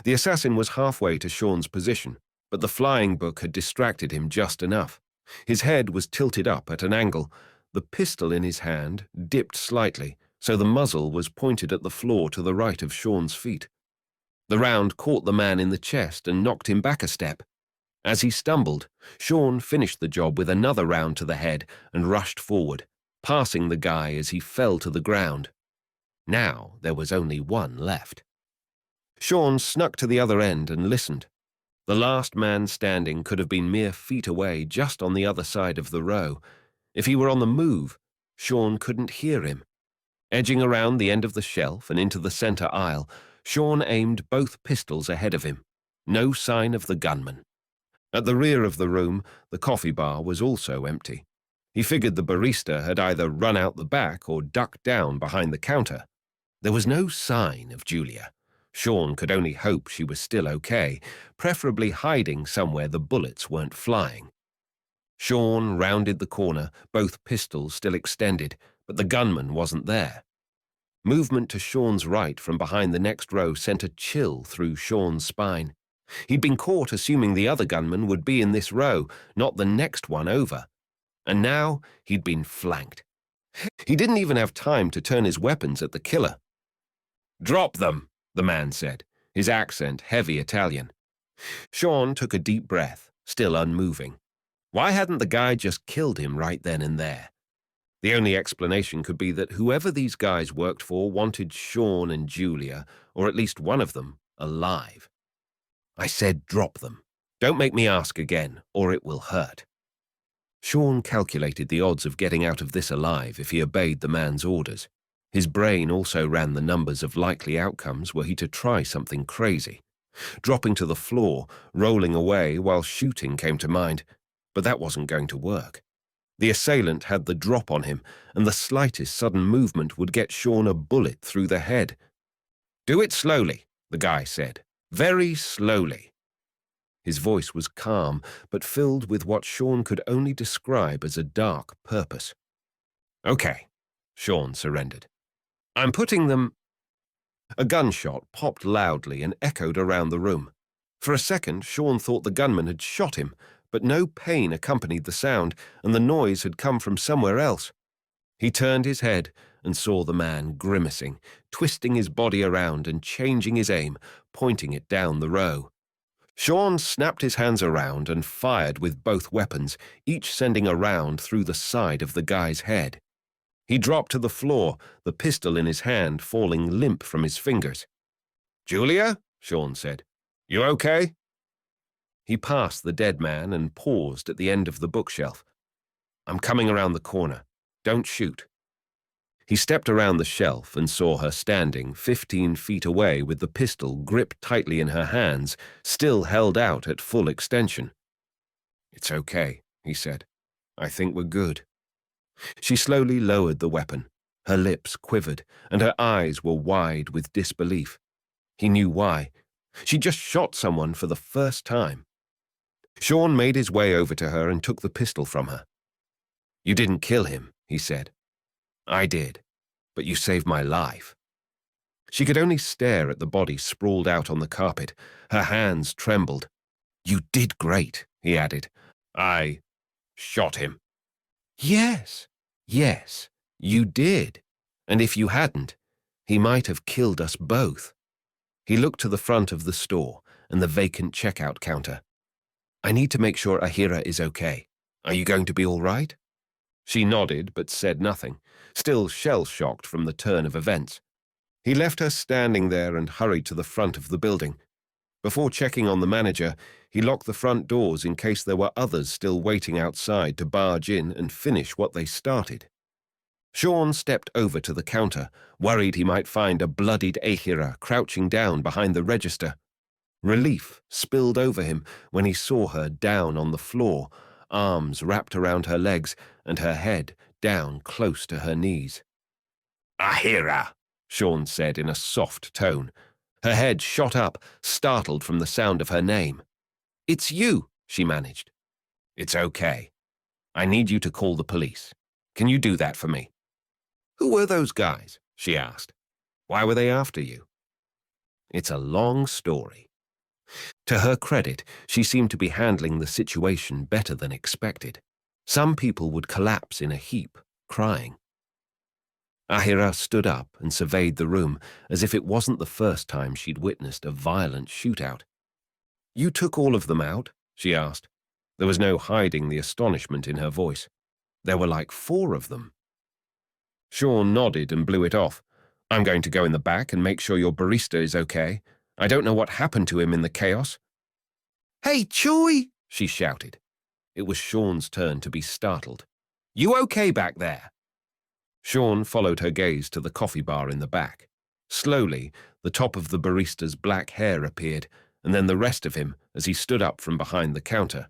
The assassin was halfway to Sean's position, but the flying book had distracted him just enough. His head was tilted up at an angle. The pistol in his hand dipped slightly, so the muzzle was pointed at the floor to the right of Sean's feet. The round caught the man in the chest and knocked him back a step. As he stumbled, Sean finished the job with another round to the head and rushed forward, passing the guy as he fell to the ground. Now there was only one left. Sean snuck to the other end and listened. The last man standing could have been mere feet away just on the other side of the row. If he were on the move, Sean couldn't hear him. Edging around the end of the shelf and into the center aisle, Sean aimed both pistols ahead of him. No sign of the gunman. At the rear of the room, the coffee bar was also empty. He figured the barista had either run out the back or ducked down behind the counter. There was no sign of Julia. Sean could only hope she was still okay, preferably hiding somewhere the bullets weren't flying. Sean rounded the corner, both pistols still extended, but the gunman wasn't there. Movement to Sean's right from behind the next row sent a chill through Sean's spine. He'd been caught assuming the other gunman would be in this row, not the next one over. And now he'd been flanked. He didn't even have time to turn his weapons at the killer. "Drop them," the man said, his accent heavy Italian. Sean took a deep breath, still unmoving. Why hadn't the guy just killed him right then and there? The only explanation could be that whoever these guys worked for wanted Sean and Julia, or at least one of them, alive. I said drop them. Don't make me ask again, or it will hurt. Sean calculated the odds of getting out of this alive if he obeyed the man's orders. His brain also ran the numbers of likely outcomes were he to try something crazy. Dropping to the floor, rolling away while shooting came to mind, but that wasn't going to work. The assailant had the drop on him, and the slightest sudden movement would get Sean a bullet through the head. "Do it slowly," the guy said. "Very slowly." His voice was calm, but filled with what Sean could only describe as a dark purpose. "Okay," Sean surrendered. "I'm putting them—" A gunshot popped loudly and echoed around the room. For a second, Sean thought the gunman had shot him, but no pain accompanied the sound, and the noise had come from somewhere else. He turned his head and saw the man grimacing, twisting his body around and changing his aim, pointing it down the row. Sean snapped his hands around and fired with both weapons, each sending a round through the side of the guy's head. He dropped to the floor, the pistol in his hand falling limp from his fingers. "Julia?" Sean said. You okay? He passed the dead man and paused at the end of the bookshelf. I'm coming around the corner. Don't shoot. He stepped around the shelf and saw her standing 15 feet away with the pistol gripped tightly in her hands, still held out at full extension. It's okay, he said. I think we're good. She slowly lowered the weapon. Her lips quivered, and her eyes were wide with disbelief. He knew why. She just shot someone for the first time. Sean made his way over to her and took the pistol from her. You didn't kill him, he said. I did, but you saved my life. She could only stare at the body sprawled out on the carpet. Her hands trembled. You did great, he added. I shot him. Yes, you did. And if you hadn't, he might have killed us both. He looked to the front of the store and the vacant checkout counter. I need to make sure Ahira is okay. Are you going to be all right? She nodded but said nothing, still shell-shocked from the turn of events. He left her standing there and hurried to the front of the building. Before checking on the manager, he locked the front doors in case there were others still waiting outside to barge in and finish what they started. Sean stepped over to the counter, worried he might find a bloodied Ahira crouching down behind the register. Relief spilled over him when he saw her down on the floor, arms wrapped around her legs and her head down close to her knees. Ahira, Sean said in a soft tone. Her head shot up, startled from the sound of her name. It's you, she managed. It's okay. I need you to call the police. Can you do that for me? Who were those guys? She asked. Why were they after you? It's a long story. To her credit, she seemed to be handling the situation better than expected. Some people would collapse in a heap, crying. Ahira stood up and surveyed the room as if it wasn't the first time she'd witnessed a violent shootout. You took all of them out? She asked. There was no hiding the astonishment in her voice. There were like 4 of them. Sean nodded and blew it off. I'm going to go in the back and make sure your barista is okay. I don't know what happened to him in the chaos. Hey, Chewie, she shouted. It was Sean's turn to be startled. You okay back there? Sean followed her gaze to the coffee bar in the back. Slowly, the top of the barista's black hair appeared, and then the rest of him as he stood up from behind the counter.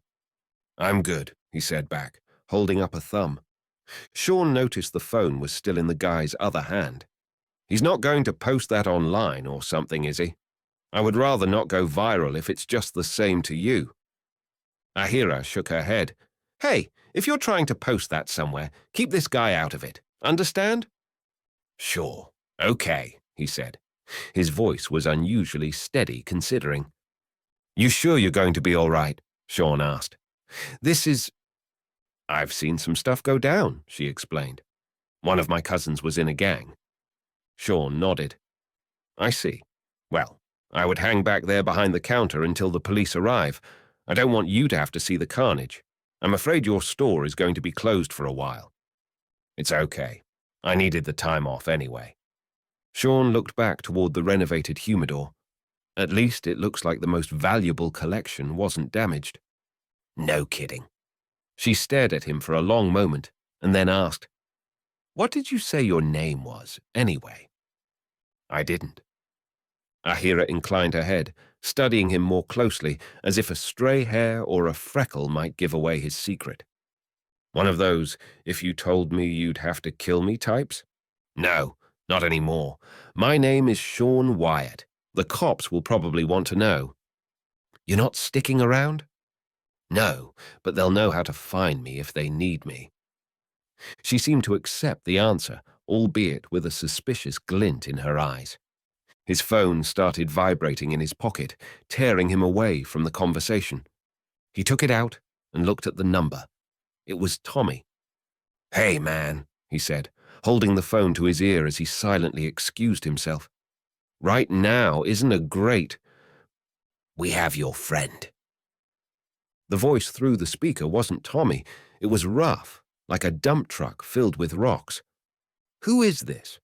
I'm good, he said back, holding up a thumb. Sean noticed the phone was still in the guy's other hand. He's not going to post that online or something, is he? I would rather not go viral if it's just the same to you. Ahira shook her head. Hey, if you're trying to post that somewhere, keep this guy out of it. Understand? Sure. Okay, he said. His voice was unusually steady, considering. You sure you're going to be all right? Sean asked. This is... I've seen some stuff go down, she explained. One of my cousins was in a gang. Sean nodded. I see. Well, I would hang back there behind the counter until the police arrive. I don't want you to have to see the carnage. I'm afraid your store is going to be closed for a while. It's okay. I needed the time off anyway. Sean looked back toward the renovated humidor. At least it looks like the most valuable collection wasn't damaged. No kidding. She stared at him for a long moment and then asked, What did you say your name was, anyway? I didn't. Ahira inclined her head, studying him more closely, as if a stray hair or a freckle might give away his secret. One of those, if you told me you'd have to kill me types? No, not anymore. My name is Sean Wyatt. The cops will probably want to know. You're not sticking around? No, but they'll know how to find me if they need me. She seemed to accept the answer, albeit with a suspicious glint in her eyes. His phone started vibrating in his pocket, tearing him away from the conversation. He took it out and looked at the number. It was Tommy. Hey, man, he said, holding the phone to his ear as he silently excused himself. Right now isn't a great... We have your friend. The voice through the speaker wasn't Tommy. It was rough, like a dump truck filled with rocks. Who is this?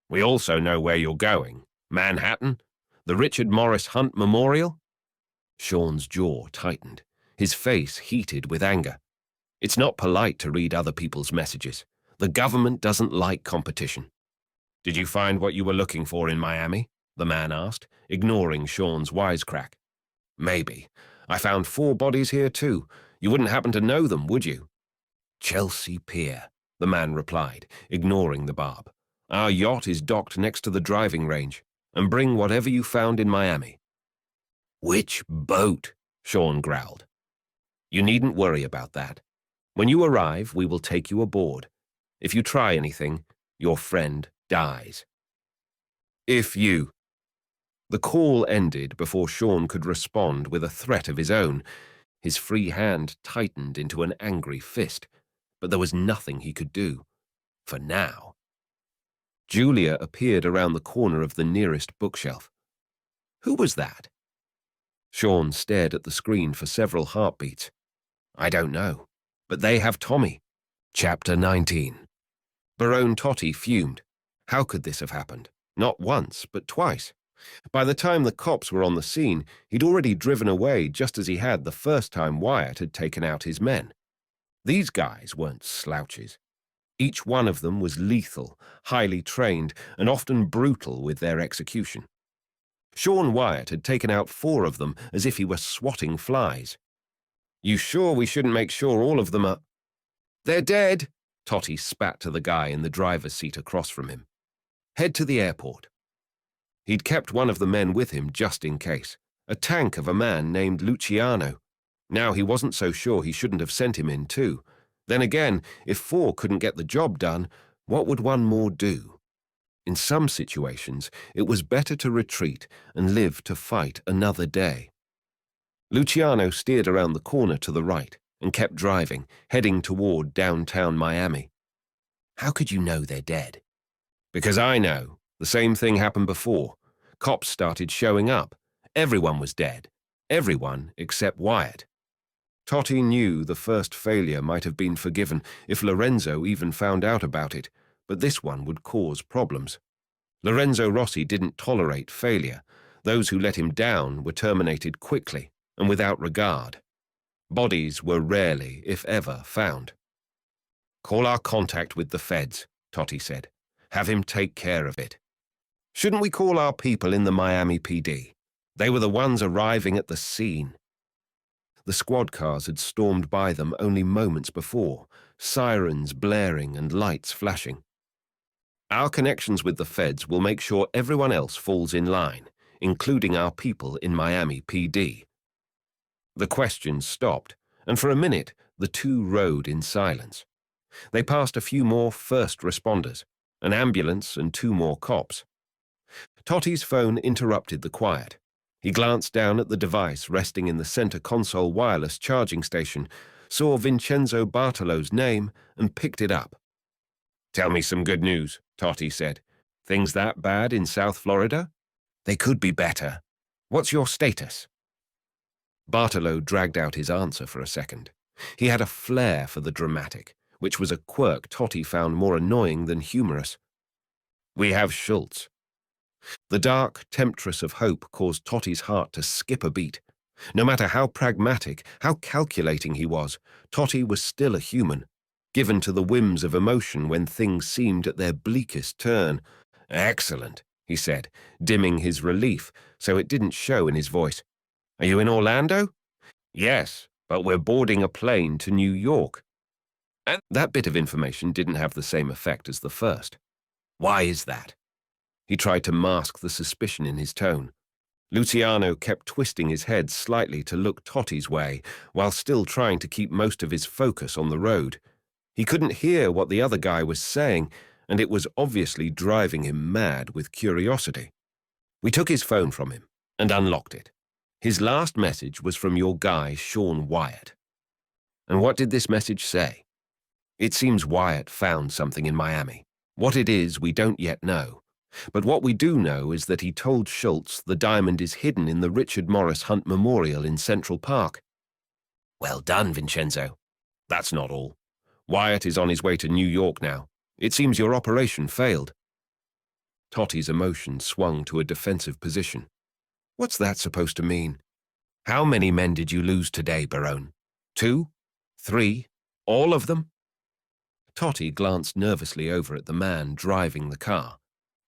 We also know where you're going. Manhattan? The Richard Morris Hunt Memorial? Sean's jaw tightened. His face heated with anger. It's not polite to read other people's messages. The government doesn't like competition. Did you find what you were looking for in Miami? The man asked, ignoring Sean's wisecrack. Maybe. I found 4 bodies here too. You wouldn't happen to know them, would you? Chelsea Pier, the man replied, ignoring the barb. Our yacht is docked next to the driving range, and bring whatever you found in Miami. Which boat? Sean growled. You needn't worry about that. When you arrive, we will take you aboard. If you try anything, your friend dies. If you... The call ended before Sean could respond with a threat of his own. His free hand tightened into an angry fist, but there was nothing he could do. For now. Julia appeared around the corner of the nearest bookshelf. Who was that? Sean stared at the screen for several heartbeats. I don't know, but they have Tommy. Chapter 19. Barone Totty fumed. How could this have happened? Not once, but twice. By the time the cops were on the scene, he'd already driven away just as he had the first time Wyatt had taken out his men. These guys weren't slouches. Each one of them was lethal, highly trained, and often brutal with their execution. Sean Wyatt had taken out 4 of them as if he were swatting flies. You sure we shouldn't make sure all of them are... They're dead, Totty spat to the guy in the driver's seat across from him. Head to the airport. He'd kept one of the men with him just in case, a tank of a man named Luciano. Now he wasn't so sure he shouldn't have sent him in too. Then again, if 4 couldn't get the job done, what would one more do? In some situations, it was better to retreat and live to fight another day. Luciano steered around the corner to the right and kept driving, heading toward downtown Miami. How could you know they're dead? Because I know. The same thing happened before. Cops started showing up. Everyone was dead. Everyone except Wyatt. Totty knew the first failure might have been forgiven if Lorenzo even found out about it, but this one would cause problems. Lorenzo Rossi didn't tolerate failure. Those who let him down were terminated quickly and without regard. Bodies were rarely, if ever, found. Call our contact with the feds, Totty said. Have him take care of it. Shouldn't we call our people in the Miami PD? They were the ones arriving at the scene. The squad cars had stormed by them only moments before, sirens blaring and lights flashing. Our connections with the feds will make sure everyone else falls in line, including our people in Miami PD. The questions stopped, and for a minute the 2 rode in silence. They passed a few more first responders, an ambulance and 2 more cops. Totty's phone interrupted the quiet. He glanced down at the device resting in the center console wireless charging station, saw Vincenzo Bartolo's name, and picked it up. Tell me some good news, Totty said. Things that bad in South Florida? They could be better. What's your status? Bartolo dragged out his answer for a second. He had a flair for the dramatic, which was a quirk Totty found more annoying than humorous. We have Schultz. The dark temptress of hope caused Totty's heart to skip a beat. No matter how pragmatic, how calculating he was, Totty was still a human, given to the whims of emotion when things seemed at their bleakest turn. Excellent, he said, dimming his relief so it didn't show in his voice. Are you in Orlando? Yes, but we're boarding a plane to New York. And that bit of information didn't have the same effect as the first. Why is that? He tried to mask the suspicion in his tone. Luciano kept twisting his head slightly to look Totty's way, while still trying to keep most of his focus on the road. He couldn't hear what the other guy was saying, and it was obviously driving him mad with curiosity. We took his phone from him and unlocked it. His last message was from your guy, Sean Wyatt. And what did this message say? It seems Wyatt found something in Miami. What it is, we don't yet know. But what we do know is that he told Schultz the diamond is hidden in the Richard Morris Hunt Memorial in Central Park. Well done, Vincenzo. That's not all. Wyatt is on his way to New York now. It seems your operation failed. Totty's emotion swung to a defensive position. What's that supposed to mean? How many men did you lose today, Barone? 2? 3? All of them? Totti glanced nervously over at the man driving the car.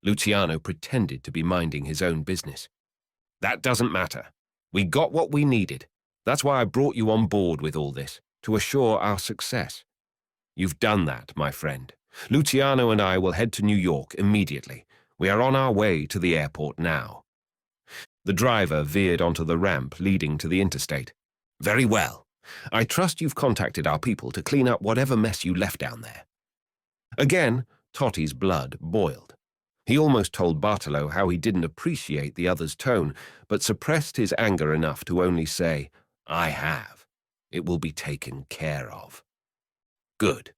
Luciano pretended to be minding his own business. That doesn't matter. We got what we needed. That's why I brought you on board with all this, to assure our success. You've done that, my friend. Luciano and I will head to New York immediately. We are on our way to the airport now. The driver veered onto the ramp leading to the interstate. Very well. I trust you've contacted our people to clean up whatever mess you left down there. Again, Totti's blood boiled. He almost told Bartolo how he didn't appreciate the other's tone, but suppressed his anger enough to only say, I have. It will be taken care of. Good.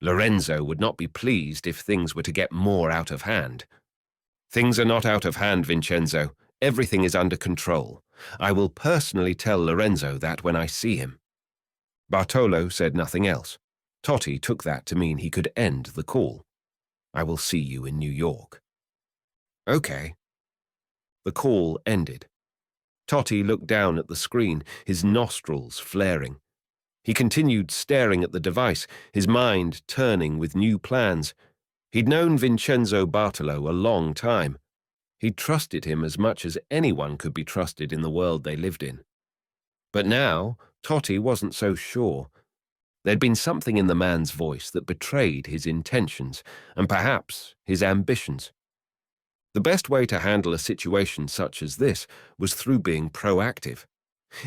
Lorenzo would not be pleased if things were to get more out of hand. Things are not out of hand, Vincenzo. Everything is under control. I will personally tell Lorenzo that when I see him. Bartolo said nothing else. Totti took that to mean he could end the call. I will see you in New York. Okay. The call ended. Totti looked down at the screen, his nostrils flaring. He continued staring at the device, his mind turning with new plans. He'd known Vincenzo Bartolo a long time. He'd trusted him as much as anyone could be trusted in the world they lived in. But now, Totti wasn't so sure. There'd been something in the man's voice that betrayed his intentions, and perhaps his ambitions. The best way to handle a situation such as this was through being proactive.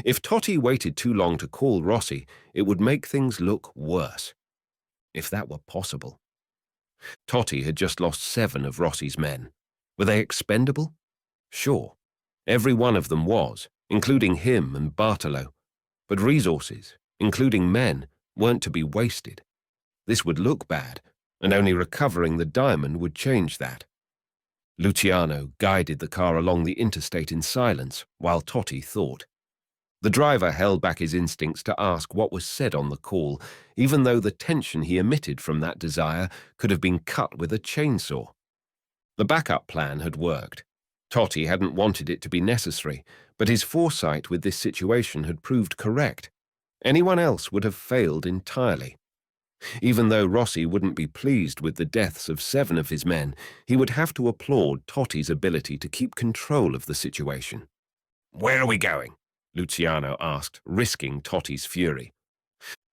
If Totti waited too long to call Rossi, it would make things look worse. If that were possible. Totti had just lost 7 of Rossi's men. Were they expendable? Sure. Every one of them was, including him and Bartolo. But resources, including men, weren't to be wasted. This would look bad, and only recovering the diamond would change that. Luciano guided the car along the interstate in silence while Totti thought. The driver held back his instincts to ask what was said on the call, even though the tension he emitted from that desire could have been cut with a chainsaw. The backup plan had worked. Totti hadn't wanted it to be necessary, but his foresight with this situation had proved correct. Anyone else would have failed entirely. Even though Rossi wouldn't be pleased with the deaths of 7 of his men, he would have to applaud Totti's ability to keep control of the situation. Where are we going? Luciano asked, risking Totti's fury.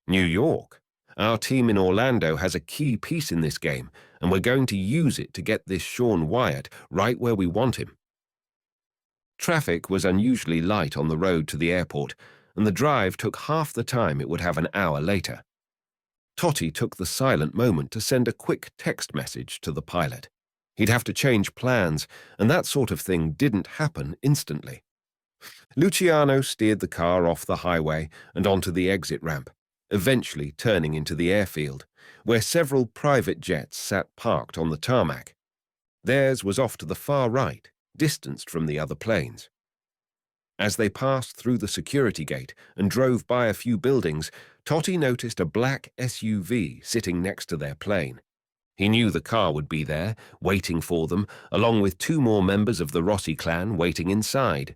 New York. Our team in Orlando has a key piece in this game, and we're going to use it to get this Sean Wyatt right where we want him. Traffic was unusually light on the road to the airport, and the drive took half the time it would have an hour later. Totti took the silent moment to send a quick text message to the pilot. He'd have to change plans, and that sort of thing didn't happen instantly. Luciano steered the car off the highway and onto the exit ramp, eventually turning into the airfield, where several private jets sat parked on the tarmac. Theirs was off to the far right, distanced from the other planes. As they passed through the security gate and drove by a few buildings, Totti noticed a black SUV sitting next to their plane. He knew the car would be there, waiting for them, along with 2 more members of the Rossi clan waiting inside.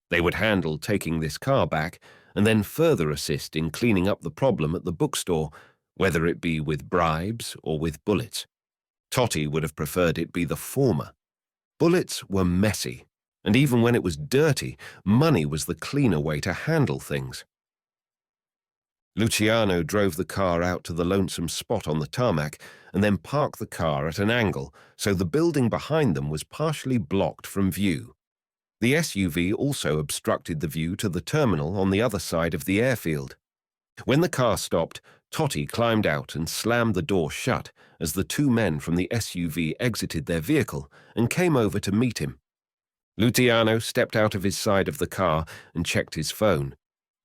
They would handle taking this car back and then further assist in cleaning up the problem at the bookstore, whether it be with bribes or with bullets. Totti would have preferred it be the former. Bullets were messy, and even when it was dirty, money was the cleaner way to handle things. Luciano drove the car out to the lonesome spot on the tarmac and then parked the car at an angle so the building behind them was partially blocked from view. The SUV also obstructed the view to the terminal on the other side of the airfield. When the car stopped, Totti climbed out and slammed the door shut as the 2 men from the SUV exited their vehicle and came over to meet him. Luciano stepped out of his side of the car and checked his phone.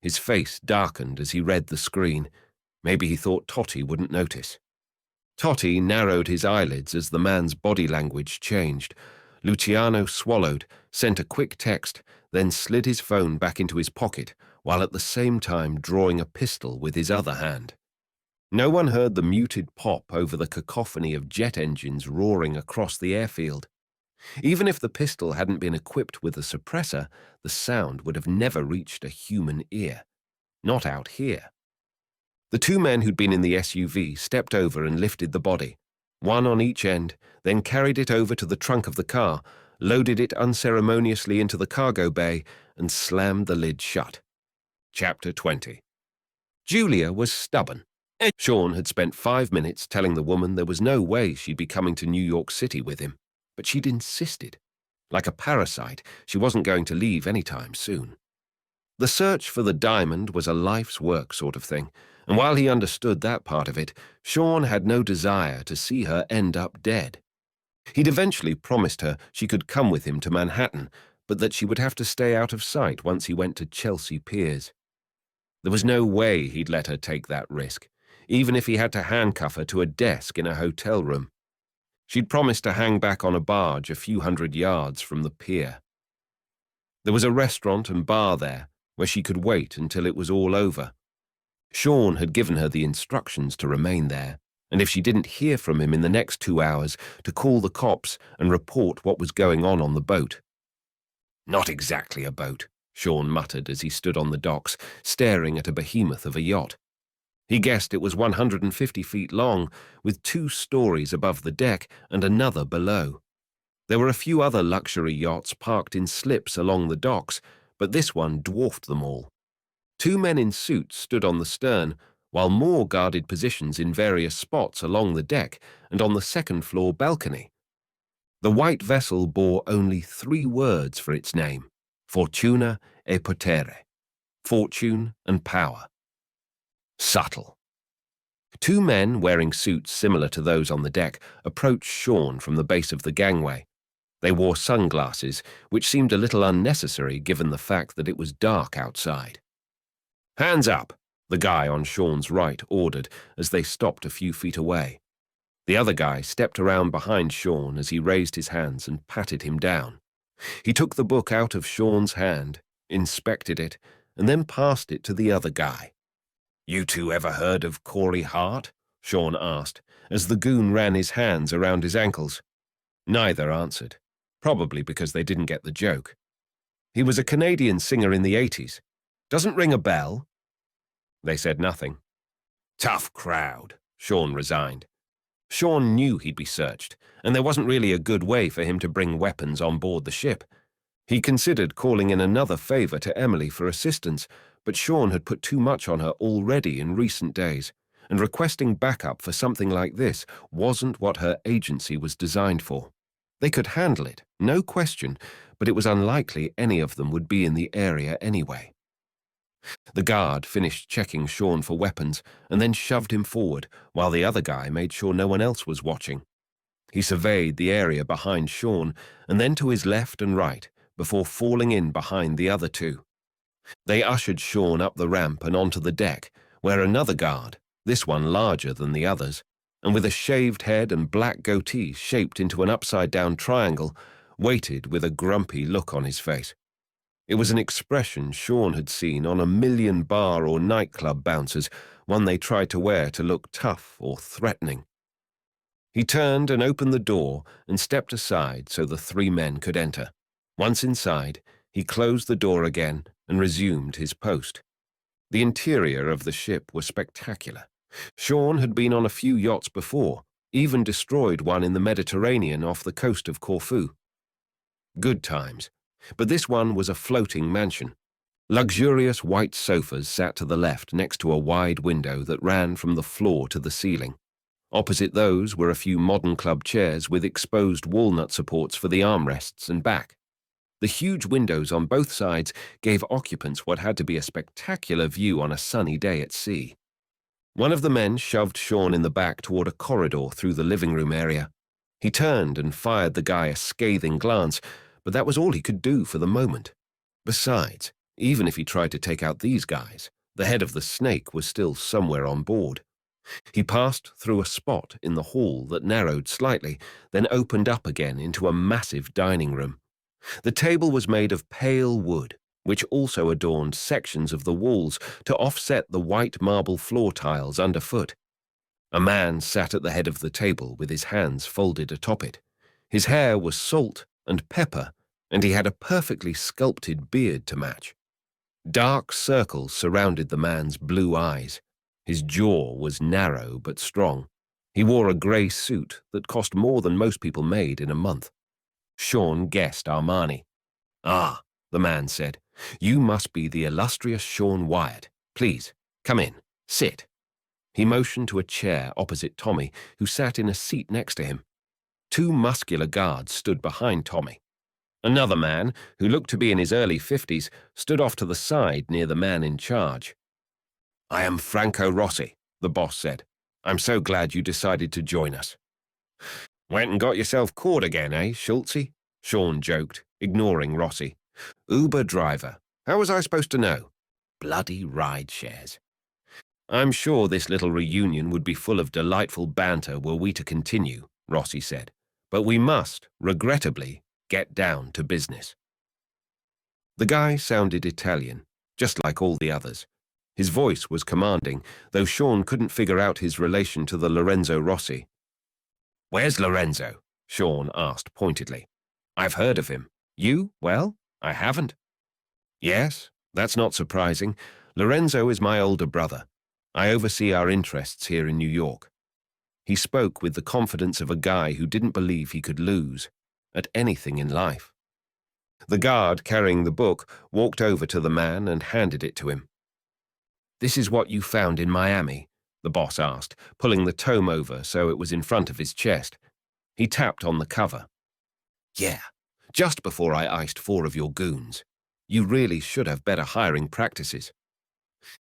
His face darkened as he read the screen. Maybe he thought Totti wouldn't notice. Totti narrowed his eyelids as the man's body language changed. Luciano swallowed, sent a quick text, then slid his phone back into his pocket, while at the same time drawing a pistol with his other hand. No one heard the muted pop over the cacophony of jet engines roaring across the airfield. Even if the pistol hadn't been equipped with a suppressor, the sound would have never reached a human ear. Not out here. The two men who'd been in the SUV stepped over and lifted the body, one on each end, then carried it over to the trunk of the car, loaded it unceremoniously into the cargo bay, and slammed the lid shut. Chapter 20. Julia was stubborn. Sean had spent 5 minutes telling the woman there was no way she'd be coming to New York City with him, but she'd insisted. Like a parasite, she wasn't going to leave anytime soon. The search for the diamond was a life's work sort of thing, and while he understood that part of it, Sean had no desire to see her end up dead. He'd eventually promised her she could come with him to Manhattan, but that she would have to stay out of sight once he went to Chelsea Piers. There was no way he'd let her take that risk, even if he had to handcuff her to a desk in a hotel room. She'd promised to hang back on a barge a few hundred yards from the pier. There was a restaurant and bar there where she could wait until it was all over. Sean had given her the instructions to remain there, and if she didn't hear from him in the next 2 hours, to call the cops and report what was going on the boat. Not exactly a boat, Sean muttered as he stood on the docks, staring at a behemoth of a yacht. He guessed it was 150 feet long, with 2 stories above the deck and another below. There were a few other luxury yachts parked in slips along the docks, but this one dwarfed them all. 2 men in suits stood on the stern, while more guarded positions in various spots along the deck and on the second-floor balcony. The white vessel bore only 3 words for its name: Fortuna e Potere, fortune and power. Subtle. 2 men wearing suits similar to those on the deck approached Sean from the base of the gangway. They wore sunglasses, which seemed a little unnecessary given the fact that it was dark outside. "Hands up," the guy on Sean's right ordered as they stopped a few feet away. The other guy stepped around behind Sean as he raised his hands and patted him down. He took the book out of Sean's hand, inspected it, and then passed it to the other guy. "You two ever heard of Corey Hart?" Sean asked, as the goon ran his hands around his ankles. Neither answered, probably because they didn't get the joke. "He was a Canadian singer in the 80s. Doesn't ring a bell?" They said nothing. "Tough crowd," Sean resigned. Sean knew he'd be searched, and there wasn't really a good way for him to bring weapons on board the ship. He considered calling in another favor to Emily for assistance, but Sean had put too much on her already in recent days, and requesting backup for something like this wasn't what her agency was designed for. They could handle it, no question, but it was unlikely any of them would be in the area anyway. The guard finished checking Sean for weapons and then shoved him forward, while the other guy made sure no one else was watching. He surveyed the area behind Sean and then to his left and right before falling in behind the other 2. They ushered Sean up the ramp and onto the deck, where another guard, this one larger than the others, and with a shaved head and black goatee shaped into an upside-down triangle, waited with a grumpy look on his face. It was an expression Sean had seen on a million bar or nightclub bouncers, one they tried to wear to look tough or threatening. He turned and opened the door and stepped aside so the 3 men could enter. Once inside, he closed the door again and resumed his post. The interior of the ship was spectacular. Sean had been on a few yachts before, even destroyed one in the Mediterranean off the coast of Corfu. Good times. But this one was a floating mansion. Luxurious white sofas sat to the left next to a wide window that ran from the floor to the ceiling. Opposite those were a few modern club chairs with exposed walnut supports for the armrests and back. The huge windows on both sides gave occupants what had to be a spectacular view on a sunny day at sea. One of the men shoved Sean in the back toward a corridor through the living room area. He turned and fired the guy a scathing glance, but that was all he could do for the moment. Besides, even if he tried to take out these guys, the head of the snake was still somewhere on board. He passed through a spot in the hall that narrowed slightly, then opened up again into a massive dining room. The table was made of pale wood, which also adorned sections of the walls to offset the white marble floor tiles underfoot. A man sat at the head of the table with his hands folded atop it. His hair was salt and pepper, and he had a perfectly sculpted beard to match. Dark circles surrounded the man's blue eyes. His jaw was narrow but strong. He wore a grey suit that cost more than most people made in a month. Sean guessed Armani. "Ah," the man said, "you must be the illustrious Sean Wyatt. Please, come in. Sit." He motioned to a chair opposite Tommy, who sat in a seat next to him. Two muscular guards stood behind Tommy. Another man, who looked to be in his early 50s, stood off to the side near the man in charge. "I am Franco Rossi," the boss said. "I'm so glad you decided to join us." "Went and got yourself caught again, eh, Schultzy?" Sean joked, ignoring Rossi. "Uber driver. How was I supposed to know? Bloody ride shares." "I'm sure this little reunion would be full of delightful banter were we to continue," Rossi said. "But we must, regrettably, get down to business." The guy sounded Italian, just like all the others. His voice was commanding, though Sean couldn't figure out his relation to the Lorenzo Rossi. "Where's Lorenzo?" Sean asked pointedly. "I've heard of him. You? Well, I haven't." "Yes, that's not surprising. Lorenzo is my older brother. I oversee our interests here in New York." He spoke with the confidence of a guy who didn't believe he could lose at anything in life. The guard carrying the book walked over to the man and handed it to him. "This is what you found in Miami?" the boss asked, pulling the tome over so it was in front of his chest. He tapped on the cover. "Yeah, just before I iced 4 of your goons. You really should have better hiring practices."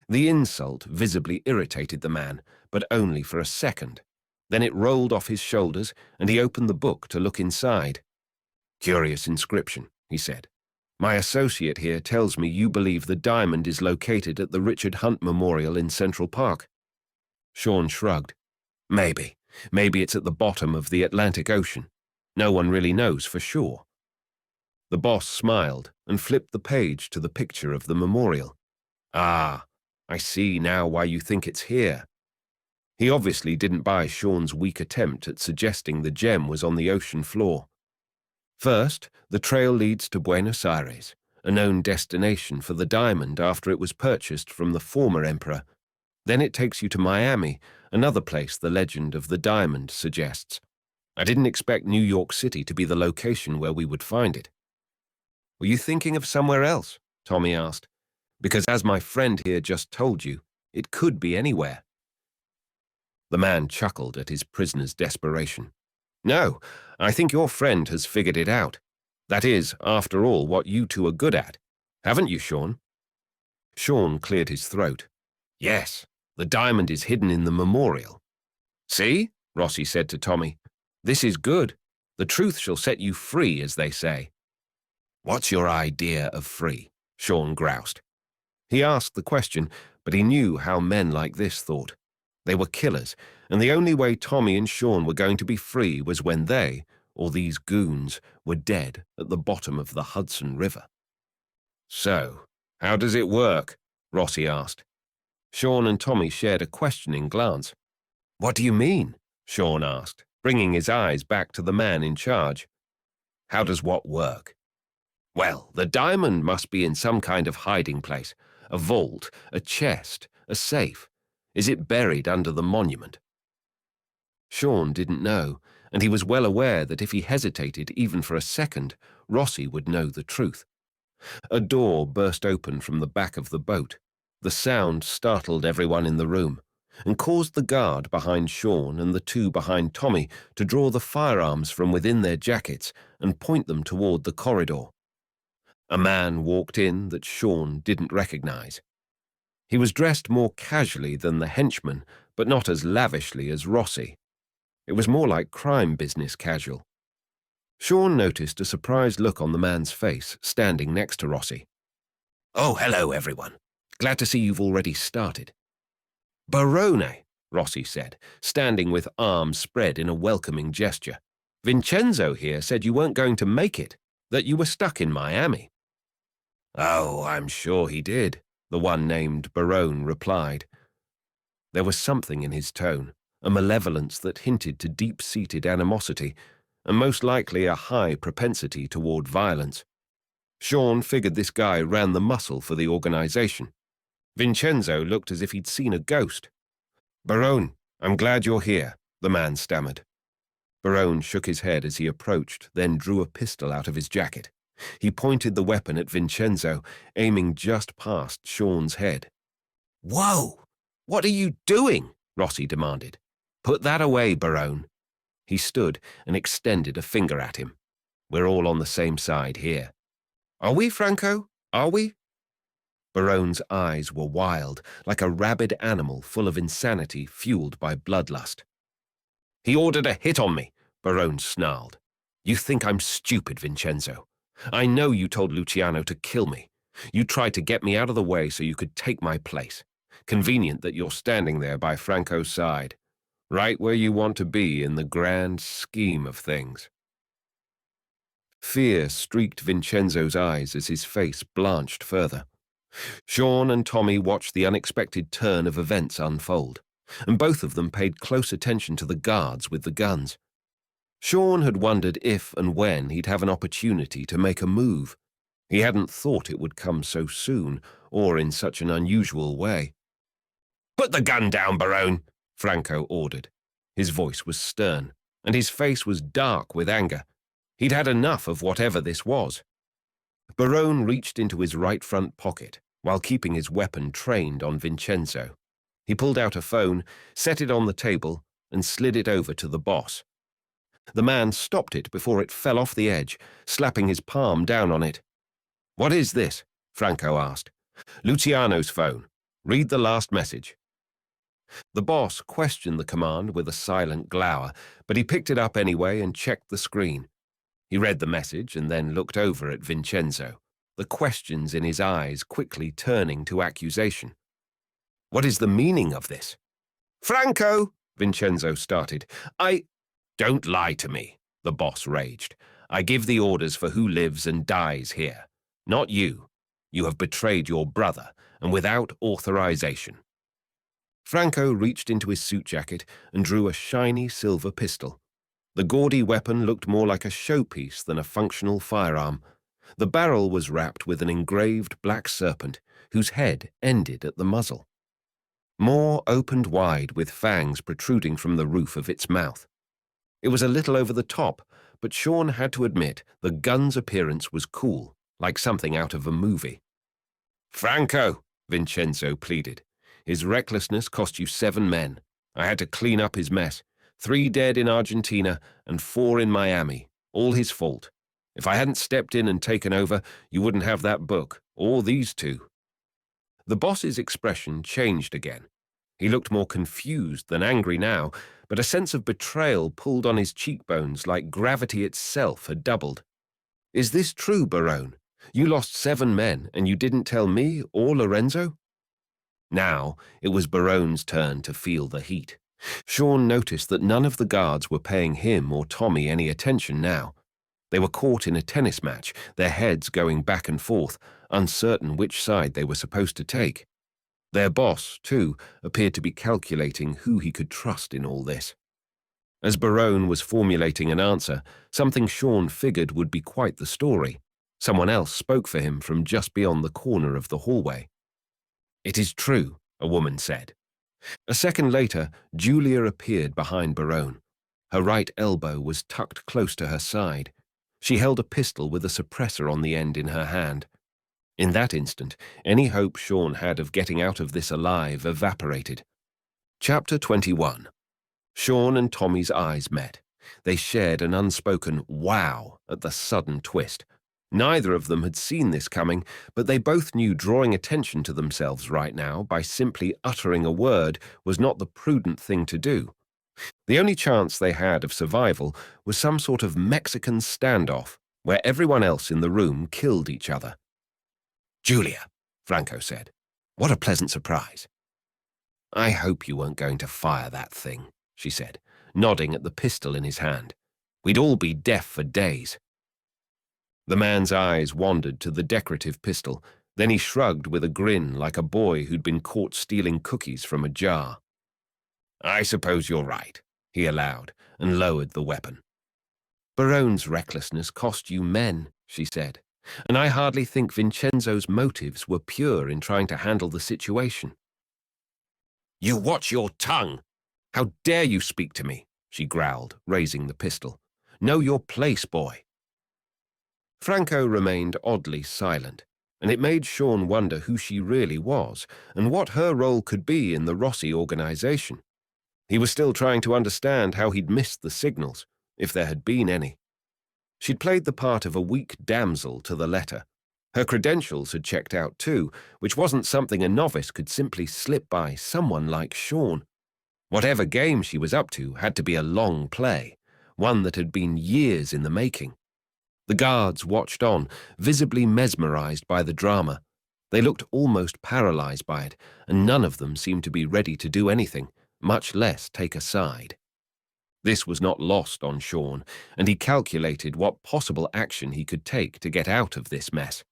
The insult visibly irritated the man, but only for a second. Then it rolled off his shoulders, and he opened the book to look inside. "Curious inscription," he said. "My associate here tells me you believe the diamond is located at the Richard Hunt Memorial in Central Park." Sean shrugged. Maybe it's at the bottom of the Atlantic Ocean. No one really knows for sure." The boss smiled and flipped the page to the picture of the memorial. "Ah, I see now why you think it's here." He obviously didn't buy Sean's weak attempt at suggesting the gem was on the ocean floor. First, the trail leads to Buenos Aires, a known destination for the diamond after it was purchased from the former emperor. Then it takes you to Miami, another place the legend of the diamond suggests. I didn't expect New York City to be the location where we would find it. "Were you thinking of somewhere else?" Tommy asked. "Because as my friend here just told you, it could be anywhere." The man chuckled at his prisoner's desperation. "No, I think your friend has figured it out. That is, after all, what you two are good at. Haven't you, Sean?" Sean cleared his throat. "Yes, the diamond is hidden in the memorial." "See?" Rossi said to Tommy. "This is good. The truth shall set you free, as they say." "What's your idea of free?" Sean groused. He asked the question, but he knew how men like this thought. They were killers, and the only way Tommy and Sean were going to be free was when they, or these goons, were dead at the bottom of the Hudson River. "So, how does it work?" Rossi asked. Sean and Tommy shared a questioning glance. "What do you mean?" Sean asked, bringing his eyes back to the man in charge. "How does what work?" "Well, the diamond must be in some kind of hiding place. A vault, a chest, a safe. Is it buried under the monument?" Sean didn't know, and he was well aware that if he hesitated even for a second, Rossi would know the truth. A door burst open from the back of the boat. The sound startled everyone in the room and caused the guard behind Sean and the two behind Tommy to draw the firearms from within their jackets and point them toward the corridor. A man walked in that Sean didn't recognize. He was dressed more casually than the henchman, but not as lavishly as Rossi. It was more like crime business casual. Sean noticed a surprised look on the man's face, standing next to Rossi. "Oh, hello, everyone. Glad to see you've already started." "Barone," Rossi said, standing with arms spread in a welcoming gesture. "Vincenzo here said you weren't going to make it, that you were stuck in Miami." "Oh, I'm sure he did," the one named Barone replied. There was something in his tone, a malevolence that hinted to deep-seated animosity, and most likely a high propensity toward violence. Sean figured this guy ran the muscle for the organization. Vincenzo looked as if he'd seen a ghost. "Barone, I'm glad you're here," the man stammered. Barone shook his head as he approached, then drew a pistol out of his jacket. He pointed the weapon at Vincenzo, aiming just past Sean's head. "Whoa! What are you doing?" Rossi demanded. "Put that away, Barone." He stood and extended a finger at him. "We're all on the same side here." "Are we, Franco? Are we?" Barone's eyes were wild, like a rabid animal full of insanity fueled by bloodlust. "He ordered a hit on me," Barone snarled. "You think I'm stupid, Vincenzo. I know you told Luciano to kill me. You tried to get me out of the way so you could take my place. Convenient that you're standing there by Franco's side, right where you want to be in the grand scheme of things." Fear streaked Vincenzo's eyes as his face blanched further. Sean and Tommy watched the unexpected turn of events unfold, and both of them paid close attention to the guards with the guns. Sean had wondered if and when he'd have an opportunity to make a move. He hadn't thought it would come so soon, or in such an unusual way. "Put the gun down, Barone," Franco ordered. His voice was stern, and his face was dark with anger. He'd had enough of whatever this was. Barone reached into his right front pocket, while keeping his weapon trained on Vincenzo. He pulled out a phone, set it on the table, and slid it over to the boss. The man stopped it before it fell off the edge, slapping his palm down on it. "What is this?" Franco asked. "Luciano's phone. Read the last message." The boss questioned the command with a silent glower, but he picked it up anyway and checked the screen. He read the message and then looked over at Vincenzo, the questions in his eyes quickly turning to accusation. "What is the meaning of this?" "Franco," Vincenzo started. "Don't lie to me," the boss raged. "I give the orders for who lives and dies here. Not you. You have betrayed your brother, and without authorization." Franco reached into his suit jacket and drew a shiny silver pistol. The gaudy weapon looked more like a showpiece than a functional firearm. The barrel was wrapped with an engraved black serpent, whose head ended at the muzzle. Maw opened wide with fangs protruding from the roof of its mouth. It was a little over the top, but Sean had to admit the gun's appearance was cool, like something out of a movie. "Franco," Vincenzo pleaded. "His recklessness cost you 7 men. I had to clean up his mess. 3 dead in Argentina and 4 in Miami. All his fault. If I hadn't stepped in and taken over, you wouldn't have that book, or these 2. The boss's expression changed again. He looked more confused than angry now, but a sense of betrayal pulled on his cheekbones like gravity itself had doubled. "Is this true, Barone? You lost 7 men, and you didn't tell me or Lorenzo?" Now it was Barone's turn to feel the heat. Sean noticed that none of the guards were paying him or Tommy any attention now. They were caught in a tennis match, their heads going back and forth, uncertain which side they were supposed to take. Their boss, too, appeared to be calculating who he could trust in all this. As Barone was formulating an answer, something Sean figured would be quite the story. Someone else spoke for him from just beyond the corner of the hallway. "It is true," a woman said. A second later, Julia appeared behind Barone. Her right elbow was tucked close to her side. She held a pistol with a suppressor on the end in her hand. In that instant, any hope Sean had of getting out of this alive evaporated. Chapter 21. Sean and Tommy's eyes met. They shared an unspoken wow at the sudden twist. Neither of them had seen this coming, but they both knew drawing attention to themselves right now by simply uttering a word was not the prudent thing to do. The only chance they had of survival was some sort of Mexican standoff, where everyone else in the room killed each other. "Julia," Franco said, "what a pleasant surprise." "I hope you weren't going to fire that thing," she said, nodding at the pistol in his hand. "We'd all be deaf for days." The man's eyes wandered to the decorative pistol, then he shrugged with a grin like a boy who'd been caught stealing cookies from a jar. "I suppose you're right," he allowed, and lowered the weapon. Barone's recklessness cost you men, she said, and I hardly think Vincenzo's motives were pure in trying to handle the situation. You watch your tongue! How dare you speak to me? She growled, raising the pistol. Know your place, boy. Franco remained oddly silent, and it made Sean wonder who she really was and what her role could be in the Rossi organization. He was still trying to understand how he'd missed the signals, if there had been any. She'd played the part of a weak damsel to the letter. Her credentials had checked out too, which wasn't something a novice could simply slip by someone like Sean. Whatever game she was up to had to be a long play, one that had been years in the making. The guards watched on, visibly mesmerized by the drama. They looked almost paralyzed by it, and none of them seemed to be ready to do anything, much less take a side. This was not lost on Sean, and he calculated what possible action he could take to get out of this mess.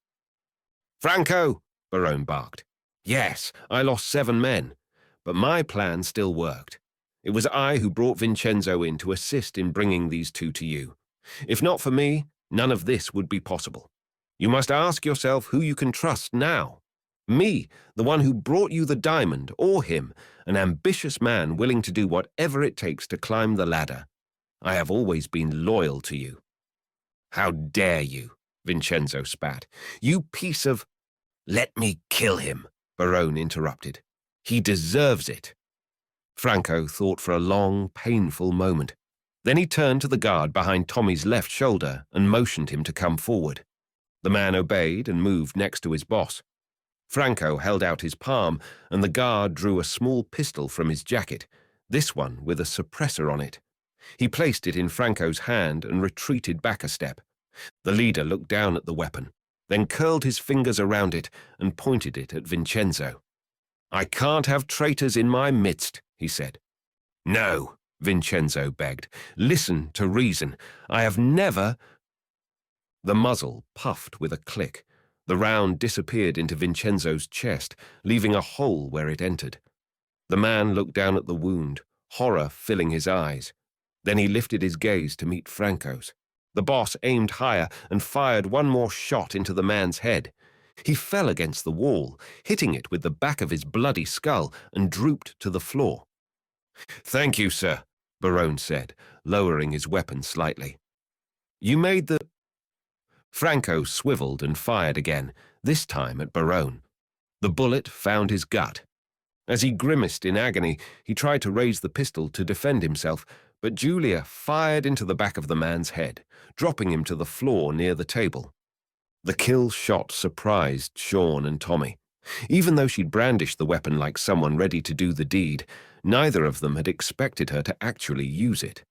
Franco, Barone barked. Yes, I lost 7 men, but my plan still worked. It was I who brought Vincenzo in to assist in bringing these two to you. If not for me, none of this would be possible. You must ask yourself who you can trust now. Me, the one who brought you the diamond, or him, an ambitious man willing to do whatever it takes to climb the ladder. I have always been loyal to you. How dare you, Vincenzo spat. You piece of... Let me kill him, Barone interrupted. He deserves it. Franco thought for a long, painful moment. Then he turned to the guard behind Tommy's left shoulder and motioned him to come forward. The man obeyed and moved next to his boss. Franco held out his palm, and the guard drew a small pistol from his jacket, this one with a suppressor on it. He placed it in Franco's hand and retreated back a step. The leader looked down at the weapon, then curled his fingers around it and pointed it at Vincenzo. I can't have traitors in my midst, he said. No, Vincenzo begged. Listen to reason. I have never... The muzzle puffed with a click. The round disappeared into Vincenzo's chest, leaving a hole where it entered. The man looked down at the wound, horror filling his eyes. Then he lifted his gaze to meet Franco's. The boss aimed higher and fired one more shot into the man's head. He fell against the wall, hitting it with the back of his bloody skull, and drooped to the floor. Thank you, sir, Barone said, lowering his weapon slightly. You made the... Franco swiveled and fired again, this time at Barone. The bullet found his gut. As he grimaced in agony, he tried to raise the pistol to defend himself, but Julia fired into the back of the man's head, dropping him to the floor near the table. The kill shot surprised Sean and Tommy. Even though she'd brandished the weapon like someone ready to do the deed, neither of them had expected her to actually use it.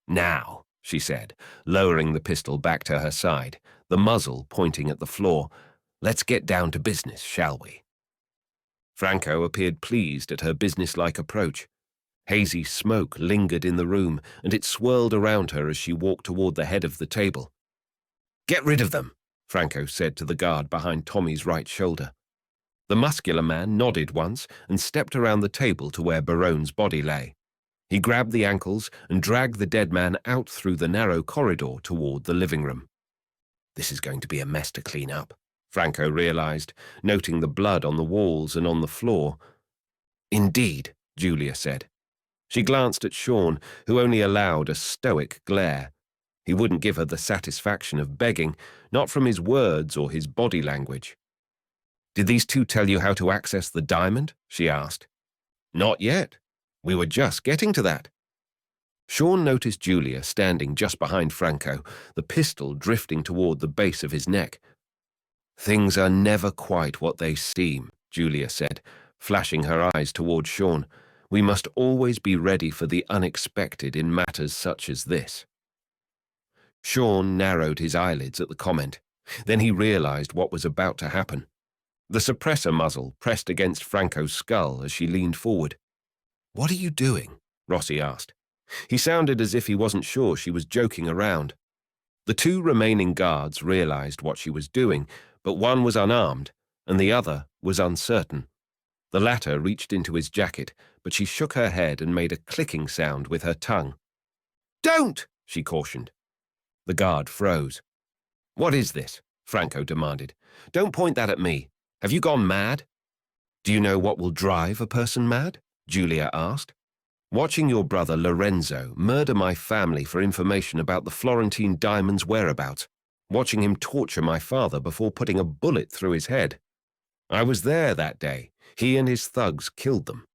Now, she said, lowering the pistol back to her side, the muzzle pointing at the floor, let's get down to business, shall we? Franco appeared pleased at her businesslike approach. Hazy smoke lingered in the room, and it swirled around her as she walked toward the head of the table. Get rid of them, Franco said to the guard behind Tommy's right shoulder. The muscular man nodded once and stepped around the table to where Barone's body lay. He grabbed the ankles and dragged the dead man out through the narrow corridor toward the living room. This is going to be a mess to clean up, Franco realized, noting the blood on the walls and on the floor. Indeed, Julia said. She glanced at Sean, who only allowed a stoic glare. He wouldn't give her the satisfaction of begging, not from his words or his body language. Did these two tell you how to access the diamond? She asked. Not yet. We were just getting to that. Sean noticed Julia standing just behind Franco, the pistol drifting toward the base of his neck. Things are never quite what they seem, Julia said, flashing her eyes toward Sean. We must always be ready for the unexpected in matters such as this. Sean narrowed his eyelids at the comment. Then he realized what was about to happen. The suppressor muzzle pressed against Franco's skull as she leaned forward. What are you doing? Rossi asked. He sounded as if he wasn't sure she was joking around. The two remaining guards realized what she was doing, but one was unarmed, and the other was uncertain. The latter reached into his jacket, but she shook her head and made a clicking sound with her tongue. Don't, she cautioned. The guard froze. "What is this?" Franco demanded. "Don't point that at me. Have you gone mad?" "Do you know what will drive a person mad?" Julia asked. "Watching your brother Lorenzo murder my family for information about the Florentine diamond's whereabouts. Watching him torture my father before putting a bullet through his head. I was there that day. He and his thugs killed them.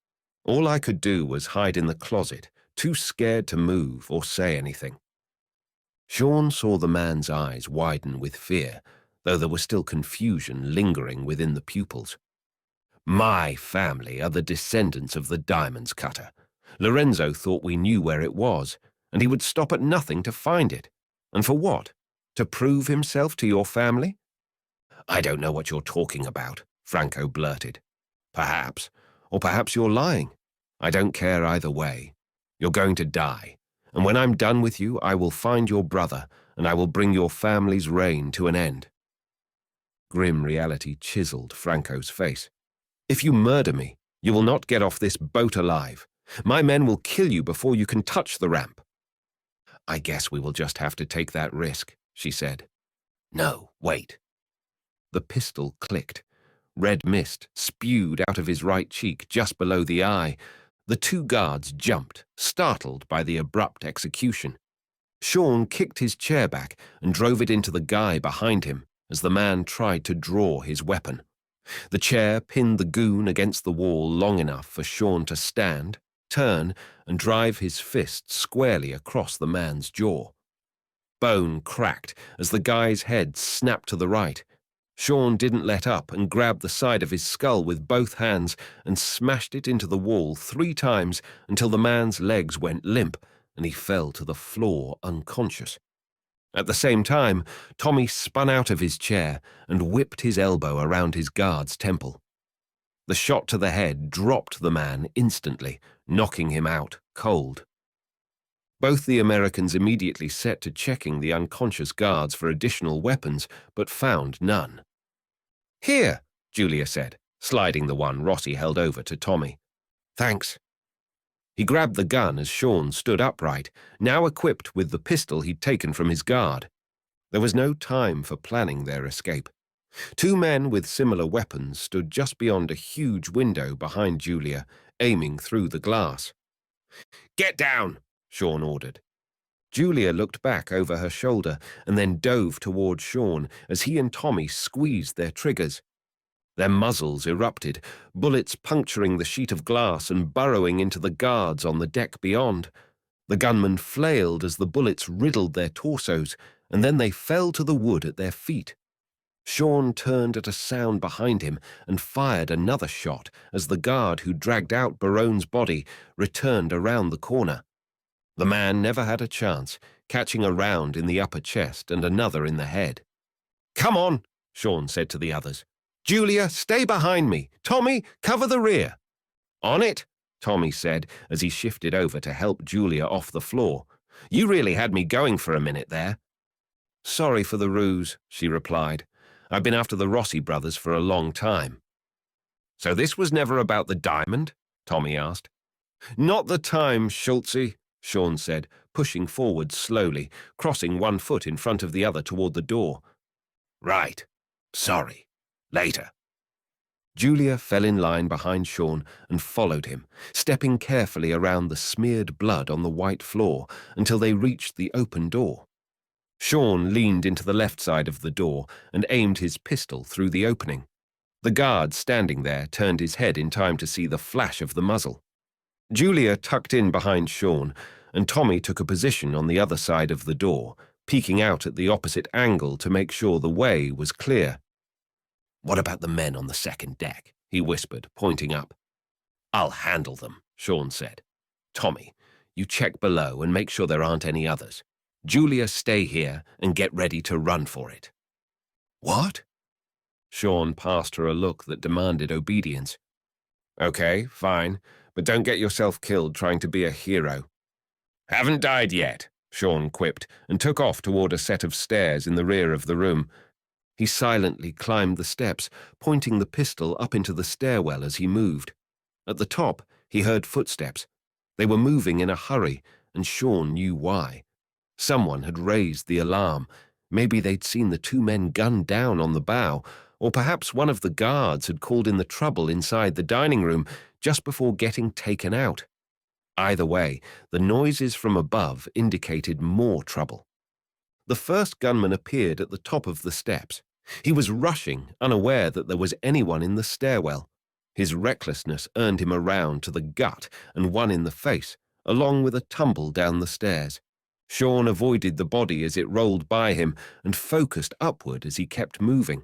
All I could do was hide in the closet, too scared to move or say anything." Sean saw the man's eyes widen with fear, though there was still confusion lingering within the pupils. "My family are the descendants of the diamonds cutter. Lorenzo thought we knew where it was, and he would stop at nothing to find it. And for what? To prove himself to your family?" "I don't know what you're talking about," Franco blurted. "Perhaps, or perhaps you're lying. I don't care either way. You're going to die, and when I'm done with you, I will find your brother, and I will bring your family's reign to an end." Grim reality chiseled Franco's face. "If you murder me, you will not get off this boat alive. My men will kill you before you can touch the ramp." "I guess we will just have to take that risk," she said. "No, wait." The pistol clicked. Red mist spewed out of his right cheek just below the eye. The two guards jumped, startled by the abrupt execution. Sean kicked his chair back and drove it into the guy behind him as the man tried to draw his weapon. The chair pinned the goon against the wall long enough for Sean to stand, turn, and drive his fist squarely across the man's jaw. Bone cracked as the guy's head snapped to the right. Sean didn't let up and grabbed the side of his skull with both hands and smashed it into the wall 3 times until the man's legs went limp and he fell to the floor unconscious. At the same time, Tommy spun out of his chair and whipped his elbow around his guard's temple. The shot to the head dropped the man instantly, knocking him out cold. Both the Americans immediately set to checking the unconscious guards for additional weapons, but found none. "Here," Julia said, sliding the one Rossi held over to Tommy. "Thanks." He grabbed the gun as Sean stood upright, now equipped with the pistol he'd taken from his guard. There was no time for planning their escape. 2 men with similar weapons stood just beyond a huge window behind Julia, aiming through the glass. "Get down!" Sean ordered. Julia looked back over her shoulder and then dove toward Sean as he and Tommy squeezed their triggers. Their muzzles erupted, bullets puncturing the sheet of glass and burrowing into the guards on the deck beyond. The gunmen flailed as the bullets riddled their torsos, and then they fell to the wood at their feet. Sean turned at a sound behind him and fired another shot as the guard who dragged out Barone's body returned around the corner. The man never had a chance, catching a round in the upper chest and another in the head. "Come on," Sean said to the others. "Julia, stay behind me. Tommy, cover the rear." "On it," Tommy said as he shifted over to help Julia off the floor. "You really had me going for a minute there." "Sorry for the ruse," she replied. "I've been after the Rossi brothers for a long time." "So this was never about the diamond?" Tommy asked. "Not the time, Schultzy," Sean said, pushing forward slowly, crossing one foot in front of the other toward the door. "Right. Sorry. Later." Julia fell in line behind Sean and followed him, stepping carefully around the smeared blood on the white floor until they reached the open door. Sean leaned into the left side of the door and aimed his pistol through the opening. The guard standing there turned his head in time to see the flash of the muzzle. Julia tucked in behind Sean, and Tommy took a position on the other side of the door, peeking out at the opposite angle to make sure the way was clear. "What about the men on the second deck?" he whispered, pointing up. "I'll handle them," Sean said. "Tommy, you check below and make sure there aren't any others. Julia, stay here and get ready to run for it." "What?" Sean passed her a look that demanded obedience. "Okay, fine, but don't get yourself killed trying to be a hero." "Haven't died yet," Sean quipped and took off toward a set of stairs in the rear of the room. He silently climbed the steps, pointing the pistol up into the stairwell as he moved. At the top, he heard footsteps. They were moving in a hurry, and Sean knew why. Someone had raised the alarm. Maybe they'd seen the two men gunned down on the bow, or perhaps one of the guards had called in the trouble inside the dining room just before getting taken out. Either way, the noises from above indicated more trouble. The first gunman appeared at the top of the steps. He was rushing, unaware that there was anyone in the stairwell. His recklessness earned him a round to the gut and one in the face, along with a tumble down the stairs. Sean avoided the body as it rolled by him and focused upward as he kept moving.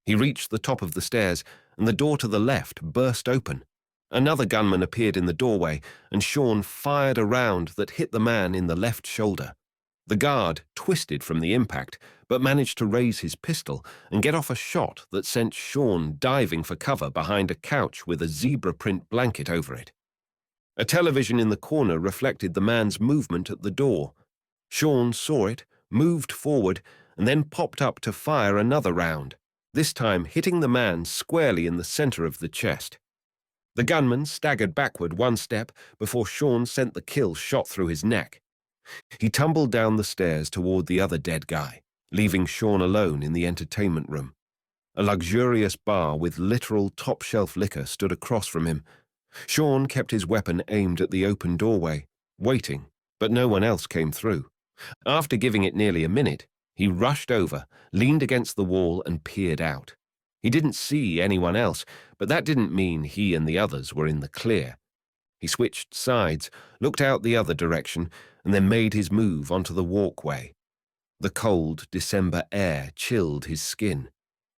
He reached the top of the stairs, and the door to the left burst open. Another gunman appeared in the doorway, and Sean fired a round that hit the man in the left shoulder. The guard twisted from the impact, but managed to raise his pistol and get off a shot that sent Sean diving for cover behind a couch with a zebra print blanket over it. A television in the corner reflected the man's movement at the door. Sean saw it, moved forward, and then popped up to fire another round, this time hitting the man squarely in the center of the chest. The gunman staggered backward one step before Sean sent the kill shot through his neck. He tumbled down the stairs toward the other dead guy, leaving Sean alone in the entertainment room. A luxurious bar with literal top-shelf liquor stood across from him. Sean kept his weapon aimed at the open doorway, waiting, but no one else came through. After giving it nearly a minute, he rushed over, leaned against the wall, and peered out. He didn't see anyone else, but that didn't mean he and the others were in the clear. He switched sides, looked out the other direction, and then made his move onto the walkway. The cold December air chilled his skin.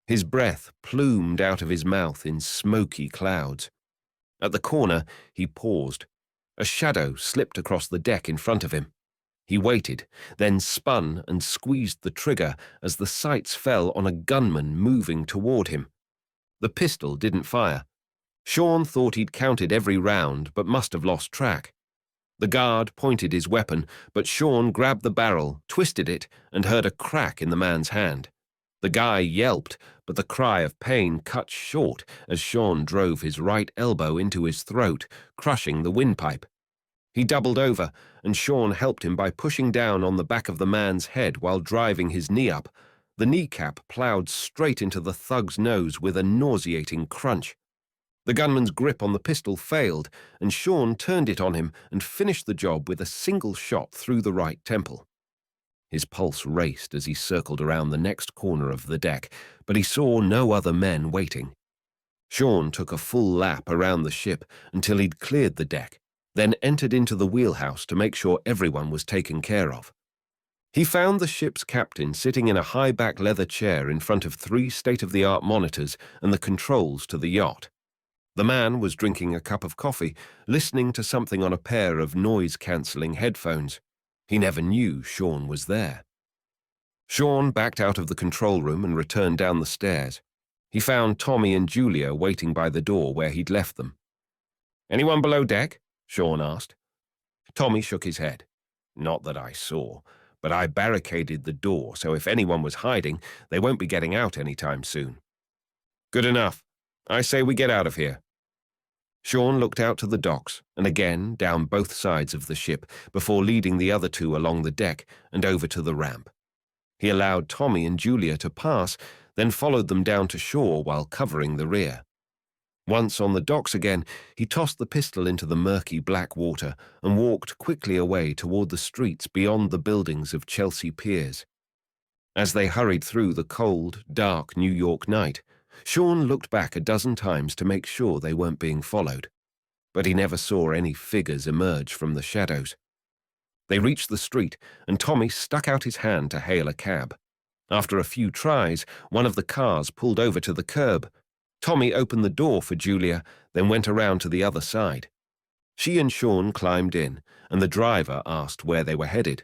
His breath plumed out of his mouth in smoky clouds. At the corner, he paused. A shadow slipped across the deck in front of him. He waited, then spun and squeezed the trigger as the sights fell on a gunman moving toward him. The pistol didn't fire. Sean thought he'd counted every round, but must have lost track. The guard pointed his weapon, but Sean grabbed the barrel, twisted it, and heard a crack in the man's hand. The guy yelped, but the cry of pain cut short as Sean drove his right elbow into his throat, crushing the windpipe. He doubled over, and Sean helped him by pushing down on the back of the man's head while driving his knee up. The kneecap plowed straight into the thug's nose with a nauseating crunch. The gunman's grip on the pistol failed, and Sean turned it on him and finished the job with a single shot through the right temple. His pulse raced as he circled around the next corner of the deck, but he saw no other men waiting. Sean took a full lap around the ship until he'd cleared the deck, then entered into the wheelhouse to make sure everyone was taken care of. He found the ship's captain sitting in a high-back leather chair in front of 3 state-of-the-art monitors and the controls to the yacht. The man was drinking a cup of coffee, listening to something on a pair of noise-cancelling headphones. He never knew Sean was there. Sean backed out of the control room and returned down the stairs. He found Tommy and Julia waiting by the door where he'd left them. "Anyone below deck?" Sean asked. Tommy shook his head. "Not that I saw, but I barricaded the door, so if anyone was hiding, they won't be getting out anytime soon." "Good enough. I say we get out of here." Sean looked out to the docks and again down both sides of the ship before leading the other 2 along the deck and over to the ramp. He allowed Tommy and Julia to pass, then followed them down to shore while covering the rear. Once on the docks again, he tossed the pistol into the murky black water and walked quickly away toward the streets beyond the buildings of Chelsea Piers. As they hurried through the cold, dark New York night, Sean looked back a dozen times to make sure they weren't being followed, but he never saw any figures emerge from the shadows. They reached the street, and Tommy stuck out his hand to hail a cab. After a few tries, one of the cars pulled over to the curb. Tommy opened the door for Julia, then went around to the other side. She and Sean climbed in, and the driver asked where they were headed.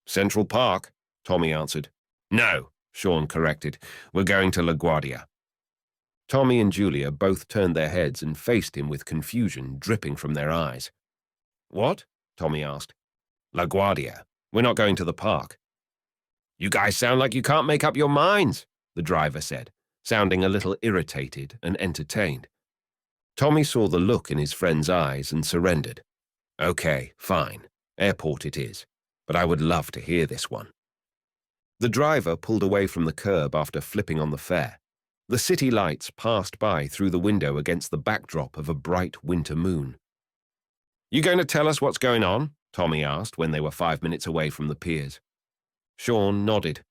"Central Park," Tommy answered. "No," Sean corrected. "We're going to LaGuardia." Tommy and Julia both turned their heads and faced him with confusion dripping from their eyes. "What?" Tommy asked. "LaGuardia. We're not going to the park." "You guys sound like you can't make up your minds," the driver said, sounding a little irritated and entertained. Tommy saw the look in his friend's eyes and surrendered. "Okay, fine. Airport it is." but I would love to hear this one. The driver pulled away from the curb after flipping on the fare. The city lights passed by through the window against the backdrop of a bright winter moon. "You going to tell us what's going on?" Tommy asked when they were 5 minutes away from the piers. Sean nodded.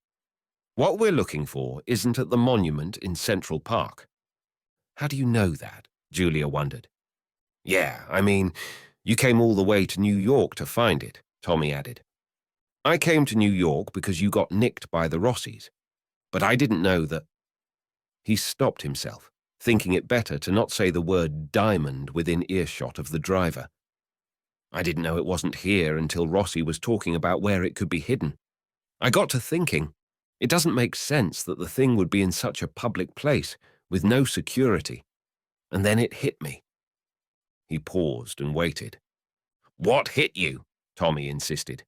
"What we're looking for isn't at the monument in Central Park." "How do you know that?" Julia wondered. "Yeah, I mean, you came all the way to New York to find it," Tommy added. "I came to New York because you got nicked by the Rossis, but I didn't know that—" He stopped himself, thinking it better to not say the word diamond within earshot of the driver. "I didn't know it wasn't here until Rossi was talking about where it could be hidden. I got to thinking, it doesn't make sense that the thing would be in such a public place, with no security. And then it hit me." He paused and waited. "What hit you?" Tommy insisted.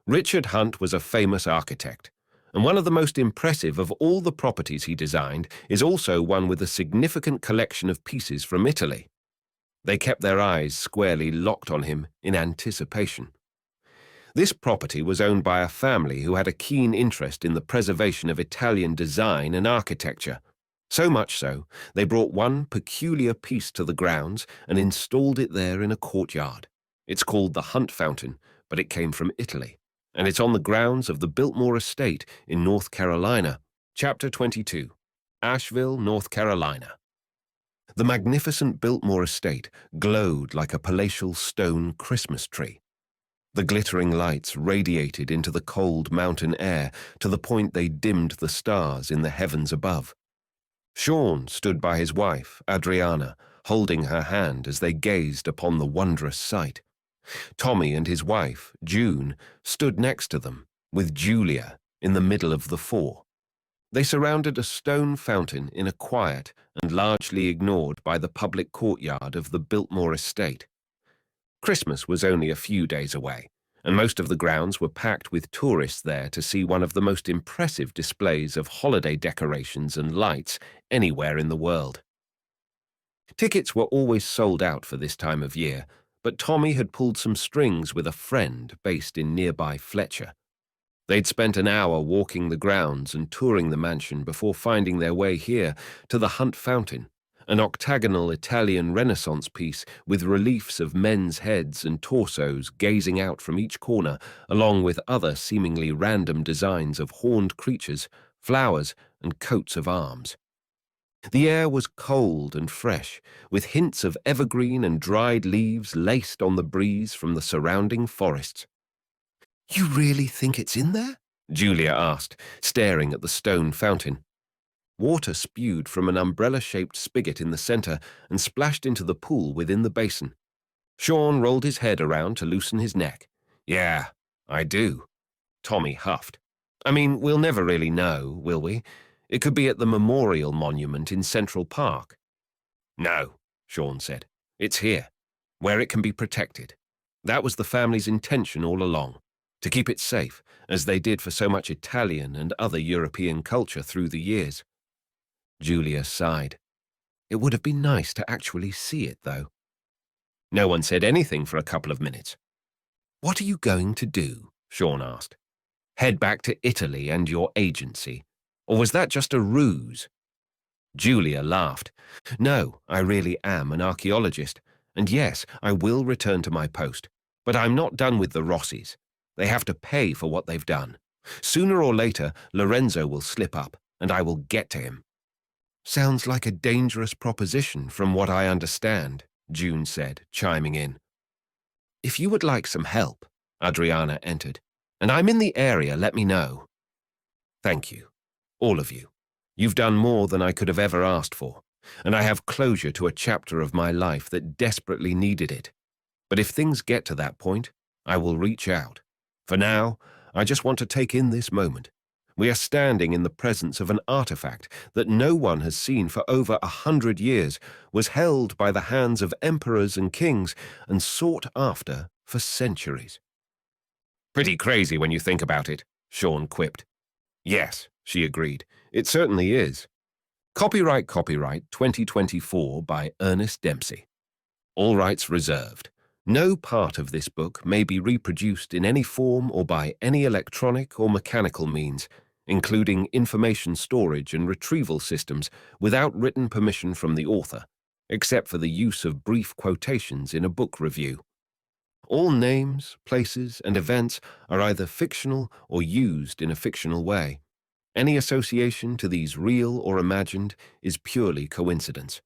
Richard Hunt was a famous architect, and one of the most impressive of all the properties he designed is also one with a significant collection of pieces from Italy. They kept their eyes squarely locked on him in anticipation. This property was owned by a family who had a keen interest in the preservation of Italian design and architecture. So much so, they brought one peculiar piece to the grounds and installed it there in a courtyard. It's called the Hunt Fountain, but it came from Italy, and it's on the grounds of the Biltmore Estate in North Carolina. Chapter 22, Asheville, North Carolina. The magnificent Biltmore Estate glowed like a palatial stone Christmas tree. The glittering lights radiated into the cold mountain air to the point they dimmed the stars in the heavens above. Sean stood by his wife, Adriana, holding her hand as they gazed upon the wondrous sight. Tommy and his wife, June, stood next to them, with Julia in the middle of the four. They surrounded a stone fountain in a quiet and largely ignored by the public courtyard of the Biltmore Estate. Christmas was only a few days away, and most of the grounds were packed with tourists there to see one of the most impressive displays of holiday decorations and lights anywhere in the world. Tickets were always sold out for this time of year, but Tommy had pulled some strings with a friend based in nearby Fletcher. They'd spent an hour walking the grounds and touring the mansion before finding their way here to the Hunt Fountain, an octagonal Italian Renaissance piece with reliefs of men's heads and torsos gazing out from each corner, along with other seemingly random designs of horned creatures, flowers, and coats of arms. The air was cold and fresh, with hints of evergreen and dried leaves laced on the breeze from the surrounding forests. "You really think it's in there?" Julia asked, staring at the stone fountain. Water spewed from an umbrella-shaped spigot in the center and splashed into the pool within the basin. Sean rolled his head around to loosen his neck. "Yeah, I do." Tommy huffed. "I mean, we'll never really know, will we? It could be at the Memorial Monument in Central Park." "No," Sean said. "It's here, where it can be protected. That was the family's intention all along, to keep it safe, as they did for so much Italian and other European culture through the years." Julia sighed. It would have been nice to actually see it, though. No one said anything for a couple of minutes. "What are you going to do?" Sean asked. "Head back to Italy and your agency? Or was that just a ruse?" Julia laughed. "No, I really am an archaeologist, and yes, I will return to my post. But I'm not done with the Rossis. They have to pay for what they've done. Sooner or later, Lorenzo will slip up, and I will get to him." "Sounds like a dangerous proposition from what I understand," June said, chiming in. "If you would like some help," Adriana entered, "and I'm in the area, let me know." "Thank you, all of you. You've done more than I could have ever asked for, and I have closure to a chapter of my life that desperately needed it. But if things get to that point, I will reach out. For now, I just want to take in this moment. We are standing in the presence of an artifact that no one has seen for over 100 years, was held by the hands of emperors and kings, and sought after for centuries." "Pretty crazy when you think about it," Sean quipped. "Yes," she agreed, "it certainly is. Copyright 2024 by Ernest Dempsey. All rights reserved. No part of this book may be reproduced in any form or by any electronic or mechanical means, including information storage and retrieval systems, without written permission from the author, except for the use of brief quotations in a book review. All names, places, and events are either fictional or used in a fictional way. Any association to these real or imagined is purely coincidence.